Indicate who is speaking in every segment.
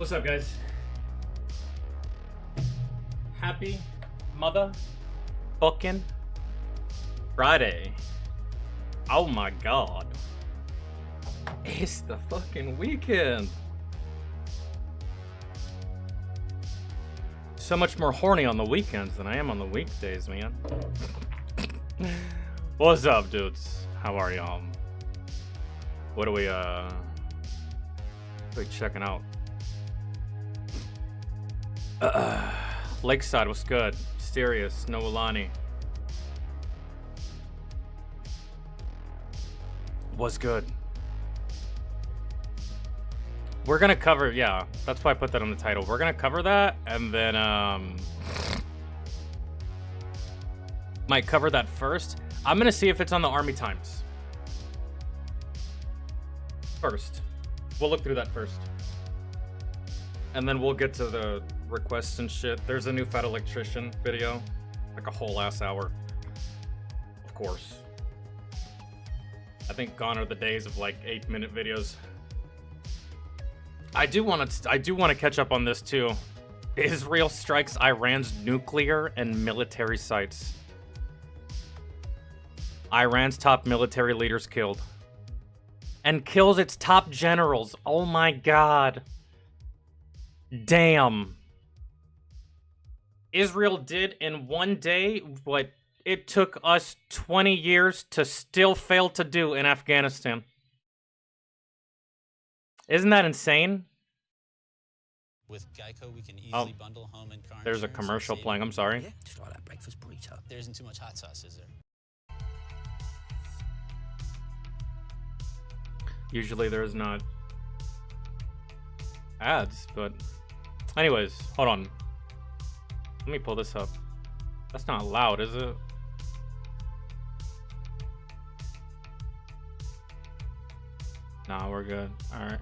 Speaker 1: What's up, guys? Happy mother fucking Friday. Oh my god. It's the fucking weekend. So much more horny on the weekends than I am on the weekdays, man. What's up, dudes? How are y'all? What are we checking out? Lakeside, what's good? Mysterious, Noelani. What's good? We're gonna cover, yeah, that's why I put that on the title. We're gonna cover that, and then, might cover that first. I'm gonna see if it's on the Army Times. First. We'll look through that first. And then we'll get to the requests and shit. There's a new Fat Electrician video. Like a whole ass hour. Of course. I think gone are the days of like 8-minute videos. I do want to catch up on this too. Israel strikes Iran's nuclear and military sites. Iran's top military leaders killed. And kills its top generals. Oh my god. Damn. Israel did in one day what it took us 20 years to still fail to do in Afghanistan. Isn't that insane?
Speaker 2: With Geico, we can easily bundle home and car
Speaker 1: there's a commercial playing. I'm sorry.
Speaker 3: Yeah, just like that breakfast burrito.
Speaker 2: There isn't too much hot sauce, is there?
Speaker 1: Usually there's not ads, but anyways, hold on. Let me pull this up. That's not loud, is it? Nah, we're good. All right.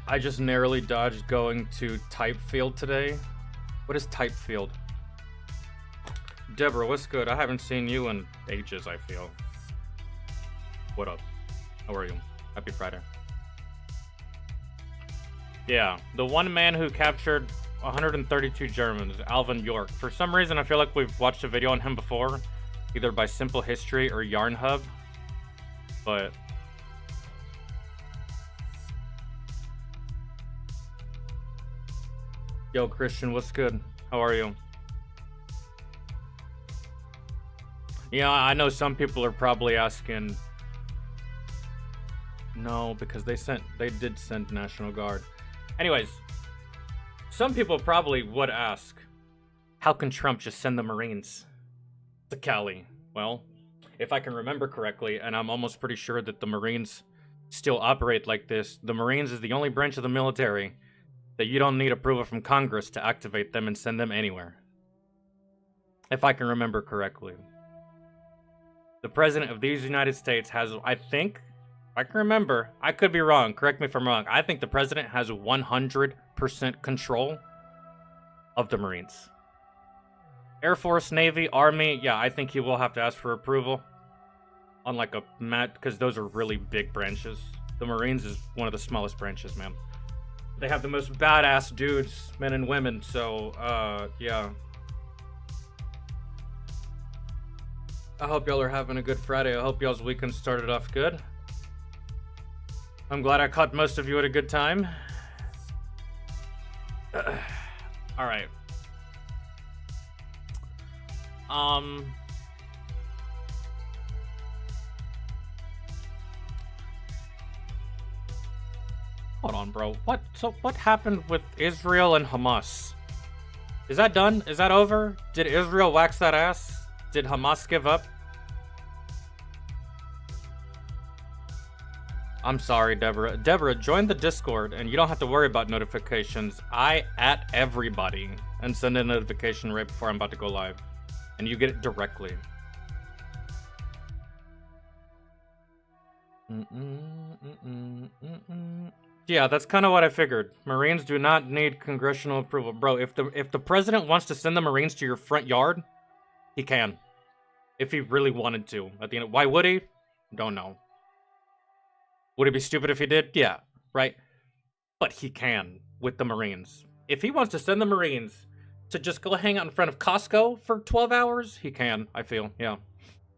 Speaker 1: I just narrowly dodged going to type field today. What is type field? Deborah, what's good? I haven't seen you in ages, I feel. What up? How are you? Happy Friday. Yeah, the one man who captured 132 Germans, Alvin York. For some reason, I feel like we've watched a video on him before, either by Simple History or Yarn Hub, but... Yo, Christian, what's good? How are you? Yeah, I know some people are probably asking. No, because they did send National Guard. Anyways, some people probably would ask, how can Trump just send the Marines to Cali? Well, if I can remember correctly, and I'm almost pretty sure that the Marines still operate like this, the Marines is the only branch of the military that you don't need approval from Congress to activate them and send them anywhere. If I can remember correctly. The President of these United States has, I think, I can remember, I could be wrong, correct me if I'm wrong, I think the President has 100% control of the Marines. Air Force, Navy, Army, yeah, I think he will have to ask for approval. On like a mat, because those are really big branches. The Marines is one of the smallest branches, man. They have the most badass dudes, men and women, so, yeah. I hope y'all are having a good Friday. I hope y'all's weekend started off good. I'm glad I caught most of you at a good time. Alright. Hold on, bro. What happened with Israel and Hamas? Is that done? Is that over? Did Israel wax that ass? Did Hamas give up? I'm sorry, Deborah. Deborah, join the Discord and you don't have to worry about notifications. I at everybody and send a notification right before I'm about to go live. And you get it directly. Yeah, that's kind of what I figured. Marines do not need congressional approval. Bro, if the president wants to send the Marines to your front yard, he can. If he really wanted to. At the end, why would he? Don't know. Would it be stupid if he did? Yeah, right? But he can with the Marines. If he wants to send the Marines to just go hang out in front of Costco for 12 hours, he can, I feel. Yeah.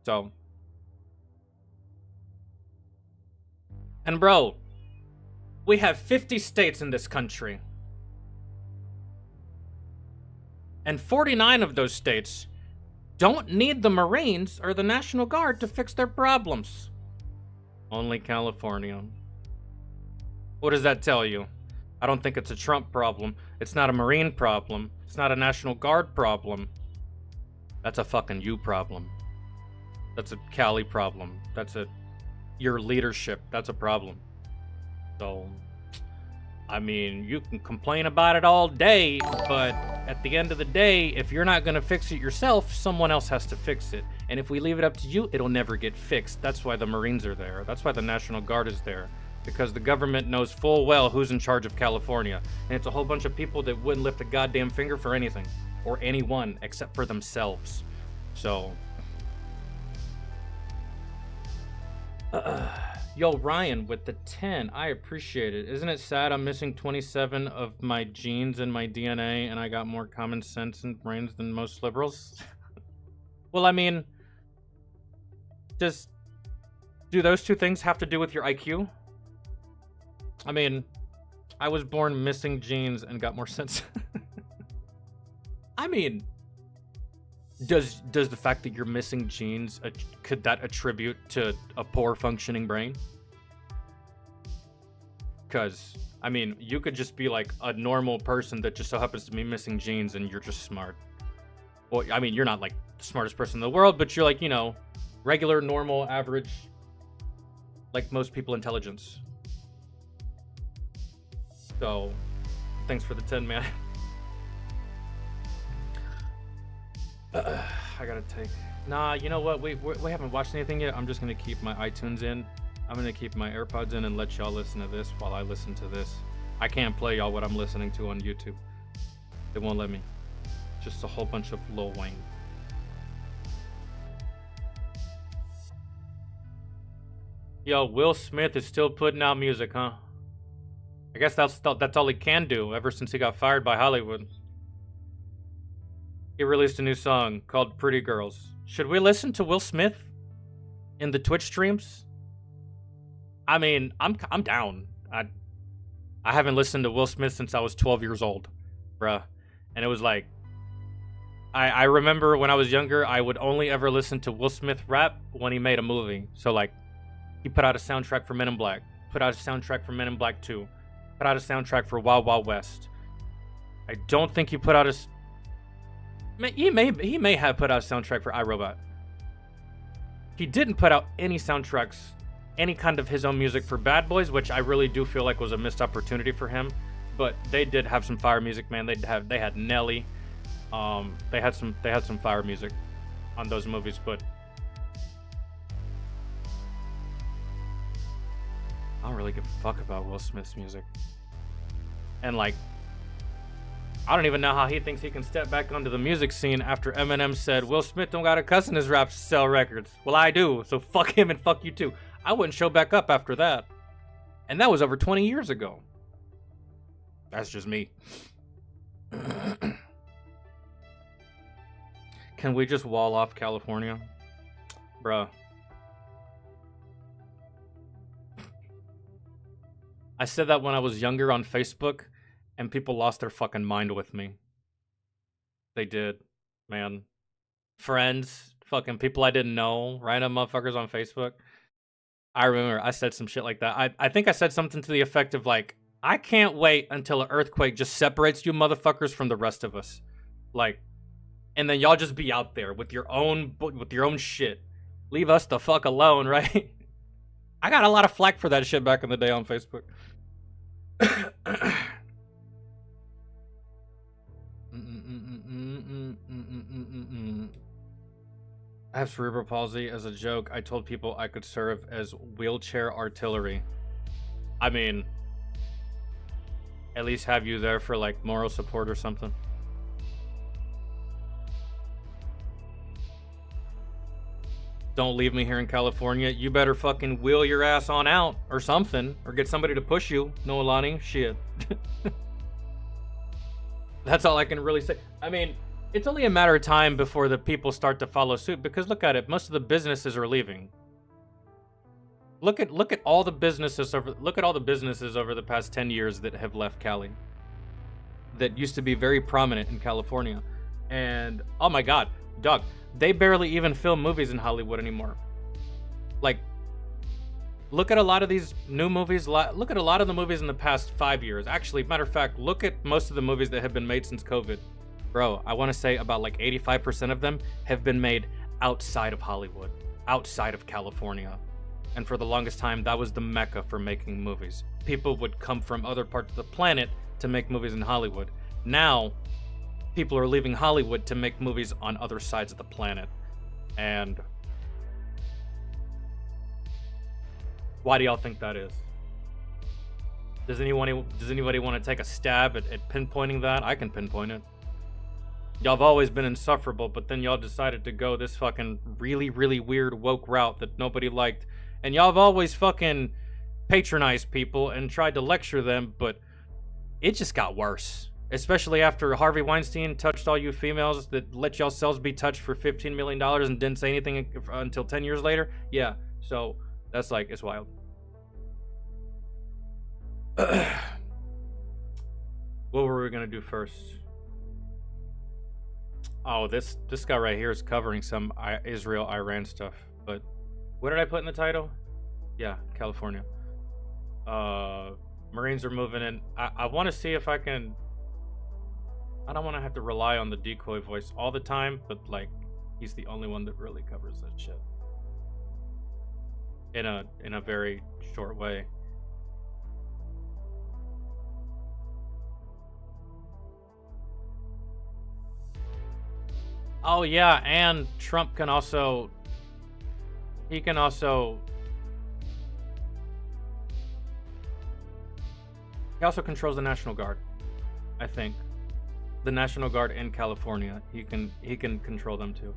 Speaker 1: So. And bro, we have 50 states in this country. And 49 of those states don't need the Marines or the National Guard to fix their problems. Only California. What does that tell you? I don't think it's a Trump problem. It's not a Marine problem. It's not a National Guard problem. That's a fucking you problem. That's a Cali problem. That's your leadership. That's a problem. So, I mean, you can complain about it all day, but at the end of the day, if you're not going to fix it yourself, someone else has to fix it. And if we leave it up to you, it'll never get fixed. That's why the Marines are there. That's why the National Guard is there. Because the government knows full well who's in charge of California. And it's a whole bunch of people that wouldn't lift a goddamn finger for anything. Or anyone, except for themselves. So... Yo, Ryan with the 10. I appreciate it. Isn't it sad I'm missing 27 of my genes in my DNA and I got more common sense and brains than most liberals? Well, I mean... Do those two things have to do with your IQ? I mean, I was born missing genes and got more sense. I mean, does the fact that you're missing genes, could that attribute to a poor functioning brain? Because, I mean, you could just be like a normal person that just so happens to be missing genes and you're just smart. Well, I mean, you're not like the smartest person in the world, but you're like, you know, regular, normal, average, like most people intelligence. So, thanks for the 10, man. I gotta take... Nah, you know what? We haven't watched anything yet. I'm just gonna keep my iTunes in. I'm gonna keep my AirPods in and let y'all listen to this while I listen to this. I can't play y'all what I'm listening to on YouTube. They won't let me. Just a whole bunch of Lil Wayne. Yo, Will Smith is still putting out music, huh? I guess that's all he can do ever since he got fired by Hollywood. He released a new song called Pretty Girls. Should we listen to Will Smith in the Twitch streams? I mean, I'm down. I haven't listened to Will Smith since I was 12 years old, bruh. And it was like, I remember when I was younger, I would only ever listen to Will Smith rap when he made a movie. So like, he put out a soundtrack for Men in Black, put out a soundtrack for Men in Black 2, put out a soundtrack for Wild Wild West. I don't think he put out he may have put out a soundtrack for iRobot. He didn't put out any soundtracks, any kind of his own music for Bad Boys, which I really do feel like was a missed opportunity for him. But they did have some fire music, man. They had Nelly. They had some fire music on those movies, but I don't really give a fuck about Will Smith's music. And like, I don't even know how he thinks he can step back onto the music scene after Eminem said Will Smith don't got a cuss in his raps to sell records. Well, I do, so fuck him and fuck you too. I wouldn't show back up after that. And that was over 20 years ago. That's just me. Can we just wall off California? Bruh. I said that when I was younger on Facebook, and people lost their fucking mind with me. They did, man. Friends, fucking people I didn't know, random motherfuckers on Facebook. I remember I said some shit like that. I think I said something to the effect of like, I can't wait until an earthquake just separates you motherfuckers from the rest of us. Like, and then y'all just be out there with your own shit. Leave us the fuck alone, right? I got a lot of flack for that shit back in the day on Facebook. I have cerebral palsy. As a joke, I told people I could serve as wheelchair artillery. I mean, at least have you there for like moral support or something. don't leave me here in California. You better fucking wheel your ass on out or something, or get somebody to push you. No, Alani, shit. That's all I can really say. I mean, it's only a matter of time before the people start to follow suit, because look at it, most of the businesses are leaving. Look at all the businesses over the past 10 years that have left Cali. That used to be very prominent in California. And oh my god, dog, they barely even film movies in Hollywood anymore. Like, look at a lot of these new movies. Look at a lot of the movies in the past 5 years. Actually, matter of fact, look at most of the movies that have been made since COVID. Bro, I want to say about like 85% of them have been made outside of Hollywood, outside of California. And for the longest time, that was the mecca for making movies. People would come from other parts of the planet to make movies in Hollywood. Now, people are leaving Hollywood to make movies on other sides of the planet. And why do y'all think that is? Does anybody want to take a stab at pinpointing that? I can pinpoint it. Y'all have always been insufferable, but then y'all decided to go this fucking really, really weird woke route that nobody liked. And y'all have always fucking patronized people and tried to lecture them, but it just got worse. Especially after Harvey Weinstein touched all you females that let y'all selves be touched for $15 million and didn't say anything until 10 years later. Yeah, so that's like, it's wild. What were we gonna do first? Oh, this guy right here is covering some Israel-Iran stuff, but what did I put in the title? Yeah, California. Marines are moving in. I want to see if I can... I don't want to have to rely on the decoy voice all the time, but like, he's the only one that really covers that shit. In a very short way. Oh yeah, and Trump can also... He also controls the National Guard, I think. The National Guard in California. He can control them too.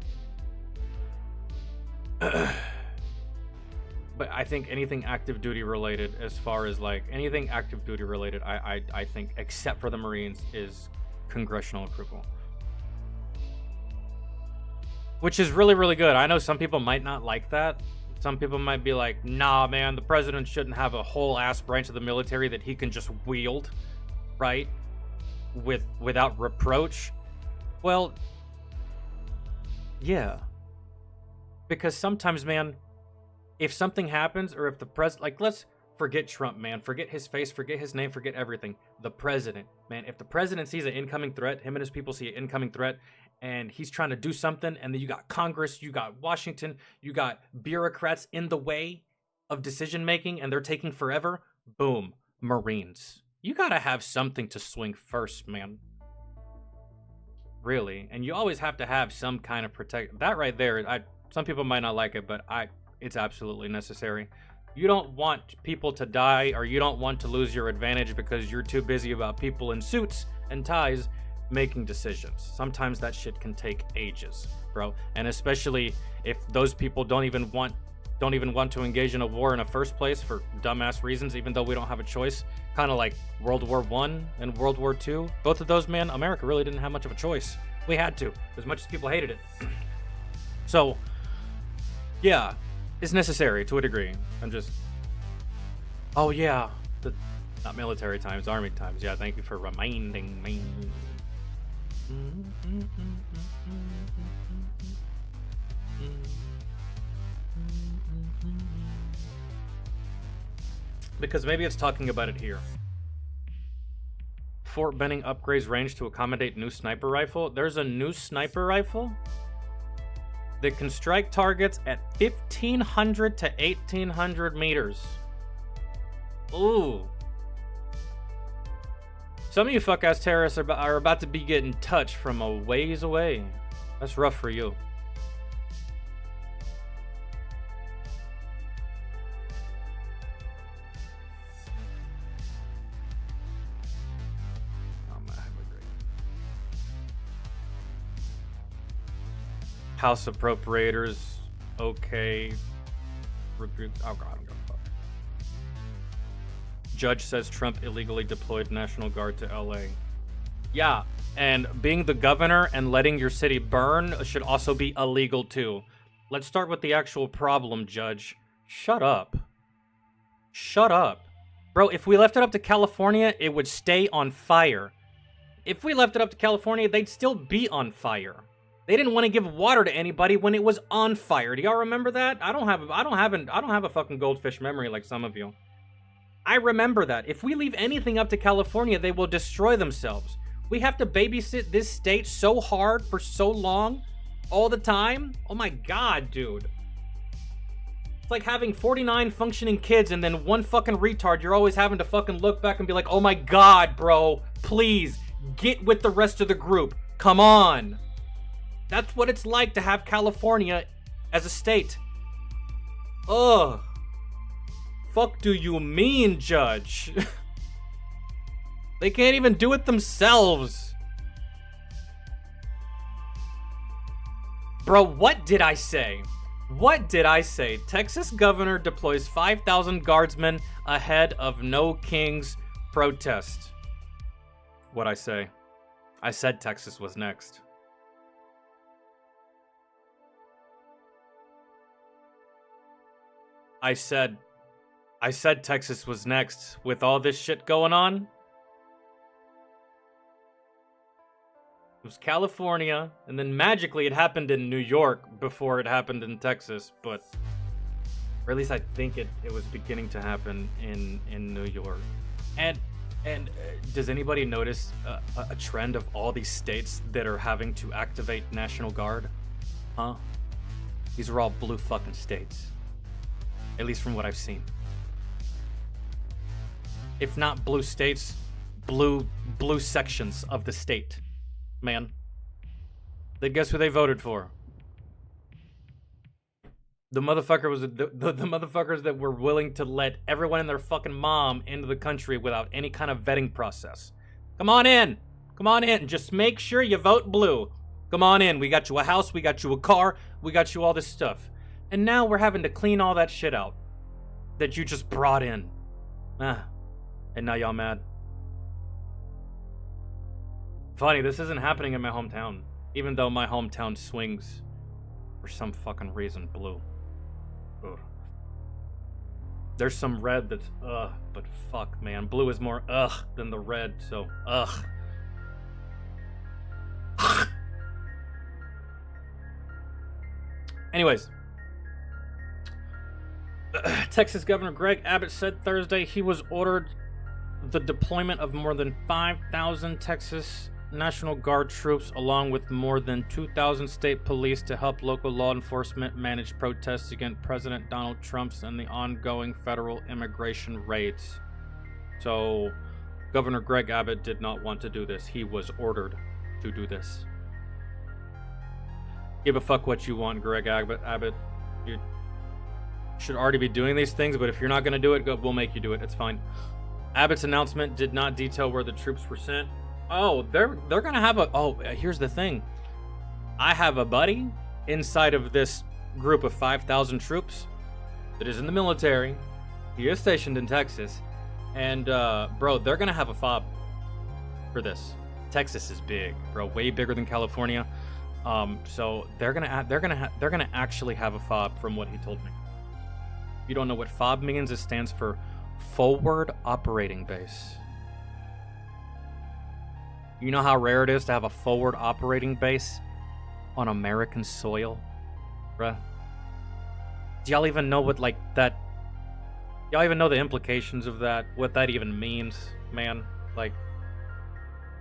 Speaker 1: But I think anything active duty related, as far as like anything active duty related, I think, except for the Marines, is congressional approval. Which is really, really good. I know some people might not like that. Some people might be like, nah, man, the president shouldn't have a whole ass branch of the military that he can just wield, right? Without reproach. Well, yeah. Because sometimes, man, if something happens, or if the president, like, let's forget Trump, man. Forget his face, forget his name, forget everything. The president, man, if the president sees an incoming threat, him and his people see an incoming threat, and he's trying to do something, and then you got Congress, you got Washington, you got bureaucrats in the way of decision making, and they're taking forever, boom, Marines. You gotta have something to swing first, man. Really. And you always have to have some kind of protect. That right there, some people might not like it, but it's absolutely necessary. You don't want people to die, or you don't want to lose your advantage because you're too busy about people in suits and ties making decisions. Sometimes that shit can take ages, bro. And especially if those people don't even want to engage in a war in the first place for dumbass reasons, even though we don't have a choice. Kind of like World War I and World War II. Both of those, man, America really didn't have much of a choice. We had to, as much as people hated it. So, yeah, it's necessary to a degree. I'm just... Oh, yeah. Not military times, army times. Yeah, thank you for reminding me. Because maybe it's talking about it here. Fort Benning upgrades range to accommodate new sniper rifle. There's a new sniper rifle that can strike targets at 1,500 to 1,800 meters. Ooh. Some of you fuck-ass terrorists are about to be getting touched from a ways away. That's rough for you. House appropriators okay. Oh god, I don't give a fuck. Judge says Trump illegally deployed National Guard to LA. Yeah, and being the governor and letting your city burn should also be illegal too. Let's start with the actual problem, Judge. Shut up. Shut up. Bro, if we left it up to California, it would stay on fire. If we left it up to California, they'd still be on fire. They didn't want to give water to anybody when it was on fire. Do y'all remember that? I don't have a fucking goldfish memory like some of you. I remember that. If we leave anything up to California, they will destroy themselves. We have to babysit this state so hard for so long, all the time. Oh my god, dude. It's like having 49 functioning kids and then one fucking retard you're always having to fucking look back and be like, oh my god, bro, please, get with the rest of the group. Come on. That's what it's like to have California as a state. Ugh. Fuck do you mean, Judge? They can't even do it themselves. Bro, what did I say? What did I say? Texas governor deploys 5,000 guardsmen ahead of No Kings protest. What'd I say? I said Texas was next. I said Texas was next with all this shit going on. It was California, and then magically it happened in New York before it happened in Texas, or at least I think it was beginning to happen in New York. And does anybody notice a trend of all these states that are having to activate National Guard? Huh? These are all blue fucking states. At least from what I've seen. If not blue states, blue sections of the state. Man. Then guess who they voted for? The motherfucker was the motherfuckers that were willing to let everyone and their fucking mom into the country without any kind of vetting process. Come on in. Come on in. Just make sure you vote blue. Come on in. We got you a house. We got you a car. We got you all this stuff. And now we're having to clean all that shit out that you just brought in. And now y'all mad. Funny, this isn't happening in my hometown. Even though my hometown swings, for some fucking reason, blue. Ugh. There's some red that's but fuck, man. Blue is more than the red, so Anyways. Texas Governor Greg Abbott said Thursday he was ordered the deployment of more than 5,000 Texas National Guard troops along with more than 2,000 state police to help local law enforcement manage protests against President Donald Trump's and the ongoing federal immigration raids. So, Governor Greg Abbott did not want to do this. He was ordered to do this. Give a fuck what you want, Greg Abbott. You should already be doing these things, but if you're not going to do it, we'll make you do it. It's fine. Abbott's announcement did not detail where the troops were sent. Oh, they're going to have here's the thing. I have a buddy inside of this group of 5,000 troops that is in the military. He is stationed in Texas. And, bro, they're going to have a fob for this. Texas is big, bro, way bigger than California. So they're gonna actually have a fob, from what he told me. If you don't know what fob means, it stands for Forward Operating Base. You know how rare it is to have a forward operating base on American soil, bruh? Do y'all even know what that? Y'all even know the implications of that? What that even means, man? Like,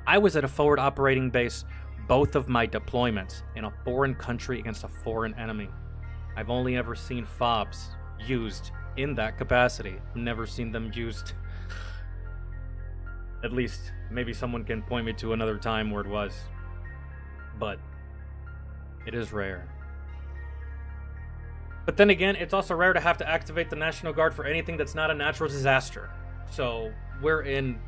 Speaker 1: I was at a forward operating base both of my deployments in a foreign country against a foreign enemy. I've only ever seen FOBs used in that capacity. Never seen them used. At least, maybe someone can point me to another time where it was. But it is rare. But then again, it's also rare to have to activate the National Guard for anything that's not a natural disaster. So we're in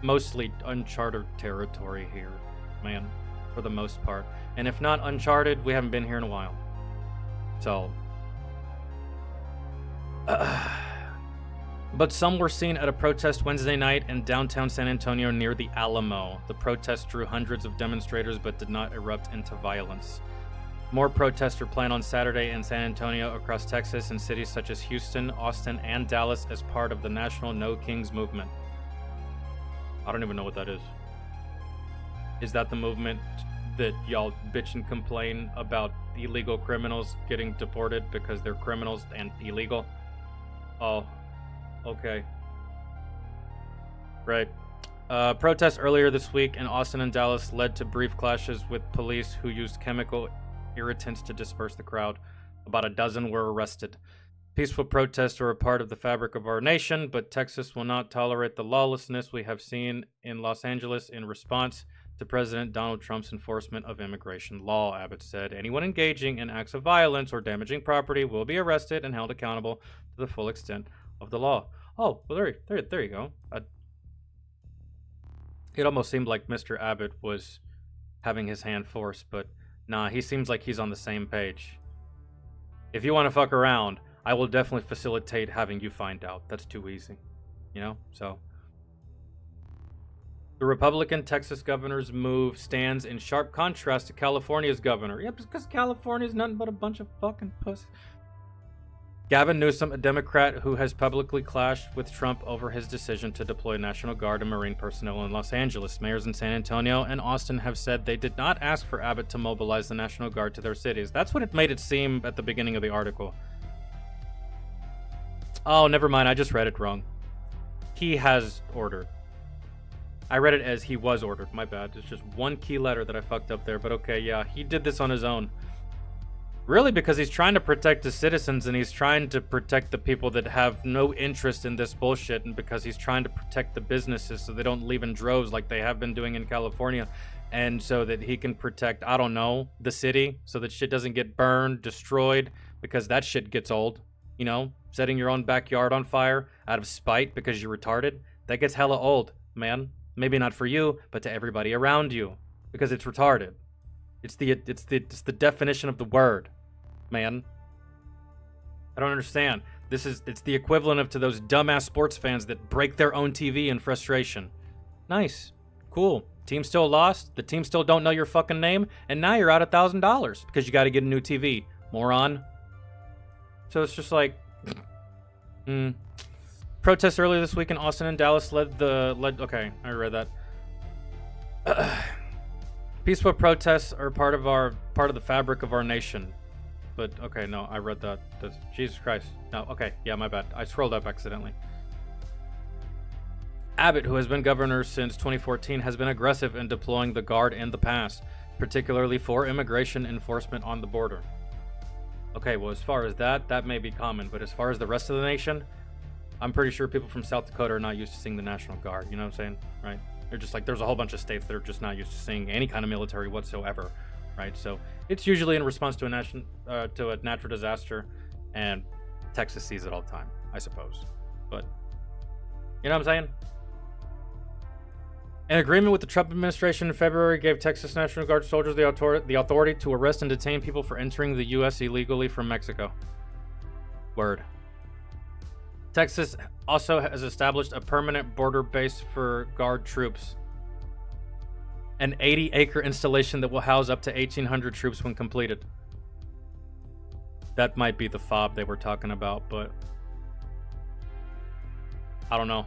Speaker 1: mostly uncharted territory here, man. for the most part. And if not Uncharted, we haven't been here in a while. So. But some were seen at a protest Wednesday night in downtown San Antonio near the Alamo. The protest drew hundreds of demonstrators but did not erupt into violence. More protests are planned on Saturday in San Antonio, across Texas, and cities such as Houston, Austin, and Dallas as part of the National No Kings movement. I don't even know what that is. Is that the movement that y'all bitch and complain about illegal criminals getting deported because they're criminals and illegal? Oh, okay. Right. Protests earlier this week in Austin and Dallas led to brief clashes with police who used chemical irritants to disperse the crowd. About a dozen were arrested. Peaceful protests are a part of the fabric of our nation, but Texas will not tolerate the lawlessness we have seen in Los Angeles in response to President Donald Trump's enforcement of immigration law, Abbott said. Anyone engaging in acts of violence or damaging property will be arrested and held accountable to the full extent of the law. Oh, well, there you go. It almost seemed like Mr. Abbott was having his hand forced, but nah, he seems like he's on the same page. If you want to fuck around, I will definitely facilitate having you find out. That's too easy. You know? So. The Republican Texas governor's move stands in sharp contrast to California's governor. Yep, because California's nothing but a bunch of fucking puss. Gavin Newsom, a Democrat who has publicly clashed with Trump over his decision to deploy National Guard and Marine personnel in Los Angeles. Mayors in San Antonio and Austin have said they did not ask for Abbott to mobilize the National Guard to their cities. That's what it made it seem at the beginning of the article. Oh, never mind. I just read it wrong. He has ordered. I read it as he was ordered. My bad. It's just one key letter that I fucked up there. But okay, yeah, he did this on his own. Really, because he's trying to protect his citizens and he's trying to protect the people that have no interest in this bullshit, and because he's trying to protect the businesses so they don't leave in droves like they have been doing in California, and so that he can protect, I don't know, the city so that shit doesn't get burned, destroyed, because that shit gets old. You know, setting your own backyard on fire out of spite because you're retarded, that gets hella old, man. Maybe not for you, but to everybody around you, because it's retarded. It's the definition of the word, man. I don't understand. It's the equivalent of to those dumbass sports fans that break their own TV in frustration. Nice. Cool. Team still lost. The team still don't know your fucking name, and now you're out $1,000 because you got to get a new TV. Moron. So it's just like Protests earlier this week in Austin and Dallas led. Okay, I read that. Peaceful protests are part of the fabric of our nation. But okay, no, I read that. Jesus Christ. No, okay, yeah, my bad. I scrolled up accidentally. Abbott, who has been governor since 2014, has been aggressive in deploying the Guard in the past, particularly for immigration enforcement on the border. Okay, well, as far as that may be common, but as far as the rest of the nation, I'm pretty sure people from South Dakota are not used to seeing the National Guard, you know what I'm saying, right? They're just like, there's a whole bunch of states that are just not used to seeing any kind of military whatsoever, right? So it's usually in response to a natural disaster, and Texas sees it all the time, I suppose. But, you know what I'm saying? An agreement with the Trump administration in February gave Texas National Guard soldiers the authority to arrest and detain people for entering the U.S. illegally from Mexico. Word. Texas also has established a permanent border base for Guard troops. An 80-acre installation that will house up to 1,800 troops when completed. That might be the fob they were talking about, but I don't know.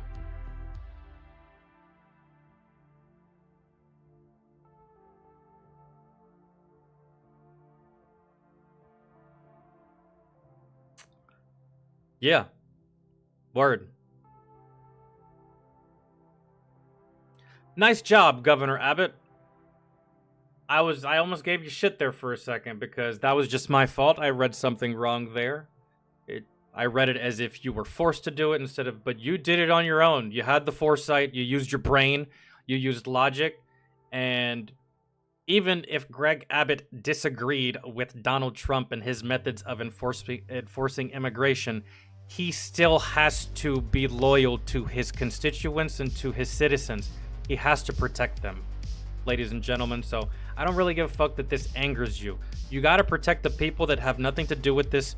Speaker 1: Yeah. Word. Nice job, Governor Abbott. I almost gave you shit there for a second because that was just my fault. I read something wrong there. I read it as if you were forced to do it but you did it on your own. You had the foresight, you used your brain, you used logic, and even if Greg Abbott disagreed with Donald Trump and his methods of enforcing immigration, he still has to be loyal to his constituents and to his citizens. He has to protect them, ladies and gentlemen. So I don't really give a fuck that this angers you. You gotta protect the people that have nothing to do with this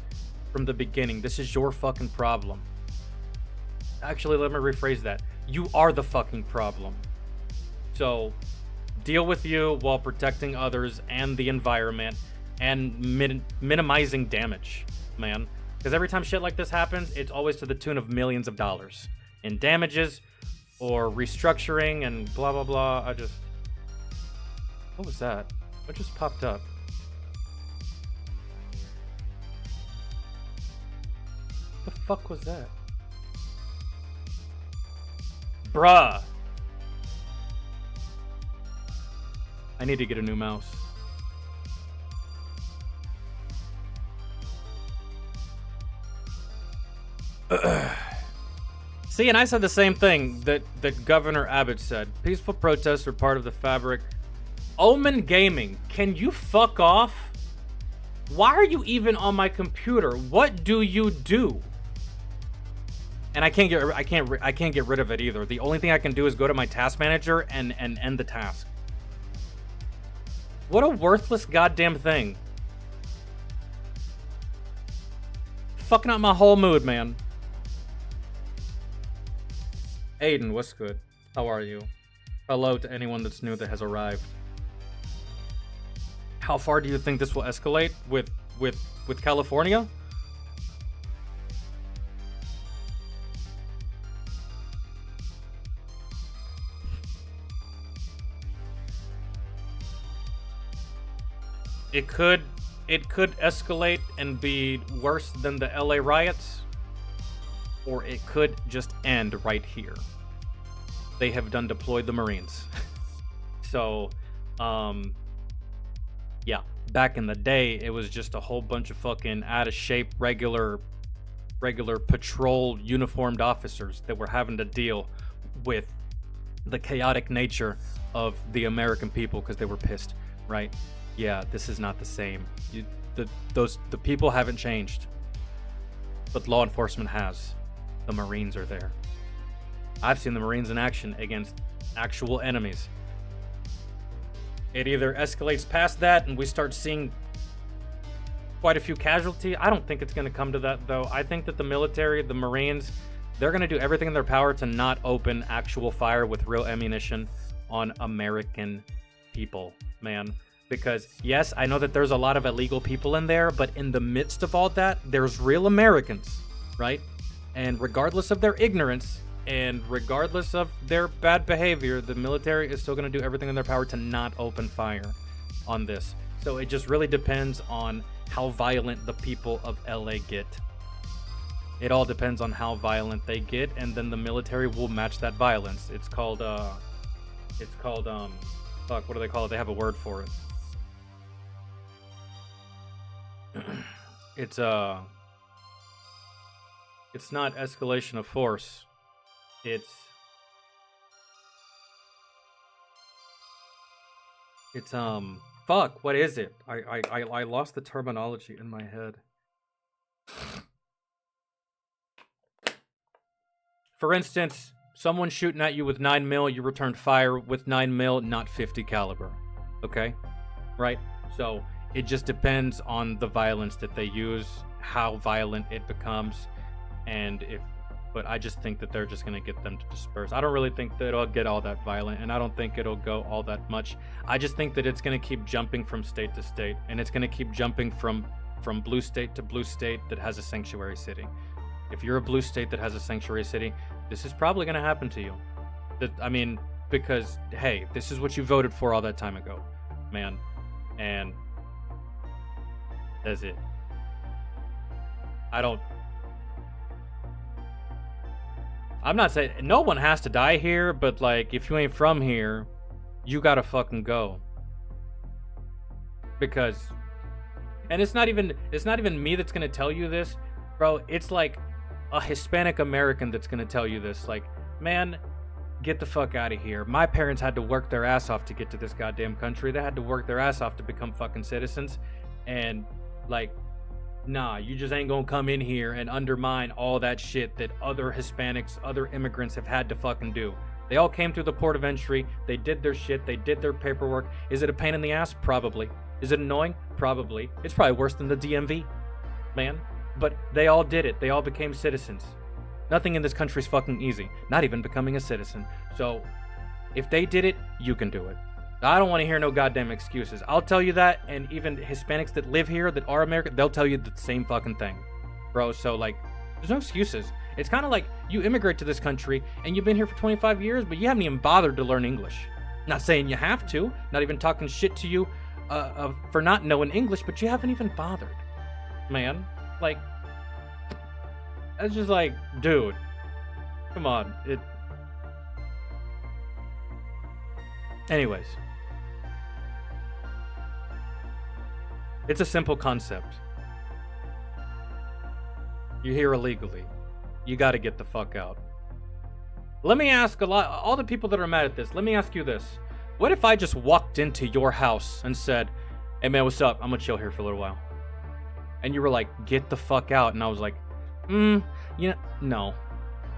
Speaker 1: from the beginning. This is your fucking problem. Actually, let me rephrase that. You are the fucking problem. So, deal with you while protecting others and the environment and minimizing damage, man. Because every time shit like this happens, it's always to the tune of millions of dollars in damages or restructuring and blah, blah, blah. What was that? What just popped up? What the fuck was that? Bruh. I need to get a new mouse. See, and I said the same thing that Governor Abbott said. Peaceful protests are part of the fabric. Omen Gaming, can you fuck off? Why are you even on my computer? What do you do? And I can't get rid of it either. The only thing I can do is go to my task manager and end the task. What a worthless goddamn thing. Fucking up my whole mood, man. Aiden, what's good? How are you? Hello to anyone that's new that has arrived. How far do you think this will escalate with California? It could escalate and be worse than the LA riots, or it could just end right here. They have deployed the Marines. So, yeah, back in the day, it was just a whole bunch of fucking out of shape regular patrol uniformed officers that were having to deal with the chaotic nature of the American people because they were pissed, right? Yeah, this is not the same. The people haven't changed, but law enforcement has. The Marines are there. I've seen the Marines in action against actual enemies. It either escalates past that and we start seeing quite a few casualties. I don't think it's going to come to that, though. I think that the military, the Marines, they're going to do everything in their power to not open actual fire with real ammunition on American people, man. Because, yes, I know that there's a lot of illegal people in there, but in the midst of all that, there's real Americans, right? And regardless of their ignorance and regardless of their bad behavior, the military is still going to do everything in their power to not open fire on this. So it just really depends on how violent the people of LA get. It all depends on how violent they get, and then the military will match that violence. It's called, fuck, what do they call it? They have a word for it. It's not escalation of force. It's fuck, what is it? I lost the terminology in my head. For instance, someone shooting at you with 9mm, you returned fire with 9mm, not 50 caliber. Okay? Right? So it just depends on the violence that they use, how violent it becomes, but I just think that they're just going to get them to disperse. I don't really think that it'll get all that violent, and I don't think it'll go all that much. I just think that it's going to keep jumping from state to state, and it's going to keep jumping from blue state to blue state that has a sanctuary city. If you're a blue state that has a sanctuary city, this is probably going to happen to you. Because, hey, this is what you voted for all that time ago, man. And that's it. I'm not saying no one has to die here, but like if you ain't from here, you gotta fucking go. Because, and it's not even me that's gonna tell you this, bro. It's like a Hispanic American that's gonna tell you this. Like, man, get the fuck out of here. My parents had to work their ass off to get to this goddamn country. They had to work their ass off to become fucking citizens, and like, nah, you just ain't gonna come in here and undermine all that shit that other Hispanics, other immigrants have had to fucking do. They all came through the port of entry. They did their shit. They did their paperwork. Is it a pain in the ass? Probably. Is it annoying? Probably. It's probably worse than the DMV, man. But they all did it. They all became citizens. Nothing in this country is fucking easy. Not even becoming a citizen. So, if they did it, you can do it. I don't want to hear no goddamn excuses. I'll tell you that, and even Hispanics that live here that are American, they'll tell you the same fucking thing. Bro, so like, there's no excuses. It's kind of like you immigrate to this country, and you've been here for 25 years, but you haven't even bothered to learn English. Not saying you have to, not even talking shit to you for not knowing English, but you haven't even bothered. Man, like, that's just like, dude, come on. Anyways. It's a simple concept. You're here illegally. You gotta get the fuck out. Let me ask all the people that are mad at this, let me ask you this. What if I just walked into your house and said, hey man, what's up? I'm gonna chill here for a little while. And you were like, get the fuck out. And I was like, no.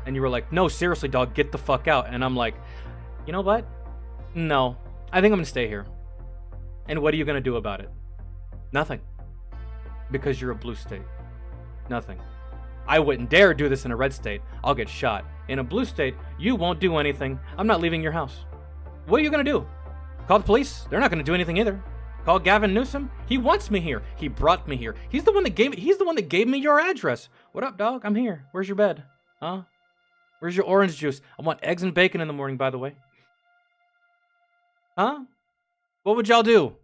Speaker 1: And you were like, no, seriously, dog, get the fuck out. And I'm like, you know what? No, I think I'm gonna stay here. And what are you gonna do about it? Nothing. Because you're a blue state. Nothing. I wouldn't dare do this in a red state. I'll get shot. In a blue state, you won't do anything. I'm not leaving your house. What are you gonna do? Call the police? They're not gonna do anything either. Call Gavin Newsom? He wants me here. He brought me here. He's the one that gave me your address. What up, dog? I'm here. Where's your bed? Huh? Where's your orange juice? I want eggs and bacon in the morning, by the way. Huh? What would y'all do?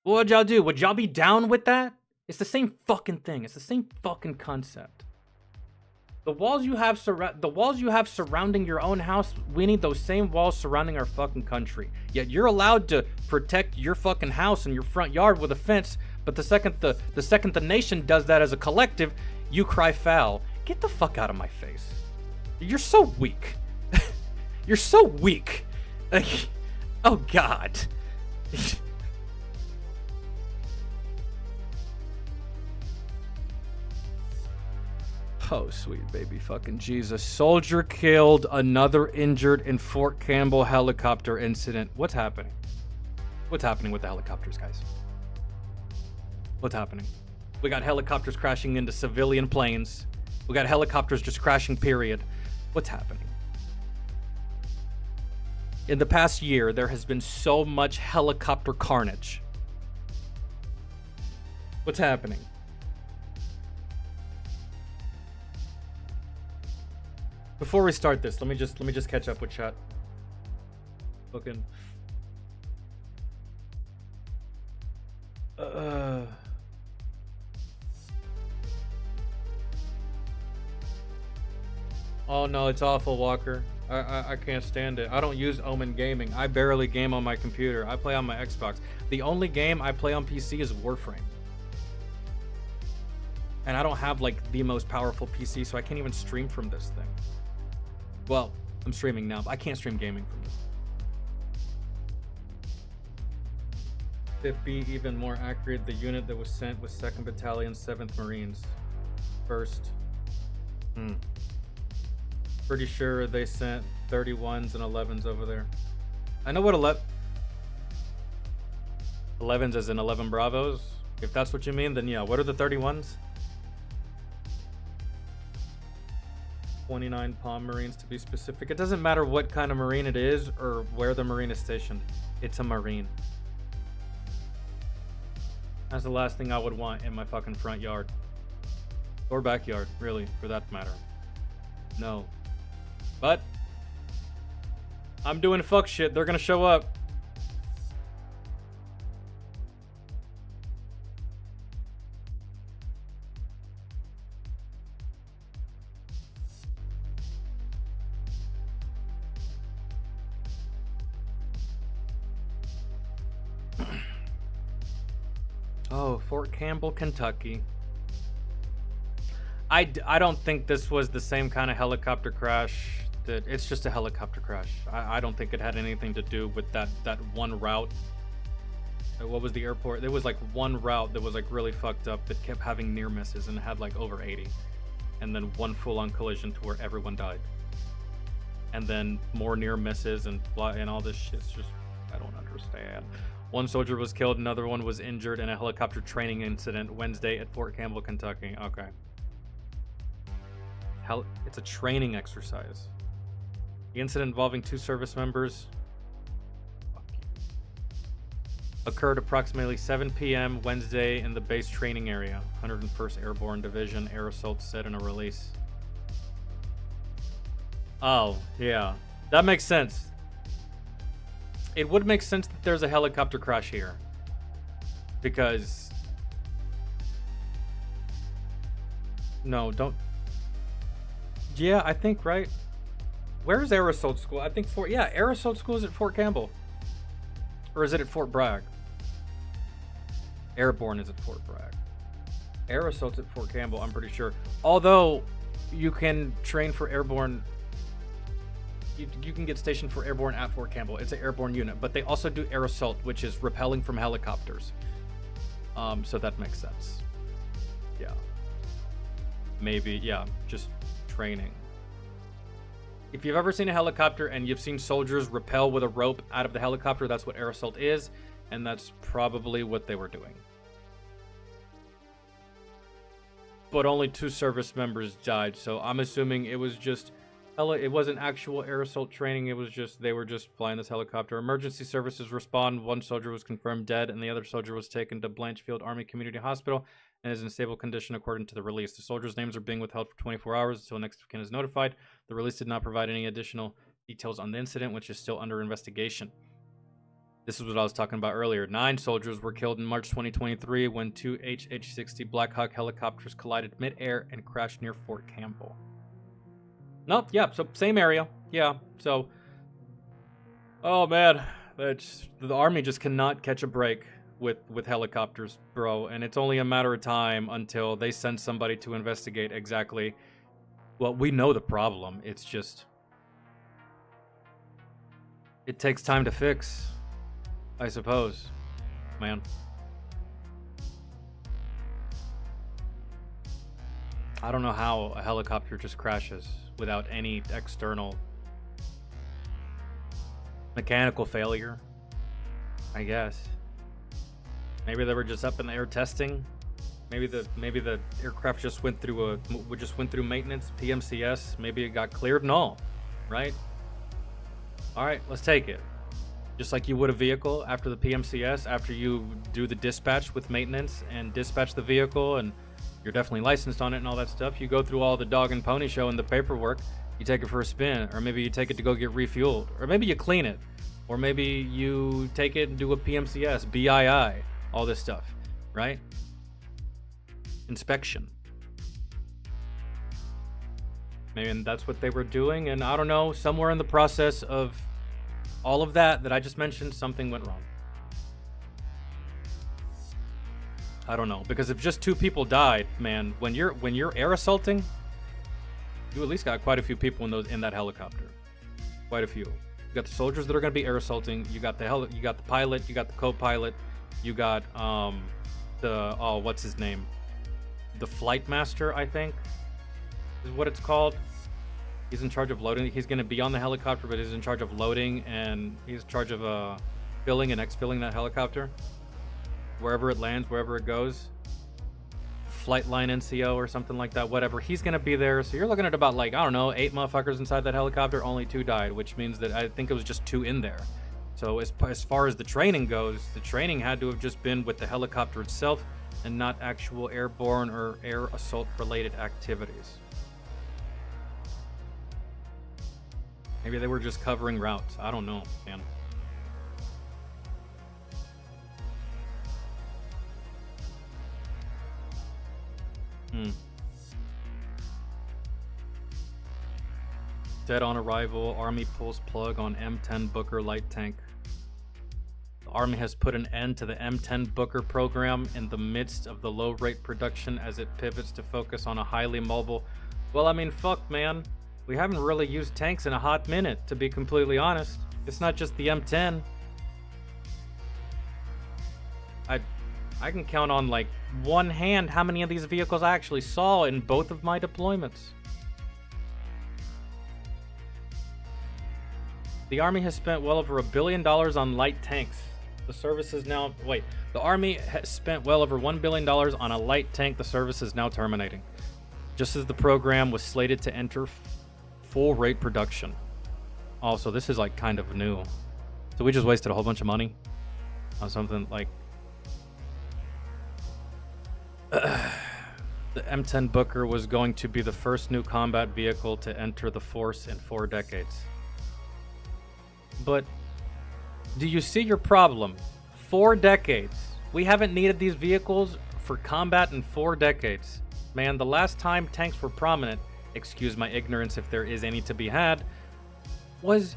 Speaker 1: What would y'all do? Would y'all be down with that? It's the same fucking thing. It's the same fucking concept. The walls you have surrounding your own house, we need those same walls surrounding our fucking country. Yet you're allowed to protect your fucking house and your front yard with a fence, but the second the nation does that as a collective, you cry foul. Get the fuck out of my face. You're so weak. You're so weak. Like, oh God. Oh, sweet baby fucking Jesus. Soldier killed, another injured in Fort Campbell helicopter incident. What's happening? What's happening with the helicopters, guys? What's happening? We got helicopters crashing into civilian planes. We got helicopters just crashing, period. What's happening? In the past year, there has been so much helicopter carnage. What's happening? Before we start this, let me just catch up with chat. Fucking. Oh no, it's awful, Walker. I can't stand it. I don't use Omen Gaming. I barely game on my computer. I play on my Xbox. The only game I play on PC is Warframe. And I don't have like the most powerful PC, so I can't even stream from this thing. Well, I'm streaming now, but I can't stream gaming from this. To be even more accurate, the unit that was sent was 2nd Battalion, 7th Marines. 1st. Pretty sure they sent 31s and 11s over there. I know what 11s as in 11 Bravos. If that's what you mean, then yeah. What are the 31s? 29 Palm Marines to be specific. It doesn't matter what kind of Marine it is or where the Marine is stationed. It's a Marine. That's the last thing I would want in my fucking front yard. Or backyard, really, for that matter. No. But I'm doing fuck shit. They're gonna show up. Oh, Fort Campbell, Kentucky. I don't think this was the same kind of helicopter crash. It's just a helicopter crash. I don't think it had anything to do with that one route. What was the airport? There was like one route that was like really fucked up that kept having near misses and had like over 80. And then one full-on collision to where everyone died. and then more near misses and all this shit's just, I don't understand. One soldier was killed, another one was injured in a helicopter training incident Wednesday at Fort Campbell, Kentucky. Okay. It's a training exercise. The incident involving 2 service members occurred approximately 7 p.m. Wednesday in the base training area, 101st Airborne Division, Air Assault said in a release. Oh, yeah. That makes sense. It would make sense that there's a helicopter crash here. Because... No, don't... Yeah, I think, right? Where's Air Assault School? I think Air Assault School is at Fort Campbell. Or is it at Fort Bragg? Airborne is at Fort Bragg. Air Assault's at Fort Campbell, I'm pretty sure. Although, you can train for Airborne... You can get stationed for Airborne at Fort Campbell. It's an airborne unit, but they also do air assault, which is repelling from helicopters. So that makes sense. Yeah. Maybe, yeah, just training. If you've ever seen a helicopter and you've seen soldiers rappel with a rope out of the helicopter, that's what air assault is, and that's probably what they were doing. But only 2 service members died, so I'm assuming it was just... It wasn't actual air assault training, it was just, they were just flying this helicopter. Emergency services respond, 1 soldier was confirmed dead, and the other soldier was taken to Blanchfield Army Community Hospital and is in stable condition according to the release. The soldiers' names are being withheld for 24 hours until next of kin is notified. The release did not provide any additional details on the incident, which is still under investigation. This is what I was talking about earlier. 9 soldiers were killed in March 2023 when 2 HH-60 Black Hawk helicopters collided mid-air and crashed near Fort Campbell. Nope, yeah, so same area. Yeah, so... Oh, man. The Army just cannot catch a break with helicopters, bro. And it's only a matter of time until they send somebody to investigate exactly... Well, we know the problem. It's just... It takes time to fix, I suppose, man. I don't know how a helicopter just crashes without any external mechanical failure, I guess. Maybe they were just up in the air testing. Maybe the aircraft just went through maintenance, PMCS. Maybe it got cleared and all, right? All right, let's take it. Just like you would a vehicle after the PMCS, after you do the dispatch with maintenance and dispatch the vehicle and you're definitely licensed on it and all that stuff. You go through all the dog and pony show and the paperwork. You take it for a spin, or maybe you take it to go get refueled, or maybe you clean it, or maybe you take it and do a PMCS, BII, all this stuff, right? Inspection. Maybe that's what they were doing, and I don't know, somewhere in the process of all of that I just mentioned, something went wrong. I don't know, because if just 2 people died, man, when you're air assaulting, you at least got quite a few people in that helicopter. Quite a few. You got the soldiers that are going to be air assaulting. You got the pilot. You got the co-pilot. You got what's his name? The flight master, I think, is what it's called. He's in charge of loading. He's going to be on the helicopter, but he's in charge of loading, and he's in charge of filling and exfilling that helicopter. Wherever it lands, wherever it goes. Flight line NCO or something like that, whatever. He's going to be there. So you're looking at about, like, I don't know, 8 motherfuckers inside that helicopter. Only 2 died, which means that I think it was just 2 in there. So as far as the training goes, the training had to have just been with the helicopter itself and not actual airborne or air assault related activities. Maybe they were just covering routes. I don't know, man. Dead on arrival, Army pulls plug on M10 Booker light tank. The Army has put an end to the M10 Booker program in the midst of the low rate production as it pivots to focus on a highly mobile... Well, I mean, fuck, man. We haven't really used tanks in a hot minute, to be completely honest. It's not just the M10. I can count on, like, one hand how many of these vehicles I actually saw in both of my deployments. The Army has spent well over $1 billion on light tanks. The service is now... Wait. The Army has spent well over $1 billion on a light tank. The service is now terminating, just as the program was slated to enter full rate production. Also, this is like kind of new. So we just wasted a whole bunch of money on something like... The M10 Booker was going to be the first new combat vehicle to enter the force in 4 decades. But do you see your problem? 4 decades. We haven't needed these vehicles for combat in 4 decades. Man, the last time tanks were prominent, excuse my ignorance if there is any to be had, was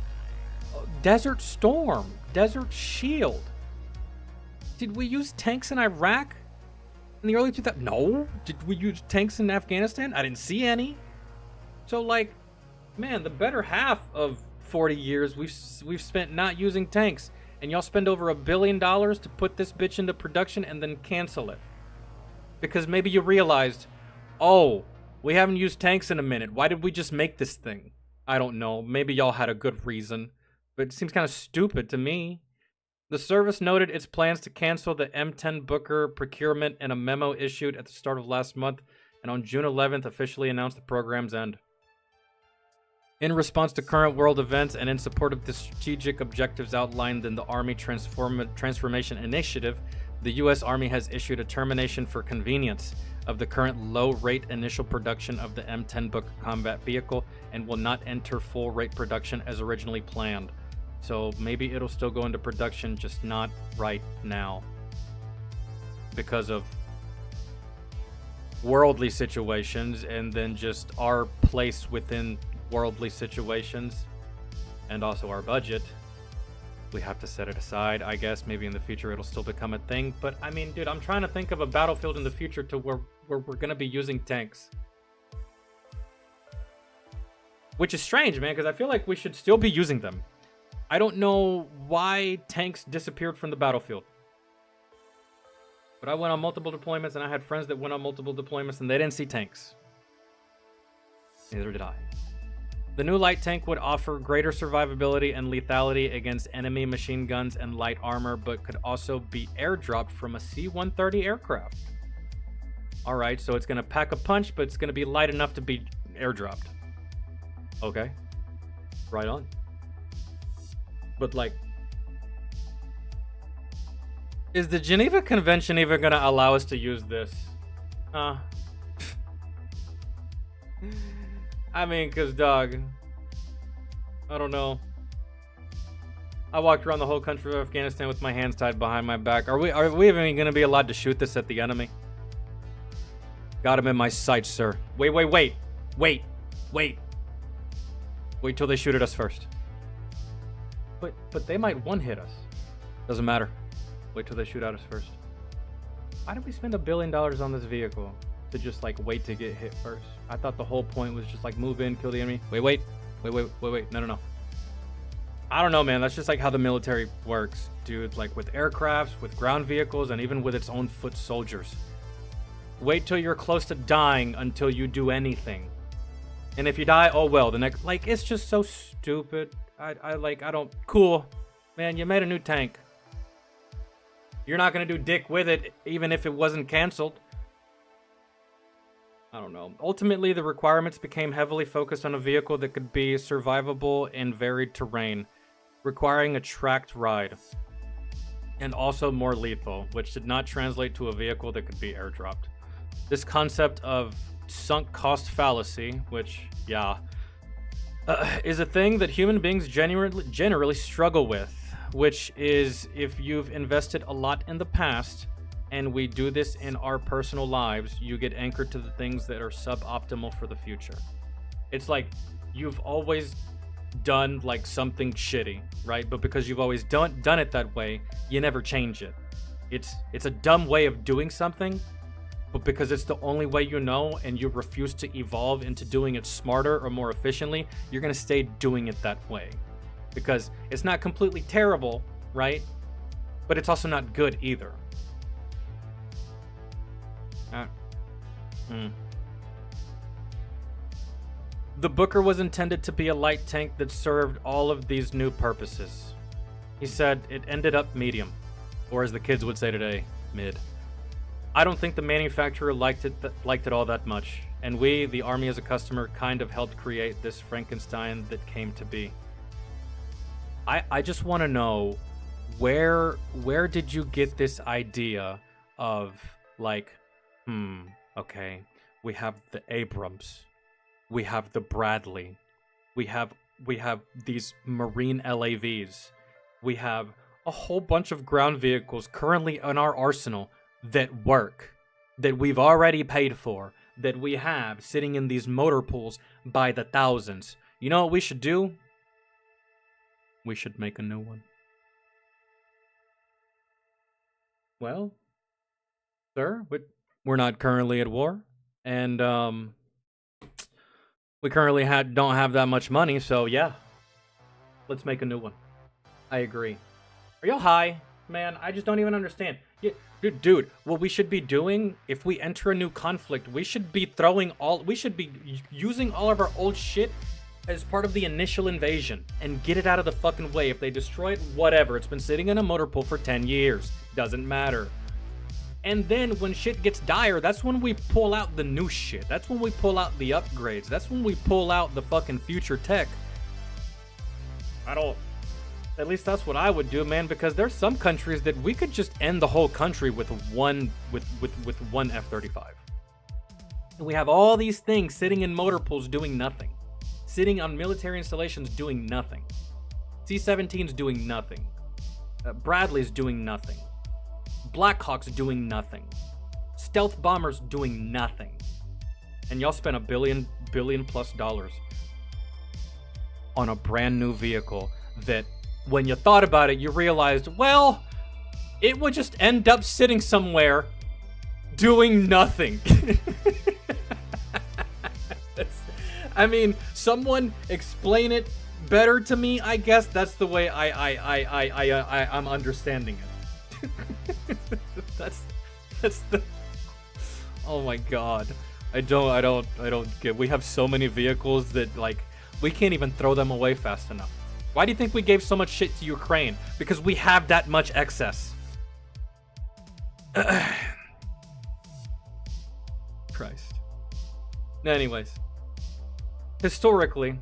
Speaker 1: Desert Storm, Desert Shield. Did we use tanks in Iraq in the early 2000s? No. Did we use tanks in Afghanistan? I didn't see any. So, like, man, the better half of 40 years we've spent not using tanks, and y'all spend over $1 billion to put this bitch into production and then cancel it because maybe you realized, oh, we haven't used tanks in a minute. Why did we just make this thing? I don't know. Maybe y'all had a good reason, but it seems kind of stupid to me. The service noted its plans to cancel the M10 Booker procurement in a memo issued at the start of last month, and on June 11th officially announced the program's end. In response to current world events and in support of the strategic objectives outlined in the Army Transformation Initiative, the U.S. Army has issued a termination for convenience of the current low-rate initial production of the M10 Booker combat vehicle and will not enter full-rate production as originally planned. So maybe it'll still go into production, just not right now because of worldly situations and then just our place within worldly situations and also our budget. We have to set it aside. I guess maybe in the future it'll still become a thing, but I mean, dude, I'm trying to think of a battlefield in the future to where we're gonna be using tanks, which is strange, man, because I feel like we should still be using them. I don't know why tanks disappeared from the battlefield, but I went on multiple deployments and I had friends that went on multiple deployments and they didn't see tanks. Neither did I. The new light tank would offer greater survivability and lethality against enemy machine guns and light armor, but could also be airdropped from a C-130 aircraft. Alright, so it's going to pack a punch, but it's going to be light enough to be airdropped. Okay. Right on. But, like, is the Geneva Convention even going to allow us to use this? I mean, cause dog, I don't know. I walked around the whole country of Afghanistan with my hands tied behind my back. Are we even gonna be allowed to shoot this at the enemy? Got him in my sights, sir. Wait till they shoot at us first. But they might one-hit us. Doesn't matter. Wait till they shoot at us first. Why did we spend $1 billion on this vehicle? To just like wait to get hit first. I thought the whole point was just like move in, kill the enemy. Wait. No. I don't know, man. That's just like how the military works, dude. Like with aircrafts, with ground vehicles, and even with its own foot soldiers. Wait till you're close to dying until you do anything. And if you die, oh well. The next, like, it's just so stupid. I don't. Cool, man. You made a new tank. You're not gonna do dick with it, even if it wasn't canceled. I don't know. Ultimately, the requirements became heavily focused on a vehicle that could be survivable in varied terrain, requiring a tracked ride, and also more lethal, which did not translate to a vehicle that could be airdropped. This concept of sunk cost fallacy, which, yeah, is a thing that human beings generally struggle with, which is if you've invested a lot in the past, and we do this in our personal lives, you get anchored to the things that are suboptimal for the future. It's like you've always done like something shitty, right? But because you've always done it that way, you never change it. It's a dumb way of doing something, but because it's the only way you know and you refuse to evolve into doing it smarter or more efficiently, you're gonna stay doing it that way. Because it's not completely terrible, right? But it's also not good either. The Booker was intended to be a light tank that served all of these new purposes. He said it ended up medium, or as the kids would say today, mid. I don't think the manufacturer liked it all that much, and we, the Army as a customer, kind of helped create this Frankenstein that came to be. I just want to know, where did you get this idea of, like, okay, we have the Abrams, we have the Bradley, we have these Marine LAVs, we have a whole bunch of ground vehicles currently in our arsenal that work, that we've already paid for, that we have sitting in these motor pools by the thousands. You know what we should do? We should make a new one. Well, sir, we're not currently at war, and we currently don't have that much money, so yeah, let's make a new one. I agree. Are y'all high? Man, I just don't even understand. Yeah, dude, what we should be doing, if we enter a new conflict, we should be using all of our old shit as part of the initial invasion and get it out of the fucking way. If they destroy it, whatever. It's been sitting in a motor pool for 10 years. Doesn't matter. And then when shit gets dire, that's when we pull out the new shit. That's when we pull out the upgrades. That's when we pull out the fucking future tech. At least that's what I would do, man, because there's some countries that we could just end the whole country with one F-35. And we have all these things sitting in motor pools doing nothing. Sitting on military installations doing nothing. C-17's doing nothing. Bradley's doing nothing. Blackhawk's doing nothing. Stealth bombers doing nothing. And y'all spent $1 billion plus on a brand new vehicle that, when you thought about it, you realized, well, it would just end up sitting somewhere doing nothing. I mean, someone explain it better to me. I guess that's the way I'm understanding it. that's the. Oh my god, I don't get. We have so many vehicles that, like, we can't even throw them away fast enough. Why do you think we gave so much shit to Ukraine? Because we have that much excess. Christ. Anyways. Historically,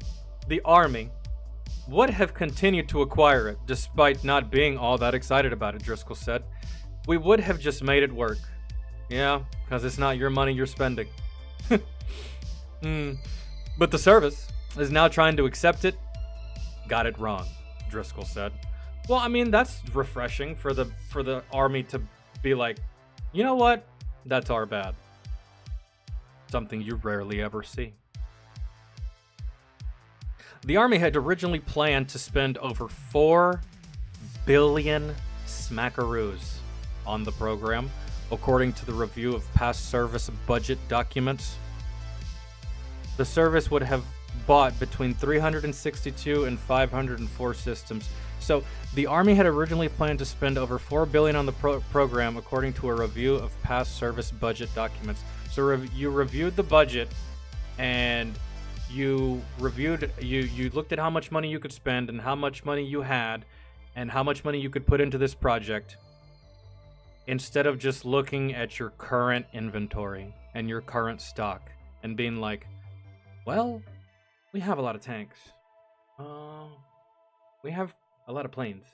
Speaker 1: the Army would have continued to acquire it, despite not being all that excited about it, Driscoll said. We would have just made it work. Yeah, because it's not your money you're spending. But the service is now trying to accept it. Got it wrong, Driscoll said. Well, I mean, that's refreshing for the Army to be like, you know what? That's our bad. Something you rarely ever see. The Army had originally planned to spend over 4 billion smackaroos on the program, according to the review of past service budget documents. The service would have bought between 362 and 504 systems. So the Army had originally planned to spend over 4 billion on the program, according to a review of past service budget documents. So you reviewed the budget, and you looked at how much money you could spend and how much money you had and how much money you could put into this project, instead of just looking at your current inventory and your current stock and being like, well, we have a lot of tanks. We have a lot of planes.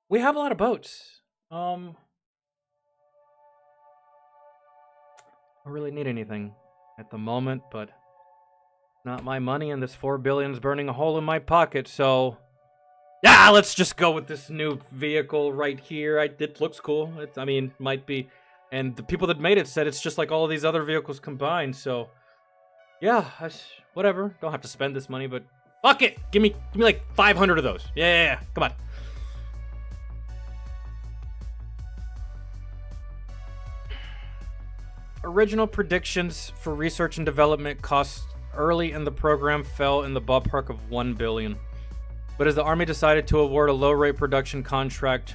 Speaker 1: We have a lot of boats. I don't really need anything at the moment, but not my money, and this 4 billion's burning a hole in my pocket, so yeah, let's just go with this new vehicle right here. It looks cool. Might be, and the people that made it said it's just like all of these other vehicles combined, so yeah, whatever. Don't have to spend this money, but fuck it. Give me like 500 of those. Yeah. Come on. Original predictions for research and development costs early in the program fell in the ballpark of $1 billion. But as the Army decided to award a low-rate production contract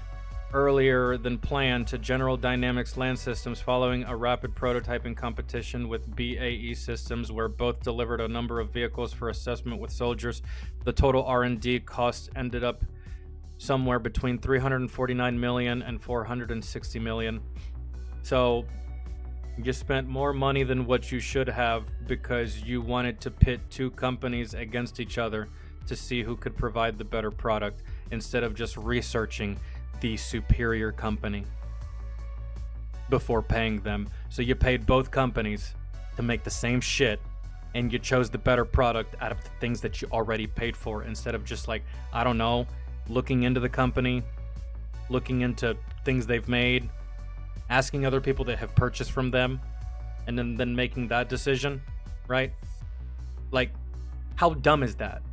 Speaker 1: earlier than planned to General Dynamics Land Systems following a rapid prototyping competition with BAE Systems, where both delivered a number of vehicles for assessment with soldiers. The total R&D cost ended up somewhere between 349 million and 460 million. So you spent more money than what you should have because you wanted to pit two companies against each other to see who could provide the better product instead of just researching the superior company before paying them. So you paid both companies to make the same shit, and you chose the better product out of the things that you already paid for, instead of just like, I don't know, looking into the company, looking into things they've made, asking other people that have purchased from them, and then making that decision, right? Like, how dumb is that?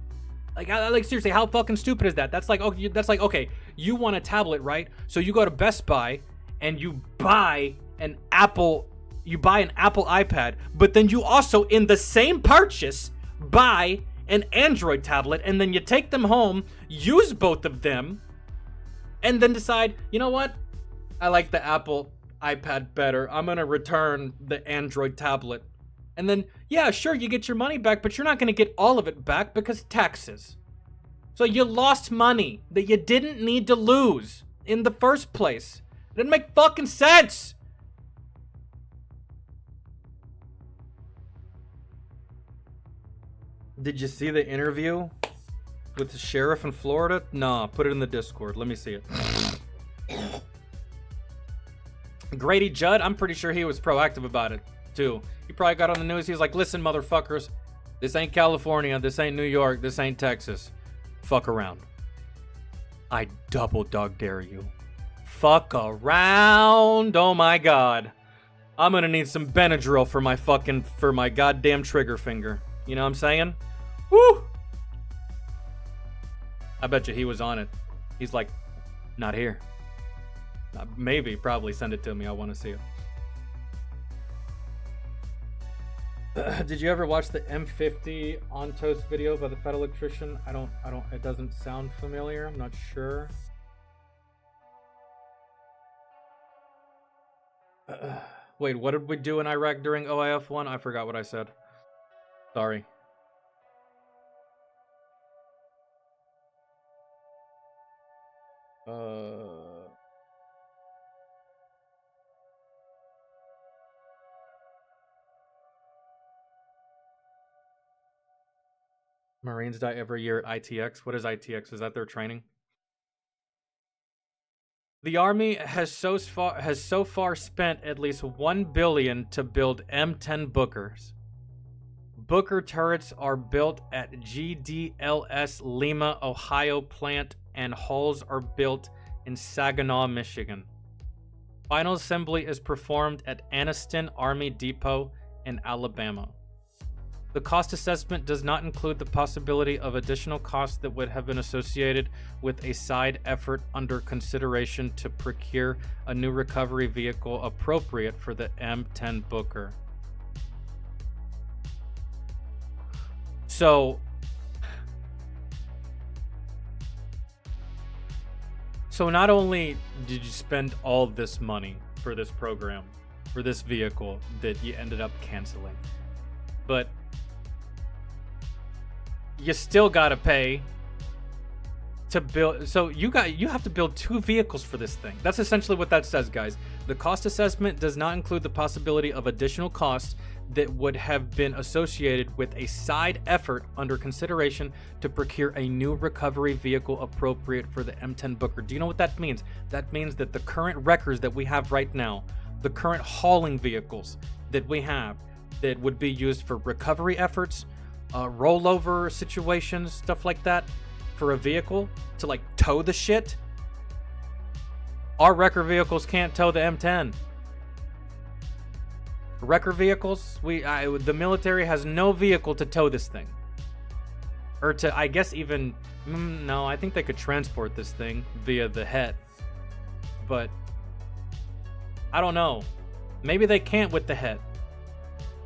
Speaker 1: Like seriously, how fucking stupid is that? That's like, okay, you want a tablet, right? So you go to Best Buy and you buy an Apple iPad, but then you also, in the same purchase, buy an Android tablet, and then you take them home, use both of them, and then decide, you know what? I like the Apple iPad better. I'm gonna return the Android tablet. And then, yeah, sure, you get your money back, but you're not going to get all of it back because taxes. So you lost money that you didn't need to lose in the first place. It didn't make fucking sense. Did you see the interview with the sheriff in Florida? Nah, put it in the Discord. Let me see it. Grady Judd, I'm pretty sure he was proactive about it, too. He probably got on the news. He was like, listen, motherfuckers, this ain't California. This ain't New York. This ain't Texas. Fuck around. I double dog dare you. Fuck around. Oh my God. I'm gonna need some Benadryl for my goddamn trigger finger. You know what I'm saying? Woo! I bet you he was on it. He's like, not here. Maybe, probably send it to me. I want to see it. Did you ever watch the M50 on toast video by the Fed electrician? I don't, it doesn't sound familiar. I'm not sure. Wait, what did we do in Iraq during OIF 1? I forgot what I said. Sorry. Marines die every year at ITX. What is ITX? Is that their training? The Army has so far spent at least $1 billion to build M10 Bookers. Booker turrets are built at GDLS Lima, Ohio plant, and hulls are built in Saginaw, Michigan. Final assembly is performed at Anniston Army Depot in Alabama. The cost assessment does not include the possibility of additional costs that would have been associated with a side effort under consideration to procure a new recovery vehicle appropriate for the M10 Booker. So not only did you spend all this money for this program, for this vehicle that you ended up canceling, but you still gotta pay to build. So you have to build two vehicles for this thing. That's essentially what that says, guys. The cost assessment does not include the possibility of additional costs that would have been associated with a side effort under consideration to procure a new recovery vehicle appropriate for the M10 Booker. Do you know what that means? That means that the current wreckers that we have right now, the current hauling vehicles that we have that would be used for recovery efforts, rollover situations, stuff like that, for a vehicle to like tow the shit, our wrecker vehicles can't tow the M10. Wrecker vehicles, the military has no vehicle to tow this thing, or to, I guess, even no, I think they could transport this thing via the HET, but I don't know, maybe they can't with the HET.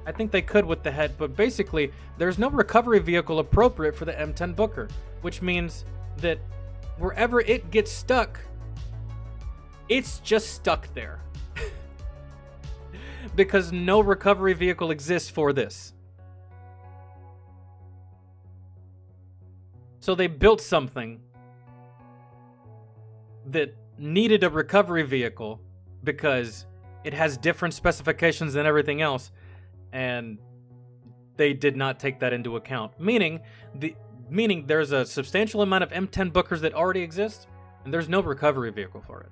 Speaker 1: I think they could with the HET, but basically there's no recovery vehicle appropriate for the M10 Booker, which means that wherever it gets stuck, It's just stuck there. Because no recovery vehicle exists for this. So they built something that needed a recovery vehicle because it has different specifications than everything else, and they did not take that into account. Meaning there's a substantial amount of M10 Bookers that already exist, and there's no recovery vehicle for it.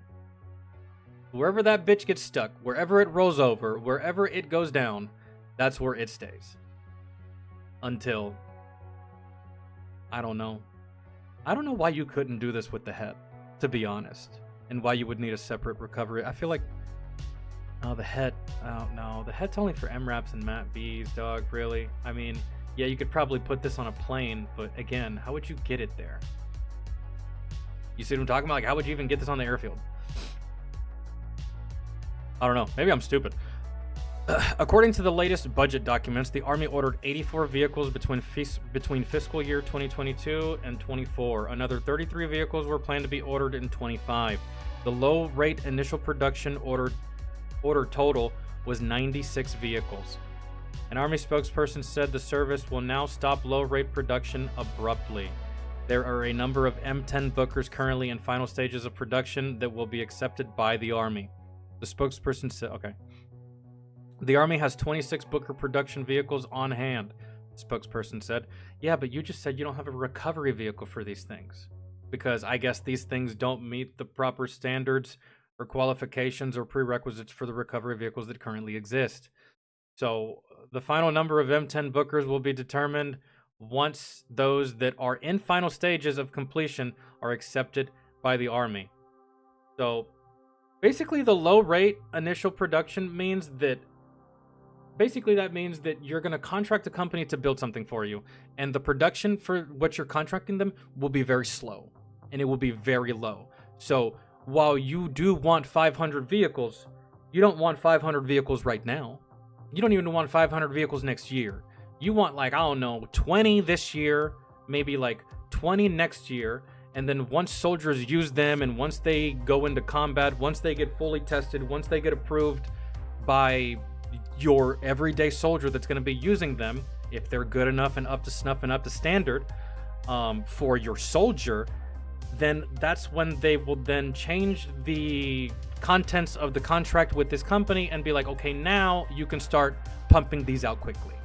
Speaker 1: Wherever that bitch gets stuck, wherever it rolls over, wherever it goes down, that's where it stays. Until, I don't know. I don't know why you couldn't do this with the head, to be honest, and why you would need a separate recovery. I feel like, oh, the head, oh no, the head's only for MRAPs and MAT Bs, dog, really? I mean, yeah, you could probably put this on a plane, but again, how would you get it there? You see what I'm talking about? Like, how would you even get this on the airfield? I don't know. Maybe I'm stupid. According to the latest budget documents, the Army ordered 84 vehicles between fiscal year 2022 and 24. Another 33 vehicles were planned to be ordered in 25. The low-rate initial production order total was 96 vehicles. An Army spokesperson said the service will now stop low-rate production abruptly. There are a number of M10 Bookers currently in final stages of production that will be accepted by the Army. The spokesperson said, okay. The Army has 26 Booker production vehicles on hand, the spokesperson said. Yeah, but you just said you don't have a recovery vehicle for these things. Because I guess these things don't meet the proper standards or qualifications or prerequisites for the recovery vehicles that currently exist. So the final number of M10 Bookers will be determined once those that are in final stages of completion are accepted by the Army. So basically the low rate initial production means that that means that you're going to contract a company to build something for you, and the production for what you're contracting them will be very slow, and it will be very low. So while you do want 500 vehicles, you don't want 500 vehicles right now. You don't even want 500 vehicles next year. You want, like, I don't know, 20 this year, maybe like 20 next year, and then once soldiers use them, and once they go into combat, once they get fully tested, once they get approved by your everyday soldier that's going to be using them, if they're good enough and up to snuff and up to standard for your soldier, then that's when they will then change the contents of the contract with this company and be like, okay, now you can start pumping these out quickly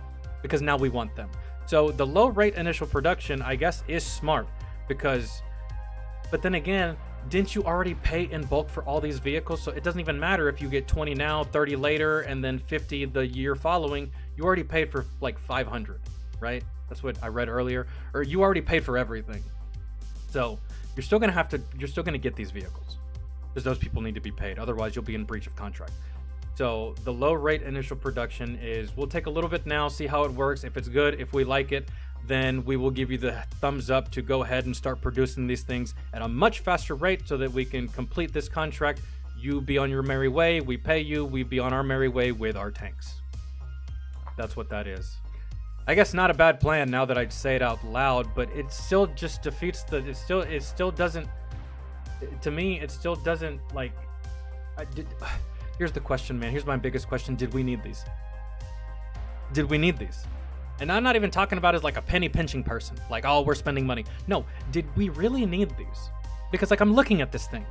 Speaker 1: because now we want them. So the low rate initial production, I guess, is smart because, but then again, didn't you already pay in bulk for all these vehicles? So it doesn't even matter if you get 20 now, 30 later, and then 50 the year following. You already paid for like 500, right? That's what I read earlier. Or you already paid for everything. So you're still gonna get these vehicles because those people need to be paid. Otherwise, you'll be in breach of contract. So the low rate initial production is, we'll take a little bit now, see how it works. If it's good, if we like it, then we will give you the thumbs up to go ahead and start producing these things at a much faster rate so that we can complete this contract. You be on your merry way, we pay you, we be on our merry way with our tanks. That's what that is. I guess not a bad plan now that I'd say it out loud, but it still just defeats the, it still doesn't, to me, it still doesn't, like, here's the question, man. Here's my biggest question. Did we need these? Did we need these? And I'm not even talking about as like a penny pinching person, like, oh, we're spending money. No, did we really need these? Because like I'm looking at this thing,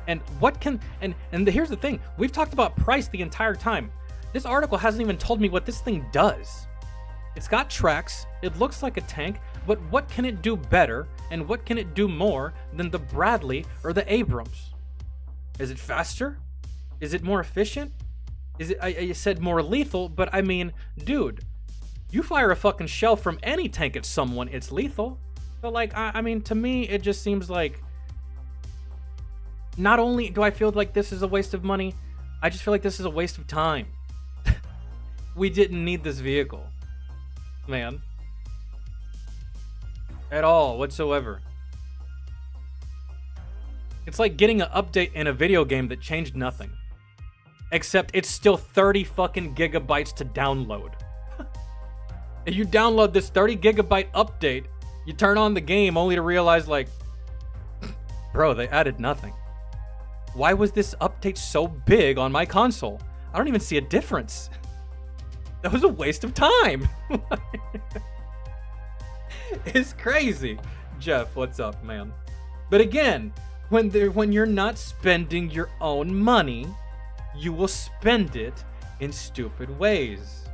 Speaker 1: and what can, and here's the thing, we've talked about price the entire time. This article hasn't even told me what this thing does. It's got tracks, it looks like a tank, but what can it do better, and what can it do more than the Bradley or the Abrams? Is it faster? Is it more efficient? Is it, I said more lethal, but I mean, dude, you fire a fucking shell from any tank at someone, it's lethal. So like, I mean, to me, it just seems like, not only do I feel like this is a waste of money, I just feel like this is a waste of time. We didn't need this vehicle, man. At all, whatsoever. It's like getting an update in a video game that changed nothing. Except it's still 30 fucking gigabytes to download. If you download this 30 gigabyte update, you turn on the game only to realize, like, bro, they added nothing. Why was this update so big on my console? I don't even see a difference. That was a waste of time. It's crazy. Jeff, what's up, man? But again, when you're not spending your own money, you will spend it in stupid ways.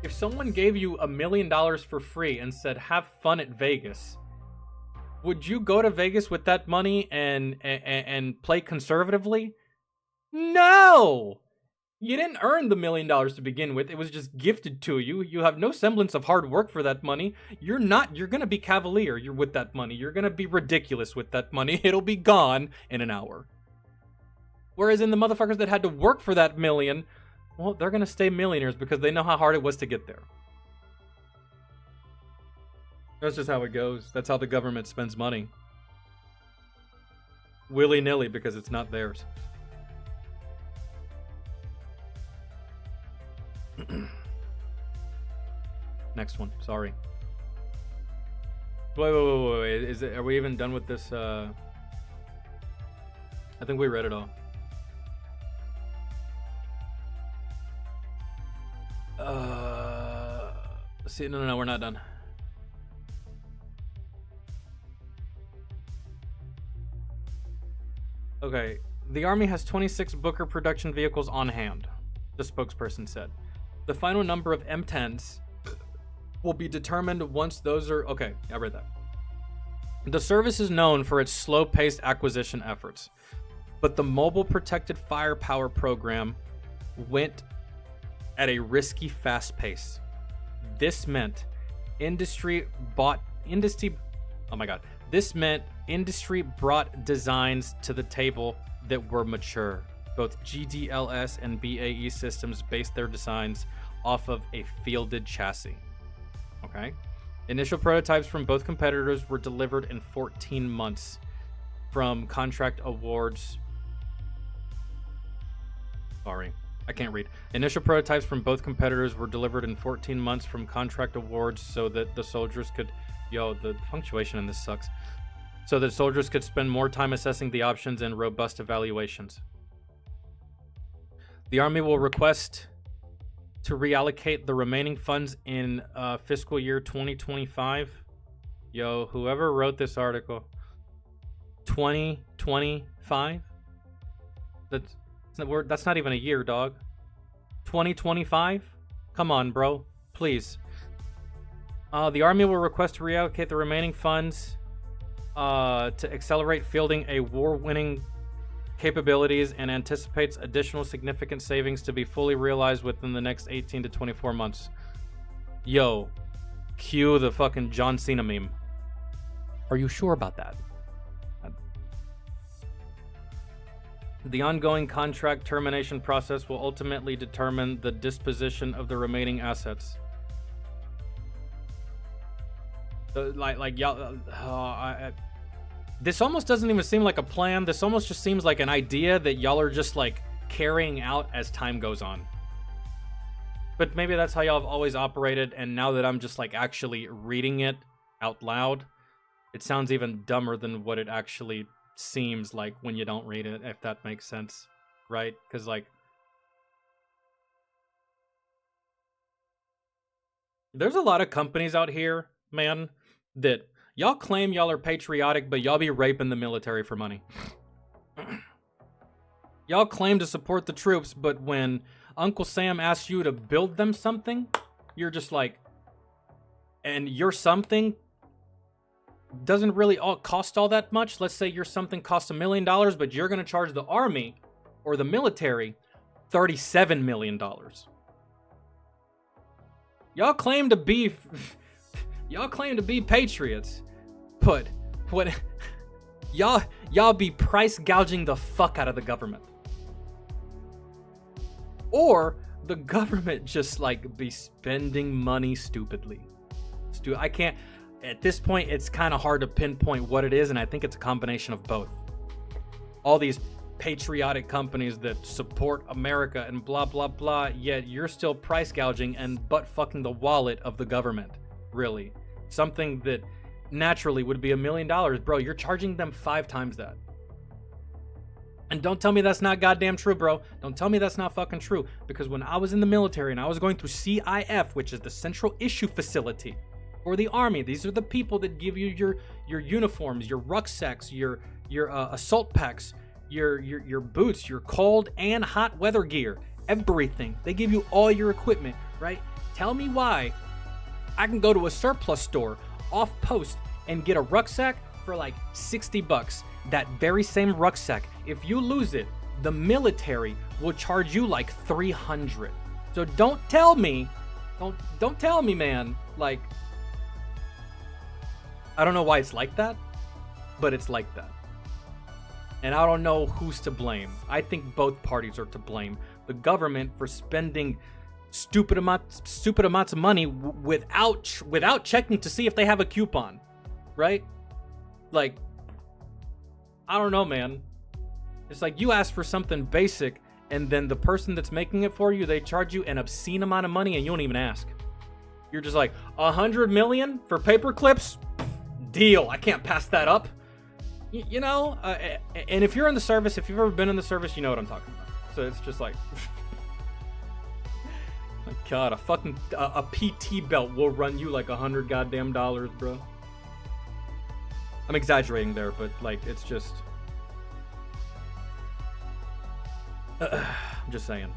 Speaker 1: If someone gave you $1 million for free and said, have fun at Vegas, would you go to Vegas with that money and play conservatively? No! You didn't earn the $1 million to begin with. It was just gifted to you. You have no semblance of hard work for that money. You're gonna be cavalier with that money. You're gonna be ridiculous with that money. It'll be gone in an hour. Whereas in the motherfuckers that had to work for that million, well, they're gonna stay millionaires because they know how hard it was to get there. That's just how it goes. That's how the government spends money. Willy-nilly because it's not theirs. Next one. Sorry. Wait. Are we even done with this? I think we read it all. See, no, we're not done. Okay, the Army has 26 Booker production vehicles on hand, the spokesperson said. The final number of M10s will be determined once those are... Okay, I read that. The service is known for its slow-paced acquisition efforts, but the Mobile Protected Firepower program went at a risky, fast pace. This meant industry brought designs to the table that were mature. Both GDLS and BAE systems based their designs off of a fielded chassis. Okay? Initial prototypes from both competitors were delivered in 14 months from contract awards. Sorry, I can't read. Initial prototypes from both competitors were delivered in 14 months from contract awards so that the soldiers could... Yo, the punctuation in this sucks. So that soldiers could spend more time assessing the options and robust evaluations. The Army will request to reallocate the remaining funds in fiscal year 2025. Yo, whoever wrote this article, 2025? That's not even a year, dog. 2025? Come on, bro. Please. The Army will request to reallocate the remaining funds to accelerate fielding a war-winning capabilities and anticipates additional significant savings to be fully realized within the next 18 to 24 months. Yo, cue the fucking John Cena meme. Are you sure about that? The ongoing contract termination process will ultimately determine the disposition of the remaining assets. This almost doesn't even seem like a plan. This almost just seems like an idea that y'all are just like carrying out as time goes on. But maybe that's how y'all have always operated, and now that I'm just like actually reading it out loud, it sounds even dumber than what it actually seems like when you don't read it, if that makes sense, right? Because like, there's a lot of companies out here, man, that y'all claim y'all are patriotic, but y'all be raping the military for money. Y'all claim to support the troops, but when Uncle Sam asks you to build them something, you're just like, and your something doesn't really cost all that much. Let's say your something costs $1 million, but you're going to charge the Army or the military $37 million. Y'all claim to be patriots, but what y'all be price gouging the fuck out of the government. Or the government just like be spending money stupidly. I can't, at this point, it's kind of hard to pinpoint what it is, and I think it's a combination of both. All these patriotic companies that support America and blah, blah, blah, yet you're still price gouging and butt fucking the wallet of the government, really. Something that naturally would be $1 million, bro, you're charging them 5 times that. And don't tell me that's not goddamn true, bro. Don't tell me that's not fucking true. Because when I was in the military and I was going through CIF, which is the Central Issue Facility for the Army, these are the people that give you your uniforms, your rucksacks, your assault packs, your boots, your cold and hot weather gear, everything. They give you all your equipment, right? Tell me why I can go to a surplus store off post and get a rucksack for like 60 bucks. That very same rucksack, if you lose it, the military will charge you like 300. So don't tell me, man, like, I don't know why it's like that, but it's like that. And I don't know who's to blame. I think both parties are to blame. The government for spending stupid amounts of money without checking to see if they have a coupon, right? Like, I don't know, man. It's like you ask for something basic, and then the person that's making it for you, they charge you an obscene amount of money, and you don't even ask. You're just like, 100 million for paper clips? Deal. I can't pass that up. You know? And if you're in the service, if you've ever been in the service, you know what I'm talking about. So it's just like, my God, a PT belt will run you like $100 goddamn dollars, bro. I'm exaggerating there, but like, it's just, I'm just saying.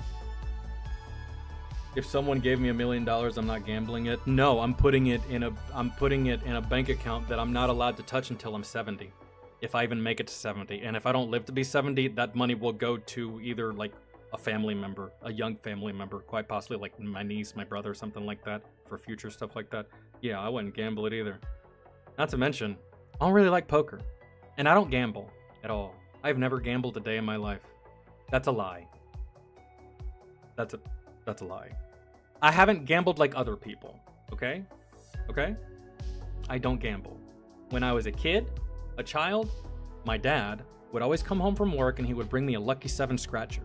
Speaker 1: If someone gave me $1 million, I'm not gambling it. No, I'm putting it in a bank account that I'm not allowed to touch until I'm 70. If I even make it to 70. And if I don't live to be 70, that money will go to either like a family member, a young family member, quite possibly like my niece, my brother, something like that, for future stuff like that. Yeah, I wouldn't gamble it either. Not to mention, I don't really like poker. And I don't gamble at all. I've never gambled a day in my life. That's a lie. That's a lie. I haven't gambled like other people, okay? Okay? I don't gamble. When I was a kid, a child, my dad would always come home from work and he would bring me a Lucky 7 scratcher.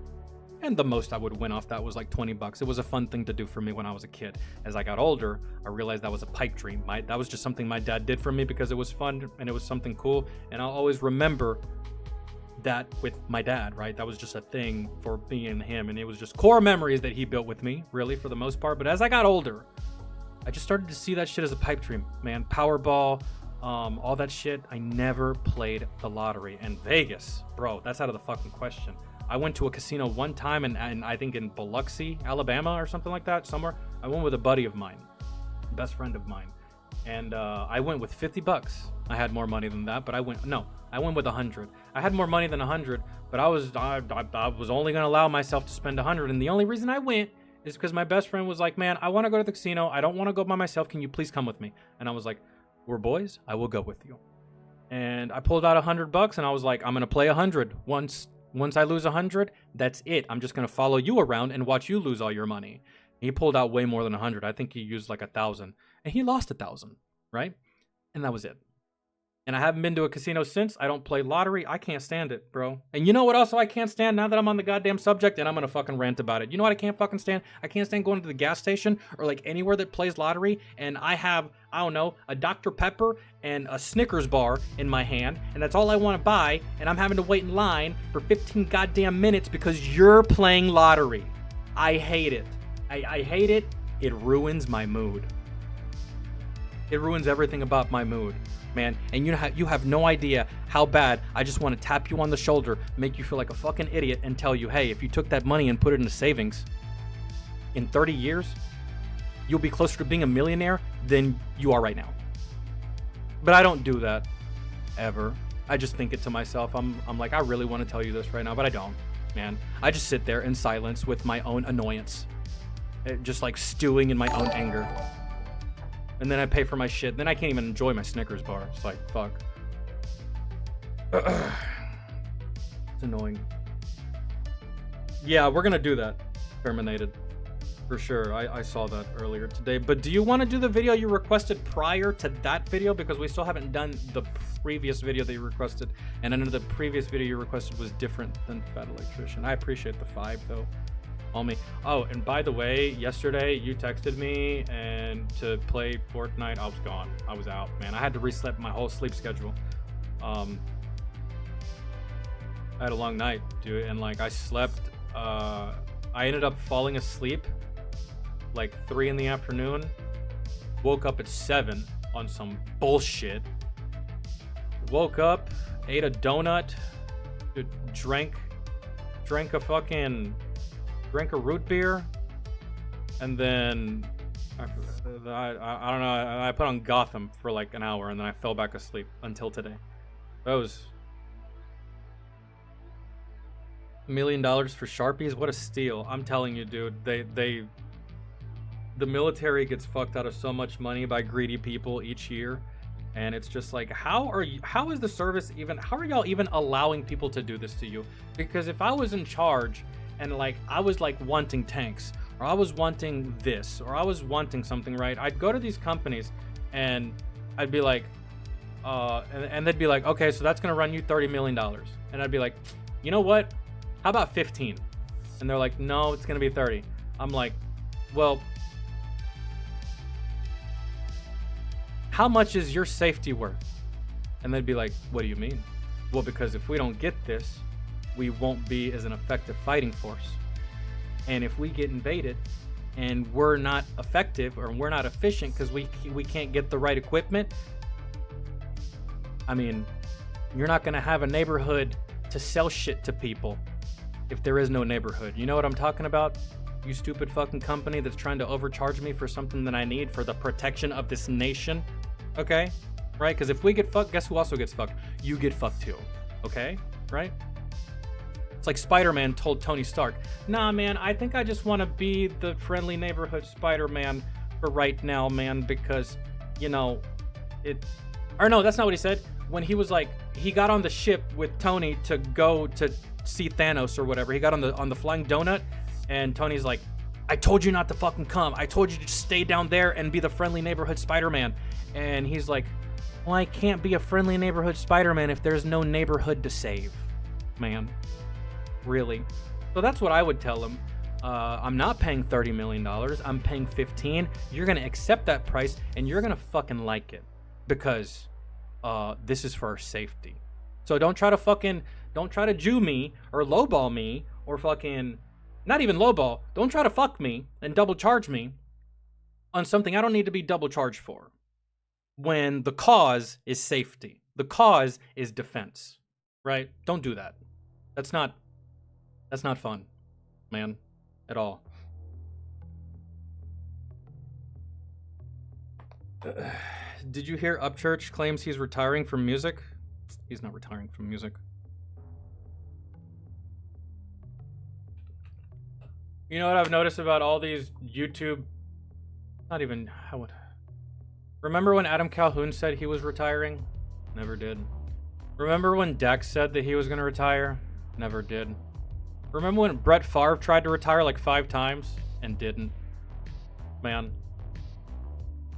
Speaker 1: And the most I would win off that was like 20 bucks. It was a fun thing to do for me when I was a kid. As I got older, I realized that was a pipe dream. That was just something my dad did for me because it was fun and it was something cool. And I'll always remember that with my dad, right? That was just a thing for me and him. And it was just core memories that he built with me, really, for the most part. But as I got older, I just started to see that shit as a pipe dream, man. Powerball, all that shit. I never played the lottery. And Vegas, bro, that's out of the fucking question. I went to a casino one time and I think in Biloxi, Alabama or something like that, somewhere. I went with a buddy of mine, best friend of mine. And I went with 50 bucks. I had more money than that, but I went with 100. I had more money than 100, but I was only going to allow myself to spend 100. And the only reason I went is because my best friend was like, man, I want to go to the casino. I don't want to go by myself. Can you please come with me? And I was like, we're boys. I will go with you. And I pulled out $100 and I was like, I'm going to play 100. Once I lose 100, that's it. I'm just going to follow you around and watch you lose all your money. He pulled out way more than 100. I think he used like 1,000. And he lost 1,000, right? And that was it. And I haven't been to a casino since. I don't play lottery. I can't stand it, bro. And you know what also I can't stand now that I'm on the goddamn subject? And I'm going to fucking rant about it. You know what I can't fucking stand? I can't stand going to the gas station or like anywhere that plays lottery. And I have, I don't know, a Dr. Pepper and a Snickers bar in my hand. And that's all I want to buy. And I'm having to wait in line for 15 goddamn minutes because you're playing lottery. I hate it. I hate it. It ruins my mood. It ruins everything about my mood, man. And you have no idea how bad I just want to tap you on the shoulder, make you feel like a fucking idiot, and tell you, hey, if you took that money and put it into savings, in 30 years, you'll be closer to being a millionaire than you are right now. But I don't do that, ever. I just think it to myself. I'm like, I really want to tell you this right now, but I don't, man. I just sit there in silence with my own annoyance, just like stewing in my own anger. And then I pay for my shit. Then I can't even enjoy my Snickers bar. It's like, fuck. It's annoying. Yeah, we're gonna do that. Terminated. For sure. I saw that earlier today. But do you want to do the video you requested prior to that video? Because we still haven't done the previous video that you requested. And I know the previous video you requested was different than Fat Electrician. I appreciate the 5, though. On me. Oh, and by the way, yesterday you texted me and to play Fortnite. I was gone. I was out, man. I had to reset my whole sleep schedule. I had a long night, dude, and like I slept. I ended up falling asleep like 3 in the afternoon. Woke up at 7 on some bullshit. Woke up, ate a donut, dude, drank a root beer, and then I don't know. I put on Gotham for like an hour, and then I fell back asleep until today. That was $1 million for Sharpies. What a steal! I'm telling you, dude. The military gets fucked out of so much money by greedy people each year, and it's just like, how is the service even? How are y'all even allowing people to do this to you? Because if I was in charge and like I was like wanting tanks, or I was wanting this, or I was wanting something, right? I'd go to these companies and I'd be like, and they'd be like, okay, so that's gonna run you $30 million. And I'd be like, you know what? How about 15? And they're like, no, it's gonna be 30. I'm like, well, how much is your safety worth? And they'd be like, what do you mean? Well, because if we don't get this, we won't be as an effective fighting force. And if we get invaded and we're not effective or we're not efficient because we can't get the right equipment, I mean, you're not going to have a neighborhood to sell shit to people if there is no neighborhood. You know what I'm talking about? You stupid fucking company that's trying to overcharge me for something that I need for the protection of this nation. Okay? Right? Because if we get fucked, guess who also gets fucked? You get fucked too. Okay? Right? It's like Spider-Man told Tony Stark, nah, man, I think I just want to be the friendly neighborhood Spider-Man for right now, man, because, you know, or no, that's not what he said. When he was like, he got on the ship with Tony to go to see Thanos or whatever. He got on the flying donut, and Tony's like, I told you not to fucking come. I told you to just stay down there and be the friendly neighborhood Spider-Man. And he's like, well, I can't be a friendly neighborhood Spider-Man if there's no neighborhood to save, man. Really? So that's what I would tell him. I'm not paying $30 million. I'm paying 15. You're going to accept that price, and you're going to fucking like it because this is for our safety. So don't try to Jew me or lowball me or fucking, not even lowball. Don't try to fuck me and double charge me on something I don't need to be double charged for. When the cause is safety, the cause is defense, right? Don't do that. That's not fun, man, at all. Did you hear Upchurch claims he's retiring from music? He's not retiring from music. You know what I've noticed about all these YouTube, remember when Adam Calhoun said he was retiring? Never did. Remember when Dex said that he was going to retire? Never did. Remember when Brett Favre tried to retire like 5 times and didn't? Man,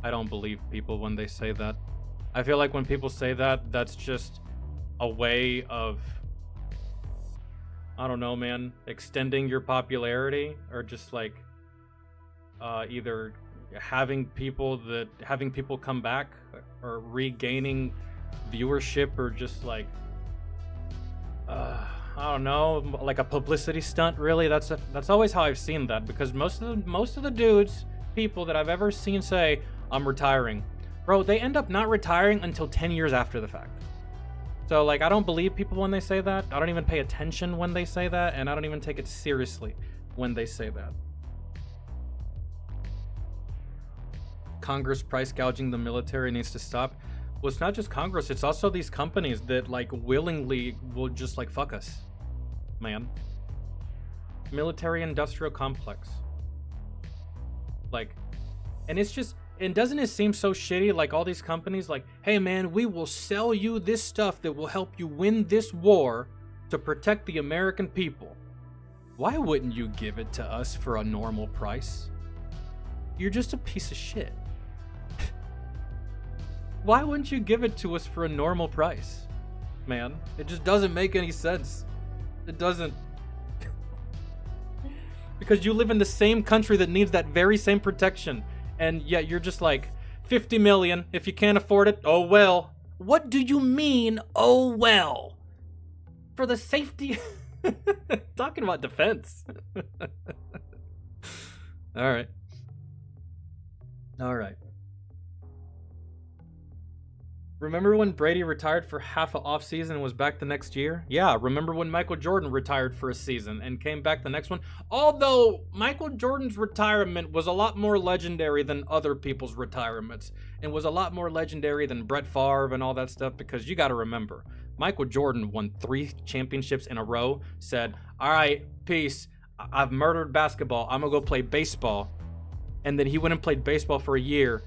Speaker 1: I don't believe people when they say that. I feel like when people say that, that's just a way of, I don't know, man, extending your popularity, or just like either having people come back or regaining viewership, or just like I don't know, like a publicity stunt. Really, that's always how I've seen that, because most of the people that I've ever seen say I'm retiring, bro, they end up not retiring until 10 years after the fact. So like, I don't believe people when they say that. I don't even pay attention when they say that, and I don't even take it seriously when they say that. Congress price gouging the military needs to stop. Well, it's not just Congress, it's also these companies that like willingly will just like fuck us, man. Military industrial complex. Like, and it's just, and doesn't it seem so shitty, like all these companies like, hey man, we will sell you this stuff that will help you win this war to protect the American people. Why wouldn't you give it to us for a normal price? You're just a piece of shit. Why wouldn't you give it to us for a normal price, man? It just doesn't make any sense. It doesn't. Because you live in the same country that needs that very same protection, and yet you're just like, 50 million, if you can't afford it, oh well. What do you mean, oh well? For the safety. Talking about defense. All right. All right. Remember when Brady retired for half an offseason and was back the next year? Yeah, remember when Michael Jordan retired for a season and came back the next one? Although Michael Jordan's retirement was a lot more legendary than other people's retirements and was a lot more legendary than Brett Favre and all that stuff, because you got to remember, Michael Jordan won 3 championships in a row, said, all right, peace, I've murdered basketball, I'm going to go play baseball. And then he went and played baseball for a year,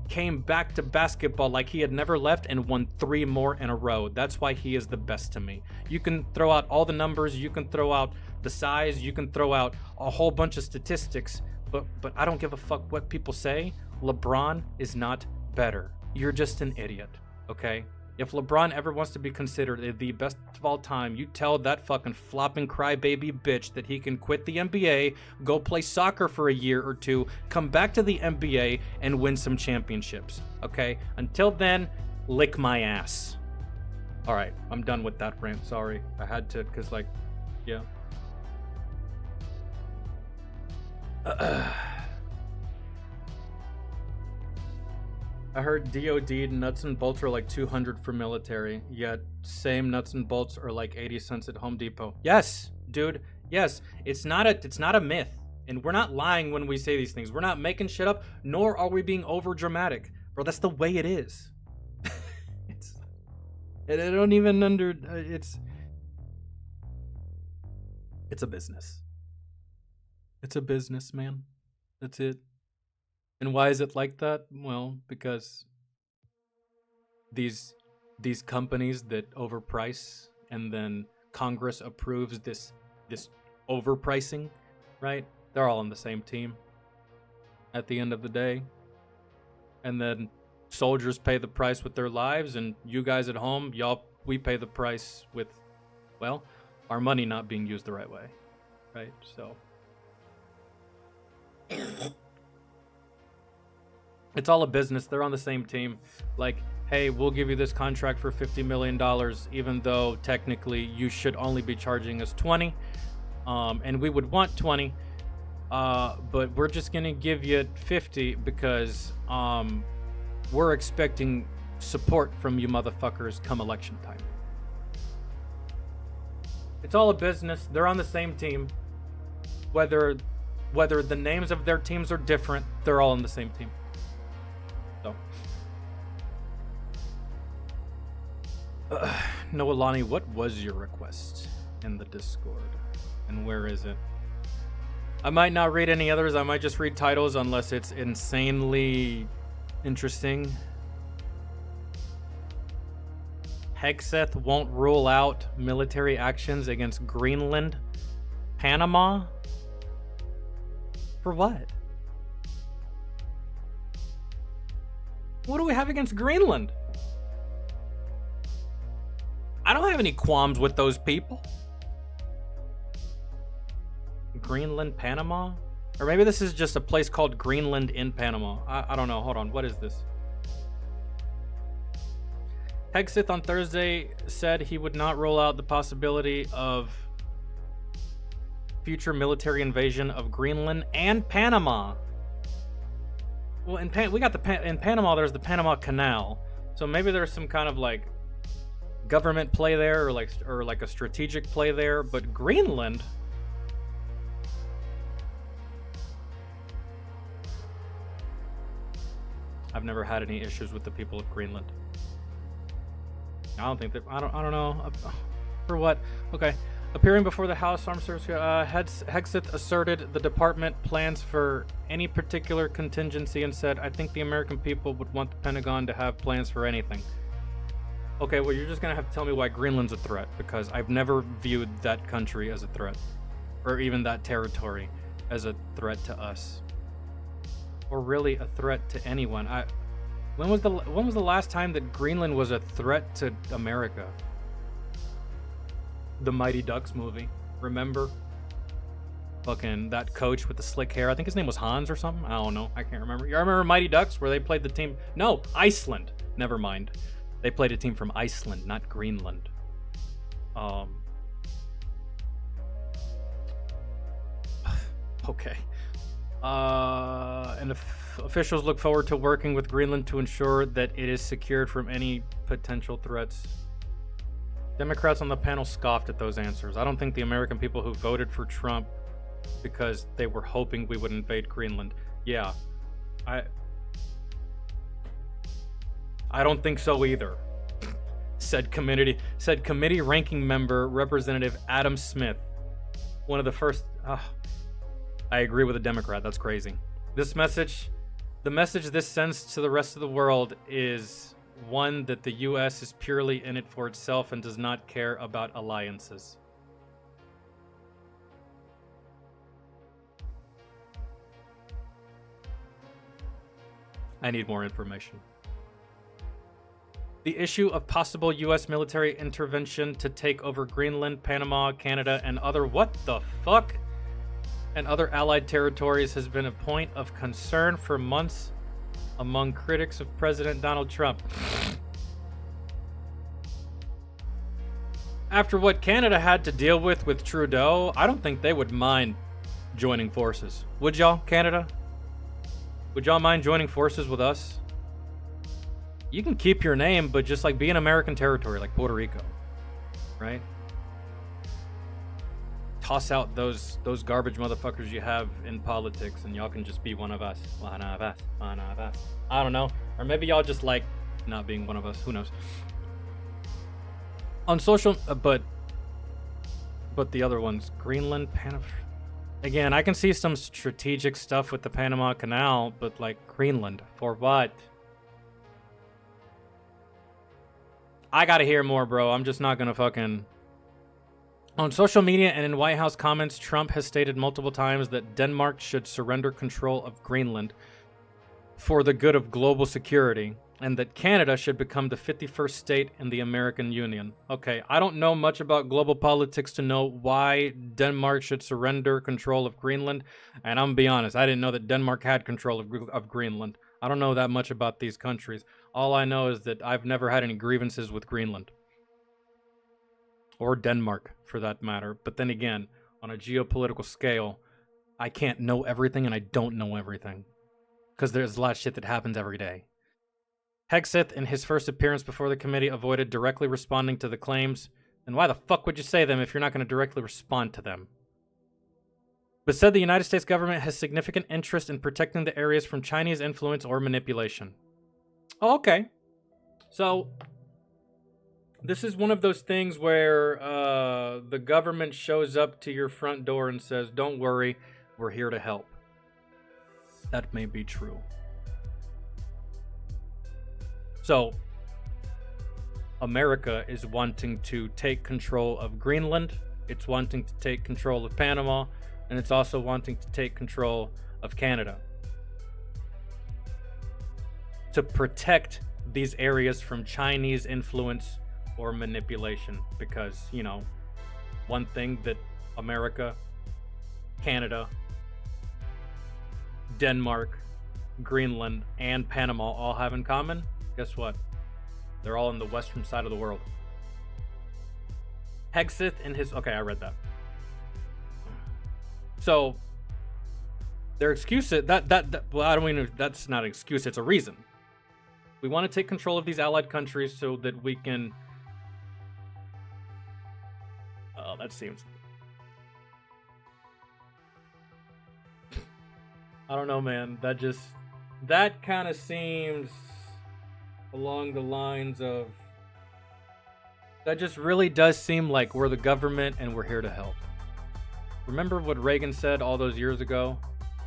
Speaker 1: came back to basketball like he had never left, and won 3 more in a row. That's why he is the best to me. You can throw out all the numbers, you can throw out the size, you can throw out a whole bunch of statistics, but I don't give a fuck what people say. LeBron is not better. You're just an idiot, okay? If LeBron ever wants to be considered the best of all time, you tell that fucking flopping crybaby bitch that he can quit the NBA, go play soccer for a year or 2, come back to the NBA, and win some championships, okay? Until then, lick my ass. All right, I'm done with that rant. Sorry, I had to, because, like, yeah. I heard DOD nuts and bolts are like $200 for military, yet same nuts and bolts are like 80 cents at Home Depot. Yes, dude. Yes, it's not a myth, and we're not lying when we say these things. We're not making shit up, nor are we being over dramatic, bro. That's the way it is. I don't even it's a business. It's a business, man. That's it. And why is it like that? Well, because these companies that overprice, and then Congress approves this overpricing, right? They're all on the same team at the end of the day. And then soldiers pay the price with their lives, and you guys at home, we pay the price with, well, our money not being used the right way, right? So it's all a business. They're on the same team. Like, hey, we'll give you this contract for $50 million, even though technically you should only be charging us 20, and we would want 20, but we're just gonna give you 50 because we're expecting support from you motherfuckers come election time. It's all a business. They're on the same team. Whether the names of their teams are different, they're all on the same team. So, Noelani, what was your request in the Discord, and where is it? I might not read any others. I might just read titles unless it's insanely interesting. Hegseth won't rule out military actions against Greenland, Panama. For what? What do we have against Greenland? I don't have any qualms with those people. Greenland, Panama? Or maybe this is just a place called Greenland in Panama. I don't know. Hold on. What is this? Hegseth on Thursday said he would not rule out the possibility of future military invasion of Greenland and Panama. Well, in Panama, there's the Panama Canal, so maybe there's some kind of like government play there, or like a strategic play there. But Greenland, I've never had any issues with the people of Greenland. I don't think that. I don't know. For what? Okay. Appearing before the House Armed Services, Hegseth asserted the department plans for any particular contingency and said, I think the American people would want the Pentagon to have plans for anything. Okay, well, you're just going to have to tell me why Greenland's a threat, because I've never viewed that country as a threat, or even that territory as a threat to us, or really a threat to anyone. When was the last time that Greenland was a threat to America? The Mighty Ducks movie, remember? Fucking that coach with the slick hair. I think his name was Hans or something. I don't know. I can't remember. You remember Mighty Ducks, where they played the team? No, Iceland. Never mind. They played a team from Iceland, not Greenland. Okay. And officials look forward to working with Greenland to ensure that it is secured from any potential threats. Democrats on the panel scoffed at those answers. I don't think the American people who voted for Trump because they were hoping we would invade Greenland. Yeah. I don't think so either. Said committee ranking member Representative Adam Smith. One of the first I agree with a Democrat. That's crazy. The message this sends to the rest of the world is one that the US is purely in it for itself and does not care about alliances. I need more information. The issue of possible US military intervention to take over Greenland, Panama, Canada, and other and other allied territories has been a point of concern for months among critics of President Donald Trump. After what Canada had to deal with Trudeau, I don't think they would mind joining forces. Would y'all, Canada? Would y'all mind joining forces with us? You can keep your name, but just like be an American territory, like Puerto Rico, right? Toss out those garbage motherfuckers you have in politics, and y'all can just be one of us. One of us. One of us. I don't know. Or maybe y'all just like not being one of us. Who knows? On social, but the other ones, Greenland, Panama. Again, I can see some strategic stuff with the Panama Canal, but like Greenland, for what? I gotta hear more, bro. I'm just not gonna fucking... On social media and in White House comments, Trump has stated multiple times that Denmark should surrender control of Greenland for the good of global security, and that Canada should become the 51st state in the American Union. Okay, I don't know much about global politics to know why Denmark should surrender control of Greenland, and I'm gonna be honest, I didn't know that Denmark had control of Greenland. I don't know that much about these countries. All I know is that I've never had any grievances with Greenland. Or Denmark, for that matter. But then again, on a geopolitical scale, I can't know everything and I don't know everything. Because there's a lot of shit that happens every day. Hegseth, in his first appearance before the committee, avoided directly responding to the claims. And why the fuck would you say them if you're not going to directly respond to them? But said the United States government has significant interest in protecting the areas from Chinese influence or manipulation. Oh, okay. So, this is one of those things where the government shows up to your front door and says, don't worry, we're here to help. That may be true. So, America is wanting to take control of Greenland, it's wanting to take control of Panama, and it's also wanting to take control of Canada. To protect these areas from Chinese influence or manipulation, because, you know, one thing that America, Canada, Denmark, Greenland, and Panama all have in common, guess what? They're all on the western side of the world. Hegseth in his... Okay, I read that. So, their excuse... well, I don't mean... That's not an excuse, it's a reason. We want to take control of these allied countries so that we can... Oh, that seems... I don't know, man. That kind of seems along the lines of... That just really does seem like we're the government and we're here to help. Remember what Reagan said all those years ago?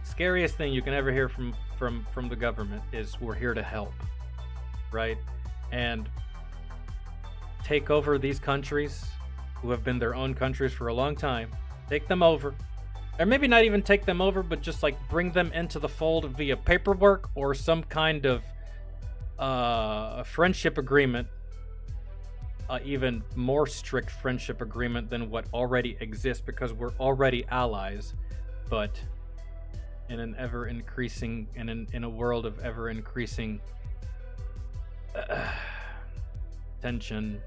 Speaker 1: Scariest thing you can ever hear from the government is we're here to help. Right? And take over these countries who have been their own countries for a long time. Take them over. Or maybe not even take them over, but just like bring them into the fold via paperwork or some kind of friendship agreement. Even more strict friendship agreement than what already exists, because we're already allies, but in an ever increasing, in a world of ever increasing tension.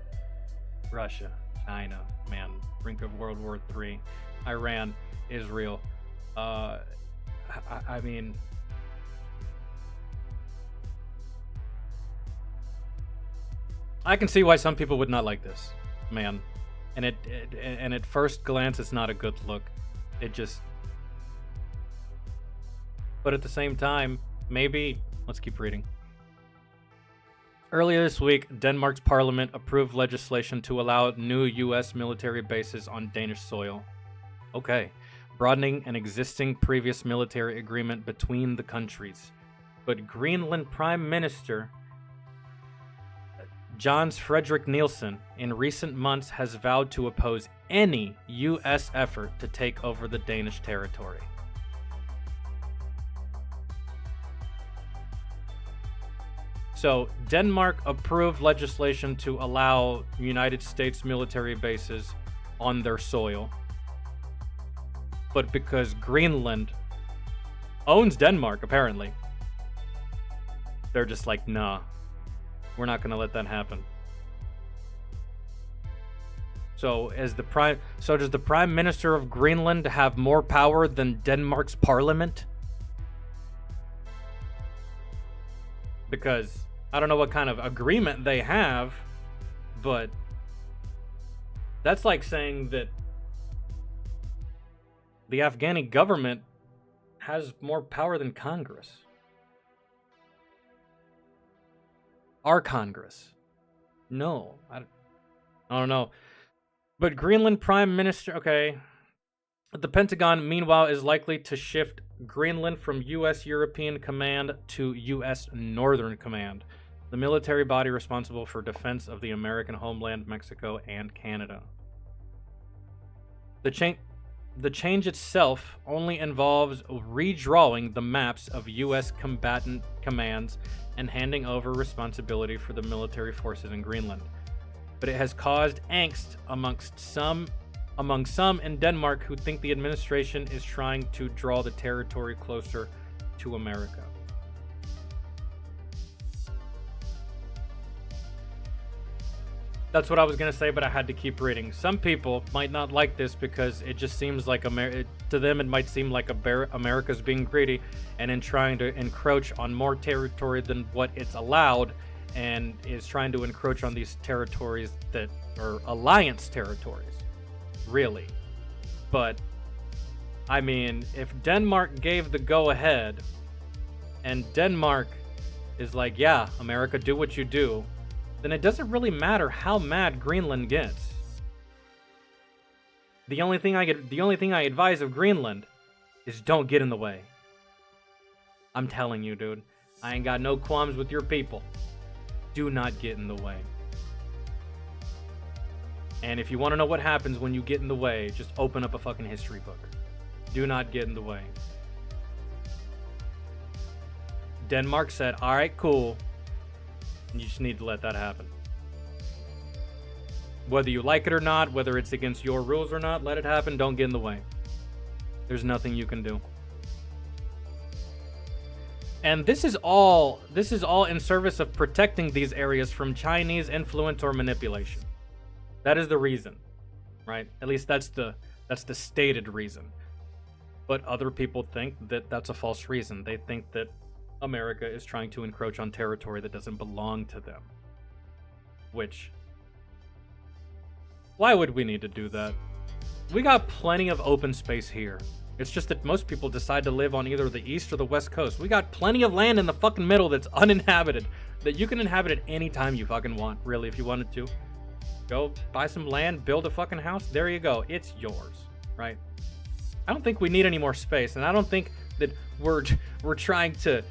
Speaker 1: Russia, China, man, brink of World War III, Iran, Israel, I mean, I can see why some people would not like this, man. And and at first glance, it's not a good look. It just, but at the same time, maybe let's keep reading. Earlier this week, Denmark's parliament approved legislation to allow new U.S. military bases on Danish soil. Okay, broadening an existing previous military agreement between the countries. But Greenland Prime Minister Jens Fredrik Nielsen in recent months has vowed to oppose any U.S. effort to take over the Danish territory. So, Denmark approved legislation to allow United States military bases on their soil. But because Greenland owns Denmark, apparently, they're just like, nah, we're not going to let that happen. So, does the Prime Minister of Greenland have more power than Denmark's parliament? Because I don't know what kind of agreement they have, but that's like saying that the Afghani government has more power than Congress. Our Congress. No, I don't know. But Greenland Prime Minister, okay. The Pentagon, meanwhile, is likely to shift Greenland from U.S. European Command to U.S. Northern Command, the military body responsible for defense of the American homeland, Mexico, and Canada. The change itself only involves redrawing the maps of U.S. combatant commands and handing over responsibility for the military forces in Greenland. But it has caused angst among some in Denmark who think the administration is trying to draw the territory closer to America. That's what I was going to say, but I had to keep reading. Some people might not like this because it just seems like to them it might seem like America's being greedy and in trying to encroach on more territory than what it's allowed, and is trying to encroach on these territories that are alliance territories. Really. But, I mean, if Denmark gave the go-ahead, and Denmark is like, yeah, America, do what you do, then it doesn't really matter how mad Greenland gets. The only thing I advise of Greenland is don't get in the way. I'm telling you, dude. I ain't got no qualms with your people. Do not get in the way. And if you want to know what happens when you get in the way, just open up a fucking history book. Do not get in the way. Denmark said, all right, cool. And you just need to let that happen. Whether you like it or not, whether it's against your rules or not, let it happen. Don't get in the way. There's nothing you can do. And this is all in service of protecting these areas from Chinese influence or manipulation. That is the reason, right? At least that's the stated reason. But other people think that that's a false reason. They think that America is trying to encroach on territory that doesn't belong to them. Which, why would we need to do that? We got plenty of open space here. It's just that most people decide to live on either the east or the west coast. We got plenty of land in the fucking middle that's uninhabited, that you can inhabit at any time you fucking want, really, if you wanted to. Go buy some land, build a fucking house, there you go. It's yours, right? I don't think we need any more space, and I don't think that we're trying to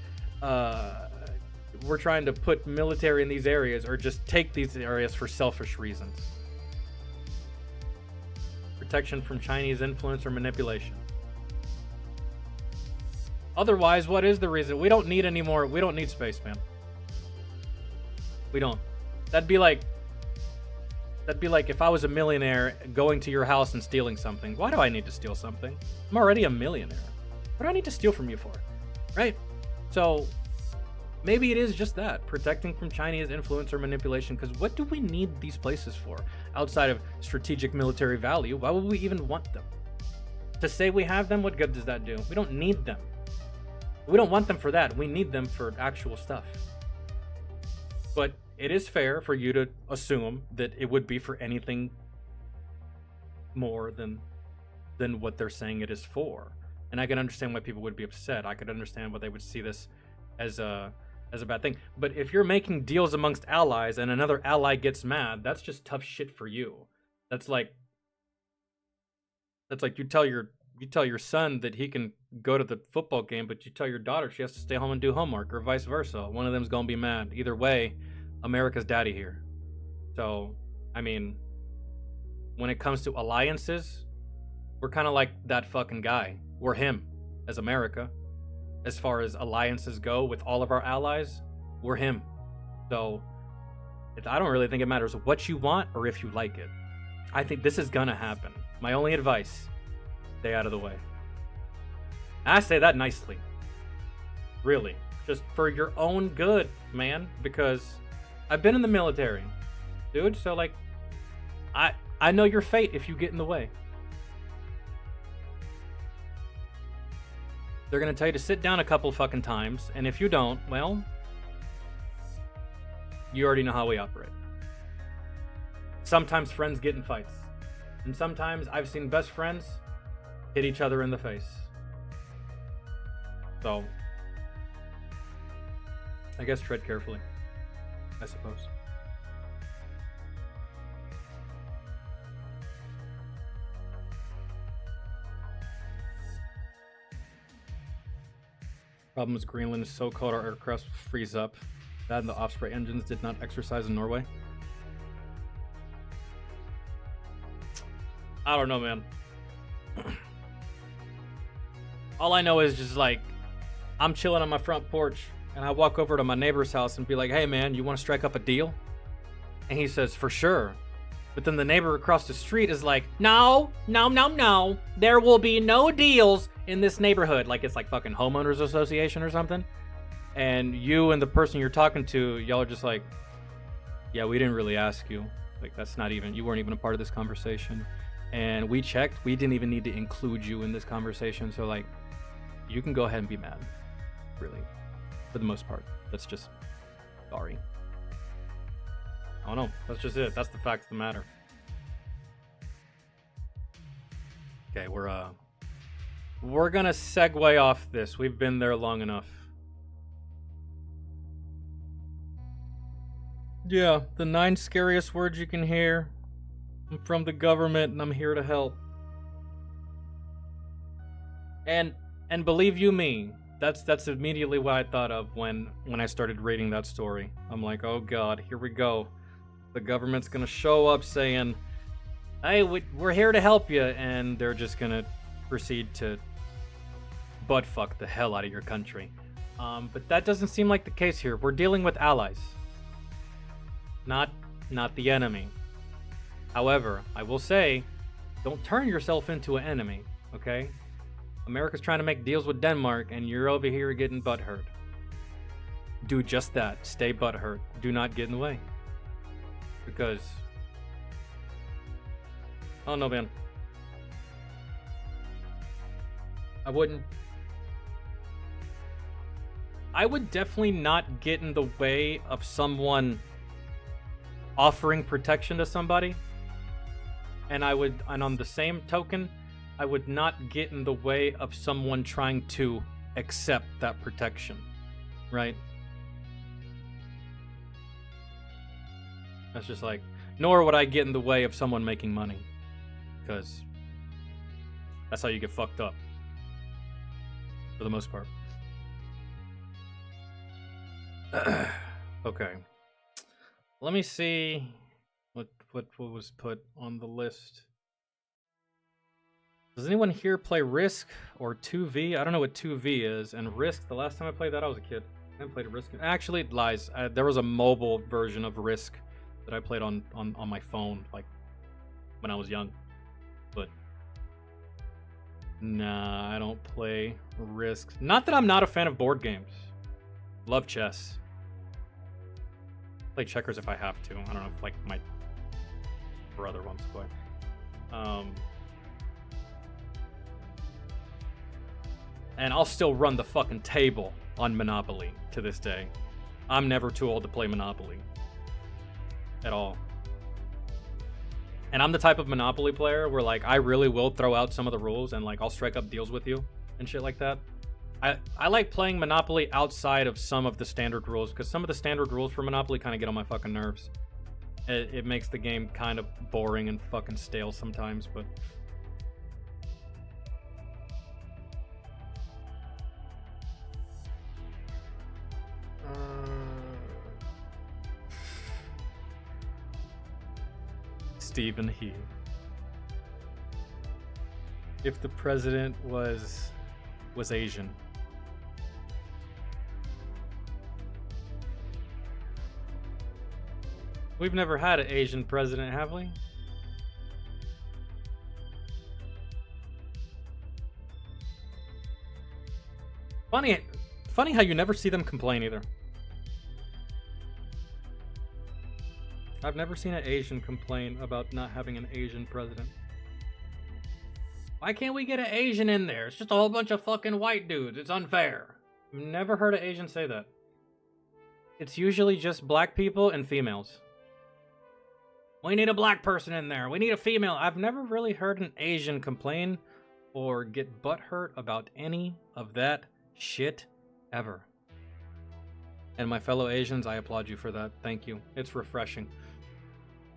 Speaker 1: put military in these areas or just take these areas for selfish reasons. Protection from Chinese influence or manipulation. Otherwise, what is the reason? We don't need any more. We don't need space, man. We don't. That'd be like if I was a millionaire going to your house and stealing something. Why do I need to steal something? I'm already a millionaire. What do I need to steal from you for? Right? So maybe it is just that, protecting from Chinese influence or manipulation, because what do we need these places for? Outside of strategic military value, why would we even want them? To say we have them, what good does that do? We don't need them. We don't want them for that. We need them for actual stuff. But it is fair for you to assume that it would be for anything more than what they're saying it is for. And I can understand why people would be upset. I could understand why they would see this as a bad thing. But if you're making deals amongst allies and another ally gets mad, that's just tough shit for you. That's like you tell your son that he can go to the football game, but you tell your daughter she has to stay home and do homework, or vice versa. One of them's gonna be mad. Either way, America's daddy here. So, I mean, when it comes to alliances, we're kind of like that fucking guy. We're him as America. As far as alliances go with all of our allies, we're him. So, I don't really think it matters what you want or if you like it. I think this is gonna happen. My only advice, stay out of the way. I say that nicely. Really. Just for your own good, man. Because I've been in the military, dude. So, like, I know your fate if you get in the way. They're gonna tell you to sit down a couple fucking times, and if you don't, well, you already know how we operate. Sometimes friends get in fights. And sometimes I've seen best friends hit each other in the face. So, I guess tread carefully, I suppose. Problem is Greenland is so cold our aircraft freeze up. That and the Osprey engines did not exercise in Norway. I don't know, man. All I know is just like, I'm chilling on my front porch and I walk over to my neighbor's house and be like, hey man, you want to strike up a deal? And he says, for sure. But then the neighbor across the street is like, no. There will be no deals in this neighborhood. Like it's like fucking homeowners association or something. And you and the person you're talking to, y'all are just like, yeah, we didn't really ask you. Like that's not even, you weren't even a part of this conversation. And we checked, we didn't even need to include you in this conversation. So like, you can go ahead and be mad. Really. For the most part. That's just, sorry. I don't know. That's just it. That's the fact of the matter. Okay, we're gonna segue off this. We've been there long enough. Yeah, the 9 scariest words you can hear. I'm from the government and I'm here to help. And believe you me, that's immediately what I thought of when I started reading that story. I'm like, oh god, here we go. The government's gonna show up saying, hey, we're here to help you, and they're just gonna proceed to buttfuck the hell out of your country. But that doesn't seem like the case here. We're dealing with allies, not the enemy. However, I will say, don't turn yourself into an enemy, okay? America's trying to make deals with Denmark, and you're over here getting butthurt. Do just that. Stay butthurt. Do not get in the way. Because, I don't know, man. I would definitely not get in the way of someone offering protection to somebody. And on the same token, I would not get in the way of someone trying to accept that protection, right? That's just like, nor would I get in the way of someone making money, because that's how you get fucked up, for the most part. Okay, let me see what was put on the list. Does anyone here play Risk or 2V? I don't know what 2V is, and Risk, the last time I played that I was a kid. I haven't played Risk. Actually, it lies. There was a mobile version of Risk that I played on my phone, like, when I was young. But, nah, I don't play Risk. Not that I'm not a fan of board games. Love chess. Play checkers if I have to. I don't know if, like, my brother wants to play. And I'll still run the fucking table on Monopoly to this day. I'm never too old to play Monopoly. At all. And I'm the type of Monopoly player where, like, I really will throw out some of the rules and, like, I'll strike up deals with you and shit like that. I like playing Monopoly outside of some of the standard rules, because some of the standard rules for Monopoly kind of get on my fucking nerves. It makes the game kind of boring and fucking stale sometimes, but... Stephen He. If the president was Asian. We've never had an Asian president, have we? Funny how you never see them complain either. I've never seen an Asian complain about not having an Asian president. Why can't we get an Asian in there? It's just a whole bunch of fucking white dudes. It's unfair. I've never heard an Asian say that. It's usually just black people and females. We need a black person in there. We need a female. I've never really heard an Asian complain or get butthurt about any of that shit ever. And my fellow Asians, I applaud you for that. Thank you. It's refreshing.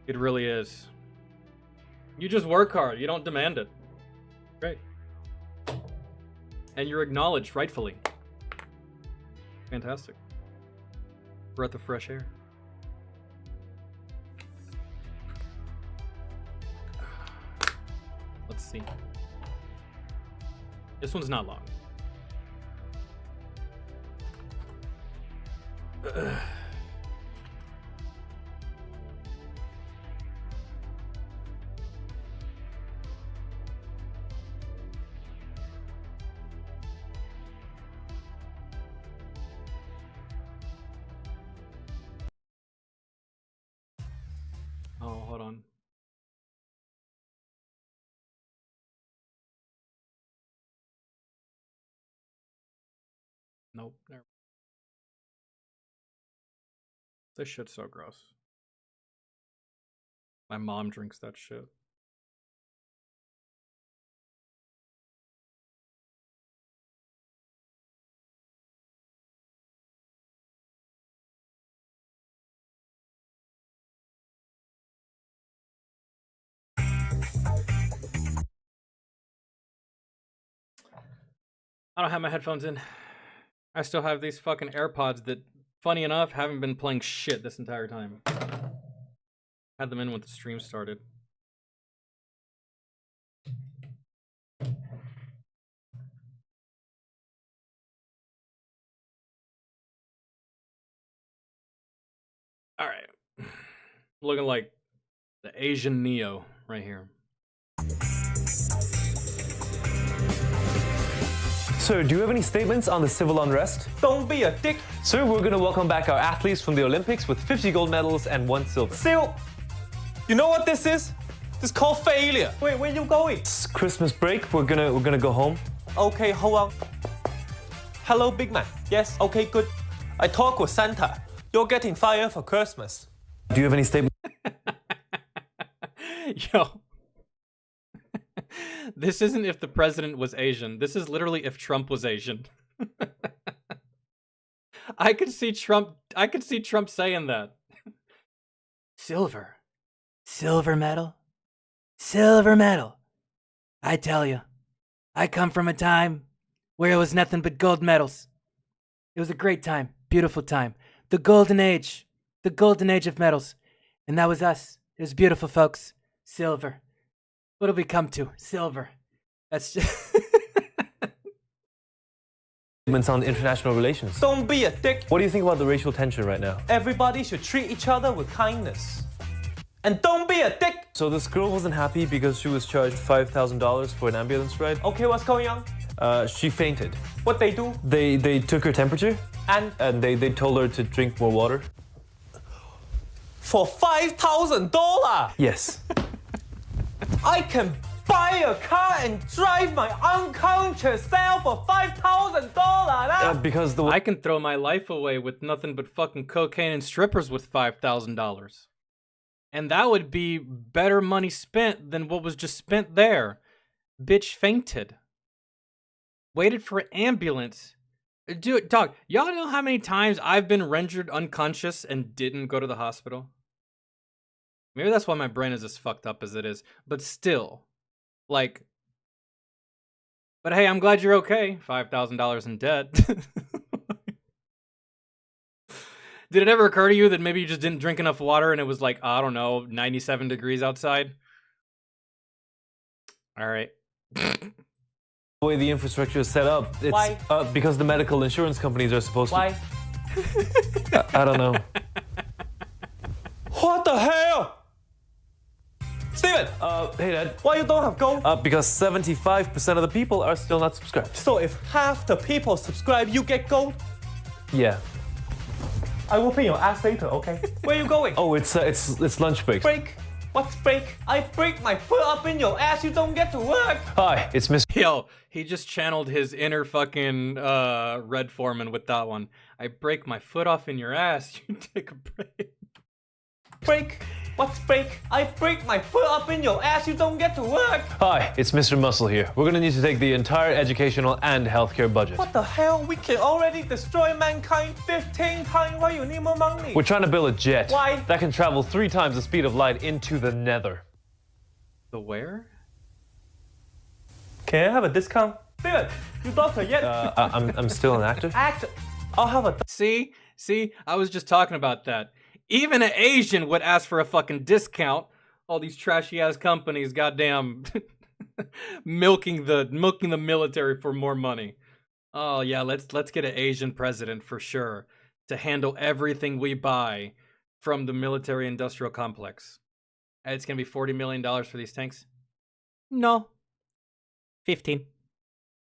Speaker 1: It really is. You just work hard. You don't demand it. Great. And you're acknowledged rightfully. Fantastic. Breath of fresh air. Let's see. This one's not long. Oh, hold on. Nope. Never. This shit's so gross. My mom drinks that shit. I don't have my headphones in. I still have these fucking AirPods that, funny enough, haven't been playing shit this entire time. Had them in when the stream started. Alright. Looking like the Asian Neo right here.
Speaker 3: Sir, do you have any statements on the civil unrest?
Speaker 4: Don't be a dick.
Speaker 3: Sir, we're going to welcome back our athletes from the Olympics with 50 gold medals and 1 silver.
Speaker 4: Sil, you know what this is? This is called failure. Wait, where you going?
Speaker 3: It's Christmas break. We're gonna go home.
Speaker 4: Okay, hold on. Hello, big man. Yes, okay, good. I talked with Santa. You're getting fired for Christmas.
Speaker 3: Do you have any statements?
Speaker 1: Yo. This isn't if the president was Asian. This is literally if Trump was Asian. I could see Trump saying that. Silver. Silver medal. Silver medal. I tell you, I come from a time where it was nothing but gold medals. It was a great time, beautiful time. The golden age of medals. And that was us. It was beautiful, folks. Silver. What have we come to? Silver. That's just...
Speaker 3: Statements on international relations.
Speaker 4: Don't be a dick.
Speaker 3: What do you think about the racial tension right now?
Speaker 4: Everybody should treat each other with kindness. And don't be a dick.
Speaker 3: So this girl wasn't happy because she was charged $5,000 for an ambulance ride.
Speaker 4: Okay, what's going on?
Speaker 3: She fainted.
Speaker 4: What they do?
Speaker 3: They took her temperature
Speaker 4: And
Speaker 3: they told her to drink more water.
Speaker 4: for $5,000.
Speaker 3: Yes.
Speaker 4: I can buy a car and drive my unconscious self for $5,000.
Speaker 3: Because the
Speaker 1: I can throw my life away with nothing but fucking cocaine and strippers with $5,000. And that would be better money spent than what was just spent there. Bitch fainted. Waited for an ambulance. Dude, dog, y'all know how many times I've been rendered unconscious and didn't go to the hospital? Maybe that's why my brain is as fucked up as it is. But still, like... But hey, I'm glad you're okay. $5,000 in debt. Did it ever occur to you that maybe you just didn't drink enough water and it was like, I don't know, 97 degrees outside? All right.
Speaker 3: The way the infrastructure is set up, it's
Speaker 4: Why?
Speaker 3: Because the medical insurance companies are supposed
Speaker 4: Why?
Speaker 3: to. I don't know.
Speaker 4: What the hell? Steven,
Speaker 3: Hey Dad.
Speaker 4: why you don't have gold?
Speaker 3: Because 75% of the people are still not subscribed.
Speaker 4: So if half the people subscribe, you get gold?
Speaker 3: Yeah.
Speaker 4: I will pay your ass later, okay? Where you going?
Speaker 3: Oh, it's lunch break.
Speaker 4: Break? What's break? I break my foot up in your ass, you don't get to work.
Speaker 3: Hi, it's Mr.
Speaker 1: Yo, he just channeled his inner fucking Red Foreman with that one. I break my foot off in your ass, you take a break.
Speaker 4: Break? What's break? I break my foot up in your ass, you don't get to work.
Speaker 3: Hi, it's Mr. Muscle here. We're gonna need to take the entire educational and healthcare budget.
Speaker 4: What the hell? We can already destroy mankind 15 times. Why you need more money?
Speaker 3: We're trying to build a jet
Speaker 4: Why?
Speaker 3: that can travel 3 times the speed of light into the nether.
Speaker 1: The where?
Speaker 4: Can I have a discount? Steven, you doctor yet?
Speaker 3: I'm still an actor.
Speaker 4: Actor. I'll have a...
Speaker 1: See, I was just talking about that. Even an Asian would ask for a fucking discount. All these trashy ass companies, goddamn, milking the military for more money. Oh yeah, let's get an Asian president for sure to handle everything we buy from the military-industrial complex. And it's gonna be $40 million for these tanks. No, 15.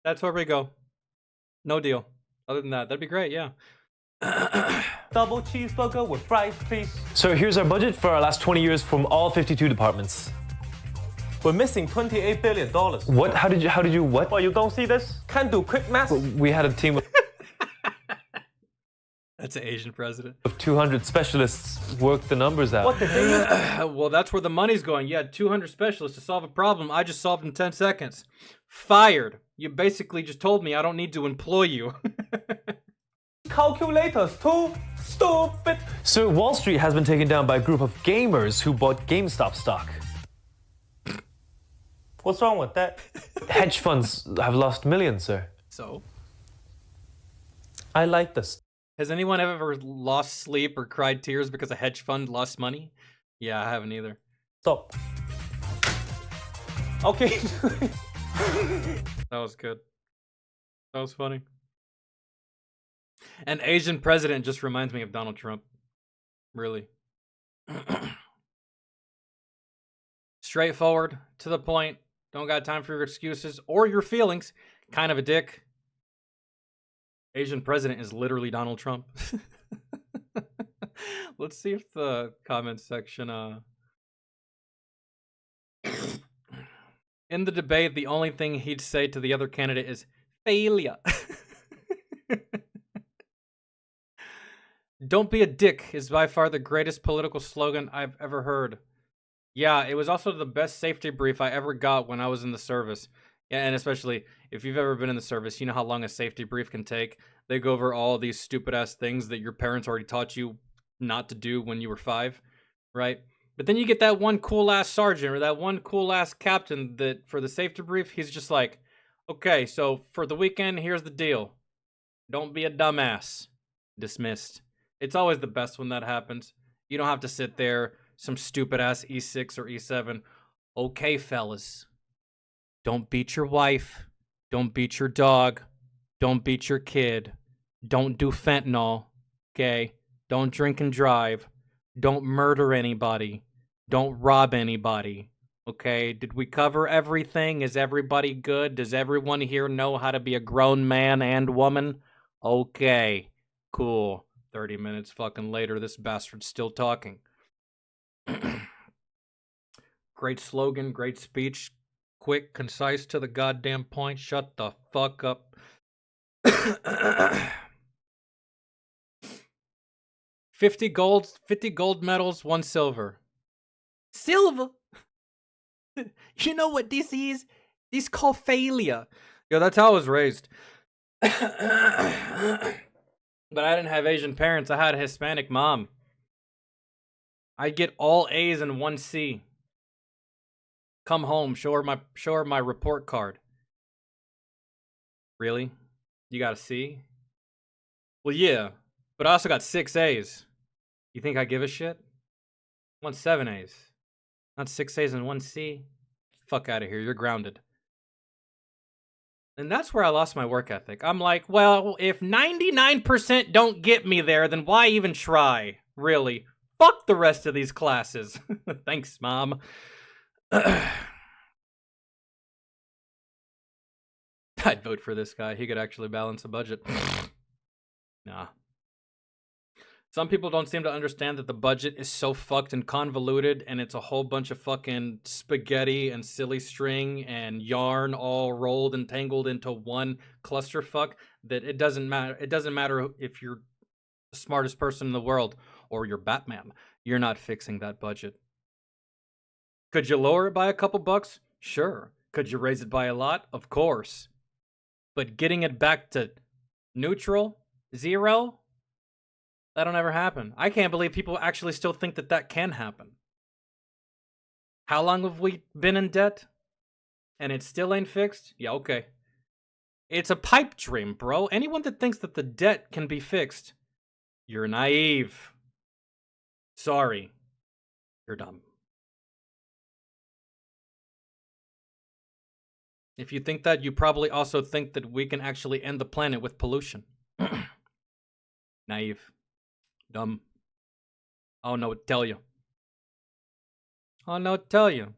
Speaker 1: That's where we go. No deal. Other than that, that'd be great. Yeah.
Speaker 4: double cheeseburger with fries, please.
Speaker 3: So here's our budget for our last 20 years from all 52 departments.
Speaker 4: We're missing $28 billion.
Speaker 3: What? How did you what?
Speaker 4: Well, you don't see this? Can't do quick math.
Speaker 3: We had a team of
Speaker 1: That's an Asian president.
Speaker 3: 200 specialists work the numbers out.
Speaker 4: What the hell?
Speaker 1: Well, that's where the money's going. You had 200 specialists to solve a problem. I just solved in 10 seconds. Fired. You basically just told me I don't need to employ you.
Speaker 4: Calculators too stupid.
Speaker 3: So Wall Street has been taken down by a group of gamers who bought GameStop stock.
Speaker 4: What's wrong with that?
Speaker 3: Hedge funds have lost millions, sir.
Speaker 1: So,
Speaker 4: I like this.
Speaker 1: has anyone ever lost sleep or cried tears because a hedge fund lost money? Yeah, I haven't either.
Speaker 4: Stop. Okay.
Speaker 1: That was good. That was funny. An Asian president just reminds me of Donald Trump. Really. Straightforward, to the point. Don't got time for your excuses or your feelings. Kind of a dick. Asian president is literally Donald Trump. Let's see if the comment section in the debate, the only thing he'd say to the other candidate is failure. Don't be a dick is by far the greatest political slogan I've ever heard. Yeah, it was also the best safety brief I ever got when I was in the service. Yeah, and especially if you've ever been in the service, you know how long a safety brief can take. They go over all these stupid ass things that your parents already taught you not to do when you were 5, right? But then you get that one cool ass sergeant or that one cool ass captain that for the safety brief, he's just like, okay, so for the weekend, here's the deal. Don't be a dumbass. Dismissed. It's always the best when that happens. You don't have to sit there, some stupid ass E6 or E7. Okay, fellas. Don't beat your wife. Don't beat your dog. Don't beat your kid. Don't do fentanyl. Okay? Don't drink and drive. Don't murder anybody. Don't rob anybody. Okay? Did we cover everything? Is everybody good? Does everyone here know how to be a grown man and woman? Okay. Cool. 30 minutes fucking later, this bastard's still talking. Great slogan, great speech. Quick, concise, to the goddamn point. Shut the fuck up. 50 gold medals, 1 silver. Silver? You know what this is? This called failure. Yo, that's how I was raised. But I didn't have Asian parents. I had a Hispanic mom. I get all A's and 1 C. Come home, show her my report card. Really? You got a C? Well, yeah, but I also got 6 A's. You think I give a shit? I want 7 A's. Not 6 A's and 1 C. Fuck out of here, you're grounded. And that's where I lost my work ethic. I'm like, well, if 99% don't get me there, then why even try? Really? Fuck the rest of these classes. Thanks, Mom. I'd vote for this guy. He could actually balance a budget. Nah. Some people don't seem to understand that the budget is so fucked and convoluted, and it's a whole bunch of fucking spaghetti and silly string and yarn all rolled and tangled into one clusterfuck that it doesn't matter. It doesn't matter if you're the smartest person in the world or you're Batman. You're not fixing that budget. Could you lower it by a couple bucks? Sure. Could you raise it by a lot? Of course. But getting it back to neutral, 0, that'll never happen. I can't believe people actually still think that that can happen. How long have we been in debt? And it still ain't fixed? Yeah, okay. It's a pipe dream, bro. Anyone that thinks that the debt can be fixed, you're naive. Sorry. You're dumb. If you think that, you probably also think that we can actually end the planet with pollution. Naive. Dumb. Oh no, tell you. Oh no, tell you.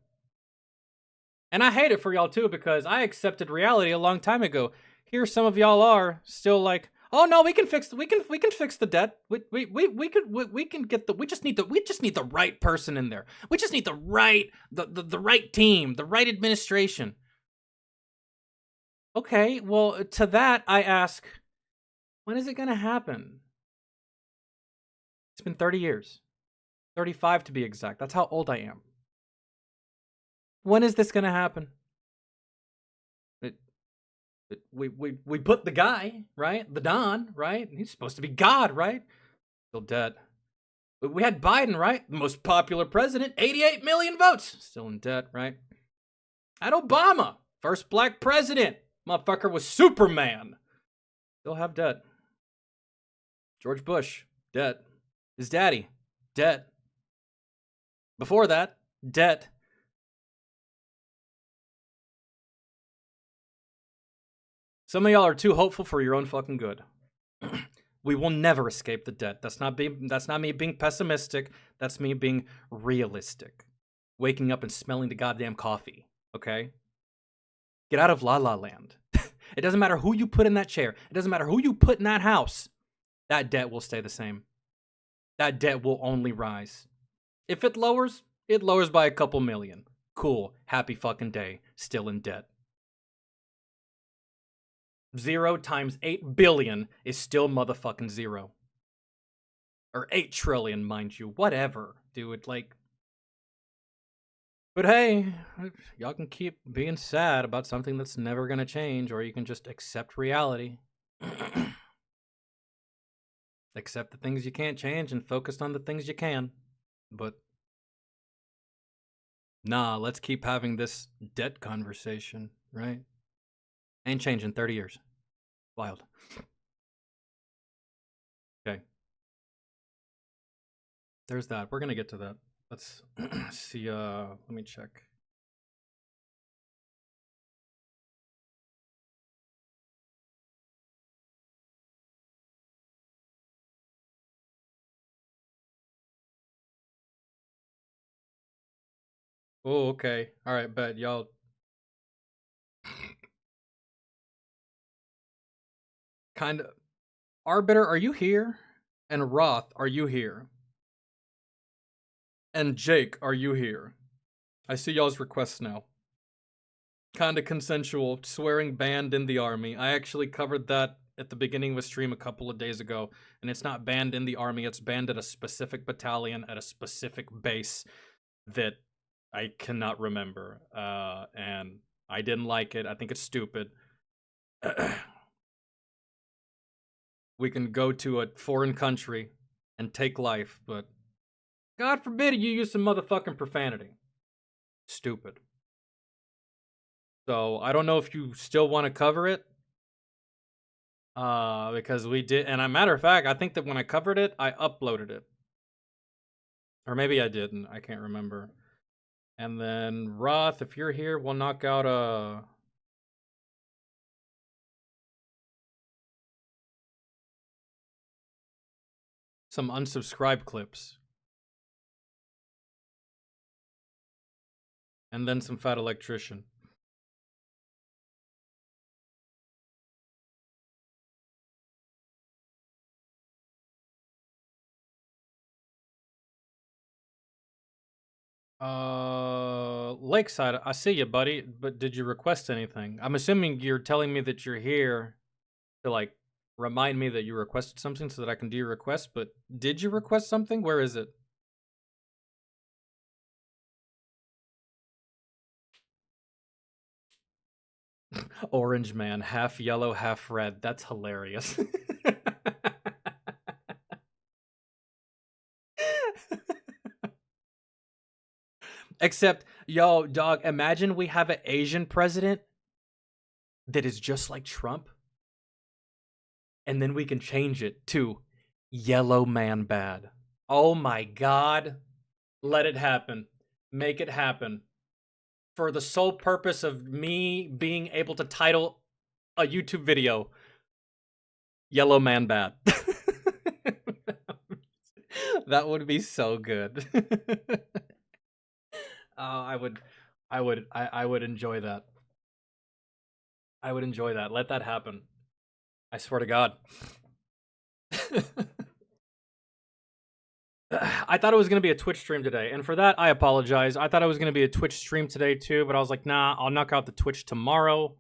Speaker 1: And I hate it for y'all too, because I accepted reality a long time ago. Here some of y'all are still like, oh no, we can fix the debt. We can get the we just need the right person in there. We just need the right team, the right administration. Okay, well, to that I ask, when is it gonna happen? It's been 30 years. 35 to be exact. That's how old I am. When is this gonna happen? We put the guy, right? The Don, right? He's supposed to be God, right? Still dead. We had Biden, right? The most popular president, 88 million votes. Still in debt, right? Had Obama, first black president. Motherfucker was Superman. Still have debt. George Bush, debt. His daddy, debt. Before that, debt. Some of y'all are too hopeful for your own fucking good. We will never escape the debt. That's not me being pessimistic. That's me being realistic. Waking up and smelling the goddamn coffee, okay? Get out of La La Land. It doesn't matter who you put in that chair. It doesn't matter who you put in that house. That debt will stay the same. That debt will only rise. If it lowers by a couple million. Cool. Happy fucking day. Still in debt. 0 times 8 billion is still motherfucking 0. Or 8 trillion, mind you. Whatever, dude. Like, but hey, y'all can keep being sad about something that's never gonna change, or you can just accept reality. Accept the things you can't change and focus on the things you can. But nah, let's keep having this debt conversation, right? Ain't changing 30 years. Wild. Okay. There's that. We're gonna get to that. Let's see, let me check. Oh, okay. All right, bet y'all. Kind of. Arbiter, are you here? And Roth, are you here? And Jake, are you here? I see y'all's requests now. Kind of consensual. Swearing banned in the army. I actually covered that at the beginning of a stream a couple of days ago, and it's not banned in the army, it's banned at a specific battalion at a specific base that I cannot remember. And I didn't like it. I think it's stupid. We can go to a foreign country and take life, but God forbid you use some motherfucking profanity. Stupid. So I don't know if you still want to cover it. Because we did, and a matter of fact, I think that when I covered it, I uploaded it. Or maybe I didn't, I can't remember. And then Roth, if you're here, we'll knock out some unsubscribe clips. And then some fat electrician. Lakeside, I see you, buddy, but did you request anything? I'm assuming you're telling me that you're here to, like, remind me that you requested something so that I can do your request, but did you request something? Where is it? Orange man, half yellow, half red. That's hilarious. Except, yo, dog, imagine we have an Asian president that is just like Trump. And then we can change it to yellow man bad. Oh my God. Let it happen. Make it happen. For the sole purpose of me being able to title a YouTube video, Yellow Man Bad. That would be so good. I would enjoy that. I would enjoy that. Let that happen. I swear to God. I thought it was going to be a Twitch stream today, and for that, I apologize. I thought it was going to be a Twitch stream today, too, but I was like, nah, I'll knock out the Twitch tomorrow,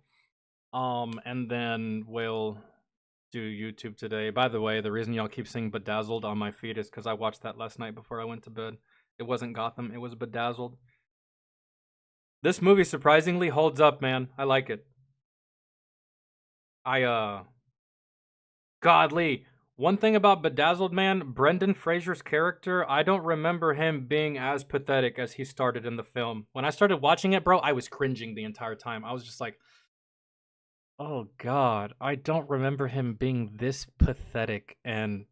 Speaker 1: and then we'll do YouTube today. By the way, the reason y'all keep seeing Bedazzled on my feed is because I watched that last night before I went to bed. It wasn't Gotham, it was Bedazzled. This movie surprisingly holds up, man. I like it. Godly. One thing about Bedazzled, man, Brendan Fraser's character, I don't remember him being as pathetic as he started in the film. When I started watching it, bro, I was cringing the entire time. I was just like, oh God, I don't remember him being this pathetic. And,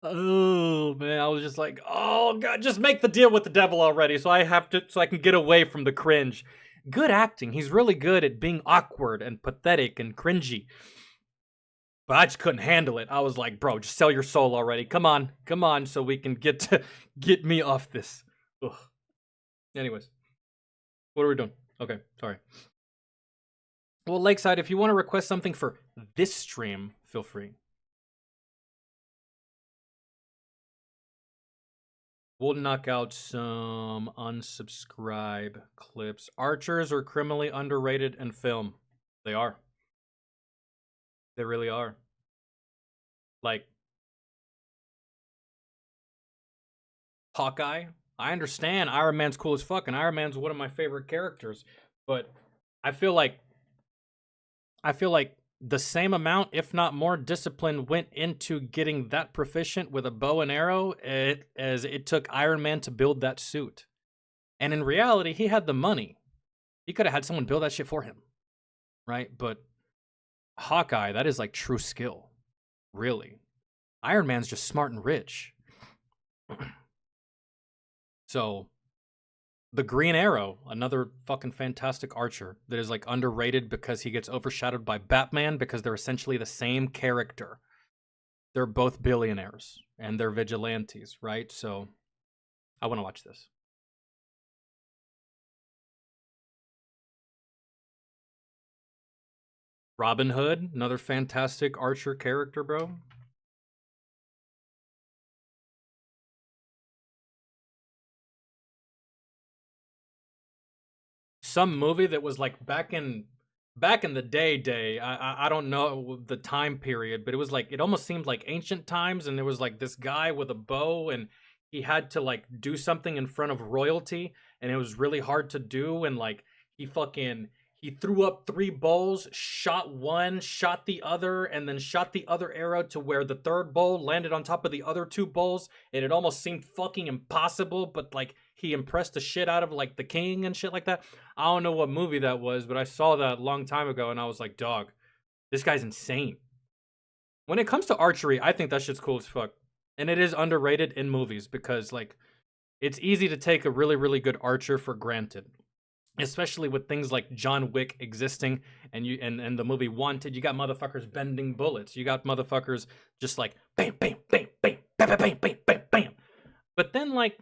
Speaker 1: oh man, I was just like, oh God, just make the deal with the devil already so I can get away from the cringe. Good acting. He's really good at being awkward and pathetic and cringy. But I just couldn't handle it. I was like, bro, just sell your soul already. Come on, so we can get me off this. Ugh. Anyways, what are we doing? Okay, sorry. Well, Lakeside, if you want to request something for this stream, feel free. We'll knock out some unsubscribe clips. Archers are criminally underrated in film. They are. They really are. Like, Hawkeye, I understand Iron Man's cool as fuck, and Iron Man's one of my favorite characters, but I feel like the same amount, if not more, discipline went into getting that proficient with a bow and arrow as it took Iron Man to build that suit. And in reality, he had the money. He could have had someone build that shit for him, right? But Hawkeye, that is like true skill. Really. Iron Man's just smart and rich. So, the Green Arrow, another fucking fantastic archer that is like underrated because he gets overshadowed by Batman because they're essentially the same character. They're both billionaires and they're vigilantes, right? So, I want to watch this. Robin Hood, another fantastic archer character, bro. some movie that was like back in the day. I don't know the time period, but it was like it almost seemed like ancient times, and there was like this guy with a bow, and he had to like do something in front of royalty, and it was really hard to do, and like he threw up 3 bowls, shot one, shot the other, and then shot the other arrow to where the third bowl landed on top of the other 2 bowls, and it almost seemed fucking impossible, but like he impressed the shit out of like the king and shit like that. I don't know what movie that was, but I saw that a long time ago, and I was like, dog, this guy's insane. When it comes to archery, I think that shit's cool as fuck. And it is underrated in movies because like it's easy to take a really, really good archer for granted. Especially with things like John Wick existing and the movie Wanted, you got motherfuckers bending bullets. You got motherfuckers just like bam, bam, bam, bam, bam, bam, bam, bam, bam, bam. But then like,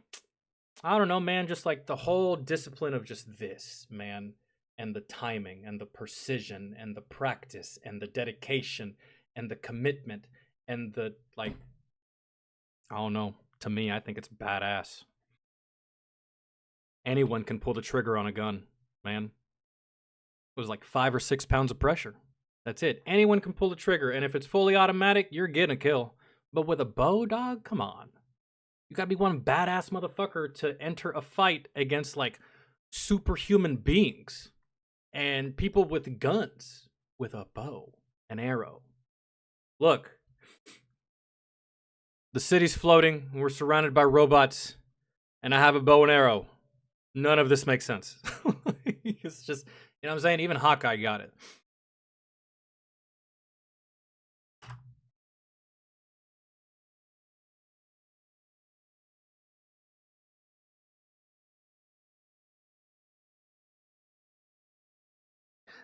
Speaker 1: I don't know, man, just like the whole discipline of just this, man, and the timing and the precision and the practice and the dedication and the commitment and the like, I don't know. To me, I think it's badass. Anyone can pull the trigger on a gun, man. It was like 5 or 6 pounds of pressure. That's it. Anyone can pull the trigger, and if it's fully automatic, you're getting a kill. But with a bow, dog, come on. You gotta be one badass motherfucker to enter a fight against, like, superhuman beings. And people with guns. With a bow. An arrow. Look. The city's floating, and we're surrounded by robots. And I have a bow and arrow. None of this makes sense. It's just, you know what I'm saying? Even Hawkeye got it.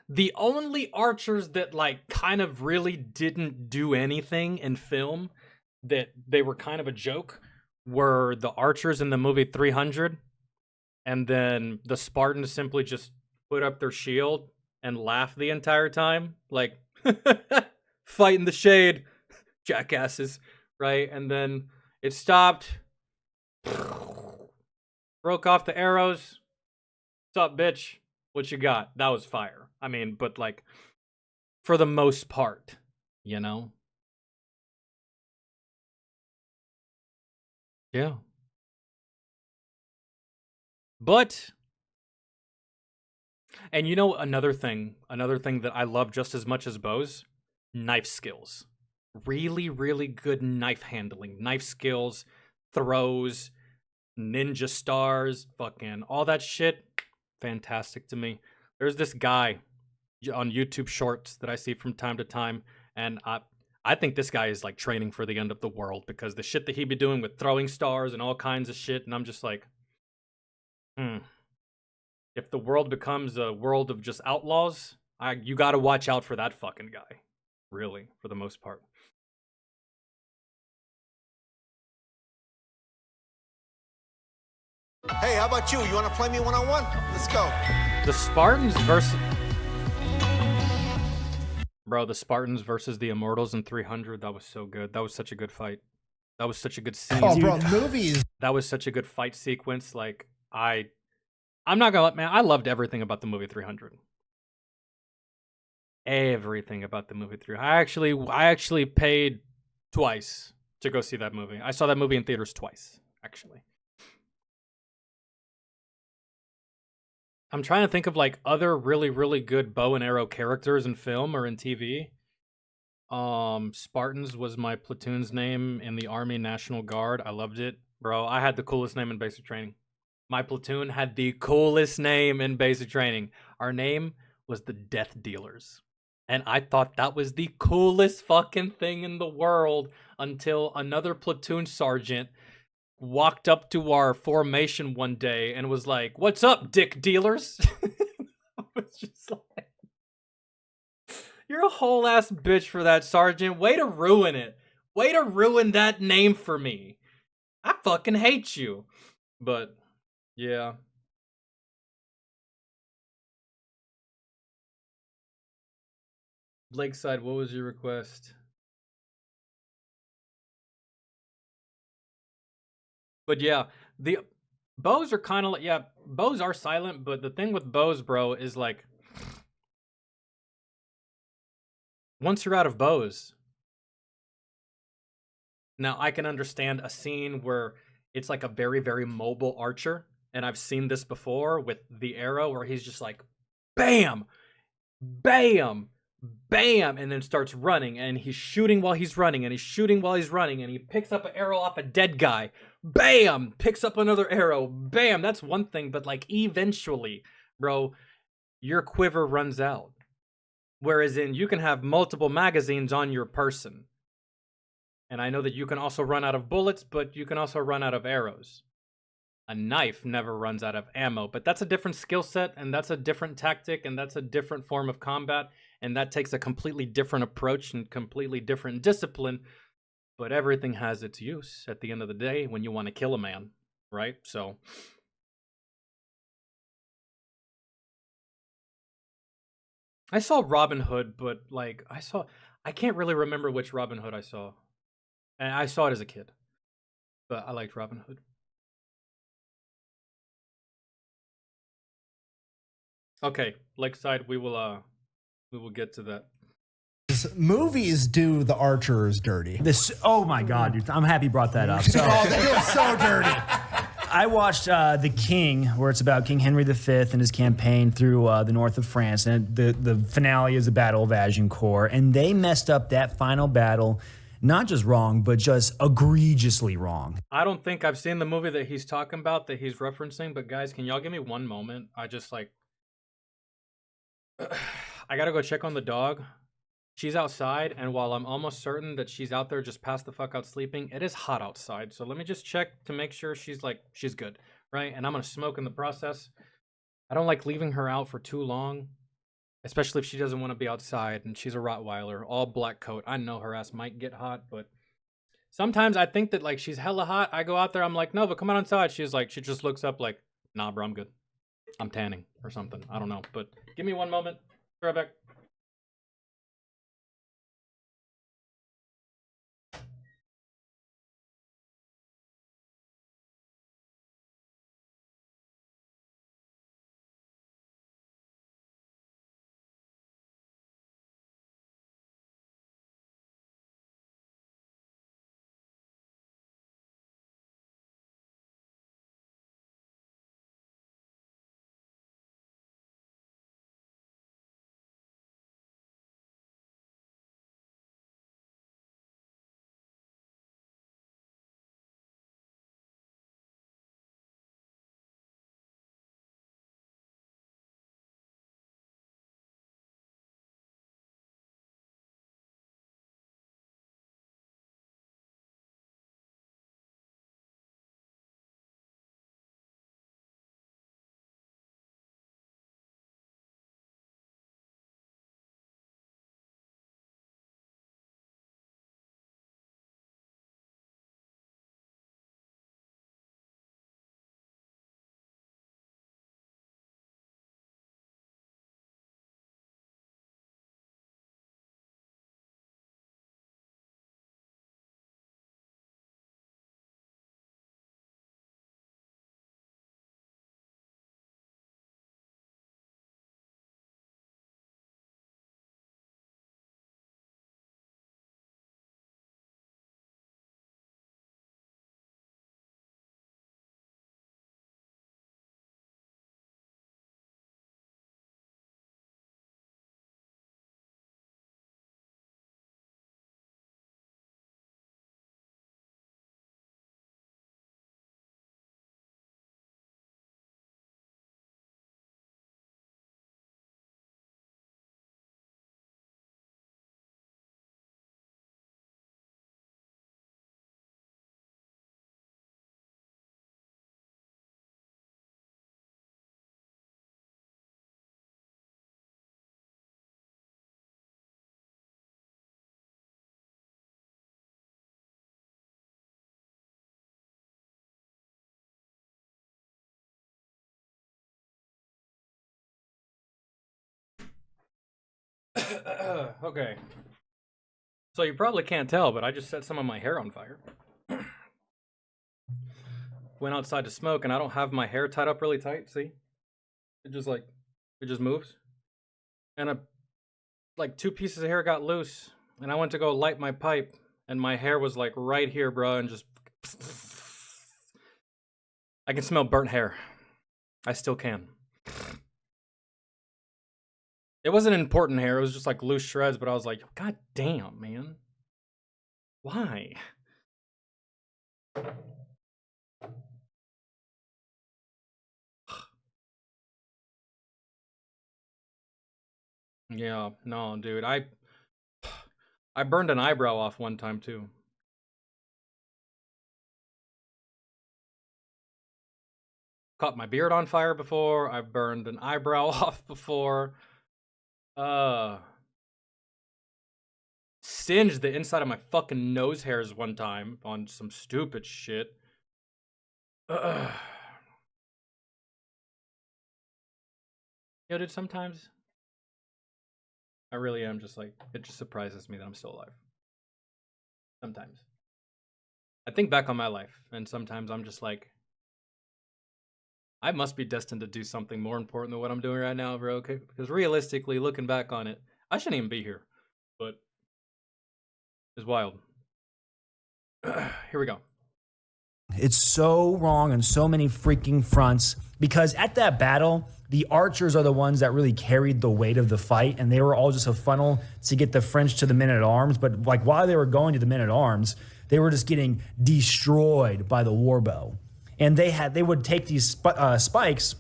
Speaker 1: The only archers that like kind of really didn't do anything in film, that they were kind of a joke, were the archers in the movie 300. And then the Spartans simply just put up their shield and laugh the entire time. Like, fight in the shade, jackasses, right? And then it stopped. Broke off the arrows. What's up, bitch? What you got? That was fire. I mean, but like, for the most part, you know? Yeah. But, and you know, another thing that I love just as much as bows, knife skills. Really, really good knife handling, knife skills, throws, ninja stars, fucking all that shit. Fantastic to me. There's this guy on YouTube Shorts that I see from time to time, and I think this guy is like training for the end of the world because the shit that he be doing with throwing stars and all kinds of shit, and I'm just like, if the world becomes a world of just outlaws, you gotta watch out for that fucking guy. Really, for the most part.
Speaker 5: Hey, how about you? You want to play me one-on-one? Let's go.
Speaker 1: The Spartans versus... Bro, the Spartans versus the Immortals in 300, that was so good. That was such a good fight. That was such a good scene.
Speaker 6: Oh, bro, movies.
Speaker 1: That was such a good fight sequence. Like, I'm not gonna let, man, I loved everything about the movie 300. Everything about the movie 300. I actually paid twice to go see that movie. I saw that movie in theaters twice, actually. I'm trying to think of like other really, really good bow and arrow characters in film or in TV. Spartans was my platoon's name in the Army National Guard. I loved it. Bro, I had the coolest name in basic training. My platoon had the coolest name in basic training. Our name was the Death Dealers. And I thought that was the coolest fucking thing in the world until another platoon sergeant walked up to our formation one day and was like, "What's up, dick dealers?" I was just like, you're a whole ass bitch for that, Sergeant. Way to ruin it. Way to ruin that name for me. I fucking hate you. But, yeah. Lakeside, what was your request? But yeah, Bows are kind of like, yeah, bows are silent, but the thing with bows, bro, is like, once you're out of bows, now I can understand a scene where it's like a very, very mobile archer, and I've seen this before with the arrow where he's just like, bam, bam, bam, and then starts running, and he's shooting while he's running, and he's shooting while he's running, and he picks up an arrow off a dead guy, bam, picks up another arrow, bam. That's one thing, but like eventually, bro, your quiver runs out. Whereas you can have multiple magazines on your person. And I know that you can also run out of bullets, but you can also run out of arrows. A knife never runs out of ammo, but that's a different skill set, and that's a different tactic, and that's a different form of combat, and that takes a completely different approach and completely different discipline. But everything has its use at the end of the day when you want to kill a man, right? So I saw Robin Hood, but like I can't really remember which Robin Hood I saw. And I saw it as a kid. But I liked Robin Hood. Okay, Lakeside, we will get to that.
Speaker 6: Movies do the archers dirty.
Speaker 7: Oh my God, dude! I'm happy you brought that up. So,
Speaker 6: Oh, they do it so dirty.
Speaker 7: I watched The King, where it's about King Henry V and his campaign through the north of France, and the finale is the Battle of Agincourt, and they messed up that final battle, not just wrong, but just egregiously wrong.
Speaker 1: I don't think I've seen the movie that he's talking about, that he's referencing, but guys, can y'all give me one moment? I just like... I gotta go check on the dog. She's outside, and while I'm almost certain that she's out there just passed the fuck out sleeping, it is hot outside. So let me just check to make sure she's good, right? And I'm gonna smoke in the process. I don't like leaving her out for too long, especially if she doesn't want to be outside, and she's a Rottweiler, all black coat. I know her ass might get hot, but sometimes I think that like she's hella hot. I go out there, I'm like, no, but come on inside. She's like, she just looks up like, nah, bro, I'm good. I'm tanning or something. I don't know, but give me one moment. Be right back. Okay. So you probably can't tell, but I just set some of my hair on fire. went outside to smoke, and I don't have my hair tied up really tight. See, it just moves, and like 2 pieces of hair got loose, and I went to go light my pipe, and my hair was like right here, bro, and just I can smell burnt hair. I still can. It wasn't important hair. It was just like loose shreds, but I was like, God damn, man. Why? Yeah, no, dude. I burned an eyebrow off one time too. Caught my beard on fire before. I've burned an eyebrow off before. Singed the inside of my fucking nose hairs one time on some stupid shit. Yo, dude, sometimes I really am just like, it just surprises me that I'm still alive. Sometimes. I think back on my life, and sometimes I'm just like, I must be destined to do something more important than what I'm doing right now, bro. Okay? Because realistically, looking back on it, I shouldn't even be here. But it's wild. Here we go.
Speaker 7: It's so wrong on so many freaking fronts because at that battle, the archers are the ones that really carried the weight of the fight, and they were all just a funnel to get the French to the men-at-arms. But like while they were going to the men-at-arms, they were just getting destroyed by the warbow. And they would take these spikes.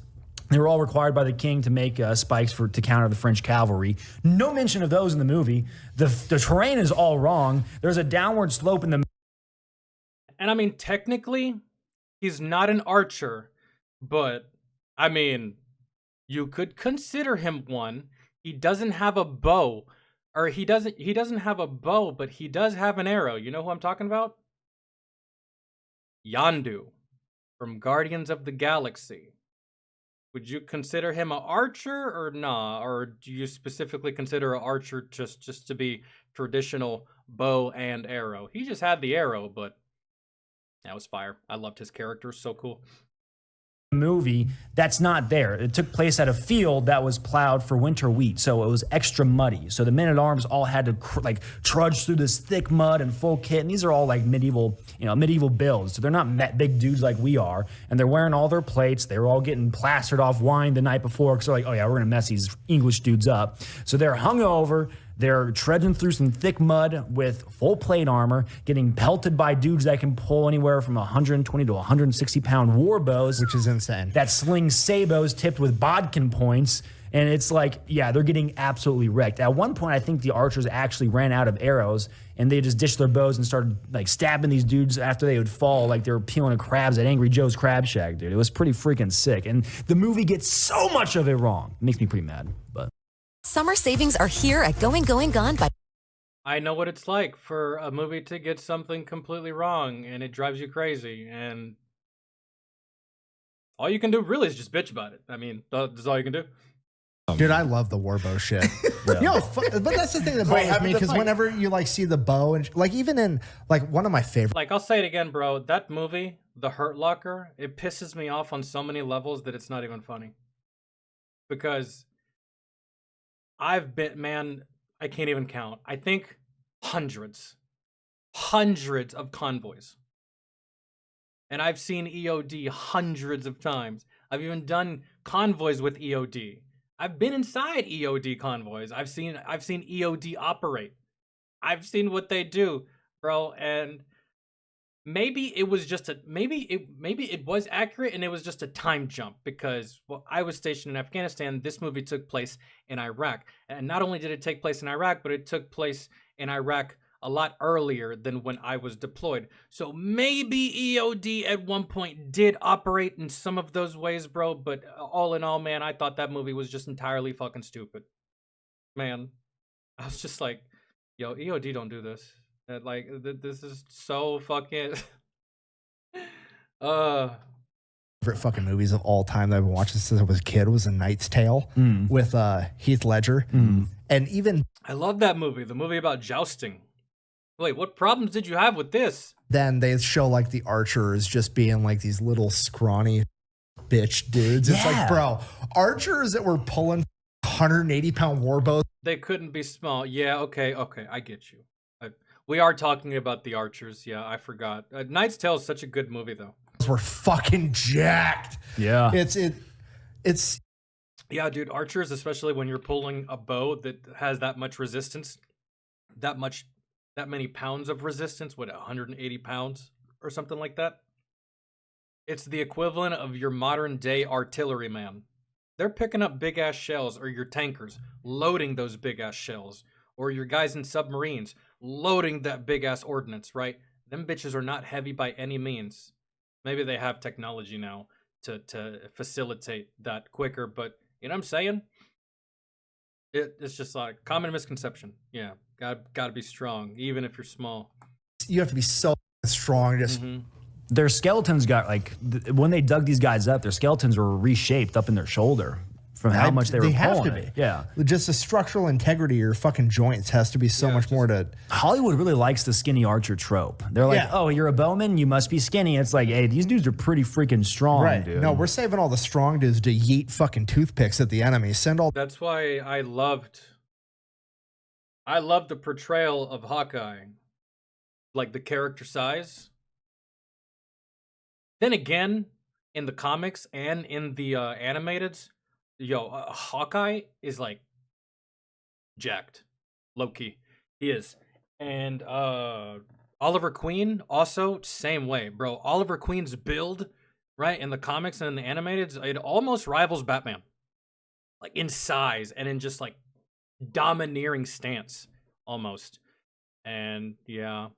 Speaker 7: They were all required by the king to make spikes to counter the French cavalry. No mention of those in the movie. The terrain is all wrong. There's a downward slope in the.
Speaker 1: And I mean, technically, he's not an archer, but I mean, you could consider him one. He doesn't have a bow, or he doesn't have a bow, but he does have an arrow. You know who I'm talking about? Yondu from Guardians of the Galaxy. Would you consider him an archer or nah? Or do you specifically consider an archer just to be traditional bow and arrow? He just had the arrow, but that was fire. I loved his character. So cool.
Speaker 7: Movie that's not there. It took place at a field that was plowed for winter wheat, so it was extra muddy. So the men-at-arms all had to trudge through this thick mud and full kit, and these are all like medieval builds. So they're not big dudes like we are, and they're wearing all their plates. They were all getting plastered off wine the night before because they're like, oh yeah, we're gonna mess these English dudes up. So they're hungover. They're trudging through some thick mud with full plate armor, getting pelted by dudes that can pull anywhere from 120 to 160 pound war bows,
Speaker 6: which is insane.
Speaker 7: That sling sabos tipped with bodkin points. And it's like, yeah, they're getting absolutely wrecked. At one point, I think the archers actually ran out of arrows and they just ditched their bows and started like stabbing these dudes after they would fall like they were peeling crabs at Angry Joe's Crab Shack, dude. It was pretty freaking sick. And the movie gets so much of it wrong. It makes me pretty mad, but.
Speaker 8: Summer savings are here at Going Gone by.
Speaker 1: I know what it's like for a movie to get something completely wrong, and it drives you crazy, and all you can do really is just bitch about it. I mean, that's all you can do.
Speaker 6: Dude, I love the warbow shit. Yo, but that's the thing that bothers me, because whenever you like see the bow and like even in like one of my favorite,
Speaker 1: like I'll say it again, bro. That movie, The Hurt Locker, it pisses me off on so many levels that it's not even funny. Because I've been, man, I can't even count. I think hundreds of convoys. And I've seen EOD hundreds of times. I've even done convoys with EOD. I've been inside EOD convoys. I've seen EOD operate. I've seen what they do, bro, and maybe it was just maybe it was accurate and it was just a time jump because I was stationed in Afghanistan. This movie took place in Iraq. And not only did it take place in Iraq, but it took place in Iraq a lot earlier than when I was deployed. So maybe EOD at one point did operate in some of those ways, bro. But all in all, man, I thought that movie was just entirely fucking stupid. Man, I was just like, yo, EOD don't do this. Like, this is so fucking...
Speaker 6: favorite fucking movies of all time that I've been watching since I was a kid was A Knight's Tale with Heath Ledger. And even...
Speaker 1: I love that movie. The movie about jousting. Wait, what problems did you have with this?
Speaker 6: then they show like the archers just being like these little scrawny bitch dudes. It's like, bro, archers that were pulling 180-pound warbows.
Speaker 1: They couldn't be small. Yeah, okay, I get you. We are talking about the archers. Yeah, I forgot. Knight's Tale is such a good movie, though.
Speaker 6: Were fucking jacked.
Speaker 7: Yeah.
Speaker 6: It's
Speaker 1: Yeah, dude, archers, especially when you're pulling a bow that has that much resistance, that many pounds of resistance, 180 pounds or something like that? It's the equivalent of your modern day artillery man. They're picking up big ass shells, or your tankers loading those big ass shells, or your guys in submarines loading that big ass ordnance, right? Them bitches are not heavy by any means. Maybe they have technology now to facilitate that quicker, but you know what I'm saying? It's just like common misconception. Yeah, gotta be strong, even if you're small.
Speaker 6: You have to be so strong. Just
Speaker 7: Their skeletons got like when they dug these guys up, their skeletons were reshaped up in their shoulder from how much they were
Speaker 6: have
Speaker 7: pulling.
Speaker 6: to be.
Speaker 7: Yeah,
Speaker 6: just the structural integrity of your fucking joints has to be so much more to.
Speaker 7: Hollywood really likes the skinny archer trope. They're like, oh, you're a bowman, you must be skinny. It's like, hey, these dudes are pretty freaking strong, dude.
Speaker 6: No, we're saving all the strong dudes to yeet fucking toothpicks at the enemy. Send all.
Speaker 1: That's why I loved the portrayal of Hawkeye, like the character size. Then again, in the comics and in the animated, Hawkeye is like jacked, low key. He is, and Oliver Queen also same way, bro. Oliver Queen's build, right, in the comics and in the animated, it almost rivals Batman, like in size and in just like domineering stance, almost. And yeah,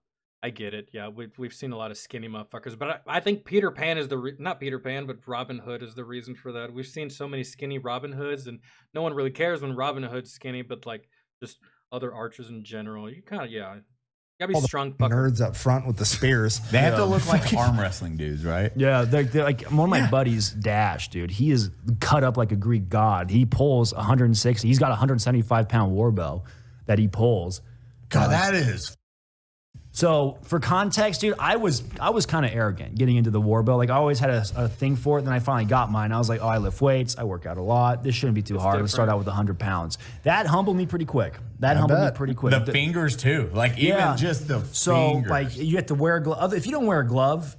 Speaker 1: I get it. Yeah, we've seen a lot of skinny motherfuckers, but I think Peter Pan is not Peter Pan, but Robin Hood is the reason for that. We've seen so many skinny Robin Hoods, and no one really cares when Robin Hood's skinny, but like just other archers in general, you kind of gotta be strong.
Speaker 6: Nerds up front with the spears.
Speaker 9: They have to look like arm wrestling dudes, right?
Speaker 7: Yeah, they're like one of my buddies, Dash, dude. He is cut up like a Greek god. He pulls 160. He's got a 175-pound warbow that he pulls.
Speaker 9: God, that is.
Speaker 7: So for context, dude, I was kind of arrogant getting into the warbow. Like I always had a thing for it. Then I finally got mine. I was like, oh, I lift weights. I work out a lot. This shouldn't be too hard. Let's start out with 100 pounds. That humbled me pretty quick.
Speaker 9: The fingers too. Like even just the fingers.
Speaker 7: So like you have to wear a glove. If you don't wear a glove,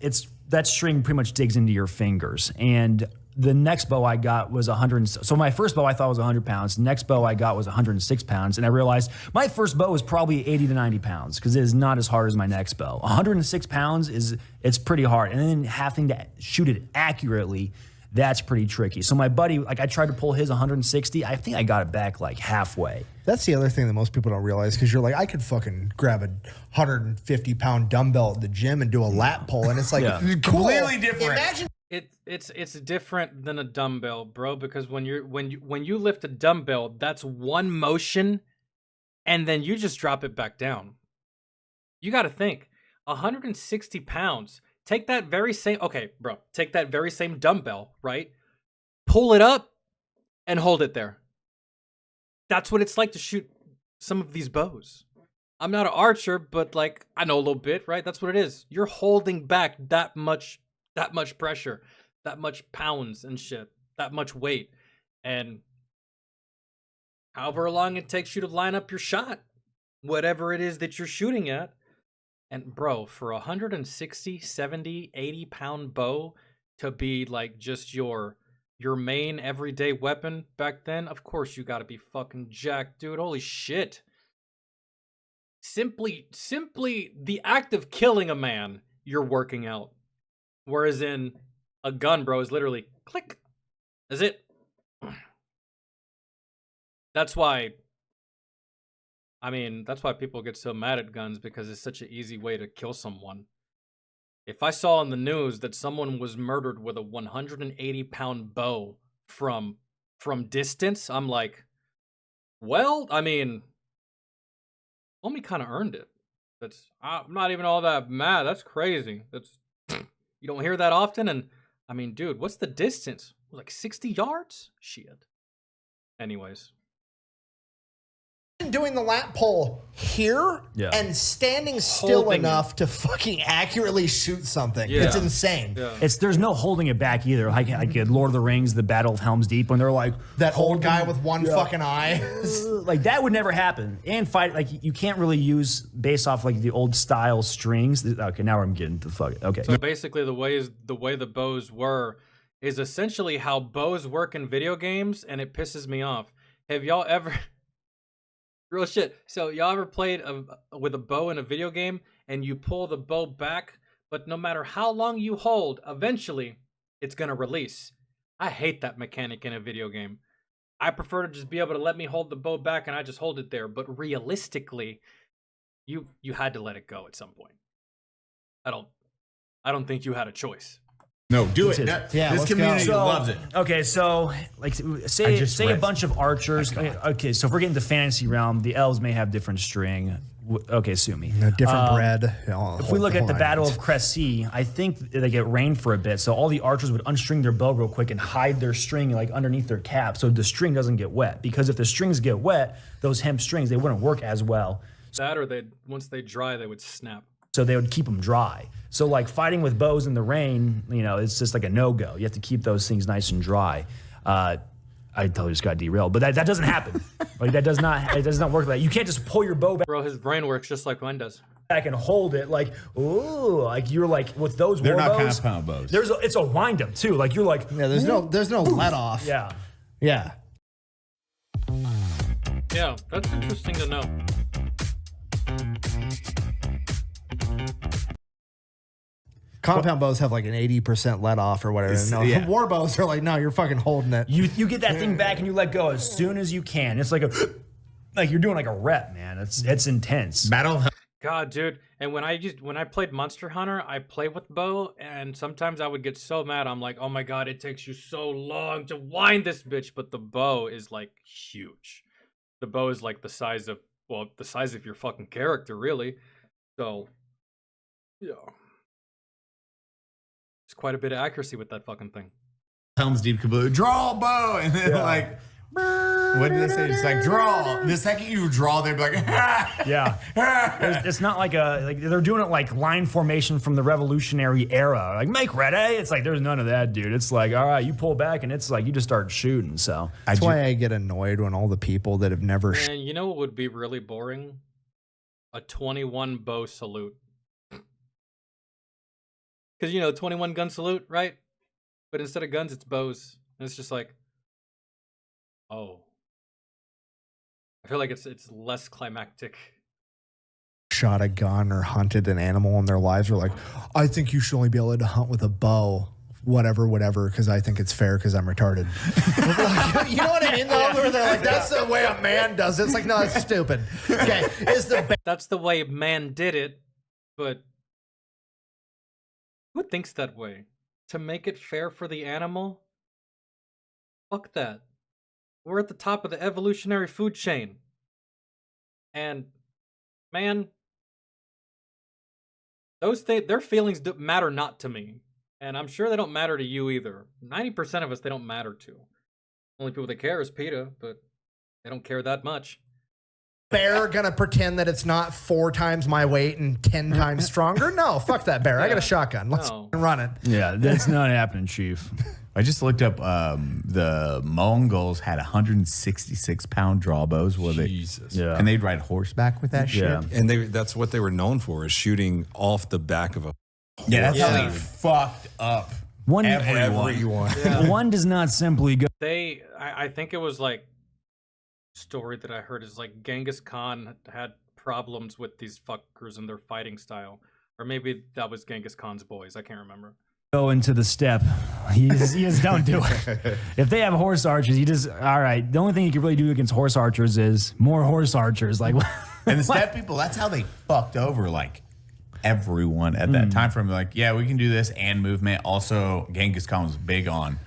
Speaker 7: that string pretty much digs into your fingers. And the next bow I got was 100. So my first bow I thought was 100 pounds. The next bow I got was 106 pounds. And I realized my first bow was probably 80 to 90 pounds because it is not as hard as my next bow. 106 pounds it's pretty hard. And then having to shoot it accurately, that's pretty tricky. So my buddy, like I tried to pull his 160. I think I got it back like halfway.
Speaker 6: That's the other thing that most people don't realize because you're like, I could fucking grab a 150-pound dumbbell at the gym and do a lat pull. And it's like,
Speaker 9: completely different.
Speaker 6: Imagine.
Speaker 1: It's different than a dumbbell, bro, because when you lift a dumbbell, that's one motion and then you just drop it back down. You got to think 160 pounds. Take that very same dumbbell, right? Pull it up and hold it there. That's what it's like to shoot some of these bows. I'm not an archer, but like I know a little bit, right? That's what it is. You're holding back that much pressure, that much pounds and shit, that much weight, and however long it takes you to line up your shot, whatever it is that you're shooting at. And bro, for 160, 70, 80 pound bow to be like just your main everyday weapon back then, of course you gotta be fucking jacked, dude. Holy shit. Simply the act of killing a man, you're working out. Whereas in a gun, bro, is literally click. That's it. That's why people get so mad at guns, because it's such an easy way to kill someone. If I saw in the news that someone was murdered with a 180-pound bow from distance, I'm like, well, I mean, homie kind of earned it. I'm not even all that mad. That's crazy. You don't hear that often. And I mean, dude, what's the distance? Like 60 yards? Shit. Anyways.
Speaker 6: imagine doing the lat pull here and standing still
Speaker 1: Holding
Speaker 6: enough to fucking accurately shoot something.
Speaker 1: Yeah.
Speaker 6: It's insane.
Speaker 1: Yeah.
Speaker 7: There's no holding it back either. Like Lord of the Rings, the Battle of Helm's Deep, when they're like
Speaker 6: That old guy with one fucking eye.
Speaker 7: like that would never happen. And fight like you can't really use based off like the old style strings. Okay, now I'm getting to fuck it. Okay.
Speaker 1: So basically, the way the bows were is essentially how bows work in video games, and it pisses me off. Have y'all ever real shit? So y'all ever played with a bow in a video game, and you pull the bow back, but no matter how long you hold, eventually it's gonna release. I hate that mechanic in a video game. I prefer to just be able to let me hold the bow back, and I just hold it there. But realistically, you had to let it go at some point. I don't think you had a choice.
Speaker 9: No, do it.
Speaker 6: Yeah,
Speaker 9: This
Speaker 6: let's
Speaker 9: community
Speaker 6: go.
Speaker 9: loves it.
Speaker 7: Okay, so like say a
Speaker 9: read.
Speaker 7: bunch of archers. Okay, so if we're getting the fantasy realm, the elves may have different string. Okay, sue me.
Speaker 6: Different bread.
Speaker 7: If we look at the Battle of Cressy, I think they get rained for a bit, so all the archers would unstring their bow real quick and hide their string like underneath their cap, so the string doesn't get wet. Because if the strings get wet, those hemp strings they wouldn't work as well.
Speaker 1: That or once they dry, they would snap.
Speaker 7: So they would keep them dry. So like fighting with bows in the rain, it's just like a no-go. You have to keep those things nice and dry. I totally just got derailed, but that doesn't happen. Like it does not work like that. You can't just pull your bow
Speaker 1: Bro, his brain works just like mine does.
Speaker 7: back and hold it like, ooh, like you're like with those
Speaker 9: They're
Speaker 7: war
Speaker 9: not
Speaker 7: bows.
Speaker 9: compound bows.
Speaker 7: It's a wind up too. Like you're like,
Speaker 6: Yeah, there's no let off.
Speaker 7: yeah.
Speaker 6: Yeah.
Speaker 1: Yeah, that's interesting to know.
Speaker 6: Compound bows have like an 80% let off or whatever. No,
Speaker 9: yeah.
Speaker 6: war bows are like, no, you're fucking holding it.
Speaker 7: You get that thing back and you let go as soon as you can. It's like like you're doing like a rep, man. It's intense.
Speaker 9: Battle.
Speaker 1: God, dude. And when I played Monster Hunter, I played with bow, and sometimes I would get so mad. I'm like, oh my god, it takes you so long to wind this bitch. But the bow is like huge. The bow is like the size of your fucking character, really. So, yeah. It's quite a bit of accuracy with that fucking thing.
Speaker 9: Helm's Deep Kablooey. Draw a bow, and then like, what did they say? It's like draw. The second you draw, they'd be like,
Speaker 7: Yeah. It's not like they're doing it like line formation from the Revolutionary era. Like make ready. It's like there's none of that, dude. It's like, all right, you pull back and it's like you just start shooting. So
Speaker 6: That's why I get annoyed when all the people that have never
Speaker 1: And you know what would be really boring? A 21 bow salute. Because, 21 gun salute, right? But instead of guns, it's bows. And it's just like, oh. I feel like it's less climactic.
Speaker 6: shot a gun or hunted an animal in their lives are like, I think you should only be able to hunt with a bow. Whatever, because I think it's fair because I'm retarded. You know what I mean? Though, where they're like, that's the way a man does it. It's like, no, that's stupid. Okay,
Speaker 1: That's the way man did it, but who thinks that way? To make it fair for the animal? Fuck that. We're at the top of the evolutionary food chain. And, man, their feelings matter not to me. And I'm sure they don't matter to you either. 90% of us, they don't matter to. Only people that care is PETA, but they don't care that much.
Speaker 6: bear gonna pretend that it's not 4 times my weight and 10 times stronger? No, fuck that bear. I got a shotgun. Let's run it.
Speaker 7: Yeah, that's not happening, Chief.
Speaker 9: I just looked up the Mongols had 166-pound draw bows.
Speaker 10: Jesus.
Speaker 7: Yeah.
Speaker 9: And they'd ride horseback with that shit.
Speaker 10: And that's what they were known for, is shooting off the back of a
Speaker 9: Yeah, that's how they fucked up everyone.
Speaker 1: Yeah.
Speaker 7: One does not simply go.
Speaker 1: I think it was like story that I heard is like Genghis Khan had problems with these fuckers and their fighting style, or maybe that was Genghis Khan's boys. I can't remember.
Speaker 7: Go into the step. You just don't do it. If they have horse archers, all right. The only thing you can really do against horse archers is more horse archers. Like,
Speaker 9: And the step people, that's how they fucked over like everyone at that time frame. Like, yeah, we can do this and movement. Also, Genghis Khan was big on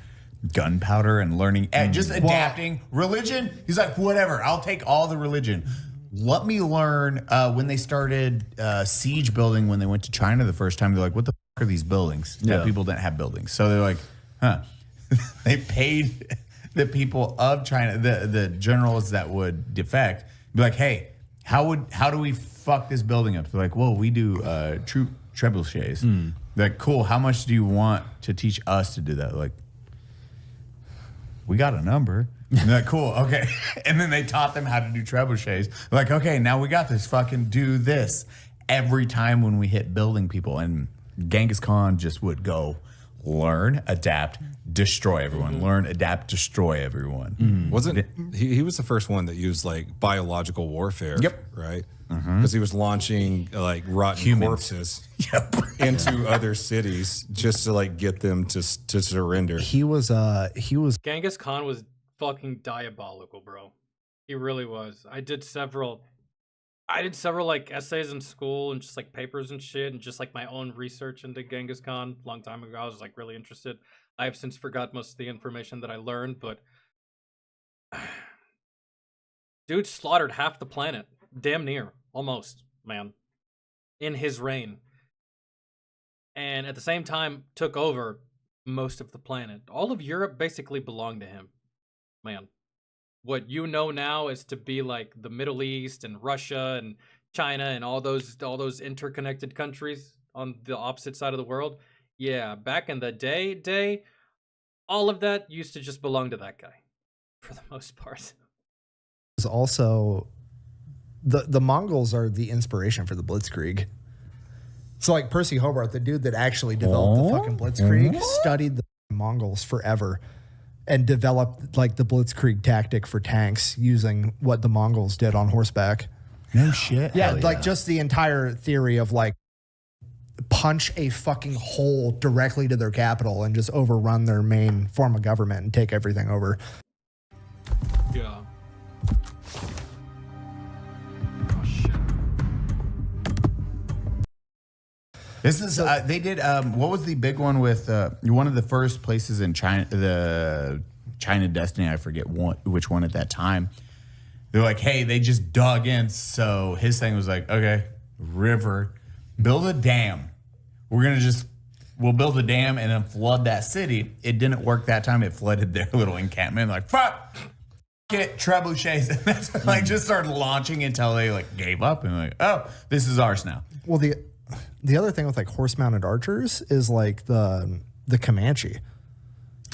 Speaker 9: gunpowder and learning and just adapting religion. He's like, whatever, I'll take all the religion. Let me learn. When they started siege building, when they went to China the first time, they're like, what the fuck are these buildings?
Speaker 7: Yeah.
Speaker 9: That people didn't have buildings. So they're like, they paid the people of China, the generals that would defect, Be like, hey, how do we fuck this building up? They're like, well, we do true trebuchets. Like, cool. How much do you want to teach us to do that? Like, we got a number. And they're like, cool, okay. And then they taught them how to do trebuchets. Like, okay, now we got this. Fucking do this every time when we hit building people. And Genghis Khan just would go learn, adapt, destroy everyone. Learn, adapt, destroy everyone.
Speaker 10: Wasn't he was the first one that used like biological warfare?
Speaker 9: Yep.
Speaker 10: Right. Because he was launching like rotten corpses into other cities just to like get them to surrender.
Speaker 6: He was
Speaker 1: Genghis Khan was fucking diabolical, bro. He really was. I did several like essays in school and just like papers and shit and just like my own research into Genghis Khan a long time ago. I was like really interested. I have since forgot most of the information that I learned, but dude slaughtered half the planet. Damn near. Almost, man. In his reign. And at the same time took over most of the planet. All of Europe basically belonged to him. Man. What you know now is to be like the Middle East and Russia and China and all those interconnected countries on the opposite side of the world. Yeah, back in the day, all of that used to just belong to that guy for the most part.
Speaker 6: Is also the Mongols are the inspiration for the Blitzkrieg. So like Percy Hobart, the dude that actually developed the fucking Blitzkrieg, studied the Mongols forever and developed like the Blitzkrieg tactic for tanks using what the Mongols did on horseback.
Speaker 9: No shit.
Speaker 6: Yeah, like just the entire theory of like punch a fucking hole directly to their capital and just overrun their main form of government and take everything over.
Speaker 1: Yeah. Oh shit.
Speaker 9: This is they did what was the big one with one of the first places in China, the China Destiny, I forget which one at that time. They're like, hey, they just dug in, so his thing was like, okay, river, build a dam. We'll build a dam and then flood that city. It didn't work that time. It flooded their little encampment. Like, fuck it, trebuchets. And that's like just started launching until they like gave up and like, oh, this is ours now.
Speaker 6: Well, the other thing with like horse-mounted archers is like the Comanche.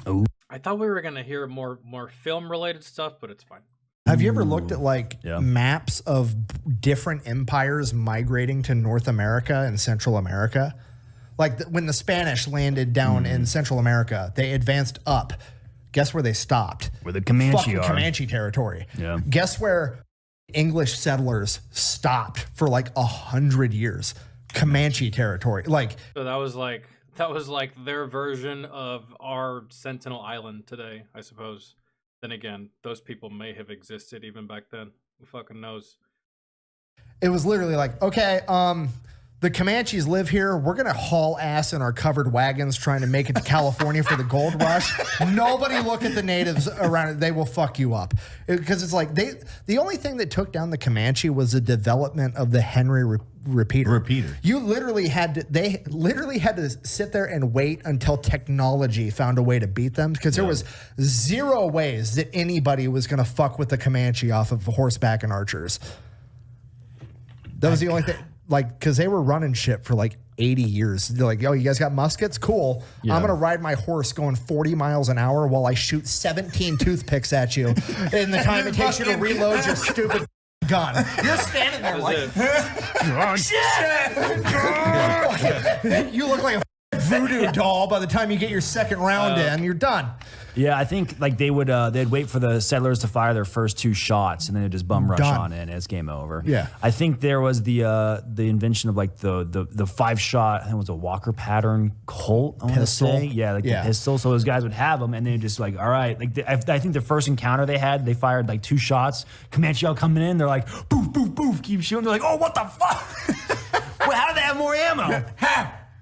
Speaker 1: Oh, I thought we were gonna hear more film-related stuff, but it's fine.
Speaker 6: Have you ever looked at like maps of different empires migrating to North America and Central America? Like when the Spanish landed down in Central America, they advanced up. Guess where they stopped?
Speaker 7: Where the Comanche
Speaker 6: fucking
Speaker 7: are.
Speaker 6: Comanche territory.
Speaker 7: Yeah.
Speaker 6: Guess where English settlers stopped for like 100 years? Comanche territory. Like
Speaker 1: So that was like their version of our Sentinel Island today, I suppose. Then again, those people may have existed even back then. Who fucking knows?
Speaker 6: it was literally like, okay, the Comanches live here. We're going to haul ass in our covered wagons trying to make it to California for the gold rush. Nobody look at the natives around it. They will fuck you up. Because it's like the only thing that took down the Comanche was the development of the Henry repeater. They literally had to sit there and wait until technology found a way to beat them, because there was zero ways that anybody was going to fuck with the Comanche off of horseback and archers. That was the only thing. Like, because they were running shit for like 80 years. They're like, yo, you guys got muskets? Cool. Yeah. I'm going to ride my horse going 40 miles an hour while I shoot 17 toothpicks at you in the time it takes you to reload your stupid gun. You're standing there like, oh, shit. You look like a voodoo doll by the time you get your second round in. You're done.
Speaker 7: Yeah, I think like they'd wait for the settlers to fire their first 2 shots, and then they'd just bum rush on in. And it's game over.
Speaker 6: Yeah,
Speaker 7: I think there was the invention of like the 5-shot. I think it was a Walker pattern Colt. I want to say, the pistol. So those guys would have them, and they just like, all right. Like I think the first encounter they had, they fired like 2 shots. Comanche all coming in, they're like, boof, boof, boof, keep shooting. They're like, oh, what the fuck? Well, how do they have more ammo?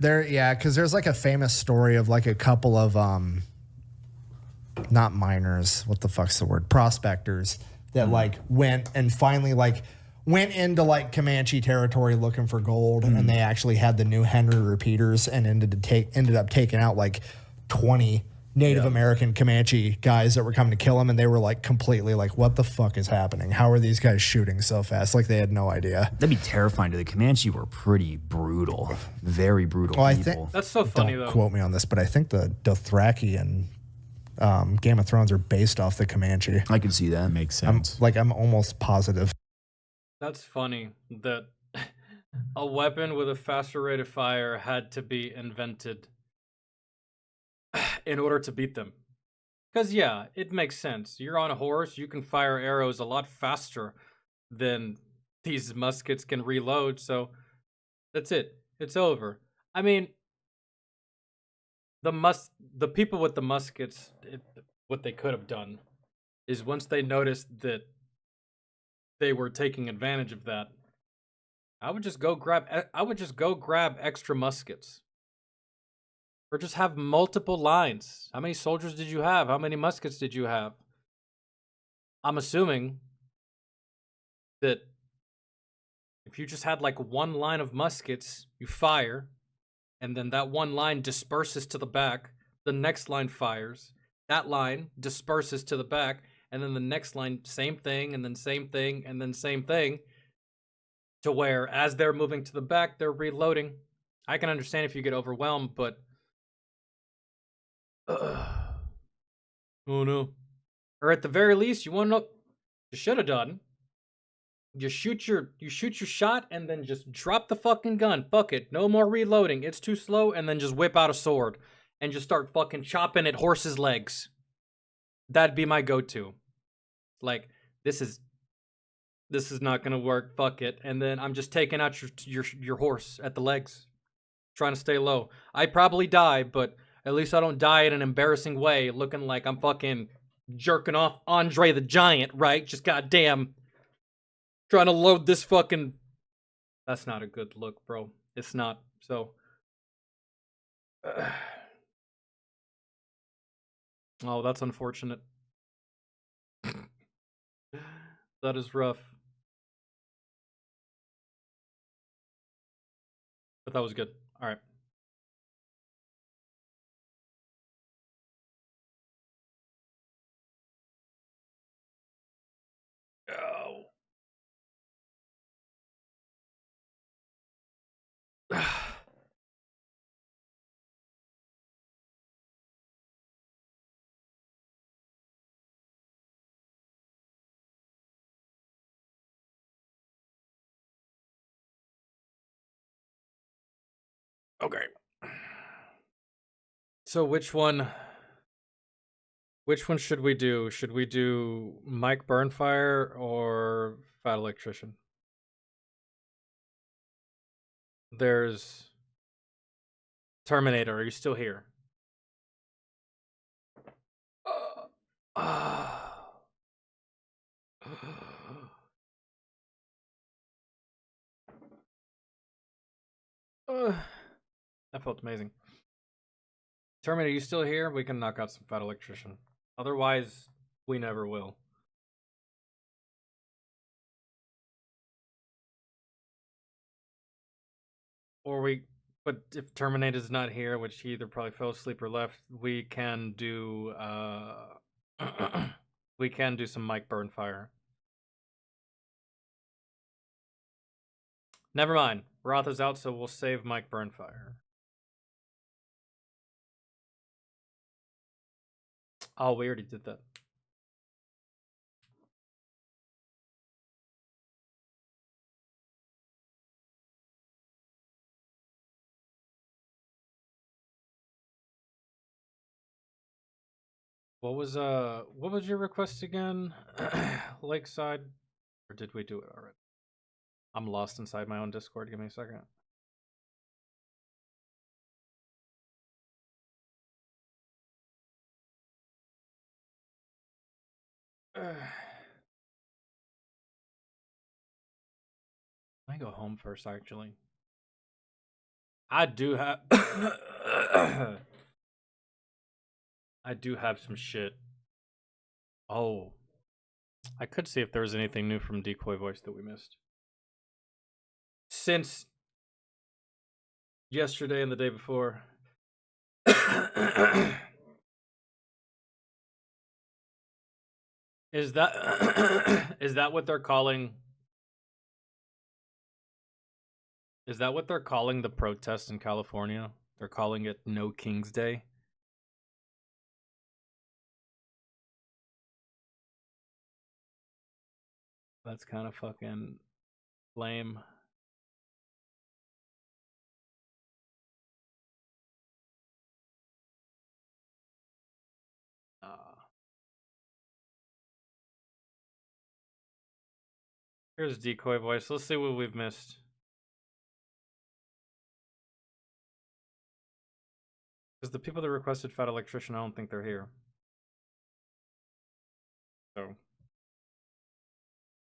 Speaker 6: Because there's like a famous story of like a couple of not miners, what the fuck's the word? Prospectors that like went and finally like went into like Comanche territory looking for gold, and they actually had the new Henry repeaters and ended up taking out like 20 Native American Comanche guys that were coming to kill him, and they were like completely like, what the fuck is happening? How are these guys shooting so fast? Like they had no idea.
Speaker 7: That'd be terrifying. The Comanche were pretty brutal, very brutal
Speaker 6: Well, I
Speaker 7: people.
Speaker 6: think
Speaker 1: That's so funny,
Speaker 6: don't
Speaker 1: though.
Speaker 6: quote me on this, but I think the Dothraki and Game of Thrones are based off the Comanche.
Speaker 7: I can see that.
Speaker 9: Makes
Speaker 6: I'm
Speaker 9: sense.
Speaker 6: I'm almost positive.
Speaker 1: That's funny that a weapon with a faster rate of fire had to be invented in order to beat them. Because, yeah, it makes sense. You're on a horse, you can fire arrows a lot faster than these muskets can reload, so that's it. It's over. I mean, the people with the muskets, what they could have done is once they noticed that they were taking advantage of that, I would just go grab extra muskets. Or just have multiple lines. How many soldiers did you have? How many muskets did you have? I'm assuming that if you just had like one line of muskets, you fire, and then that one line disperses to the back, the next line fires, that line disperses to the back, and then the next line, same thing, and then same thing, and then same thing, to where as they're moving to the back, they're reloading. I can understand if you get overwhelmed, but oh no. Or at the very least, you want to know you should have done. You shoot your shot and then just drop the fucking gun. Fuck it. No more reloading. It's too slow, and then just whip out a sword and just start fucking chopping at horses' legs. That'd be my go-to. Like, this is not gonna work. Fuck it. And then I'm just taking out your horse at the legs, trying to stay low. I probably die, but at least I don't die in an embarrassing way, looking like I'm fucking jerking off Andre the Giant, right? Just goddamn trying to load this fucking... That's not a good look, bro. It's not. So... Oh, that's unfortunate. That is rough. But that was good. All right. Okay. So which one should we do? Should we do Mike Burnfire or Fat Electrician? There's Terminator. Are you still here? That felt amazing. Terminator, you still here? We can knock out some Fat Electrician. Otherwise, we never will. But if Terminator's not here, which he either probably fell asleep or left, we can do, we can do some Mike Burnfire. Never mind. Roth is out, so we'll save Mike Burnfire. Oh, we already did that. What was your request again? Lakeside? Or did we do it already? I'm lost inside my own Discord. Give me a second. Let me go home first, actually. I do have... I do have some shit. Oh. I could see if there was anything new from Decoy Voice that we missed. Since yesterday and the day before, Is that is that what they're calling? Is that what they're calling the protest in California? They're calling it No King's Day. That's kind of fucking lame. Here's decoy voice. Let's see what we've missed. Because the people that requested Fat Electrician, I don't think they're here. So.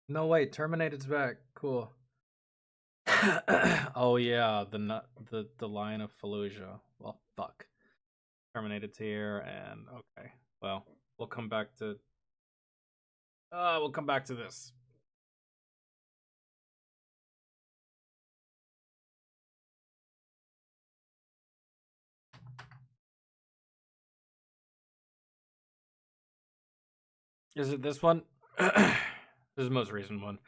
Speaker 1: No, wait. Terminated's back. Cool. Oh, yeah. The Lion of Fallujah. Well, fuck. Terminated's here, and okay. Well, we'll come back to... we'll come back to this. Is it this one? This is the most recent one.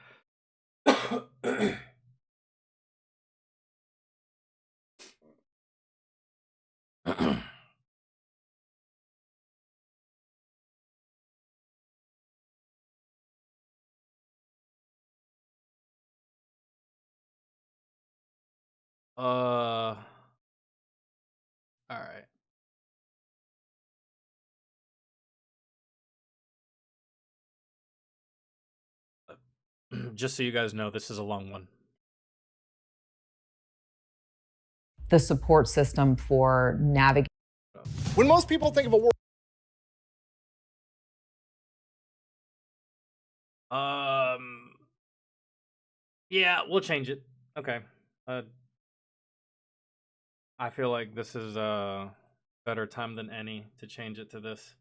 Speaker 1: All right. Just so you guys know, this is a long one.
Speaker 11: The support system for navigating.
Speaker 6: When most people think of a war,
Speaker 1: Yeah, we'll change it. Okay. I feel like this is a better time than any to change it to this.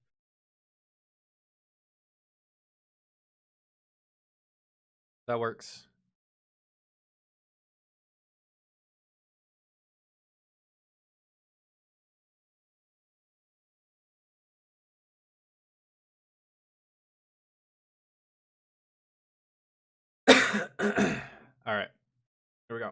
Speaker 1: That works. All right. Here we go.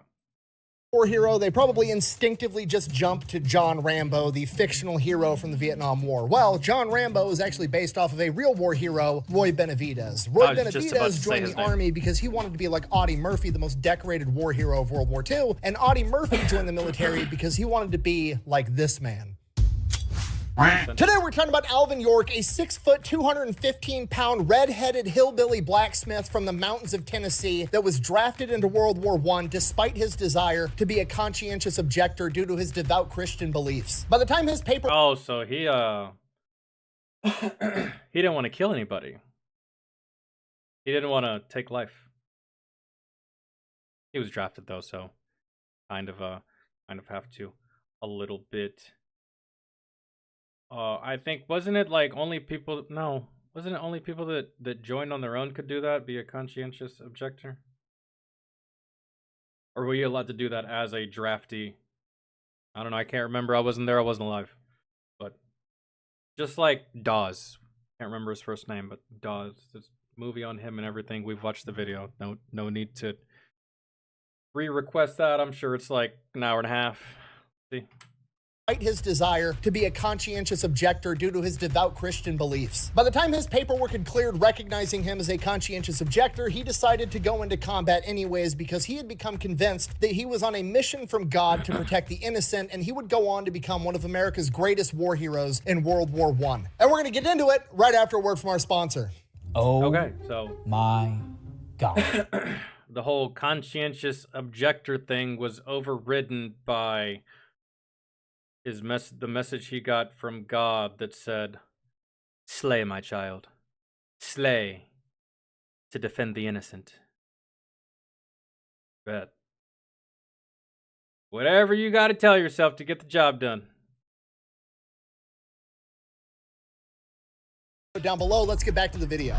Speaker 6: war hero, they probably instinctively just jump to John Rambo, the fictional hero from the Vietnam War. Well, John Rambo is actually based off of a real war hero, Roy Benavidez. Roy Benavidez joined the army because he wanted to be like Audie Murphy, the most decorated war hero of World War II, and Audie Murphy joined the military because he wanted to be like this man. Today we're talking about Alvin York, a 6-foot, 215-pound, red-headed hillbilly blacksmith from the mountains of Tennessee that was drafted into World War I despite his desire to be a conscientious objector due to his devout Christian beliefs. By the time his paper...
Speaker 1: Oh, so he didn't want to kill anybody. He didn't want to take life. He was drafted though, so kind of have to a little bit. I think, wasn't it like only people, no, wasn't it only people that joined on their own could do that, be a conscientious objector? Or were you allowed to do that as a draftee? I don't know, I can't remember, I wasn't there, I wasn't alive. But, just like Dawes, can't remember his first name, but Dawes, this movie on him and everything, we've watched the video, no need to re-request that, I'm sure it's like an hour and a half. See?
Speaker 6: His desire to be a conscientious objector due to his devout Christian beliefs. By the time his paperwork had cleared recognizing him as a conscientious objector, he decided to go into combat anyways because he had become convinced that he was on a mission from God to protect the innocent, and he would go on to become one of America's greatest war heroes in World War I. And we're going to get into it right after a word from our sponsor.
Speaker 12: Oh,
Speaker 1: okay, so
Speaker 12: my God.
Speaker 1: The whole conscientious objector thing was overridden by the message he got from God that said, "Slay, my child. Slay to defend the innocent." Bet. Whatever you got to tell yourself to get the job done.
Speaker 6: Down below, let's get back to the video.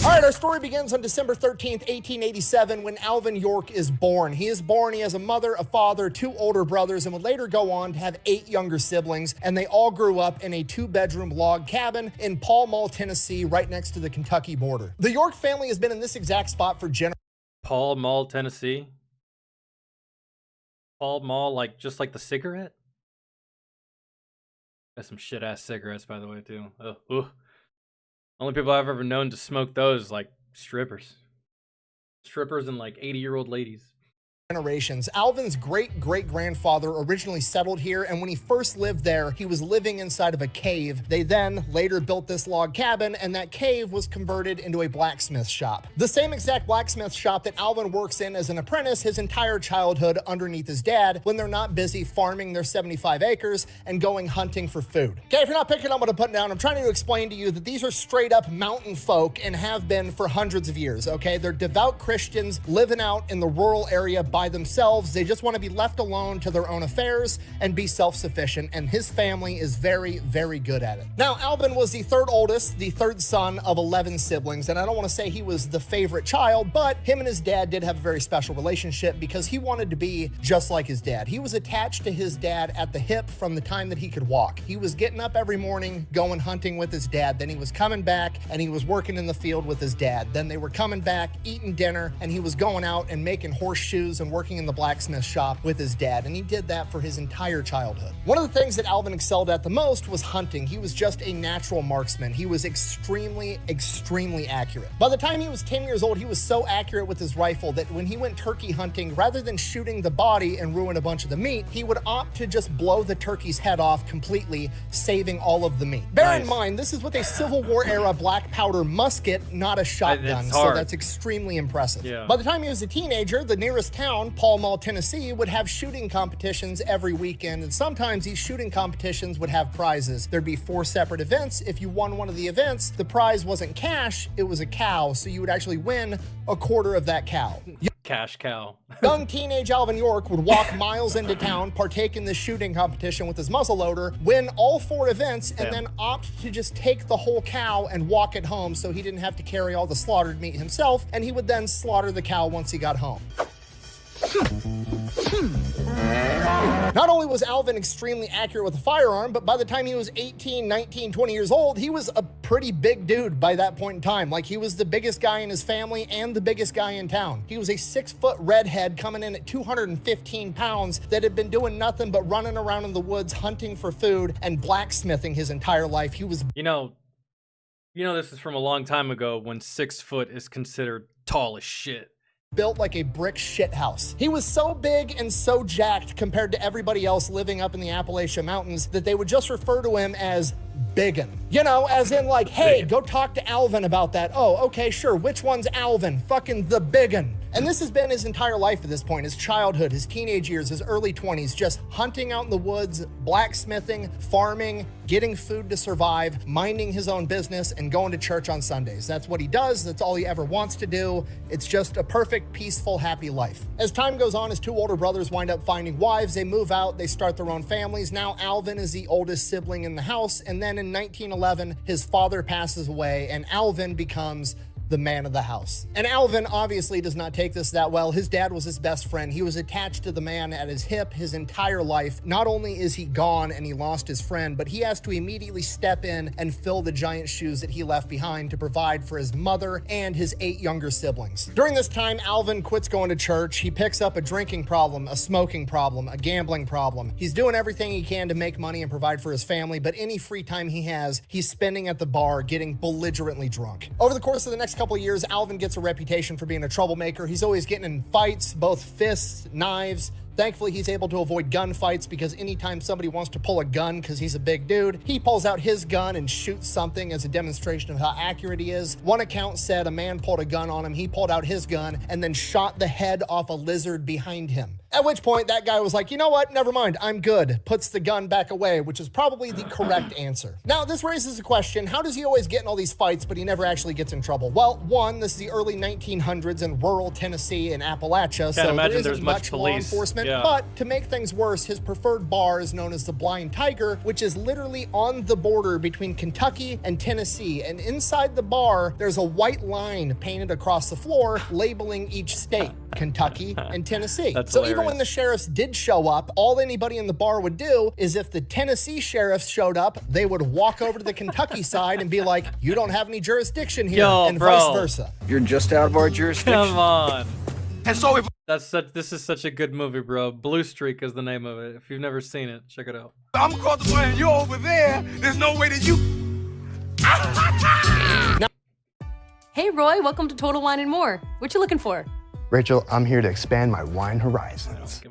Speaker 6: All right, our story begins on December 13th, 1887, when Alvin York is born. He is born, he has a mother, a father, 2 older brothers, and would later go on to have 8 younger siblings, and they all grew up in a 2-bedroom log cabin in Pall Mall, Tennessee, right next to the Kentucky border. The York family has been in this exact spot for generations.
Speaker 1: Pall Mall, Tennessee? Pall Mall, like, just like the cigarette? Got some shit-ass cigarettes, by the way, too. Ugh. Ugh. Only people I've ever known to smoke those, like, strippers. Strippers and, like, 80-year-old ladies.
Speaker 6: Generations. Alvin's great-great-grandfather originally settled here, and when he first lived there, he was living inside of a cave. They then later built this log cabin, and that cave was converted into a blacksmith shop. The same exact blacksmith shop that Alvin works in as an apprentice his entire childhood underneath his dad when they're not busy farming their 75 acres and going hunting for food. Okay, if you're not picking up what I'm putting down, I'm trying to explain to you that these are straight up mountain folk and have been for hundreds of years, okay? They're devout Christians living out in the rural area by themselves. They just want to be left alone to their own affairs and be self-sufficient, and his family is very, very good at it. Now, Alvin was the 3rd oldest, the 3rd son of 11 siblings, and I don't want to say he was the favorite child, but him and his dad did have a very special relationship because he wanted to be just like his dad. He was attached to his dad at the hip from the time that he could walk. He was getting up every morning, going hunting with his dad, then he was coming back and he was working in the field with his dad. Then they were coming back, eating dinner, and he was going out and making horseshoes and working in the blacksmith shop with his dad, and he did that for his entire childhood. One of the things that Alvin excelled at the most was hunting. He was just a natural marksman. He was extremely accurate. By the time he was 10 years old, he was so accurate with his rifle that when he went turkey hunting, rather than shooting the body and ruin a bunch of the meat, he would opt to just blow the turkey's head off completely, saving all of the meat. Bear in mind, this is with a Civil War era black powder musket, not a shotgun, so that's extremely impressive.
Speaker 1: Yeah.
Speaker 6: By the time he was a teenager, the nearest town, Pall Mall, Tennessee, would have shooting competitions every weekend, and sometimes these shooting competitions would have prizes. There'd be 4 separate events. If you won one of the events, the prize wasn't cash, it was a cow, so you would actually win a quarter of that cow.
Speaker 1: Cash cow.
Speaker 6: Young teenage Alvin York would walk miles into town, partake in this shooting competition with his muzzleloader, win all 4 events, and then opt to just take the whole cow and walk it home so he didn't have to carry all the slaughtered meat himself, and he would then slaughter the cow once he got home. Not only was Alvin extremely accurate with a firearm, but by the time he was 18, 19, 20 years old, he was a pretty big dude by that point in time. Like, he was the biggest guy in his family and the biggest guy in town. He was a 6-foot redhead coming in at 215 pounds that had been doing nothing but running around in the woods hunting for food and blacksmithing his entire life. He was...
Speaker 1: You know, this is from a long time ago when 6 foot is considered tall as shit.
Speaker 6: Built like a brick shithouse. He was so big and so jacked compared to everybody else living up in the Appalachian Mountains that they would just refer to him as Biggin. You know, as in like, hey, go talk to Alvin about that. Oh, okay, sure. Which one's Alvin? Fucking the Biggin. And this has been his entire life at this point, his childhood, his teenage years, his early 20s, just hunting out in the woods, blacksmithing, farming, getting food to survive, minding his own business, and going to church on Sundays. That's what he does. That's all he ever wants to do. It's just a perfect, peaceful, happy life. As time goes on, his 2 older brothers wind up finding wives. They move out. They start their own families. Now Alvin is the oldest sibling in the house. And then in 1911, his father passes away, and Alvin becomes the man of the house. And Alvin obviously does not take this that well. His dad was his best friend. He was attached to the man at his hip his entire life. Not only is he gone and he lost his friend, but he has to immediately step in and fill the giant shoes that he left behind to provide for his mother and his 8 younger siblings. During this time, Alvin quits going to church. He picks up a drinking problem, a smoking problem, a gambling problem. He's doing everything he can to make money and provide for his family, but any free time he has, he's spending at the bar getting belligerently drunk. Over the course of the next couple of years, Alvin gets a reputation for being a troublemaker. He's always getting in fights, both fists, knives. Thankfully, he's able to avoid gunfights because anytime somebody wants to pull a gun because he's a big dude, he pulls out his gun and shoots something as a demonstration of how accurate he is. One account said a man pulled a gun on him, he pulled out his gun and then shot the head off a lizard behind him. At which point, that guy was like, you know what? Never mind. I'm good. Puts the gun back away, which is probably the correct answer. Now, this raises a question. How does he always get in all these fights, but he never actually gets in trouble? Well, one, this is the early 1900s in rural Tennessee and Appalachia, so there isn't much law enforcement.
Speaker 1: Yeah.
Speaker 6: But to make things worse, his preferred bar is known as the Blind Tiger, which is literally on the border between Kentucky and Tennessee. And inside the bar, there's a white line painted across the floor labeling each state, Kentucky and Tennessee. So even when the sheriffs did show up, all anybody in the bar would do is if the Tennessee sheriffs showed up, they would walk over to the Kentucky side and be like, you don't have any jurisdiction here, and vice versa.
Speaker 13: You're just out of our jurisdiction.
Speaker 1: Come on.
Speaker 13: And so if
Speaker 1: This is such a good movie, bro. Blue Streak is the name of it. If you've never seen it, check it out.
Speaker 13: I'm across the way and you're over there, there's no way that you...
Speaker 14: Hey, Roy, welcome to Total Wine & More. What you looking for?
Speaker 15: Rachel, I'm here to expand my wine horizons.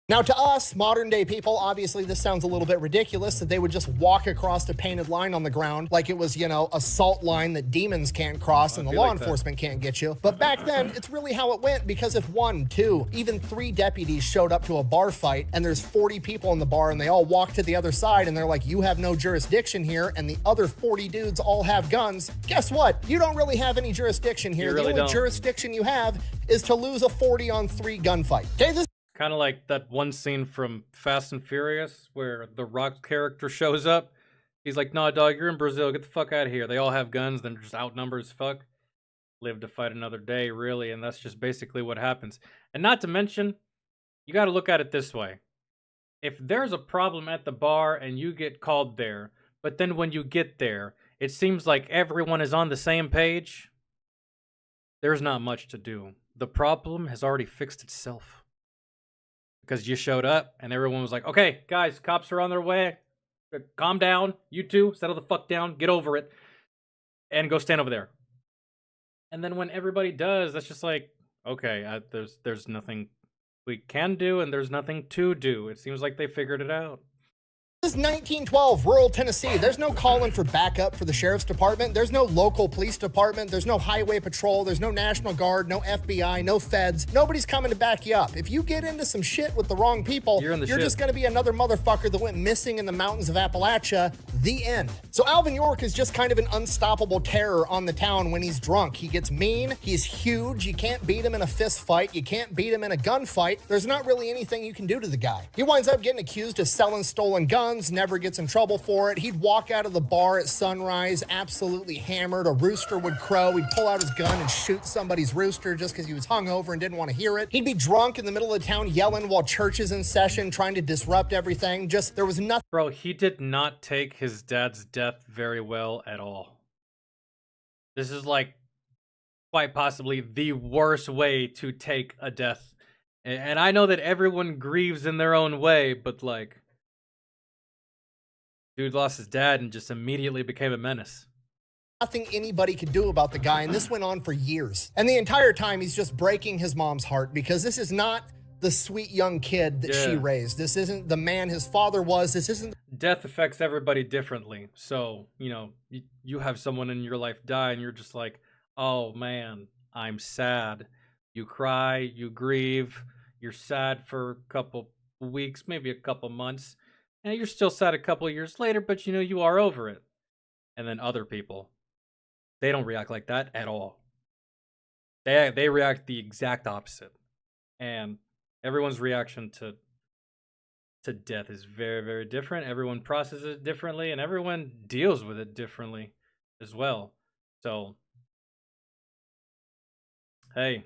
Speaker 6: Now, to us, modern day people, obviously this sounds a little bit ridiculous that they would just walk across a painted line on the ground like it was, you know, a salt line that demons can't cross and the law enforcement can't get you. But back then, it's really how it went, because if 1, 2, even 3 deputies showed up to a bar fight and there's 40 people in the bar and they all walk to the other side and they're like, you have no jurisdiction here, and the other 40 dudes all have guns, guess what? You don't really have any jurisdiction here. The only jurisdiction you have is to lose a 40-on-3 gunfight. Okay, this
Speaker 1: Kind of like that one scene from Fast and Furious where the Rock character shows up. He's like, nah, dog, you're in Brazil. Get the fuck out of here. They all have guns. They're just outnumbered as fuck. Live to fight another day, really. And that's just basically what happens. And not to mention, you got to look at it this way. If there's a problem at the bar and you get called there, but then when you get there, it seems like everyone is on the same page, there's not much to do. The problem has already fixed itself. Because you showed up and everyone was like, okay, guys, cops are on their way. Calm down. You two, settle the fuck down. Get over it. And go stand over there. And then when everybody does, that's just like, okay, there's nothing we can do and there's nothing to do. It seems like they figured it out.
Speaker 6: This is 1912, rural Tennessee. There's no calling for backup for the sheriff's department. There's no local police department. There's no highway patrol. There's no National Guard, no FBI, no feds. Nobody's coming to back you up. If you get into some shit with the wrong people, you're just going to be another motherfucker that went missing in the mountains of Appalachia. The end. So Alvin York is just kind of an unstoppable terror on the town when he's drunk. He gets mean. He's huge. You can't beat him in a fist fight. You can't beat him in a gunfight. There's not really anything you can do to the guy. He winds up getting accused of selling stolen guns. Never gets in trouble for it. He'd walk out of the bar at sunrise absolutely hammered. A rooster would crow. He'd pull out his gun and shoot somebody's rooster just because he was hungover and didn't want to hear it. He'd be drunk in the middle of town yelling while church is in session, trying to disrupt everything. Just, there was nothing.
Speaker 1: Bro, he did not take his dad's death very well at all. This is like quite possibly the worst way to take a death. And I know that everyone grieves in their own way, but like, dude lost his dad and just immediately became a menace.
Speaker 6: Nothing anybody could do about the guy, and this went on for years. And the entire time, he's just breaking his mom's heart, because this is not the sweet young kid that she raised. This isn't the man his father was. This isn't...
Speaker 1: Death affects everybody differently. So, you know, you have someone in your life die, and you're just like, oh man, I'm sad. You cry, you grieve, you're sad for a couple weeks, maybe a couple months. And you're still sad a couple of years later, but you know you are over it. And then other people, they don't react like that at all. They react the exact opposite. And everyone's reaction to death is very, very different. Everyone processes it differently, and everyone deals with it differently as well. So, hey.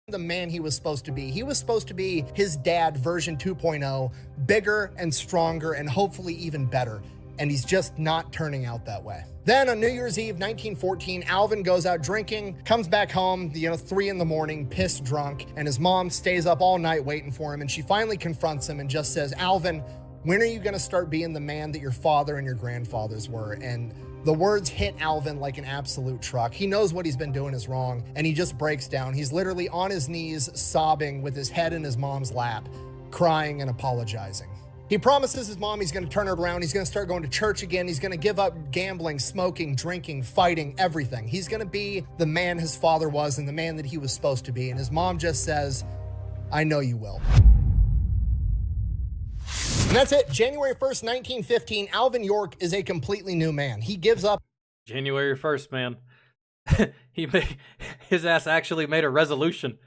Speaker 6: The man he was supposed to be. He was supposed to be his dad version 2.0, bigger and stronger and hopefully even better. And he's just not turning out that way. Then on New Year's Eve, 1914, Alvin goes out drinking, comes back home, 3 in the morning, pissed drunk, and his mom stays up all night waiting for him. And she finally confronts him and just says, Alvin, when are you going to start being the man that your father and your grandfathers were? And the words hit Alvin like an absolute truck. He knows what he's been doing is wrong, and he just breaks down. He's literally on his knees, sobbing with his head in his mom's lap, crying and apologizing. He promises his mom he's going to turn her around. He's going to start going to church again. He's going to give up gambling, smoking, drinking, fighting, everything. He's going to be the man his father was and the man that he was supposed to be. And his mom just says,
Speaker 16: I know you will. And that's it. January 1st, 1915, Alvin York is a completely new man. He gives up.
Speaker 1: January 1st, man. His ass actually made a resolution.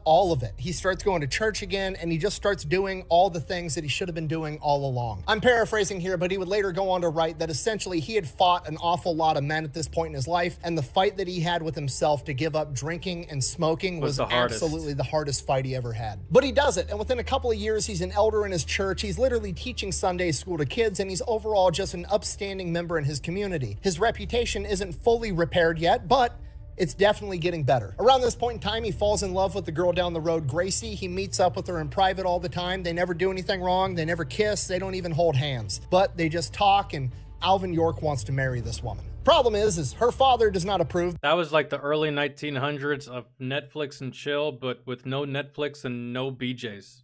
Speaker 16: All of it. He starts going to church again, and he just starts doing all the things that he should have been doing all along. I'm paraphrasing here, but he would later go on to write that essentially he had fought an awful lot of men at this point in his life, and the fight that he had with himself to give up drinking and smoking was absolutely the hardest fight he ever had. But he does it, and within a couple of years, he's an elder in his church. He's literally teaching Sunday school to kids, and he's overall just an upstanding member in his community. His reputation isn't fully repaired yet, but it's definitely getting better. Around this point in time, he falls in love with the girl down the road, Gracie. He meets up with her in private all the time. They never do anything wrong. They never kiss. They don't even hold hands. But they just talk, and Alvin York wants to marry this woman. Problem is her father does not approve.
Speaker 1: That was like the early 1900s of Netflix and chill, but with no Netflix and no BJs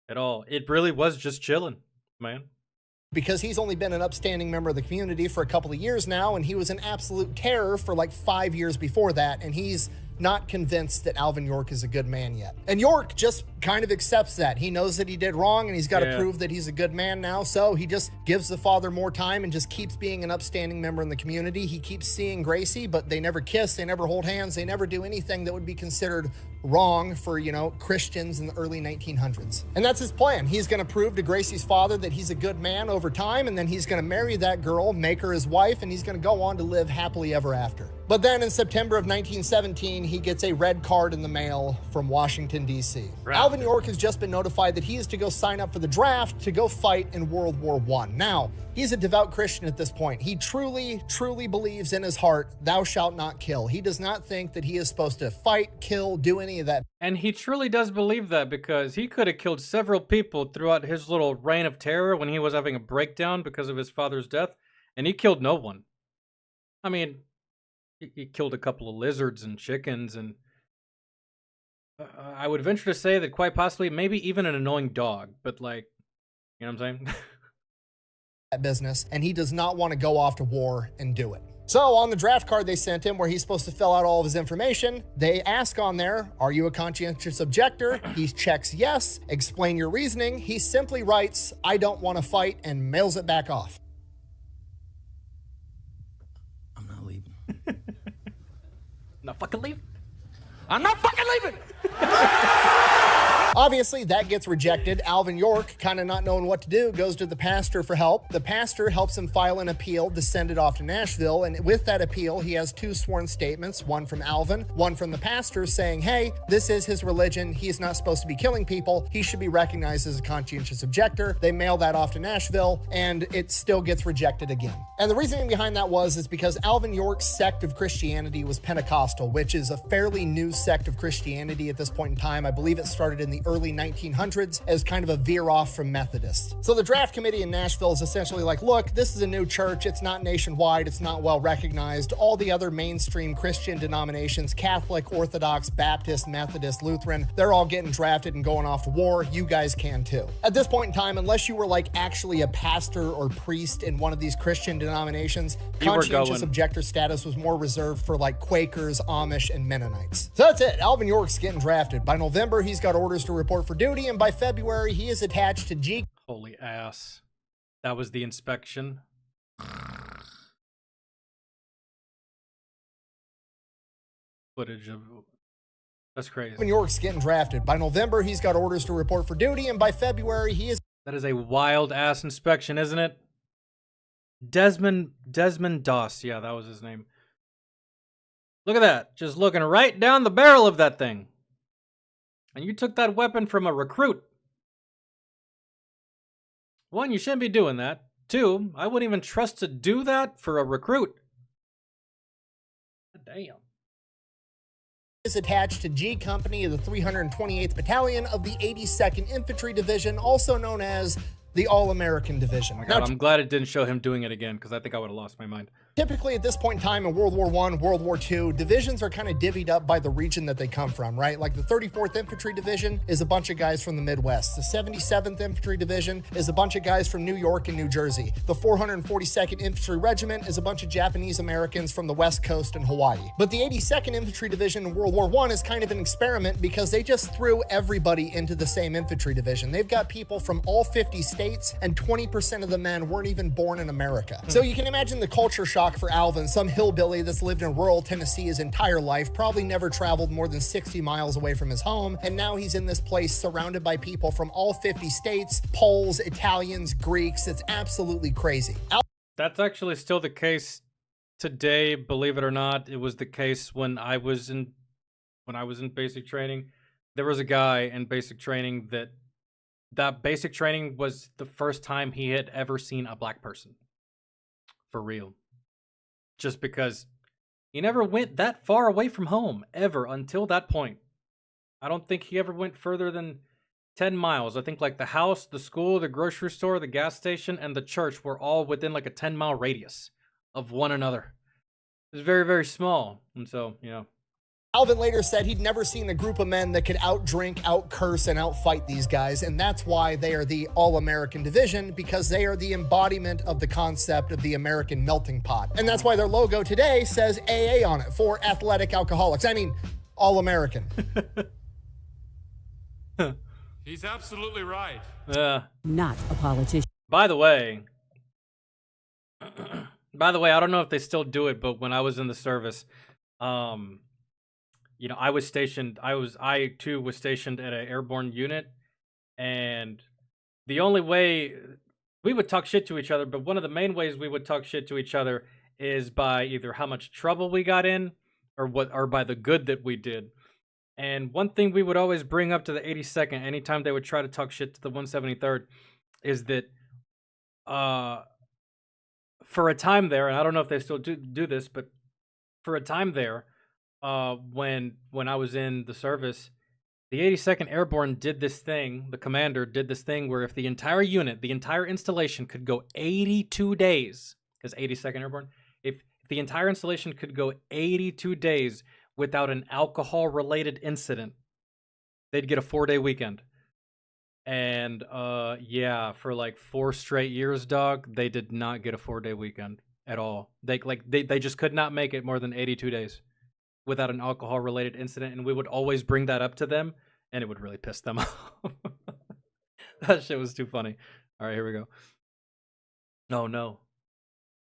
Speaker 1: at all. It really was just chilling, man.
Speaker 16: Because he's only been an upstanding member of the community for a couple of years now, and he was an absolute terror for like 5 years before that, and he's not convinced that Alvin York is a good man yet. And York just kind of accepts that. He knows that he did wrong, and he's got to prove that he's a good man now, so he just gives the father more time and just keeps being an upstanding member in the community. He keeps seeing Gracie, but they never kiss, they never hold hands, they never do anything that would be considered wrong for, you know, Christians in the early 1900s. And that's his plan. He's going to prove to Gracie's father that he's a good man over time, and then he's going to marry that girl, make her his wife, and he's going to go on to live happily ever after. But then in September of 1917, he gets a red card in the mail from Washington, D.C. Alvin York has just been notified that he is to go sign up for the draft to go fight in World War I. Now, he's a devout Christian at this point. He truly, truly believes in his heart, thou shalt not kill. He does not think that he is supposed to fight, kill, do any of that.
Speaker 1: And he truly does believe that, because he could have killed several people throughout his little reign of terror when he was having a breakdown because of his father's death, and he killed no one. I mean, he killed a couple of lizards and chickens, and I would venture to say that quite possibly maybe even an annoying dog, but like, you know what I'm saying?
Speaker 16: That business, and he does not want to go off to war and do it. So on the draft card they sent him, where he's supposed to fill out all of his information, they ask on there, are you a conscientious objector? He checks yes. Explain your reasoning. He simply writes, I don't want to fight, and mails it back off.
Speaker 12: I'm not leaving.
Speaker 1: Not fucking leaving.
Speaker 12: I'm not fucking leaving!
Speaker 16: Obviously, that gets rejected. Alvin York, kind of not knowing what to do, goes to the pastor for help. The pastor helps him file an appeal to send it off to Nashville, and with that appeal, he has two sworn statements, one from Alvin, one from the pastor, saying, hey, this is his religion. He's not supposed to be killing people. He should be recognized as a conscientious objector. They mail that off to Nashville, and it still gets rejected again. And the reasoning behind that is because Alvin York's sect of Christianity was Pentecostal, which is a fairly new sect of Christianity at this point in time. I believe it started in the early 1900s as kind of a veer off from Methodist. So the draft committee in Nashville is essentially like, look, this is a new church. It's not nationwide. It's not well recognized. All the other mainstream Christian denominations, Catholic, Orthodox, Baptist, Methodist, Lutheran, they're all getting drafted and going off to war. You guys can too. At this point in time, unless you were like actually a pastor or priest in one of these Christian denominations, conscientious objector status was more reserved for like Quakers, Amish, and Mennonites. So that's it. Alvin York's getting drafted. By November, he's got orders to report for duty, and by February, he is attached to G.
Speaker 1: Holy ass. That was the inspection. Footage of... That's crazy.
Speaker 16: Alvin York's getting drafted. By November, he's got orders to report for duty, and by February, he is...
Speaker 1: That is a wild ass inspection, isn't it? Desmond Doss. Yeah, that was his name. Look at that. Just looking right down the barrel of that thing. And you took that weapon from a recruit. One, you shouldn't be doing that. Two, I wouldn't even trust to do that for a recruit. Damn.
Speaker 16: Is attached to G Company of the 328th Battalion of the 82nd Infantry Division, also known as the All-American Division.
Speaker 1: Oh my God, I'm glad it didn't show him doing it again, because I think I would have lost my mind.
Speaker 16: Typically, at this point in time in World War I, World War II, divisions are kind of divvied up by the region that they come from, right? Like the 34th Infantry Division is a bunch of guys from the Midwest. The 77th Infantry Division is a bunch of guys from New York and New Jersey. The 442nd Infantry Regiment is a bunch of Japanese Americans from the West Coast and Hawaii. But the 82nd Infantry Division in World War I is kind of an experiment because they just threw everybody into the same infantry division. They've got people from all 50 states, and 20% of the men weren't even born in America. So you can imagine the culture shock for Alvin, some hillbilly that's lived in rural Tennessee his entire life, probably never traveled more than 60 miles away from his home, and now he's in this place surrounded by people from all 50 states, Poles, Italians, Greeks. It's absolutely crazy.
Speaker 1: That's actually still the case today, believe it or not. It was the case when I was in basic training. There was a guy in basic training that basic training was the first time he had ever seen a black person. For real. Just because he never went that far away from home, ever, until that point. I don't think he ever went further than 10 miles. I think like the house, the school, the grocery store, the gas station, and the church were all within like a 10-mile radius of one another. It was very, very small. And so, you know.
Speaker 16: Alvin later said he'd never seen a group of men that could outdrink, outcurse, and outfight these guys, and that's why they are the All-American Division, because they are the embodiment of the concept of the American melting pot. And that's why their logo today says AA on it, for athletic alcoholics. I mean, All-American.
Speaker 17: He's absolutely right.
Speaker 18: Not a politician.
Speaker 1: By the way, I don't know if they still do it, but when I was in the service, you know, I too was stationed at an airborne unit, and the only way we would talk shit to each other, but one of the main ways we would talk shit to each other is by either how much trouble we got in or by the good that we did. And one thing we would always bring up to the 82nd anytime they would try to talk shit to the 173rd is that for a time there, and I don't know if they still do this, but for a time there, when I was in the service, the 82nd Airborne did this thing, the commander did this thing where if the entire unit, the entire installation could go 82 days, because 82nd Airborne, if the entire installation could go 82 days without an alcohol-related incident, they'd get a 4-day weekend. And yeah, for like 4 straight years, dog, they did not get a 4-day weekend at all. They just could not make it more than 82 days without an alcohol-related incident, and we would always bring that up to them, and it would really piss them off. That shit was too funny. All right, here we go. Oh, no.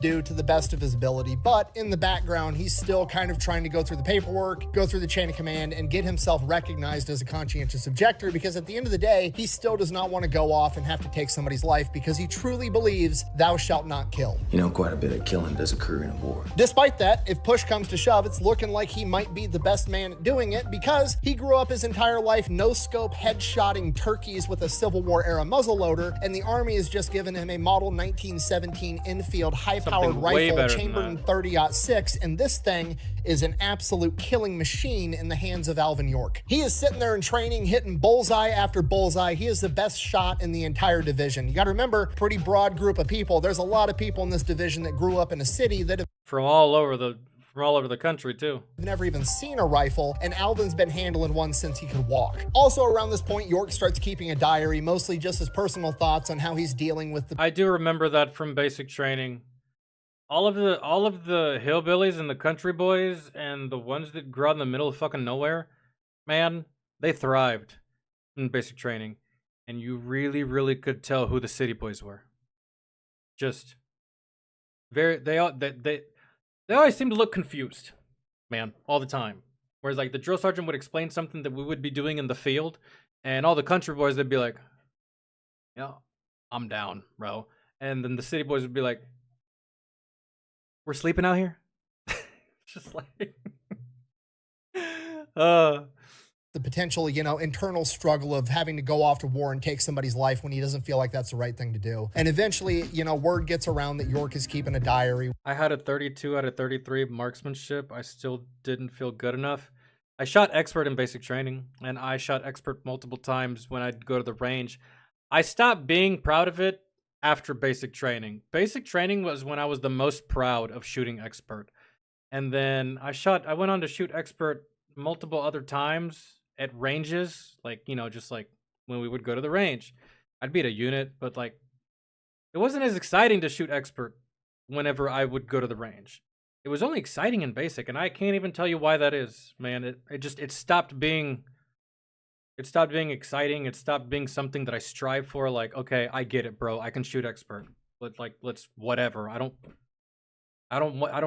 Speaker 16: Do to the best of his ability, but in the background, he's still kind of trying to go through the paperwork, go through the chain of command, and get himself recognized as a conscientious objector, because at the end of the day, he still does not want to go off and have to take somebody's life because he truly believes thou shalt not kill.
Speaker 12: You know, quite a bit of killing does occur in a war.
Speaker 16: Despite that, if push comes to shove, it's looking like he might be the best man at doing it, because he grew up his entire life no-scope headshotting turkeys with a Civil War era muzzleloader, and the Army has just given him a model 1917 Enfield high-powered rifle chambered in 30-06, and this thing is an absolute killing machine in the hands of Alvin York. He is sitting there in training, hitting bullseye after bullseye. He is the best shot in the entire division. You got to remember, pretty broad group of people. There's a lot of people in this division that grew up in a city that have
Speaker 1: from all over the country too.
Speaker 16: Never even seen a rifle, and Alvin's been handling one since he could walk. Also around this point, York starts keeping a diary, mostly just his personal thoughts on how he's dealing with the...
Speaker 1: I do remember that from basic training. All of the hillbillies and the country boys and the ones that grew out in the middle of fucking nowhere, man, they thrived in basic training, and you really, really could tell who the city boys were. Just they always seem to look confused, man, all the time. Whereas like the drill sergeant would explain something that we would be doing in the field, and all the country boys, they'd be like, "Yeah, I'm down, bro," and then the city boys would be like, "We're sleeping out here?" Just like
Speaker 16: the potential, internal struggle of having to go off to war and take somebody's life when he doesn't feel like that's the right thing to do. And eventually, word gets around that York is keeping a diary.
Speaker 1: I had a 32 out of 33 marksmanship. I still didn't feel good enough. I shot expert in basic training, and I shot expert multiple times when I'd go to the range. I stopped being proud of it after basic training. Basic training was when I was the most proud of shooting expert. And then I went on to shoot expert multiple other times at ranges, like, just like when we would go to the range. I'd beat a unit, but like it wasn't as exciting to shoot expert whenever I would go to the range. It was only exciting in basic, and I can't even tell you why that is, man. It stopped being exciting. It stopped being something that I strive for. Like, okay, I get it, bro. I can shoot expert. Let's whatever. I don't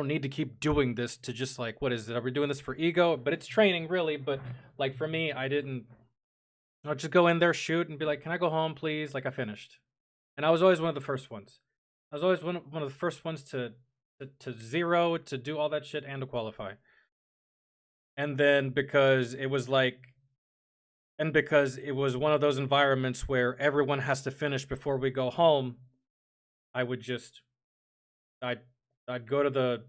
Speaker 1: need to keep doing this to just like, what is it? Are we doing this for ego? But it's training, really. But like for me, I'll just go in there, shoot, and be like, can I go home, please? Like I finished, and I was always one of the first ones. I was always one of the first ones to zero, to do all that shit, and to qualify. And then because it was one of those environments where everyone has to finish before we go home, I'd go to the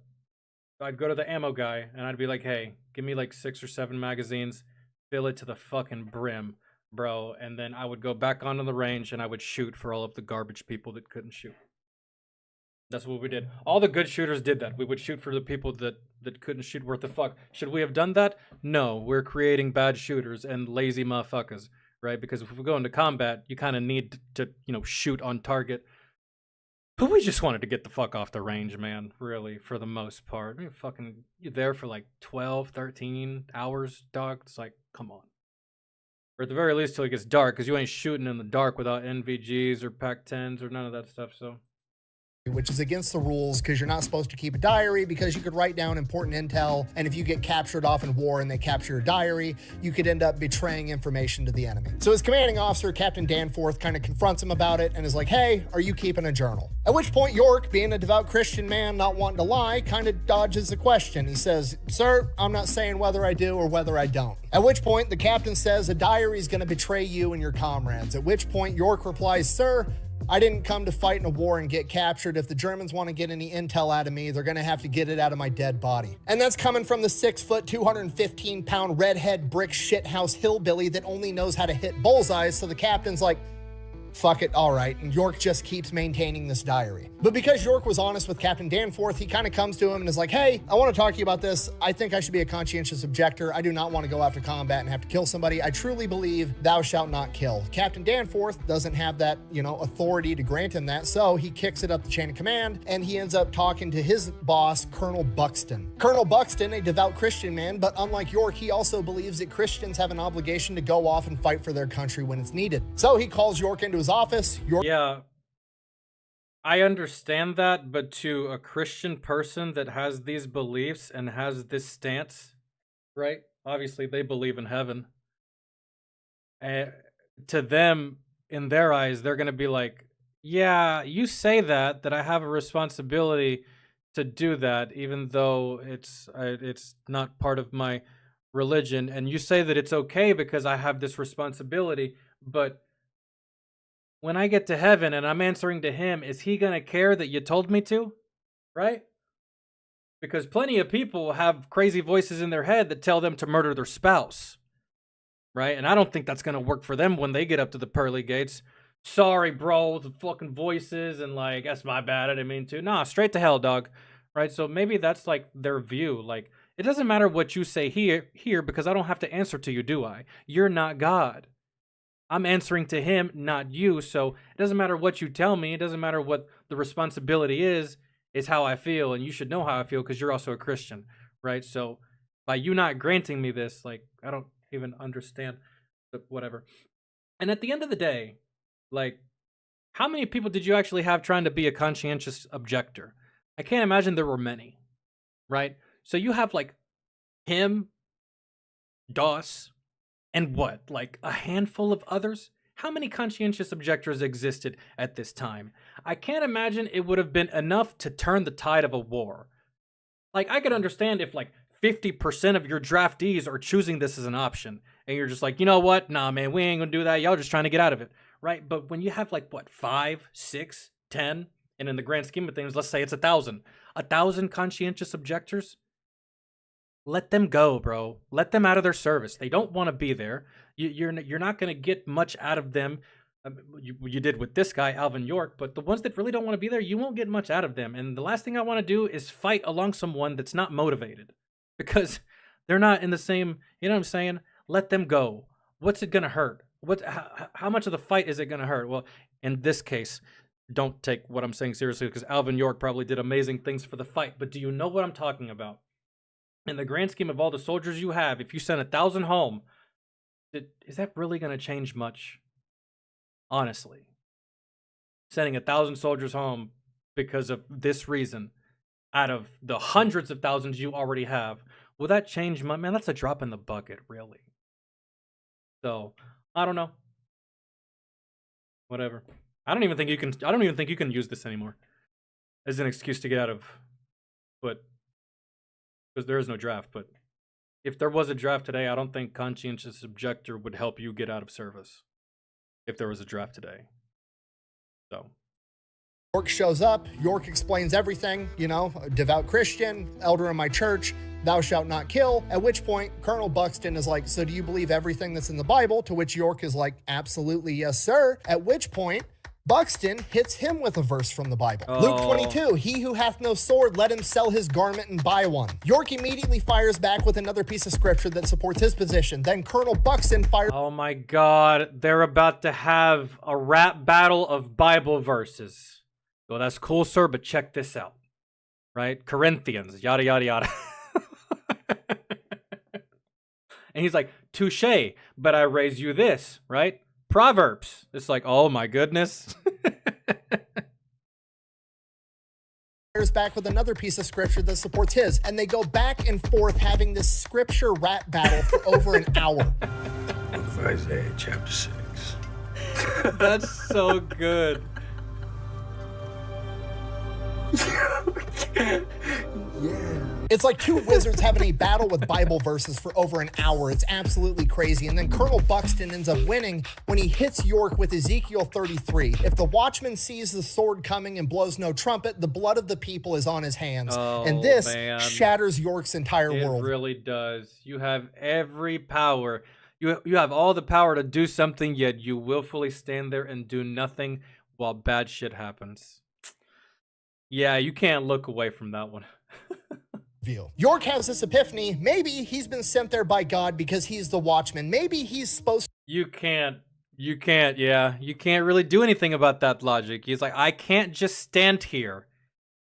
Speaker 1: ammo guy and I'd be like, hey, give me like 6 or 7 magazines, fill it to the fucking brim, bro. And then I would go back onto the range and I would shoot for all of the garbage people that couldn't shoot. That's what we did. All the good shooters did that. We would shoot for the people that couldn't shoot worth the fuck. Should we have done that? No, we're creating bad shooters and lazy motherfuckers, right? Because if we go into combat, you kind of need to, shoot on target. But we just wanted to get the fuck off the range, man, really, for the most part. I mean, you're there for like 12, 13 hours, dog. It's like, come on. Or at the very least till it gets dark, because you ain't shooting in the dark without NVGs or PAC-10s or none of that stuff, so...
Speaker 16: Which is against the rules because you're not supposed to keep a diary because you could write down important intel, and if you get captured off in war and they capture your diary, you could end up betraying information to the enemy. So his commanding officer, Captain Danforth, kind of confronts him about it and is like, hey, are you keeping a journal? At which point York, being a devout Christian man not wanting to lie, kind of dodges the question. He says, sir, I'm not saying whether I do or whether I don't. At which point the captain says a diary is going to betray you and your comrades. At which point York replies, sir, I didn't come to fight in a war and get captured. If the Germans want to get any intel out of me, they're going to have to get it out of my dead body. And that's coming from the 6-foot, 215-pound redhead brick shithouse hillbilly that only knows how to hit bullseyes. So the captain's like, fuck it, all right. And York just keeps maintaining this diary. But because York was honest with Captain Danforth, he kind of comes to him and is like, hey, I want to talk to you about this. I think I should be a conscientious objector. I do not want to go after combat and have to kill somebody. I truly believe thou shalt not kill. Captain Danforth doesn't have that, authority to grant him that. So he kicks it up the chain of command and he ends up talking to his boss, Colonel Buxton. Colonel Buxton, a devout Christian man, but unlike York, he also believes that Christians have an obligation to go off and fight for their country when it's needed. So he calls York into his office.
Speaker 1: Yeah, I understand that, but to a Christian person that has these beliefs and has this stance, right? Obviously, they believe in heaven. To them, in their eyes, they're going to be like, yeah, you say that I have a responsibility to do that, even though it's not part of my religion. And you say that it's okay because I have this responsibility, but when I get to heaven and I'm answering to him, is he going to care that you told me to? Right? Because plenty of people have crazy voices in their head that tell them to murder their spouse. Right? And I don't think that's going to work for them when they get up to the pearly gates. Sorry, bro, the fucking voices and like, that's my bad, I didn't mean to. Nah, straight to hell, dog. Right? So maybe that's like their view. Like, it doesn't matter what you say here because I don't have to answer to you, do I? You're not God. I'm answering to him, not you. So it doesn't matter what you tell me. It doesn't matter what the responsibility is how I feel. And you should know how I feel because you're also a Christian, right? So by you not granting me this, like, I don't even understand, but whatever. And at the end of the day, like, how many people did you actually have trying to be a conscientious objector? I can't imagine there were many, right? So you have like him, Doss, and what, like a handful of others? How many conscientious objectors existed at this time? I can't imagine it would have been enough to turn the tide of a war. Like, I could understand if like 50% of your draftees are choosing this as an option, and you're just like, you know what? Nah, man, we ain't gonna do that. Y'all just trying to get out of it, right? But when you have like, what, 5, 6, 10, and in the grand scheme of things, let's say it's 1,000. 1,000 conscientious objectors? Let them go, bro. Let them out of their service. They don't want to be there. You're not going to get much out of them You did with this guy, Alvin York, but the ones that really don't want to be there, you won't get much out of them. And the last thing I want to do is fight along someone that's not motivated because they're not in the same, you know what I'm saying? Let them go. What's it going to hurt? How much of the fight is it going to hurt? Well, in this case, don't take what I'm saying seriously because Alvin York probably did amazing things for the fight. But do you know what I'm talking about? In the grand scheme of all the soldiers you have, if you send 1,000 home, is that really going to change much? Honestly, sending 1,000 soldiers home because of this reason out of the hundreds of thousands you already have, will that change much? Man, that's a drop in the bucket, really. So, I don't know. Whatever. I don't even think you can use this anymore as an excuse to get out of, but because there is no draft. But if there was a draft today, I don't think conscientious objector would help you get out of service. If there was a draft today. So.
Speaker 16: York shows up. York explains everything, you know, devout Christian, elder in my church, thou shalt not kill. At which point, Colonel Buxton is like, so do you believe everything that's in the Bible? To which York is like, absolutely, yes, sir. At which point, Buxton hits him with a verse from the Bible. Luke 22, he who hath no sword, let him sell his garment and buy one. York immediately fires back with another piece of scripture that supports his position. Then Colonel Buxton fires...
Speaker 1: Oh my God, they're about to have a rap battle of Bible verses. Well, that's cool, sir, but check this out. Right? Corinthians, yada, yada, yada. And he's like, touche, but I raise you this, right? Proverbs. It's like, oh my goodness.
Speaker 16: Back with another piece of scripture that supports his, and they go back and forth having this scripture rap battle for over an hour.
Speaker 12: Book of Isaiah, chapter 6.
Speaker 1: That's so good.
Speaker 16: Yeah. It's like two wizards having a battle with Bible verses for over an hour. It's absolutely crazy. And then Colonel Buxton ends up winning when he hits York with Ezekiel 33. If the watchman sees the sword coming and blows no trumpet, the blood of the people is on his hands. And this shatters York's entire world.
Speaker 1: It really does. You have every power. You have all the power to do something, yet you willfully stand there and do nothing while bad shit happens. Yeah, you can't look away from that one.
Speaker 16: York has this epiphany. Maybe he's been sent there by God because he's the watchman. Maybe he's supposed to...
Speaker 1: You can't, yeah. You can't really do anything about that logic. He's like, I can't just stand here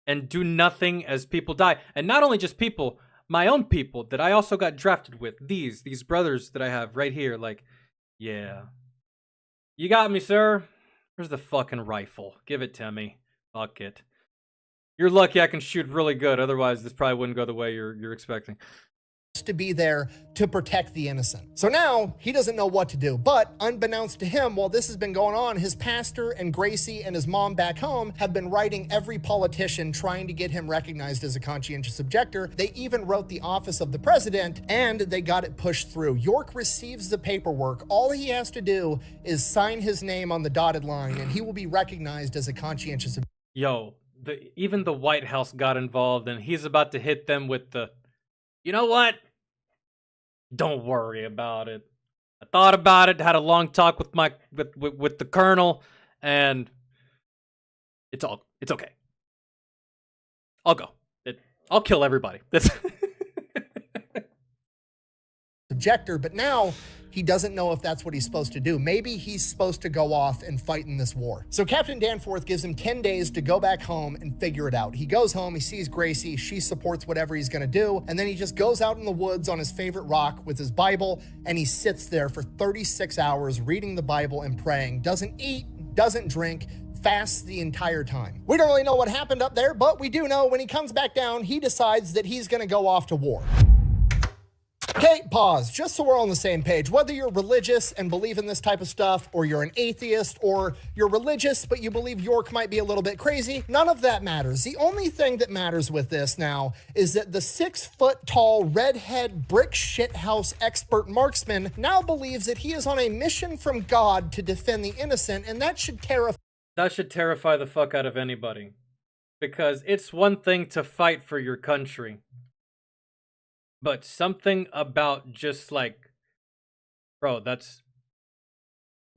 Speaker 1: and do nothing as people die. And not only just people, my own people that I also got drafted with. These brothers that I have right here. Like, yeah. You got me, sir. Where's the fucking rifle? Give it to me. Fuck it. You're lucky I can shoot really good. Otherwise, this probably wouldn't go the way you're expecting.
Speaker 16: To be there to protect the innocent. So now he doesn't know what to do. But unbeknownst to him, while this has been going on, his pastor and Gracie and his mom back home have been writing every politician trying to get him recognized as a conscientious objector. They even wrote the office of the president and they got it pushed through. York receives the paperwork. All he has to do is sign his name on the dotted line and he will be recognized as a conscientious objector.
Speaker 1: Yo, even the White House got involved and he's about to hit them with the, you know what? Don't worry about it. I thought about it, had a long talk with with the colonel, and it's okay. I'll go. I'll kill everybody. That's
Speaker 16: objector, but now he doesn't know if that's what he's supposed to do. Maybe he's supposed to go off and fight in this war. So Captain Danforth gives him 10 days to go back home and figure it out. He goes home, he sees Gracie, she supports whatever he's gonna do, and then he just goes out in the woods on his favorite rock with his Bible, and he sits there for 36 hours reading the Bible and praying. Doesn't eat, doesn't drink, fasts the entire time. We don't really know what happened up there, but we do know when he comes back down, he decides that he's gonna go off to war. Okay, pause, just so we're all on the same page. Whether you're religious and believe in this type of stuff, or you're an atheist, or you're religious but you believe York might be a little bit crazy, none of that matters. The only thing that matters with this now is that the 6-foot-tall, redhead, brick shithouse expert marksman now believes that he is on a mission from God to defend the innocent, and that should terrify
Speaker 1: the fuck out of anybody. Because it's one thing to fight for your country. But something about just like, bro, that's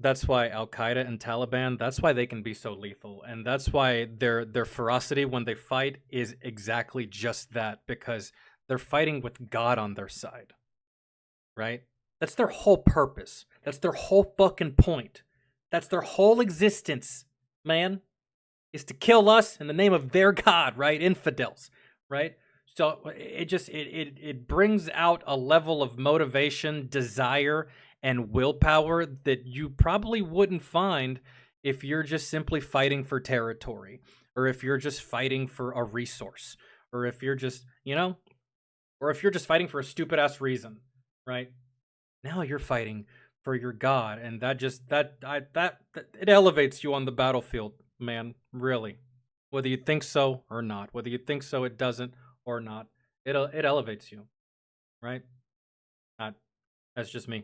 Speaker 1: That's why Al Qaeda and Taliban, that's why they can be so lethal. And that's why their ferocity when they fight is exactly just that, because they're fighting with God on their side. Right? That's their whole purpose. That's their whole fucking point. That's their whole existence, man, is to kill us in the name of their God, right? Infidels, right? So it brings out a level of motivation, desire, and willpower that you probably wouldn't find if you're just simply fighting for territory, or if you're just fighting for a resource, or if you're just, or if you're just fighting for a stupid ass reason, right? Now you're fighting for your God, and that it elevates you on the battlefield, man, really. Whether you think so or not, whether you think so it doesn't or not, it elevates you, right? That's just me.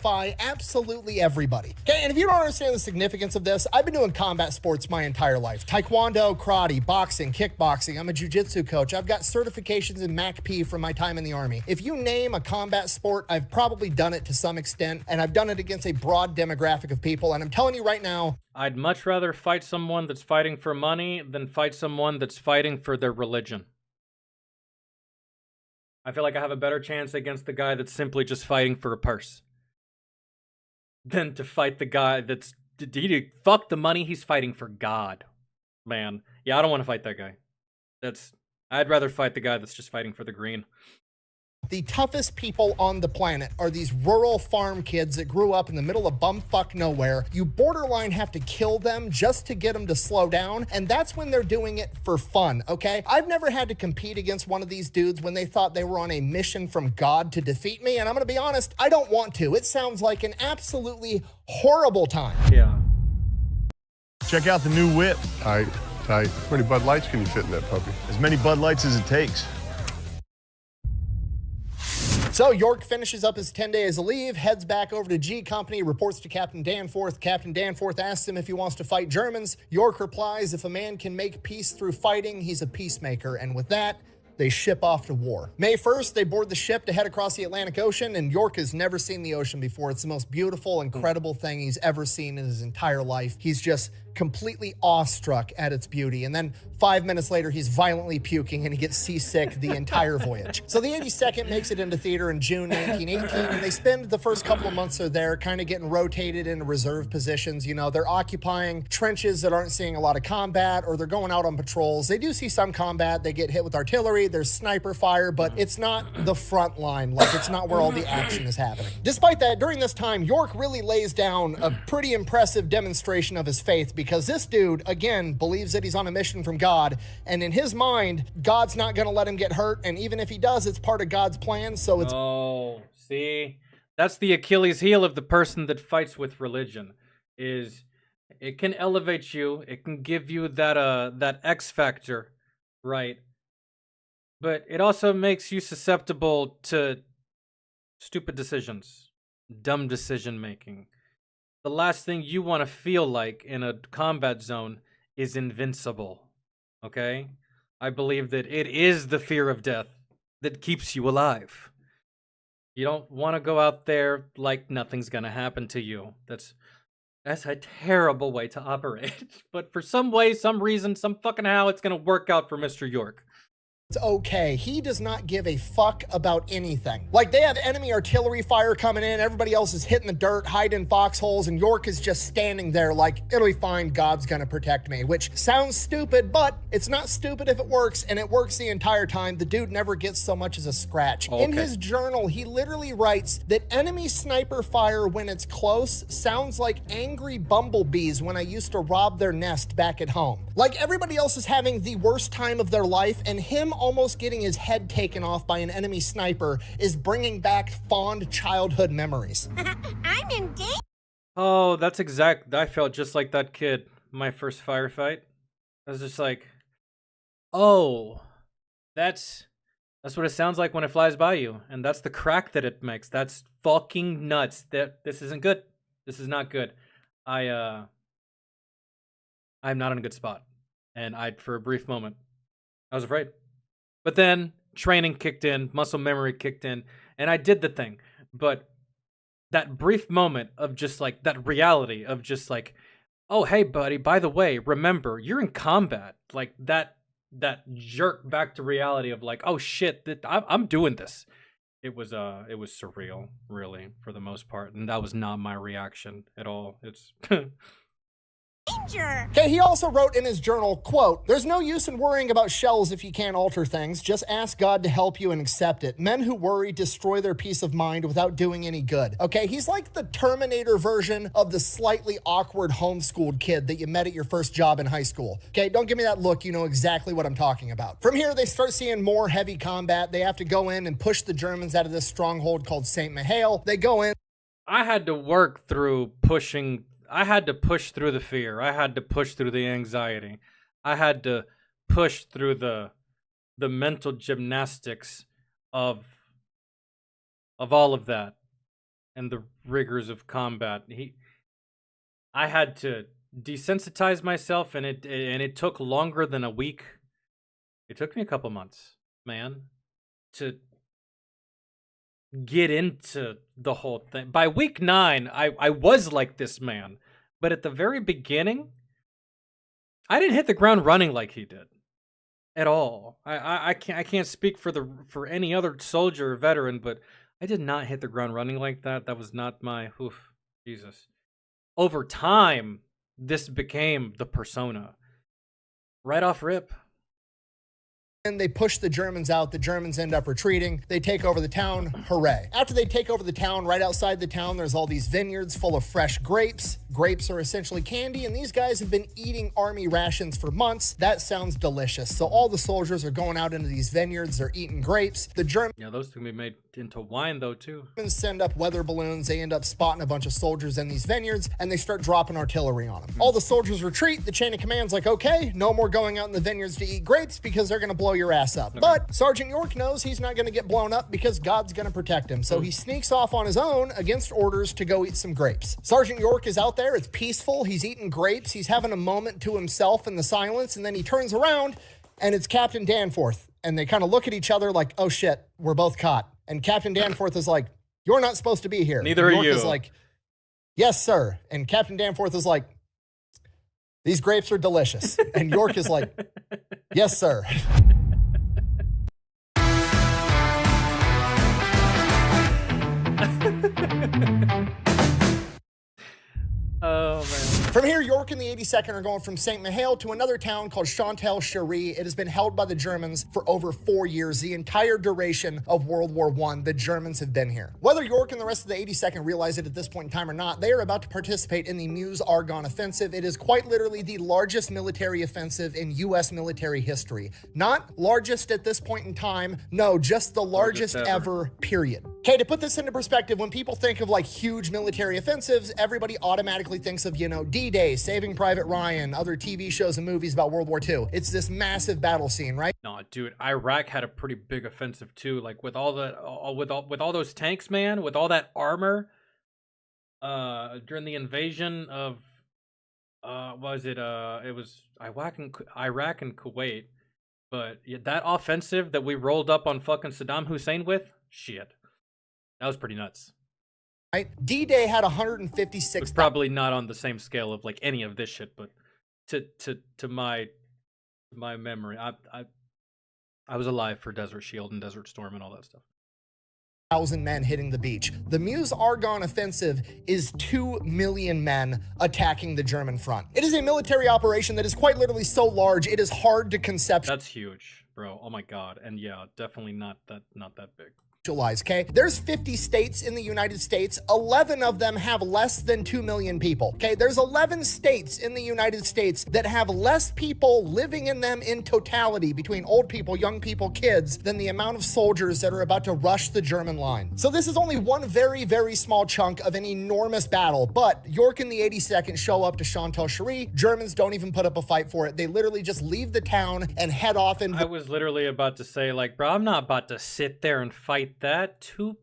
Speaker 16: Absolutely everybody. Okay, and if you don't understand the significance of this, I've been doing combat sports my entire life. Taekwondo, karate, boxing, kickboxing. I'm a jiu-jitsu coach. I've got certifications in MACP from my time in the Army. If you name a combat sport, I've probably done it to some extent, and I've done it against a broad demographic of people, and I'm telling you right now,
Speaker 1: I'd much rather fight someone that's fighting for money than fight someone that's fighting for their religion. I feel like I have a better chance against the guy that's simply just fighting for a purse than to fight the guy that's fuck the money, he's fighting for God. Man. Yeah, I don't want to fight that guy. I'd rather fight the guy that's just fighting for the green.
Speaker 16: the toughest people on the planet are these rural farm kids that grew up in the middle of bumfuck nowhere. You borderline have to kill them just to get them to slow down, and that's when they're doing it for fun, okay? I've never had to compete against one of these dudes when they thought they were on a mission from God to defeat me, and I'm gonna be honest, I don't want to. It sounds like an absolutely horrible time.
Speaker 1: Yeah.
Speaker 19: Check out the new whip. Tight. How many Bud Lights can you fit in that puppy? As many Bud Lights as it takes.
Speaker 16: So York finishes up his 10 days of leave, heads back over to G Company, reports to Captain Danforth. Captain Danforth asks him if he wants to fight Germans. York replies, if a man can make peace through fighting, he's a peacemaker. And with that, they ship off to war. May 1st, they board the ship to head across the Atlantic Ocean, and York has never seen the ocean before. It's the most beautiful, incredible thing he's ever seen in his entire life. He's just completely awestruck at its beauty. And then 5 minutes later, he's violently puking and he gets seasick the entire voyage. So the 82nd makes it into theater in June 1918, and they spend the first couple of months they're there kind of getting rotated into reserve positions. You know, they're occupying trenches that aren't seeing a lot of combat, or they're going out on patrols. They do see some combat. They get hit with artillery. There's sniper fire, but it's not the front line. Like, it's not where all the action is happening. Despite that, during this time, York really lays down a pretty impressive demonstration of his faith, because this dude, again, believes that he's on a mission from God, and in his mind, God's not going to let him get hurt, and even if he does, it's part of God's plan, so it's...
Speaker 1: Oh, see? That's the Achilles heel of the person that fights with religion, is it can elevate you, it can give you that X factor, right? But it also makes you susceptible to stupid decisions, dumb decision making. The last thing you want to feel like in a combat zone is invincible, okay? I believe that it is the fear of death that keeps you alive. You don't want to go out there like nothing's going to happen to you. That's a terrible way to operate. But for some way, some reason, some fucking how, it's going to work out for Mr. York.
Speaker 16: It's okay. He does not give a fuck about anything. Like, they have enemy artillery fire coming in, everybody else is hitting the dirt, hiding in foxholes, and York is just standing there like, it'll be fine, God's gonna protect me, which sounds stupid, but it's not stupid if it works, and it works the entire time. The dude never gets so much as a scratch.
Speaker 1: Okay.
Speaker 16: In his journal, he literally writes that enemy sniper fire when it's close sounds like angry bumblebees when I used to rob their nest back at home. Like, everybody else is having the worst time of their life, and him almost getting his head taken off by an enemy sniper is bringing back fond childhood memories.
Speaker 20: I'm in danger.
Speaker 1: Oh, that's exact. I felt just like that kid, my first firefight. I was just like, oh, that's what it sounds like when it flies by you. And that's the crack that it makes. That's fucking nuts. This isn't good. This is not good. I'm not in a good spot. And for a brief moment, I was afraid. But then training kicked in, muscle memory kicked in, and I did the thing. But that brief moment of just like that reality of just like, oh hey buddy, by the way, remember you're in combat. Like that jerk back to reality of like, oh shit, I'm doing this. It was surreal, really, for the most part, and that was not my reaction at all. It's
Speaker 16: danger. Okay, he also wrote in his journal, quote, "There's no use in worrying about shells if you can't alter things. Just ask God to help you and accept it. Men who worry destroy their peace of mind without doing any good." Okay, he's like the Terminator version of the slightly awkward homeschooled kid that you met at your first job in high school. Okay, don't give me that look. You know exactly what I'm talking about. From here, they start seeing more heavy combat. They have to go in and push the Germans out of this stronghold called St. Mihail. They go in.
Speaker 1: I had to work through pushing. I had to push through the fear. I had to push through the anxiety. I had to push through the mental gymnastics of all of that and the rigors of combat. I had to desensitize myself, and it took longer than a week. It took me a couple months, man, to get into the whole thing. By week 9, I was like this man, but at the very beginning, I didn't hit the ground running like he did at all. I can't speak for any other soldier or veteran, but I did not hit the ground running like that. That was not my Jesus. Over time, this became the persona. Right off rip.
Speaker 16: And they push the Germans out. The Germans end up retreating. They take over the town. Hooray. After they take over the town, right outside the town, there's all these vineyards full of fresh grapes. Grapes are essentially candy, and these guys have been eating army rations for months. That sounds delicious. So all the soldiers are going out into these vineyards. They're eating grapes. The Germans...
Speaker 1: Yeah, those can be made into wine, though, too.
Speaker 16: Send up weather balloons. They end up spotting a bunch of soldiers in these vineyards, and they start dropping artillery on them. All the soldiers retreat. The chain of command's like, okay, no more going out in the vineyards to eat grapes because they're going to blow your ass up. Okay. But Sergeant York knows he's not going to get blown up because God's going to protect him. So he sneaks off on his own against orders to go eat some grapes. Sergeant York is out there. It's peaceful. He's eating grapes. He's having a moment to himself in the silence, and then he turns around, and it's Captain Danforth. And they kind of look at each other like, oh shit, we're both caught. And Captain Danforth is like, you're not supposed to be here.
Speaker 1: Neither are
Speaker 16: York
Speaker 1: you.
Speaker 16: Is like, yes, sir. And Captain Danforth is like, these grapes are delicious. And York is like, yes, sir.
Speaker 1: Oh, man.
Speaker 16: From here, York and the 82nd are going from St. Mihail to another town called Chantal-Cherie. It has been held by the Germans for over 4 years, the entire duration of World War I. The Germans have been here. Whether York and the rest of the 82nd realize it at this point in time or not, they are about to participate in the Meuse-Argonne offensive. It is quite literally the largest military offensive in U.S. military history. Not largest at this point in time, no, just the largest ever, period. Okay, to put this into perspective, when people think of like huge military offensives, everybody automatically thinks of, D-Day, Saving Private Ryan, other TV shows and movies about World War II. It's this massive battle scene, right?
Speaker 1: No, dude, Iraq had a pretty big offensive too. Like with all those tanks, man, with all that armor, during the invasion of, it was Iraq and Kuwait. But yeah, that offensive that we rolled up on fucking Saddam Hussein with, shit, that was pretty nuts.
Speaker 16: Right? D-Day had 156.
Speaker 1: It's probably not on the same scale of like any of this shit, but to my memory, I was alive for Desert Shield and Desert Storm and all that stuff.
Speaker 16: 1,000 men hitting the beach. The Meuse-Argonne offensive is 2 million men attacking the German front. It is a military operation that is quite literally so large, it is hard to conceptualize.
Speaker 1: That's huge, bro. Oh my god. And yeah, definitely not that big.
Speaker 16: Okay, there's 50 states in the United States. 11 of them have less than 2 million people. Okay, there's 11 states in the United States that have less people living in them in totality between old people, young people, kids than the amount of soldiers that are about to rush the German line. So this is only one very, very small chunk of an enormous battle, but York and the 82nd show up to Chantal-Cherie. Germans don't even put up a fight for it. They literally just leave the town and head off.
Speaker 1: I was literally about to say, like, bro, I'm not about to sit there and fight that. Who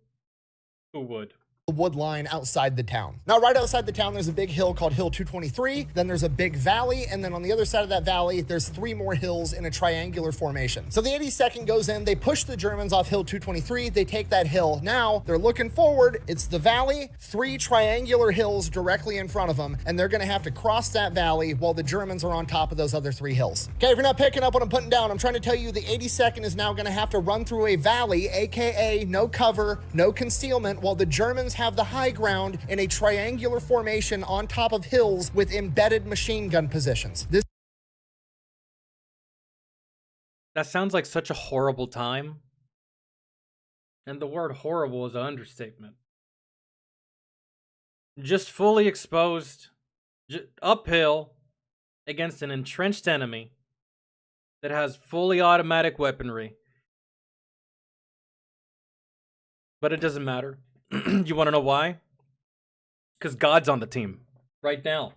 Speaker 1: would?
Speaker 16: wood line outside the town. Now, right outside the town, there's a big hill called Hill 223. Then there's a big valley. And then on the other side of that valley, there's 3 more hills in a triangular formation. So the 82nd goes in, they push the Germans off Hill 223. They take that hill. Now they're looking forward. It's the valley, 3 triangular hills directly in front of them. And they're going to have to cross that valley while the Germans are on top of those other 3 hills. Okay, if you're not picking up what I'm putting down, I'm trying to tell you the 82nd is now going to have to run through a valley, AKA no cover, no concealment, while the Germans have the high ground in a triangular formation on top of hills with embedded machine gun positions.
Speaker 1: That sounds like such a horrible time. And the word horrible is an understatement. Just fully exposed, uphill, against an entrenched enemy that has fully automatic weaponry. But it doesn't matter. You want to know why? Because God's on the team right now.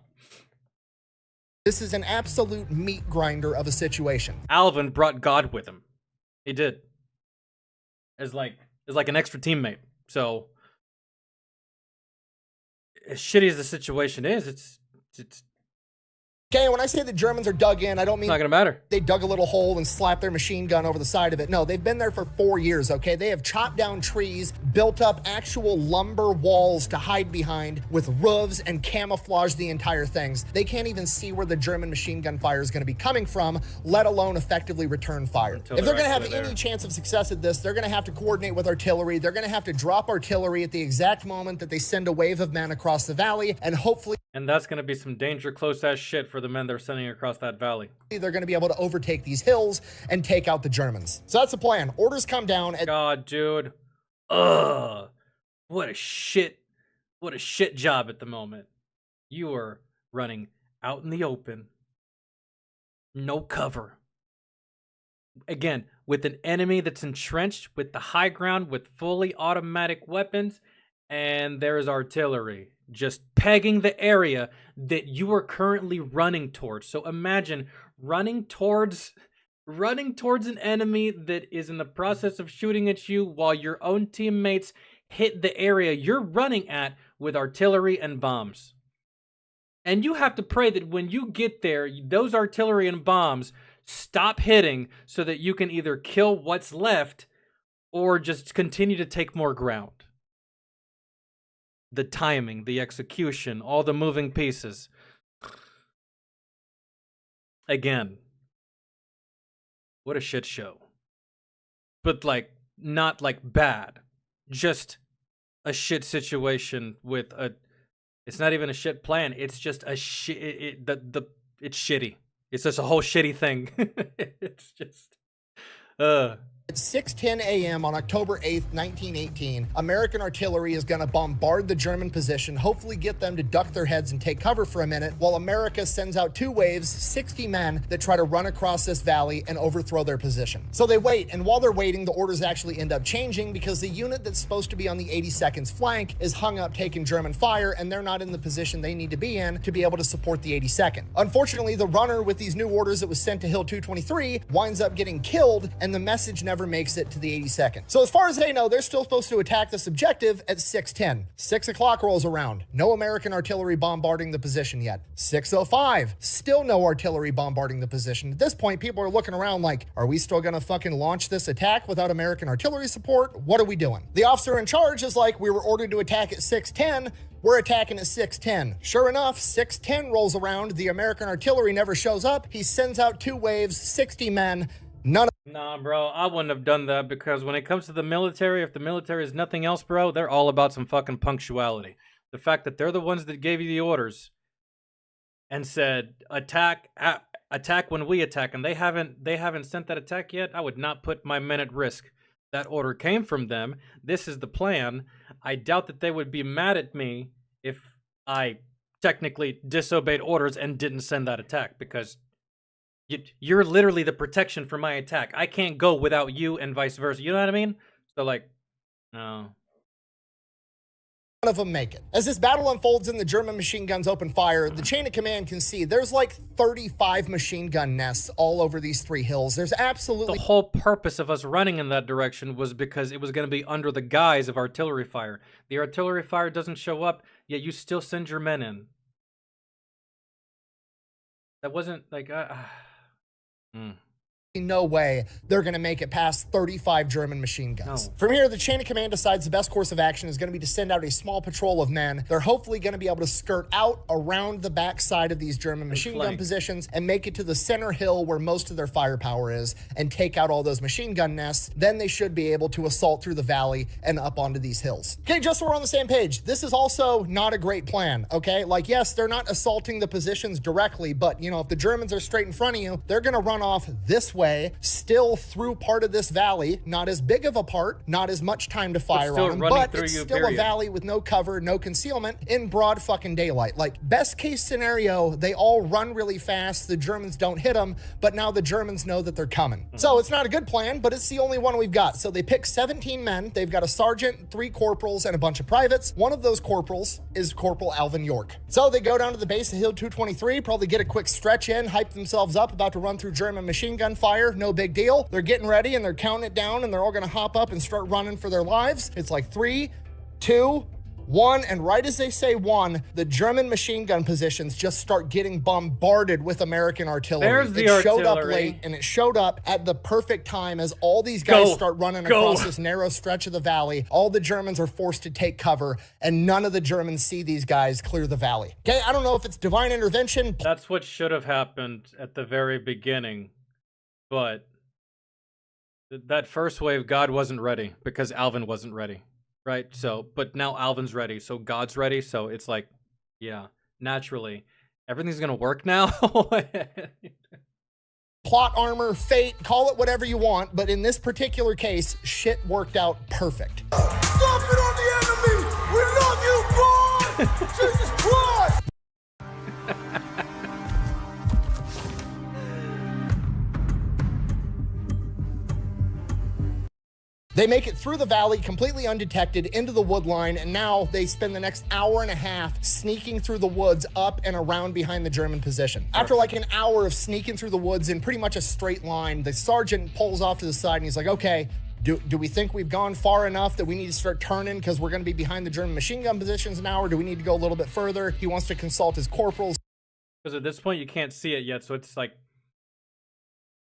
Speaker 16: This is an absolute meat grinder of a situation.
Speaker 1: Alvin brought God with him. He did. As like an extra teammate. So as shitty as the situation is, it's
Speaker 16: Okay, when I say the Germans are dug in, I don't mean
Speaker 1: it's not gonna matter.
Speaker 16: They dug a little hole and slapped their machine gun over the side of it. No, they've been there for 4 years, okay? They have chopped down trees, built up actual lumber walls to hide behind with roofs and camouflage the entire things. They can't even see where the German machine gun fire is going to be coming from, let alone effectively return fire. If they're going to have any chance of success at this, they're going to have to coordinate with artillery. They're going to have to drop artillery at the exact moment that they send a wave of men across the valley, and hopefully...
Speaker 1: And that's going to be some danger close-ass shit for the men they're sending across that valley.
Speaker 16: They're going to be able to overtake these hills and take out the Germans. So that's the plan. Orders come down.
Speaker 1: God, dude. Ugh. What a shit job at the moment. You are running out in the open. No cover. Again, with an enemy that's entrenched with the high ground with fully automatic weapons, and there is artillery just pegging the area that you are currently running towards. So imagine running towards an enemy that is in the process of shooting at you while your own teammates hit the area you're running at with artillery and bombs. And you have to pray that when you get there, those artillery and bombs stop hitting so that you can either kill what's left or just continue to take more ground. The timing, the execution, all the moving pieces. Again, what a shit show. But like, not like bad. Just a shit situation with a... It's not even a shit plan. It's just a shit... It's shitty. It's just a whole shitty thing. It's just...
Speaker 16: At 6:10 a.m. on October 8th, 1918, American artillery is going to bombard the German position, hopefully get them to duck their heads and take cover for a minute, while America sends out 2 waves, 60 men, that try to run across this valley and overthrow their position. So they wait, and while they're waiting, the orders actually end up changing because the unit that's supposed to be on the 82nd's flank is hung up taking German fire, and they're not in the position they need to be able to support the 82nd. Unfortunately, the runner with these new orders that was sent to Hill 223 winds up getting killed, and the message never makes it to the 82nd. So as far as they know, they're still supposed to attack this objective at 6:10. 6 o'clock rolls around. No American artillery bombarding the position yet. 6:05. Still no artillery bombarding the position. At this point, people are looking around like, are we still gonna fucking launch this attack without American artillery support? What are we doing? The officer in charge is like, we were ordered to attack at 6:10. We're attacking at 6:10. Sure enough, 6:10 rolls around. The American artillery never shows up. He sends out 2 waves, 60 men.
Speaker 1: Nah, bro, I wouldn't have done that because when it comes to the military, if the military is nothing else, bro, they're all about some fucking punctuality. The fact that they're the ones that gave you the orders and said attack when we attack, and they haven't sent that attack yet, I would not put my men at risk. That order came from them. This is the plan. I doubt that they would be mad at me if I technically disobeyed orders and didn't send that attack because you're literally the protection for my attack. I can't go without you and vice versa. You know what I mean? So like, no.
Speaker 16: of them make it. As this battle unfolds and the German machine guns open fire, the chain of command can see there's like 35 machine gun nests all over these 3 hills. There's absolutely...
Speaker 1: The whole purpose of us running in that direction was because it was going to be under the guise of artillery fire. The artillery fire doesn't show up, yet you still send your men in. That wasn't like...
Speaker 16: No way they're going to make it past 35 German machine guns. No. From here, the chain of command decides the best course of action is going to be to send out a small patrol of men. They're hopefully going to be able to skirt out around the backside of these German machine gun positions and make it to the center hill where most of their firepower is and take out all those machine gun nests. Then they should be able to assault through the valley and up onto these hills. Okay, just so we're on the same page, this is also not a great plan, okay? Like, yes, they're not assaulting the positions directly, but, you know, if the Germans are straight in front of you, they're going to run off this way, still through part of this valley, not as big of a part, not as much time to fire on them, but it's still a valley with no cover, no concealment, in broad fucking daylight. Like, best case scenario, they all run really fast, the Germans don't hit them, but now the Germans know that they're coming. So it's not a good plan, but it's the only one we've got. So they pick 17 men, they've got a sergeant, 3 corporals, and a bunch of privates. One of those corporals is Corporal Alvin York. So they go down to the base of Hill 223, probably get a quick stretch in, hype themselves up, about to run through German machine gun fire. No big deal. They're getting ready and they're counting it down and they're all going to hop up and start running for their lives. It's like 3, 2, 1, and right as they say 1, the German machine gun positions just start getting bombarded with American artillery.
Speaker 1: There's the
Speaker 16: it showed
Speaker 1: artillery.
Speaker 16: up late, and it showed up at the perfect time as all these guys start running across this narrow stretch of the valley. All the Germans are forced to take cover, and none of the Germans see these guys clear the valley. Okay, I don't know if it's divine intervention.
Speaker 1: That's what should have happened at the very beginning, but that first wave, God wasn't ready because Alvin wasn't ready. Right, so, but now Alvin's ready, so God's ready, so it's like, yeah, naturally, everything's gonna work now.
Speaker 16: Plot armor, fate, call it whatever you want, but in this particular case, shit worked out perfect.
Speaker 13: Stop it on the enemy! We love you, boy! Jesus Christ!
Speaker 16: They make it through the valley completely undetected into the wood line, and now they spend the next hour and a half sneaking through the woods up and around behind the German position. After like an hour of sneaking through the woods in pretty much a straight line, the sergeant pulls off to the side and he's like, okay, do we think we've gone far enough that we need to start turning because we're going to be behind the German machine gun positions now, or do we need to go a little bit further? He wants to consult his corporals.
Speaker 1: Because at this point you can't see it yet, so it's like,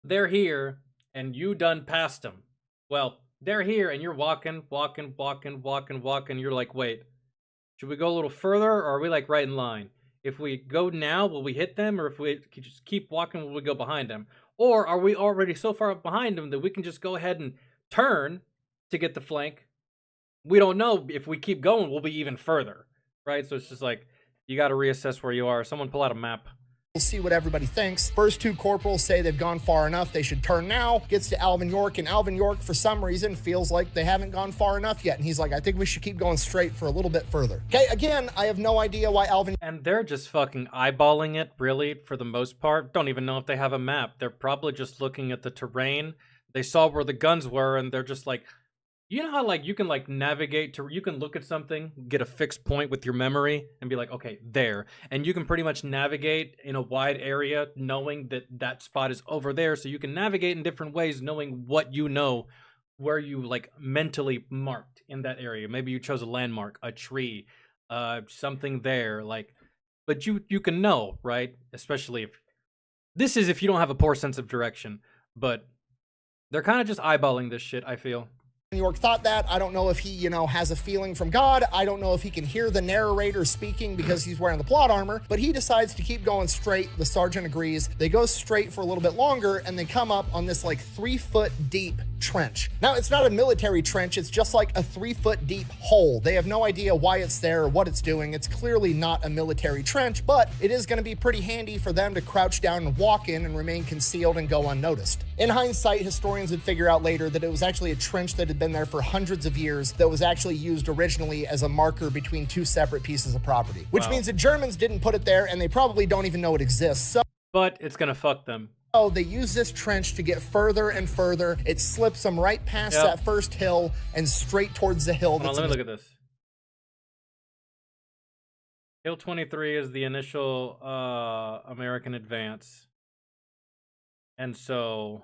Speaker 1: they're here and you done passed them. Well, they're here and you're walking. You're like, wait, should we go a little further, or are we like right in line? If we go now, will we hit them? Or if we just keep walking, will we go behind them? Or are we already so far up behind them that we can just go ahead and turn to get the flank? We don't know. If we keep going, we'll be even further, right? So it's just like, you got to reassess where you are. Someone pull out a map.
Speaker 16: We'll see what everybody thinks. First 2 corporals say they've gone far enough, they should turn now. Gets to Alvin York, and Alvin York, for some reason, feels like they haven't gone far enough yet. And he's like, I think we should keep going straight for a little bit further. Okay, again, I have no idea why Alvin...
Speaker 1: And they're just fucking eyeballing it, really, for the most part. Don't even know if they have a map. They're probably just looking at the terrain. They saw where the guns were, and they're just like... You know how, like, you can, like, navigate to... You can look at something, get a fixed point with your memory, and be like, okay, there. And you can pretty much navigate in a wide area, knowing that that spot is over there, so you can navigate in different ways, knowing what you know, where you, like, mentally marked in that area. Maybe you chose a landmark, a tree, something there, like... But you can know, right? Especially if... This is if you don't have a poor sense of direction. But they're kind of just eyeballing this shit, I feel.
Speaker 16: York thought that. I don't know if he, has a feeling from God. I don't know if he can hear the narrator speaking because he's wearing the plot armor, but he decides to keep going straight. The sergeant agrees. They go straight for a little bit longer, and they come up on this like 3-foot deep trench. Now, it's not a military trench. It's just like a 3-foot deep hole. They have no idea why it's there or what it's doing. It's clearly not a military trench, but it is going to be pretty handy for them to crouch down and walk in and remain concealed and go unnoticed. In hindsight, historians would figure out later that it was actually a trench that had been there for hundreds of years that was actually used originally as a marker between 2 separate pieces of property, which means the Germans didn't put it there and they probably don't even know it exists.
Speaker 1: But it's gonna fuck them.
Speaker 16: Oh, they use this trench to get further and further. It slips them right past that first hill and straight towards the hill.
Speaker 1: Hold on, let me look at this. Hill 23 is the initial American advance. And so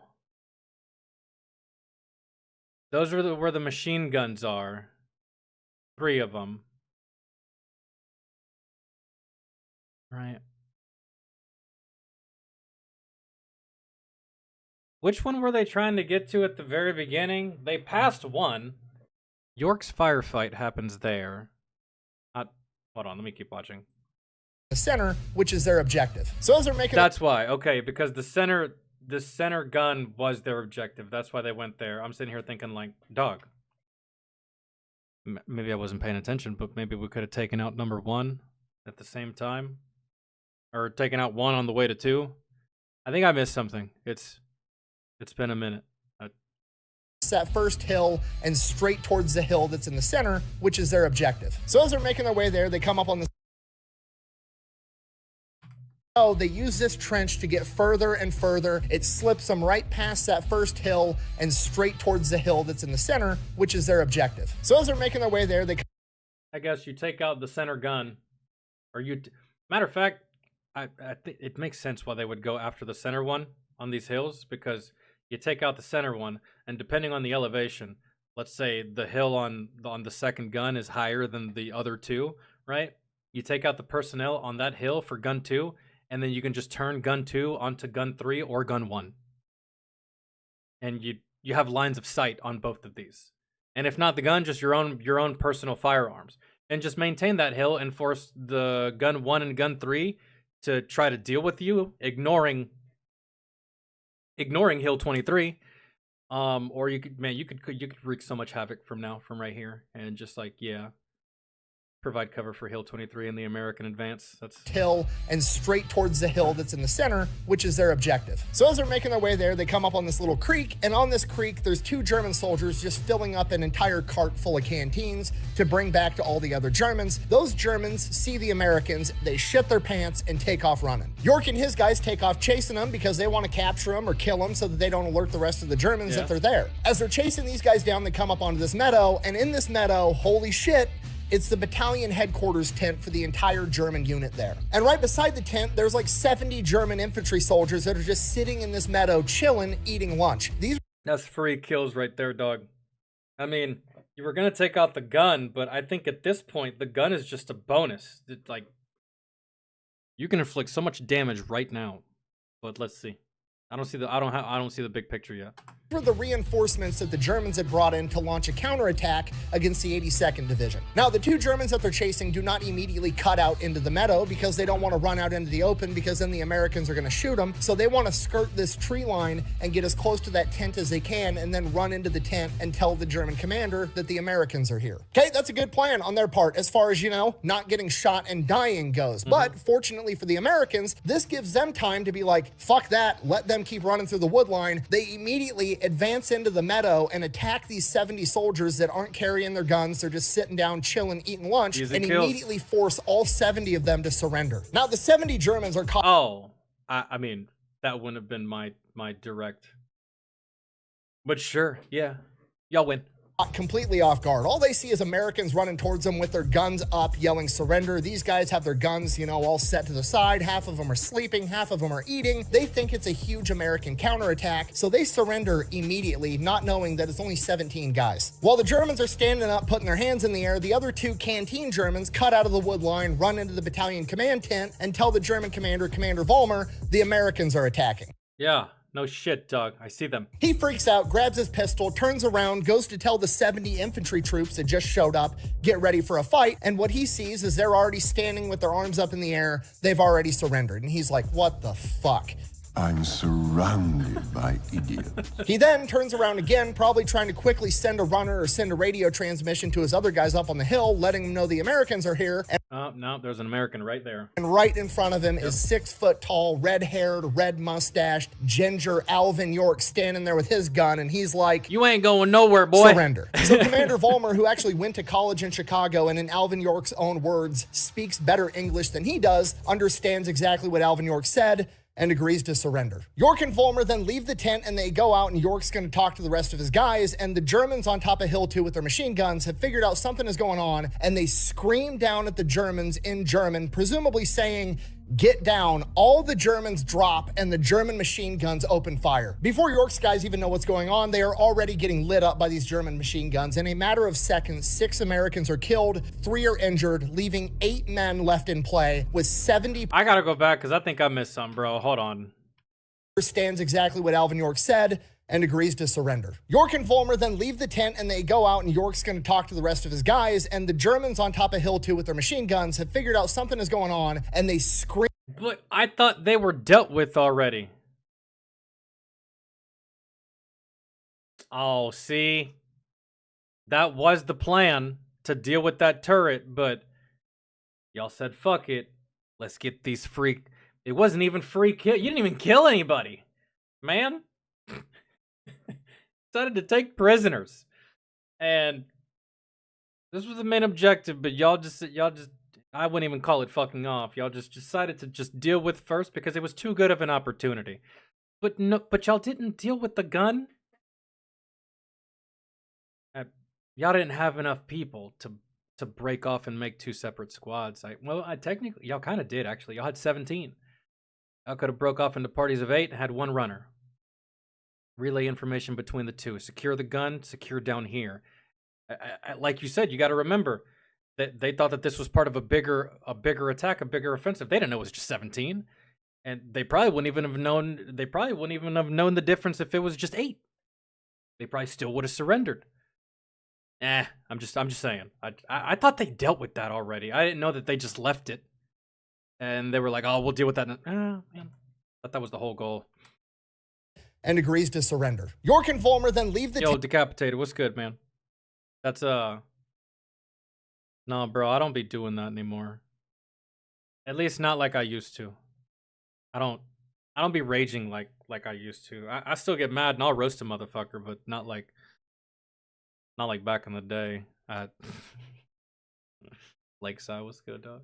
Speaker 1: those are where the machine guns are. 3 of them. Right. Which one were they trying to get to at the very beginning? They passed one. York's firefight happens there. Hold on, let me keep watching.
Speaker 16: The center, which is their objective. So as they're making
Speaker 1: That's why. Okay, because the center gun was their objective. That's why they went there. I'm sitting here thinking like, dog. Maybe I wasn't paying attention, but maybe we could have taken out number 1 at the same time. Or taken out 1 on the way to 2. I think I missed something. It's been a minute.
Speaker 16: that first hill and straight towards the hill that's in the center, which is their objective. So as they're making their way there, they come up on the they use this trench to get further and further. It slips them right past that first hill and straight towards the hill that's in the center, which is their objective. So as they're making their way there, they
Speaker 1: I guess you take out the center gun, or matter of fact, I think it makes sense why they would go after the center one on these hills, because you take out the center one, and depending on the elevation, let's say the hill on the second gun is higher than the other 2, right? You take out the personnel on that hill for gun 2, and then you can just turn gun 2 onto gun 3 or gun 1. And you have lines of sight on both of these. And if not the gun, just your own personal firearms. And just maintain that hill and force the gun 1 and gun 3 to try to deal with you, ignoring Hill 23. Or you could wreak so much havoc from right here, and just like, yeah, provide cover for Hill 23 and the American advance. That's
Speaker 16: hill and straight towards the hill that's in the center, which is their objective. So as they're making their way there, they come up on this little creek, and on this creek, there's 2 German soldiers just filling up an entire cart full of canteens to bring back to all the other Germans. Those Germans see the Americans, they shit their pants and take off running. York and his guys take off chasing them because they want to capture them or kill them so that they don't alert the rest of the Germans that they're there. As they're chasing these guys down, they come up onto this meadow, and in this meadow, holy shit, it's the battalion headquarters tent for the entire German unit there. And right beside the tent, there's like 70 German infantry soldiers that are just sitting in this meadow, chilling, eating lunch.
Speaker 1: That's free kills right there, dog. I mean, you were going to take out the gun, but I think at this point, the gun is just a bonus. Like, you can inflict so much damage right now. But let's see. I don't see the big picture yet.
Speaker 16: For the reinforcements that the Germans had brought in to launch a counterattack against the 82nd Division. Now, the 2 Germans that they're chasing do not immediately cut out into the meadow because they don't want to run out into the open, because then the Americans are going to shoot them. So they want to skirt this tree line and get as close to that tent as they can, and then run into the tent and tell the German commander that the Americans are here. Okay, that's a good plan on their part as far as, not getting shot and dying goes. But fortunately for the Americans, this gives them time to be like, fuck that, let them keep running through the wood line. They immediately advance into the meadow and attack these 70 soldiers that aren't carrying their guns. They're just sitting down, chilling, eating lunch, and immediately force all 70 of them to surrender. Now, the 70 Germans are caught.
Speaker 1: Oh, I mean, that wouldn't have been my direct. But sure, yeah. Y'all win.
Speaker 16: Completely off guard. All they see is Americans running towards them with their guns up, yelling surrender. These guys have their guns, all set to the side. Half of them are sleeping, half of them are eating. They think it's a huge American counterattack, so they surrender immediately, not knowing that it's only 17 guys. While the Germans are standing up, putting their hands in the air, the other 2 canteen Germans cut out of the wood line, run into the battalion command tent, and tell the German commander, Commander Vollmer, the Americans are attacking.
Speaker 1: Yeah. No shit, dog. I see them.
Speaker 16: He freaks out, grabs his pistol, turns around, goes to tell the 70 infantry troops that just showed up, get ready for a fight. And what he sees is they're already standing with their arms up in the air. They've already surrendered. And he's like, what the fuck?
Speaker 12: I'm surrounded by idiots.
Speaker 16: He then turns around again, probably trying to quickly send a runner or send a radio transmission to his other guys up on the hill, letting them know the Americans are here.
Speaker 1: No, there's an American right there.
Speaker 16: And right in front of him is 6 foot tall, red-haired, red-mustached, ginger Alvin York standing there with his gun, and he's like,
Speaker 1: you ain't going nowhere, boy.
Speaker 16: Surrender. So Commander Vollmer, who actually went to college in Chicago and in Alvin York's own words, speaks better English than he does, understands exactly what Alvin York said, and agrees to surrender. York and Vollmer then leave the tent and they go out, and York's going to talk to the rest of his guys, and the Germans on top of Hill 2 with their machine guns have figured out something is going on, and they scream down at the Germans in German, presumably saying, "Get down." All the Germans drop and the German machine guns open fire. Before York's guys even know what's going on, they are already getting lit up by these German machine guns. In a matter of seconds, 6 Americans are killed, 3 are injured, leaving 8 men left in play with 70.
Speaker 1: I gotta go back because I think I missed something, bro. Hold on.
Speaker 16: Understands exactly what Alvin York said and agrees to surrender. York and Vollmer then leave the tent and they go out, and York's going to talk to the rest of his guys, and the Germans on top of Hill 2 with their machine guns have figured out something is going on, and they scream.
Speaker 1: But I thought they were dealt with already. Oh, see? That was the plan, to deal with that turret, but y'all said, fuck it. Let's get these free... It wasn't even free kill. You didn't even kill anybody, man. Decided to take prisoners. And this was the main objective, but y'all just... I wouldn't even call it fucking off. Y'all just decided to just deal with first because it was too good of an opportunity. But no, but y'all didn't deal with the gun. Y'all didn't have enough people to break off and make 2 separate squads. I technically, y'all kind of did actually. Y'all had 17. Y'all could have broke off into parties of 8 and had 1 runner. Relay information between the 2. Secure the gun. Secure down here. Like you said, you got to remember that they thought that this was part of a bigger attack, a bigger offensive. They didn't know it was just 17, and they probably wouldn't even have known. They probably wouldn't even have known the difference if it was just 8. They probably still would have surrendered. I'm just saying. I thought they dealt with that already. I didn't know that they just left it, and they were like, "Oh, we'll deal with that." Man, I thought that was the whole goal.
Speaker 16: And agrees to surrender. York and Vollmer then leave the...
Speaker 1: Yo, Decapitated, what's good, man? That's No, bro, I don't be doing that anymore. At least not like I used to. I don't be raging like I used to. I still get mad and I'll roast a motherfucker, but not like back in the day. Lakeside was good, dog.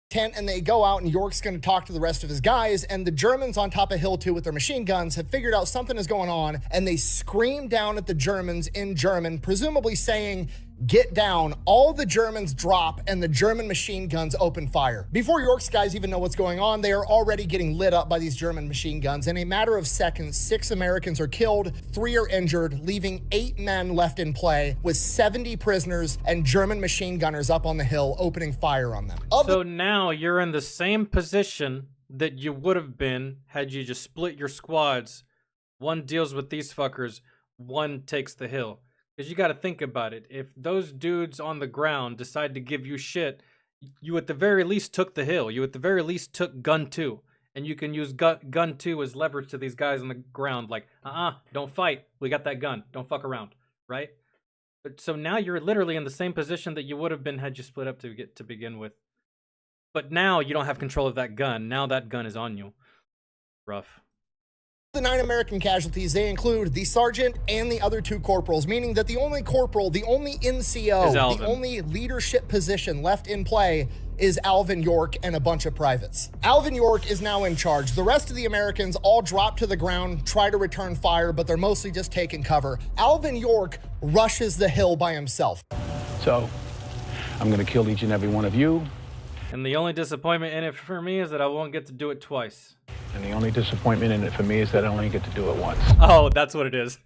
Speaker 16: Tent, and they go out, and York's going to talk to the rest of his guys, and the Germans on top of Hill 2 with their machine guns have figured out something is going on, and they scream down at the Germans in German, presumably saying, "Get down." All the Germans drop and the German machine guns open fire. Before York's guys even know what's going on, they are already getting lit up by these German machine guns. In a matter of seconds, 6 Americans are killed, 3 are injured, leaving 8 men left in play with 70 prisoners and German machine gunners up on the hill opening fire on them.
Speaker 1: So now you're in the same position that you would have been had you just split your squads. One deals with these fuckers, one takes the hill. Because you got to think about it. If those dudes on the ground decide to give you shit, you at the very least took the hill. You at the very least took gun 2. And you can use gun 2 as leverage to these guys on the ground. Like, don't fight. We got that gun. Don't fuck around. Right? But so now you're literally in the same position that you would have been had you split up to begin with. But now you don't have control of that gun. Now that gun is on you. Rough.
Speaker 16: The 9 American casualties, they include the sergeant and the other 2 corporals, meaning that the only corporal, the only NCO, the only leadership position left in play is Alvin York and a bunch of privates. Alvin York is now in charge. The rest of the Americans all drop to the ground, try to return fire, but they're mostly just taking cover. Alvin York rushes the hill by himself.
Speaker 20: So, I'm gonna kill each and every one of you.
Speaker 1: And the only disappointment in it for me is that I won't get to do it twice.
Speaker 20: And the only disappointment in it for me is that I only get to do it once.
Speaker 1: Oh, that's what it is.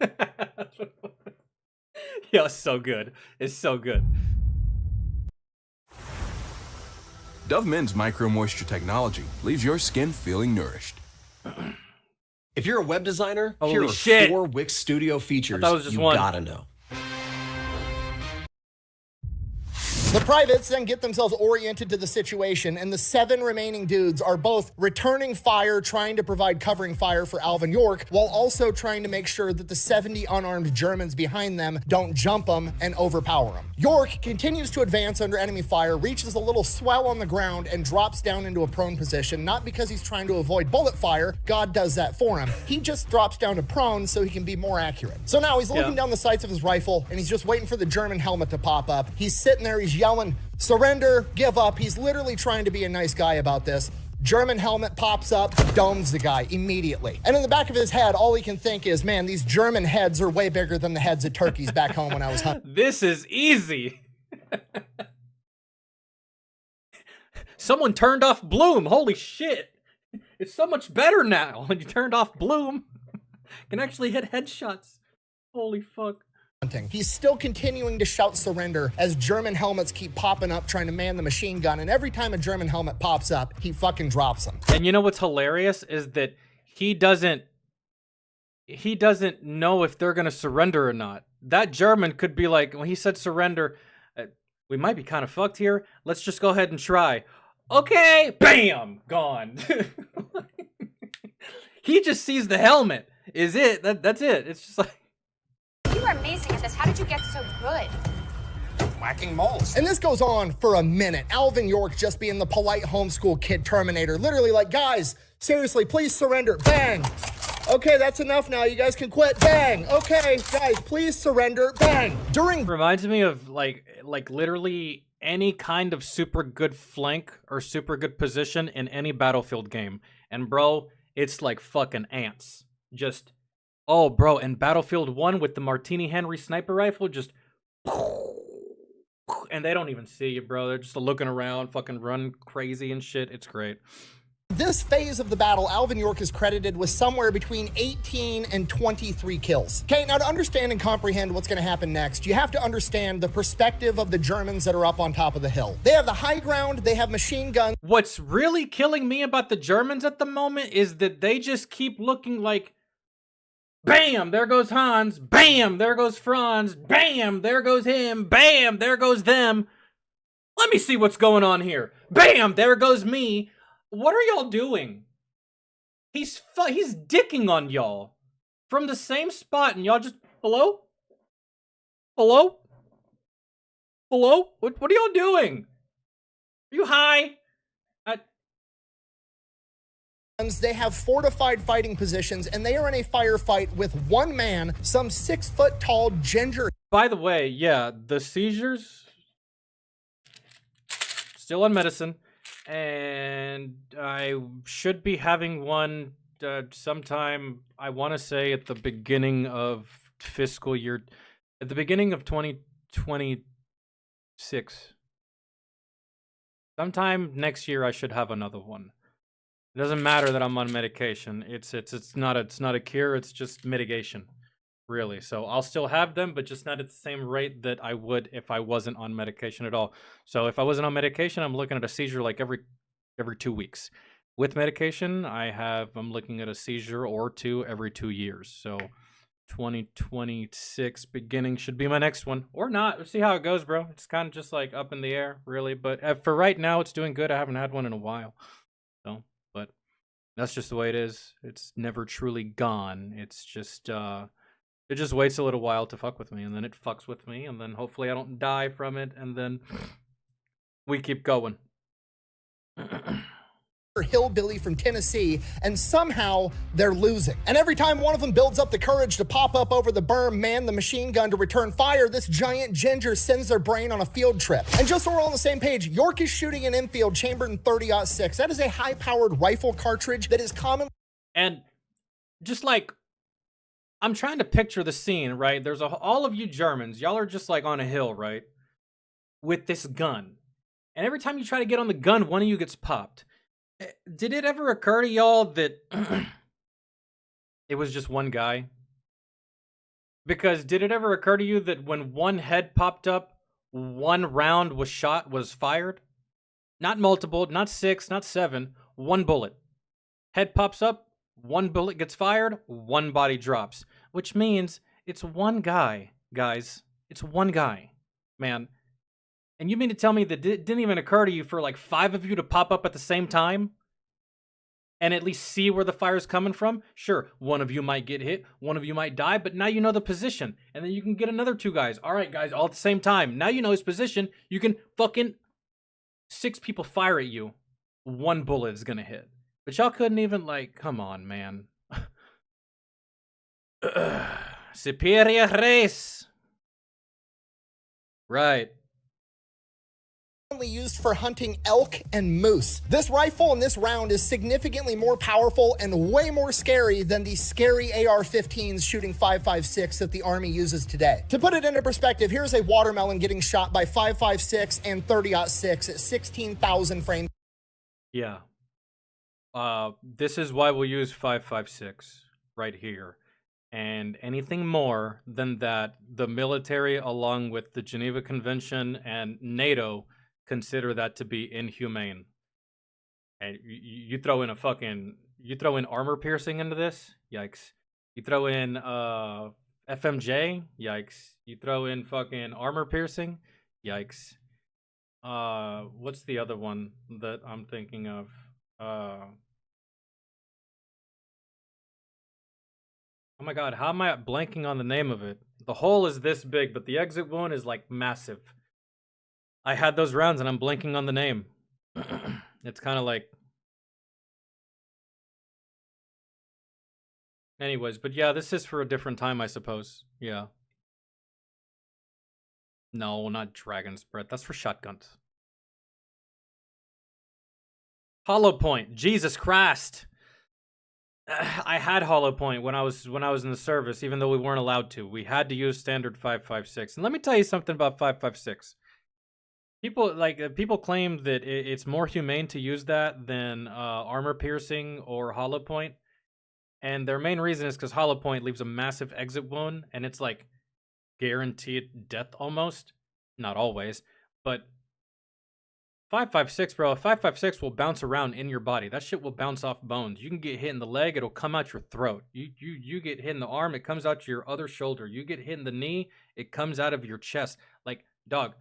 Speaker 1: Yo, it's so good. It's so good.
Speaker 21: Dove Men's Micro Moisture technology leaves your skin feeling nourished.
Speaker 22: If you're a web designer,
Speaker 1: Holy
Speaker 22: here are
Speaker 1: shit.
Speaker 22: 4 Wix Studio features you
Speaker 1: one.
Speaker 22: gotta know.
Speaker 16: The privates then get themselves oriented to the situation, and the 7 remaining dudes are both returning fire, trying to provide covering fire for Alvin York, while also trying to make sure that the 70 unarmed Germans behind them don't jump them and overpower them. York continues to advance under enemy fire, reaches a little swell on the ground, and drops down into a prone position, not because he's trying to avoid bullet fire. God does that for him. He just drops down to prone so he can be more accurate. So now he's looking down the sights of his rifle, and he's just waiting for the German helmet to pop up. He's sitting there, he's yelling, "Surrender, give up." He's literally trying to be a nice guy about this. German helmet pops up, domes the guy immediately. And in the back of his head, all he can think is, man, these German heads are way bigger than the heads of turkeys back home when I was hunting.
Speaker 1: This is easy. Someone turned off Bloom. Holy shit. It's so much better now when you turned off Bloom. Can actually hit headshots. Holy fuck.
Speaker 16: He's still continuing to shout surrender as German helmets keep popping up trying to man the machine gun, and every time a German helmet pops up, he fucking drops them.
Speaker 1: And you know what's hilarious is that he doesn't know if they're going to surrender or not. That German could be like, when he said surrender, we might be kind of fucked here. Let's just go ahead and try. Okay, bam, gone. He just sees the helmet. Is it? That's it. It's just like,
Speaker 2: you are amazing at this. How did you get so good?
Speaker 16: Whacking moles. And this goes on for a minute. Alvin York just being the polite homeschool kid Terminator. Literally like, guys, seriously, please surrender. Bang. Okay, that's enough now. You guys can quit. Bang. Okay, guys, please surrender. Bang.
Speaker 1: Reminds me of like literally any kind of super good flank or super good position in any Battlefield game. And bro, it's like fucking ants. Just, oh bro, and Battlefield 1 with the Martini Henry sniper rifle, just, and they don't even see you, bro. They're just looking around, fucking run crazy and shit. It's great.
Speaker 16: This phase of the battle, Alvin York is credited with somewhere between 18 and 23 kills. Okay, now to understand and comprehend what's going to happen next, you have to understand the perspective of the Germans that are up on top of the hill. They have the high ground, they have machine guns.
Speaker 1: What's really killing me about the Germans at the moment is that they just keep looking like, bam, there goes Hans, bam, there goes Franz, bam, there goes him, bam, there goes them. Let me see what's going on here. Bam, there goes me. What are y'all doing? He's dicking on y'all from the same spot, and y'all just, hello? Hello? Hello? What are y'all doing? Are you high?
Speaker 16: They have fortified fighting positions, and they are in a firefight with one man, some 6 foot tall ginger.
Speaker 1: By the way, yeah, the seizures, still on medicine. And I should be having one sometime, I want to say at the beginning of fiscal year, at the beginning of 2026. Sometime next year I should have another one. It doesn't matter that I'm on medication. It's not a cure, it's just mitigation. Really. So I'll still have them, but just not at the same rate that I would if I wasn't on medication at all. So if I wasn't on medication, I'm looking at a seizure like every 2 weeks. With medication, I'm looking at a seizure or two every 2 years. So 2026 beginning should be my next one, or not. We'll see how it goes, bro. It's kind of just like up in the air, really. But for right now, it's doing good. I haven't had one in a while. So, but that's just the way it is. It's never truly gone. It's just it just waits a little while to fuck with me, and then it fucks with me, and then hopefully I don't die from it, and then we keep going.
Speaker 16: Hillbilly from Tennessee, and somehow they're losing. And every time one of them builds up the courage to pop up over the berm, man the machine gun to return fire, this giant ginger sends their brain on a field trip. And just so we're all on the same page, York is shooting an infield chambered in 30-06. That is a high-powered rifle cartridge that is common.
Speaker 1: And just like, I'm trying to picture the scene, right? There's all of you Germans, y'all are just like on a hill, right? With this gun. And every time you try to get on the gun, one of you gets popped. Did it ever occur to y'all that it was just one guy? Because did it ever occur to you that when one head popped up, one round was fired? Not multiple, not 6, not 7, one bullet. Head pops up, one bullet gets fired, one body drops. Which means it's one guy, guys. It's one guy, man. And you mean to tell me that it didn't even occur to you for like 5 of you to pop up at the same time? And at least see where the fire's coming from? Sure, one of you might get hit, one of you might die, but now you know the position. And then you can get another 2 guys. All right, guys, all at the same time. Now you know his position. You can fucking 6 people fire at you. 1 bullet is gonna hit. But y'all couldn't even, like, come on, man. Superior race. Right.
Speaker 16: Only used for hunting elk and moose. This rifle in this round is significantly more powerful and way more scary than the scary AR-15s shooting 5.56 that the Army uses today. To put it into perspective, here's a watermelon getting shot by 5.56 and 30-06 at 16,000 frames.
Speaker 1: Yeah. This is why we'll use 5.56 right here. And anything more than that, the military, along with the Geneva Convention and NATO, consider that to be inhumane. And you throw in armor piercing into this, yikes. You throw in FMJ, yikes. You throw in fucking armor piercing, yikes. What's the other one that I'm thinking of? Oh my god, how am I blanking on the name of it? The hole is this big, but the exit wound is like massive. I had those rounds and I'm blanking on the name. It's kind of like... Anyways, but yeah, this is for a different time, I suppose. Yeah. No, not Dragon's Breath. That's for shotguns. Hollow Point. Jesus Christ. I had Hollow Point when I was in the service, even though we weren't allowed to. We had to use standard 5.56. And let me tell you something about 5.56. People claim that it's more humane to use that than armor piercing or Hollow Point. And their main reason is because Hollow Point leaves a massive exit wound, and it's like guaranteed death almost. Not always, but 5.56, bro. 5.56 will bounce around in your body. That shit will bounce off bones. You can get hit in the leg, it'll come out your throat. You get hit in the arm, it comes out your other shoulder. You get hit in the knee, it comes out of your chest. Like, dog,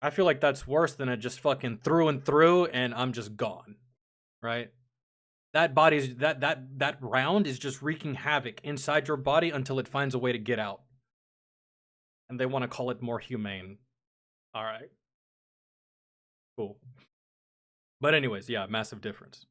Speaker 1: I feel like that's worse than it just fucking through and through, and I'm just gone, right? That body's that round is just wreaking havoc inside your body until it finds a way to get out. And they want to call it more humane. All right. Cool. But anyways, yeah, massive difference.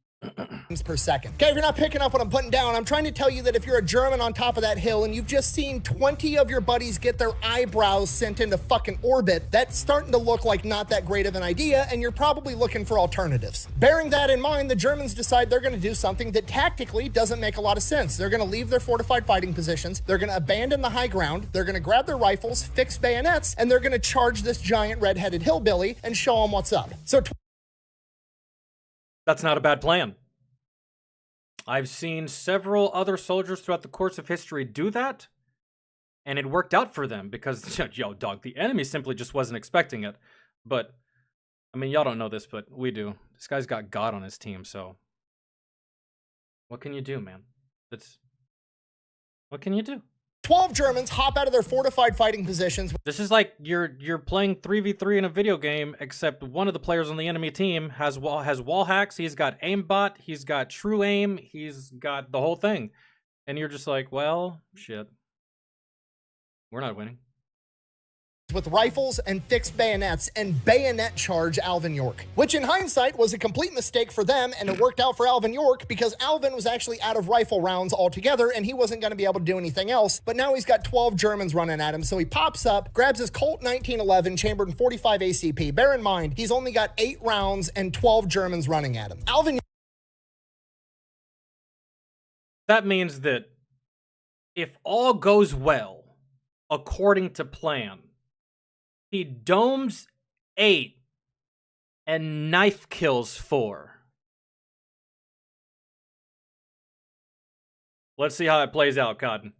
Speaker 16: Per second. Okay, if you're not picking up what I'm putting down, I'm trying to tell you that if you're a German on top of that hill and you've just seen 20 of your buddies get their eyebrows sent into fucking orbit, that's starting to look like not that great of an idea, and you're probably looking for alternatives. Bearing that in mind, the Germans decide they're going to do something that tactically doesn't make a lot of sense. They're going to leave their fortified fighting positions, they're going to abandon the high ground, they're going to grab their rifles, fix bayonets, and they're going to charge this giant red-headed hillbilly and show him what's up. So
Speaker 1: that's not a bad plan. I've seen several other soldiers throughout the course of history do that, and it worked out for them because, yo, dog, the enemy simply just wasn't expecting it. But, I mean, y'all don't know this, but we do. This guy's got God on his team, so what can you do, man? What can you do?
Speaker 16: 12 Germans hop out of their fortified fighting positions.
Speaker 1: This is like you're playing 3v3 in a video game, except one of the players on the enemy team has wall hacks, he's got aimbot, he's got true aim, he's got the whole thing. And you're just like, well, shit. We're not winning.
Speaker 16: With rifles and fixed bayonets and bayonet charge Alvin York, which in hindsight was a complete mistake for them, and it worked out for Alvin York because Alvin was actually out of rifle rounds altogether and he wasn't going to be able to do anything else. But now he's got 12 Germans running at him, so he pops up, grabs his Colt 1911 chambered in 45 ACP. Bear in mind, he's only got 8 rounds and 12 Germans running at him.
Speaker 1: That means that if all goes well, according to plan, he domes 8 and knife kills 4. Let's see how it plays out, Cotton.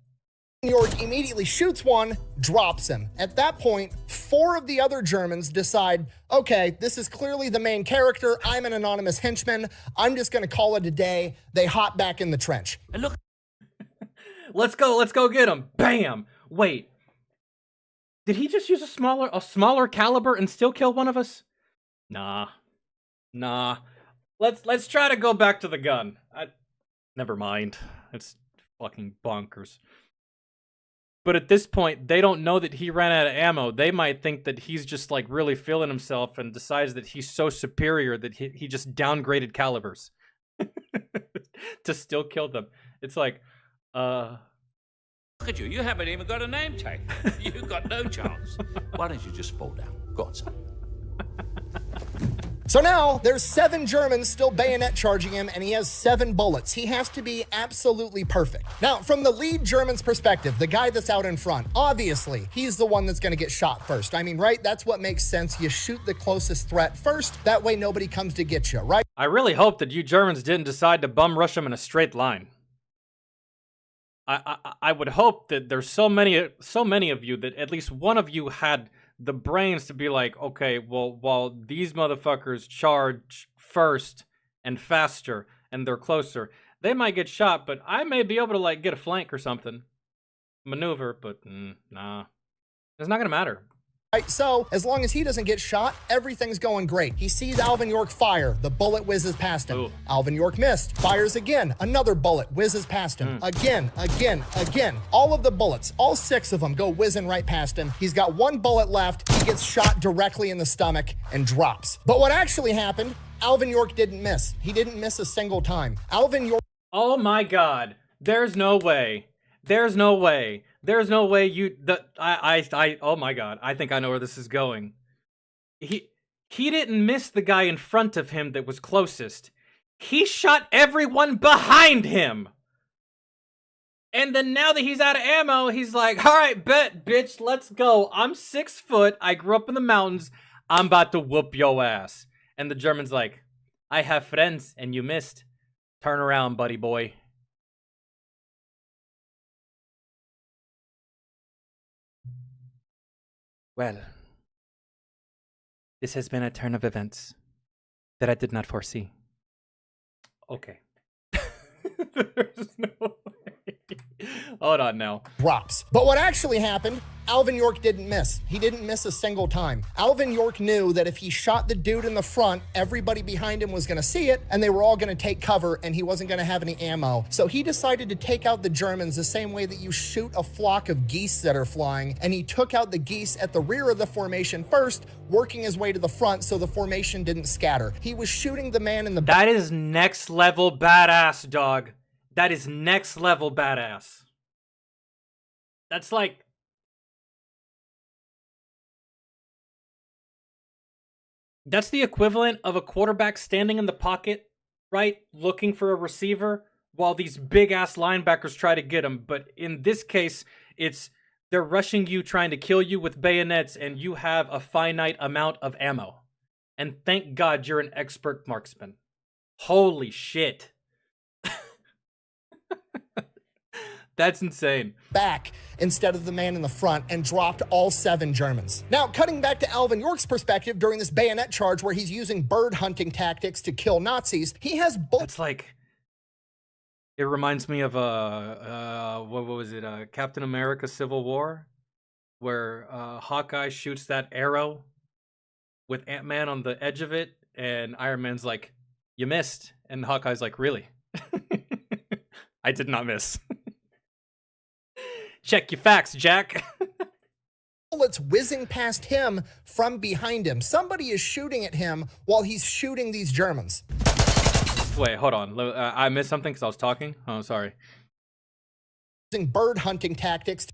Speaker 16: York immediately shoots one, drops him. At that point, 4 of the other Germans decide, okay, this is clearly the main character. I'm an anonymous henchman. I'm just going to call it a day. They hop back in the trench.
Speaker 1: And look, let's go get him. Bam. Wait. Did he just use a smaller caliber and still kill one of us? Nah. Let's try to go back to the gun. Never mind. It's fucking bonkers. But at this point, they don't know that he ran out of ammo. They might think that he's just like really feeling himself and decides that he's so superior that he just downgraded calibers to still kill them. It's like,
Speaker 3: Look at you. You haven't even got a name tag. You've got no chance. Why don't you just fall down? Go on, son.
Speaker 16: So now there's 7 Germans still bayonet charging him, and he has 7 bullets. He has to be absolutely perfect. Now, from the lead German's perspective, the guy that's out in front, obviously, he's the one that's going to get shot first. I mean, right? That's what makes sense. You shoot the closest threat first. That way nobody comes to get you, right?
Speaker 1: I really hope that you Germans didn't decide to bum rush him in a straight line. I would hope that there's so many of you that at least one of you had the brains to be like, okay, well, while these motherfuckers charge first and faster and they're closer, they might get shot, but I may be able to like get a flank or something, maneuver, but nah, it's not gonna matter.
Speaker 16: Right, so as long as he doesn't get shot, everything's going great. He sees Alvin York fire. The bullet whizzes past him.
Speaker 1: Ooh.
Speaker 16: Alvin York missed. Fires again. Another bullet whizzes past him. Again. All of the bullets, all 6 of them, go whizzing right past him. He's got 1 bullet left. He gets shot directly in the stomach and drops. But what actually happened, Alvin York didn't miss. He didn't miss a single time. Alvin York...
Speaker 1: Oh my God. There's no way. There's no way. There's no way you... oh my God. I think I know where this is going. He didn't miss the guy in front of him that was closest. He shot everyone behind him. And then now that he's out of ammo, he's like, all right, bet, bitch, let's go. I'm 6 foot. I grew up in the mountains. I'm about to whoop your ass. And the German's like, I have friends and you missed. Turn around, buddy boy. Well, this has been a turn of events that I did not foresee. Okay. There's no way. Hold on now.
Speaker 16: Drops. But what actually happened, Alvin York didn't miss. He didn't miss a single time. Alvin York knew that if he shot the dude in the front, everybody behind him was going to see it, and they were all going to take cover, and he wasn't going to have any ammo. So he decided to take out the Germans the same way that you shoot a flock of geese that are flying, and he took out the geese at the rear of the formation first, working his way to the front so the formation didn't scatter. He was shooting the man in the back.
Speaker 1: That is next level badass, dog. That is next level badass. That's like... That's the equivalent of a quarterback standing in the pocket, right? Looking for a receiver while these big-ass linebackers try to get him. But in this case, it's they're rushing you, trying to kill you with bayonets, and you have a finite amount of ammo. And thank God you're an expert marksman. Holy shit. That's insane.
Speaker 16: Back instead of the man in the front and dropped all 7 Germans. Now, cutting back to Alvin York's perspective during this bayonet charge where he's using bird hunting tactics to kill Nazis, he has bullets.
Speaker 1: It's like, it reminds me of what was it? Captain America: Civil War, where Hawkeye shoots that arrow with Ant-Man on the edge of it, and Iron Man's like, "You missed," and Hawkeye's like, "Really?" I did not miss. Check your facts, Jack.
Speaker 16: Bullets whizzing past him from behind him. Somebody is shooting at him while he's shooting these Germans.
Speaker 1: Wait, hold on. I missed something because I was talking. Oh, sorry.
Speaker 16: Using bird hunting tactics.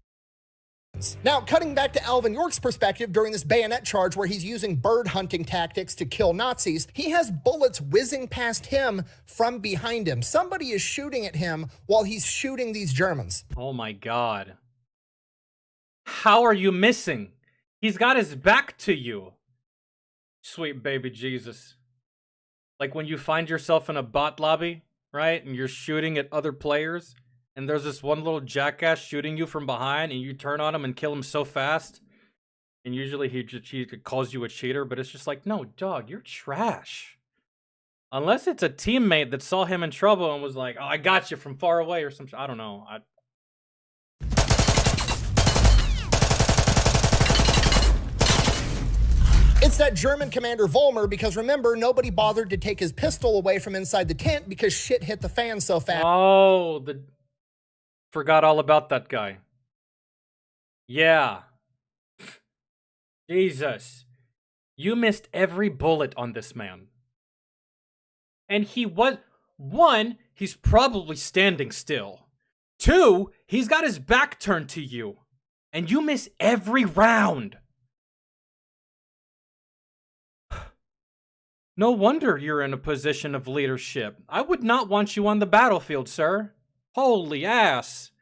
Speaker 16: Now, cutting back to Alvin York's perspective during this bayonet charge where he's using bird hunting tactics to kill Nazis, he has bullets whizzing past him from behind him. Somebody is shooting at him while he's shooting these Germans.
Speaker 1: Oh my God. How are you missing? He's got his back to you. Sweet baby Jesus. Like when you find yourself in a bot lobby, right? And you're shooting at other players. And there's this one little jackass shooting you from behind, and you turn on him and kill him so fast. And usually he calls you a cheater, but it's just like, no, dog, you're trash. Unless it's a teammate that saw him in trouble and was like, oh, I got you from far away or something. I don't know.
Speaker 16: It's that German commander Vollmer, because remember, nobody bothered to take his pistol away from inside the tent because shit hit the fan so fast.
Speaker 1: Oh, forgot all about that guy. Yeah. Jesus. You missed every bullet on this man. And he was... 1, he's probably standing still. 2, he's got his back turned to you. And you miss every round. No wonder you're in a position of leadership. I would not want you on the battlefield, sir. Holy ass.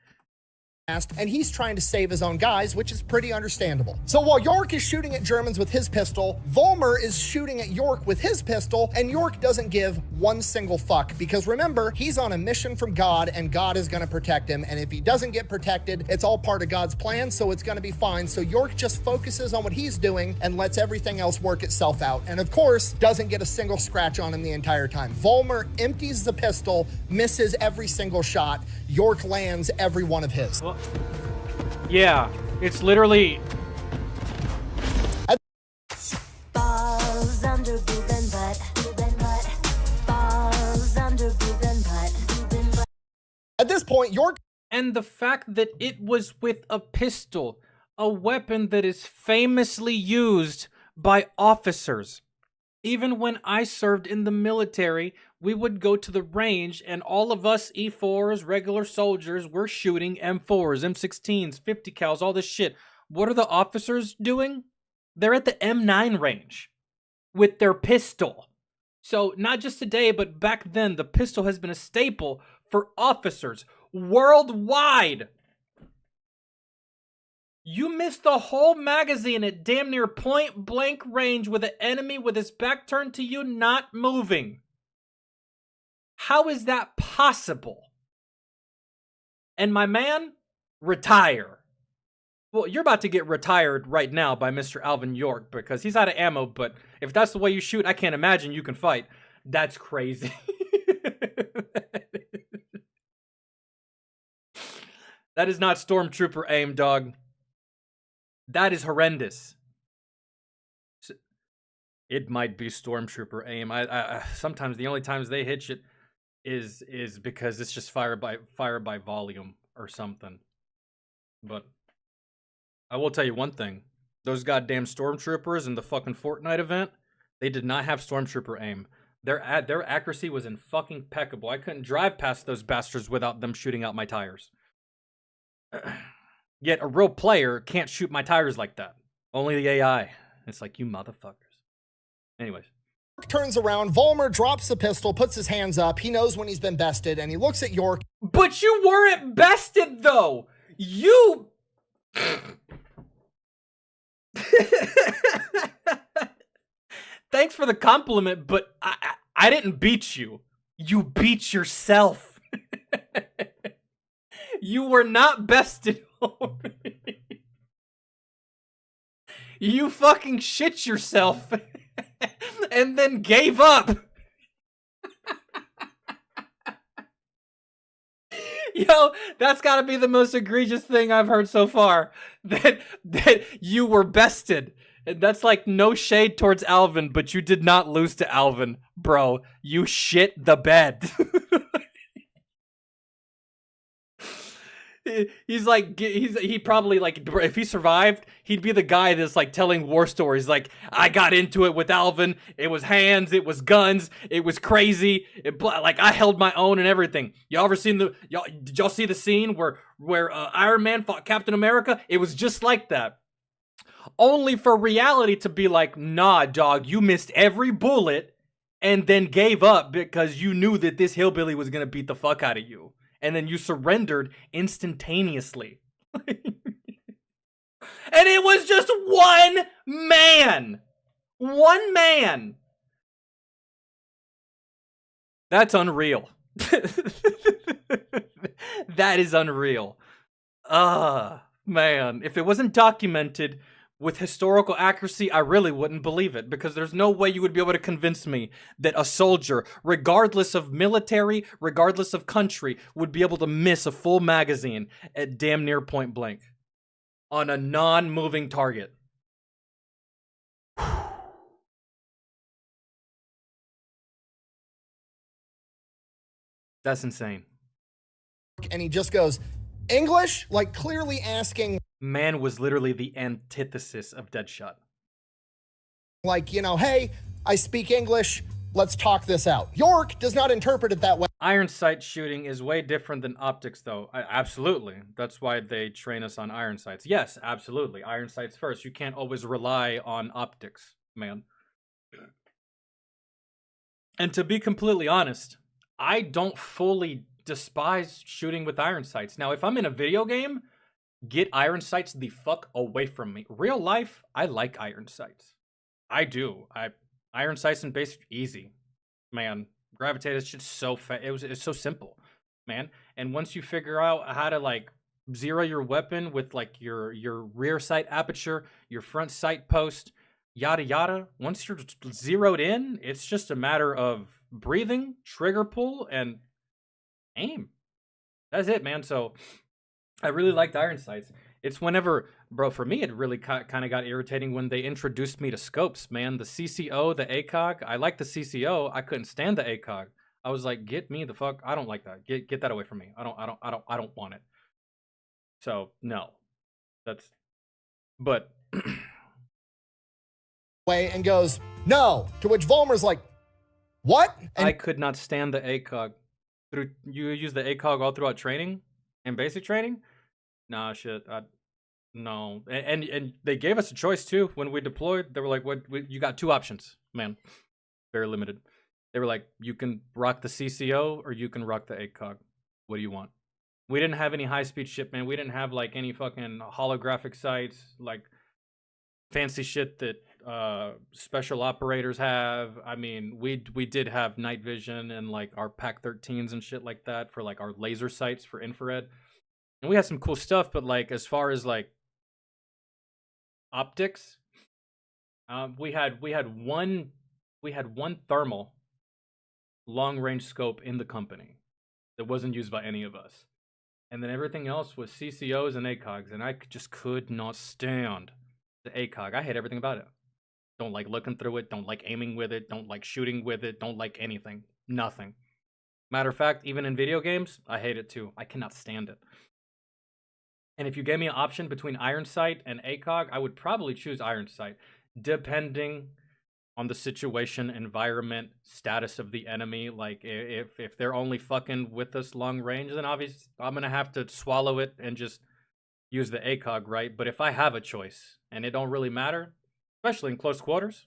Speaker 16: And he's trying to save his own guys, which is pretty understandable. So while York is shooting at Germans with his pistol, Volmer is shooting at York with his pistol, and York doesn't give one single fuck, because remember, he's on a mission from God, and God is gonna protect him, and if he doesn't get protected, it's all part of God's plan, so it's gonna be fine. So York just focuses on what he's doing and lets everything else work itself out, and of course, doesn't get a single scratch on him the entire time. Volmer empties the pistol, misses every single shot. York lands every one of his.
Speaker 1: Well, yeah, it's literally...
Speaker 4: Balls under boob and butt, boob and butt. Balls under boob and butt, boob and butt.
Speaker 16: At this point, York...
Speaker 1: And the fact that it was with a pistol, a weapon that is famously used by officers. Even when I served in the military, we would go to the range and all of us E4s, regular soldiers, were shooting M4s, M16s, 50 cals, all this shit. What are the officers doing? They're at the M9 range with their pistol. So not just today, but back then, the pistol has been a staple for officers worldwide. You missed the whole magazine at damn near point blank range with an enemy with his back turned to you, not moving. How is that possible? And my man, retire. Well, you're about to get retired right now by Mr. Alvin York because he's out of ammo, but if that's the way you shoot, I can't imagine you can fight. That's crazy. That is not Stormtrooper aim, dog. That is horrendous. It might be Stormtrooper aim. I sometimes the only times they hit shit is because it's just fire by volume or something. But I will tell you one thing. Those goddamn Stormtroopers in the fucking Fortnite event, they did not have Stormtrooper aim. Their accuracy was impeccable. I couldn't drive past those bastards without them shooting out my tires. Yet a real player can't shoot my tires like that. Only the AI. It's like, you motherfuckers. Anyways.
Speaker 16: Turns around, Volmer drops the pistol, puts his hands up. He knows when he's been bested, and he looks at York.
Speaker 1: But you weren't bested, though! You... Thanks for the compliment, but I didn't beat you. You beat yourself. You were not bested. You fucking shit yourself and then gave up. Yo, that's gotta be the most egregious thing I've heard so far. That you were bested. And that's like no shade towards Alvin, but you did not lose to Alvin, bro. You shit the bed. He probably, like, if he survived, he'd be the guy that's like telling war stories. Like, I got into it with Alvin. It was hands. It was guns. It was crazy. Like, I held my own and everything. Did y'all see the scene where Iron Man fought Captain America? It was just like that. Only for reality to be like, nah, dog, you missed every bullet and then gave up because you knew that this hillbilly was gonna beat the fuck out of you. And then you surrendered instantaneously. And it was just one man. One man. That's unreal. That is unreal. Man. If it wasn't documented with historical accuracy, I really wouldn't believe it, because there's no way you would be able to convince me that a soldier, regardless of military, regardless of country, would be able to miss a full magazine at damn near point blank on a non-moving target. That's insane.
Speaker 16: And he just goes, English? Like, clearly asking.
Speaker 1: Man was literally the antithesis of Deadshot.
Speaker 16: Like, you know, hey, I speak English. Let's talk this out. York does not interpret it that way.
Speaker 1: Iron sight shooting is way different than optics, though. Absolutely. That's why they train us on iron sights. Yes, absolutely. Iron sights first. You can't always rely on optics, man. And to be completely honest, I don't fully despise shooting with iron sights. Now, if I'm in a video game, get iron sights the fuck away from me. Real life, I like iron sights. I do. Iron sights and basic easy, man. Gravitate is just so it's so simple, man. And once you figure out how to like zero your weapon with like your rear sight aperture, your front sight post, yada yada. Once you're zeroed in, it's just a matter of breathing, trigger pull, and aim. That's it, man. So I really liked iron sights. It's whenever, bro, for me, it really kind of got irritating when they introduced me to scopes, man. The CCO, the ACOG. I like the CCO. I couldn't stand the ACOG. I was like, get me the fuck. I don't like that. Get that away from me. I don't want it. So no, but
Speaker 16: way and goes, no. To which Volmer's like, what? And
Speaker 1: I could not stand the ACOG. You use the ACOG all throughout training and basic training? Nah, shit. No. And they gave us a choice too when we deployed. They were like, "What? You got two options, man. Very limited." They were like, "You can rock the CCO or you can rock the ACOG. What do you want?" We didn't have any high-speed shit, man. We didn't have like any fucking holographic sights, like fancy shit that special operators have. I mean, we did have night vision and like our Pac 13s and shit like that for like our laser sights for infrared. And we had some cool stuff, but like as far as like optics, we had one thermal long range scope in the company that wasn't used by any of us. And then everything else was CCOs and ACOGs, and I just could not stand the ACOG. I hate everything about it. Don't like looking through it, don't like aiming with it, don't like shooting with it, don't like anything. Nothing. Matter of fact, even in video games, I hate it too. I cannot stand it. And if you gave me an option between Iron Sight and ACOG, I would probably choose Iron Sight, depending on the situation, environment, status of the enemy. Like if they're only fucking with us long range, then obviously I'm gonna have to swallow it and just use the ACOG, right? But if I have a choice and it don't really matter, especially in close quarters,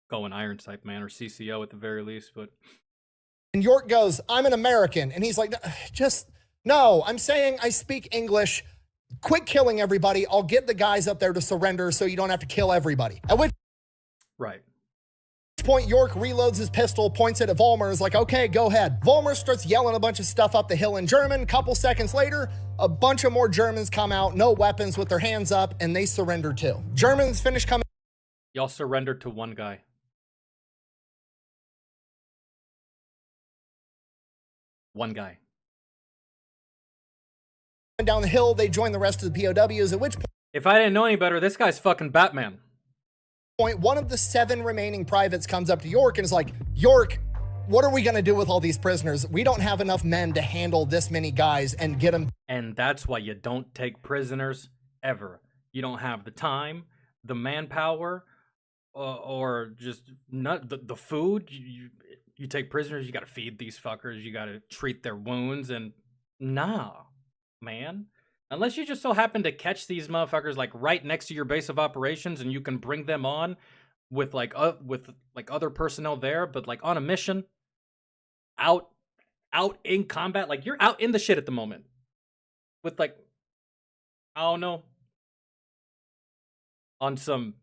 Speaker 1: go an Iron Sight, man, or CCO at the very least. But
Speaker 16: and York goes, I'm an American, and he's like, just no. I'm saying I speak English. Quit killing everybody. I'll get the guys up there to surrender so you don't have to kill everybody. At which
Speaker 1: right.
Speaker 16: point York reloads his pistol, points it at Volmer, is like, okay, go ahead. Volmer starts yelling a bunch of stuff up the hill in German. Couple seconds later, a bunch of more Germans come out, no weapons, with their hands up, and they surrender too. Germans finish coming.
Speaker 1: Y'all surrendered to one guy. One guy.
Speaker 16: Down the hill, they join the rest of the POWs, at which point,
Speaker 1: if I didn't know any better, this guy's fucking Batman.
Speaker 16: One of the 7 remaining privates comes up to York and is like, York, what are we going to do with all these prisoners? We don't have enough men to handle this many guys and get them.
Speaker 1: And that's why you don't take prisoners ever. You don't have the time, the manpower, or just not the food. You take prisoners, you got to feed these fuckers, you got to treat their wounds, and nah, man. Unless you just so happen to catch these motherfuckers like right next to your base of operations and you can bring them on with like other personnel there, but like on a mission, out in combat, like you're out in the shit at the moment with like, I don't know, on some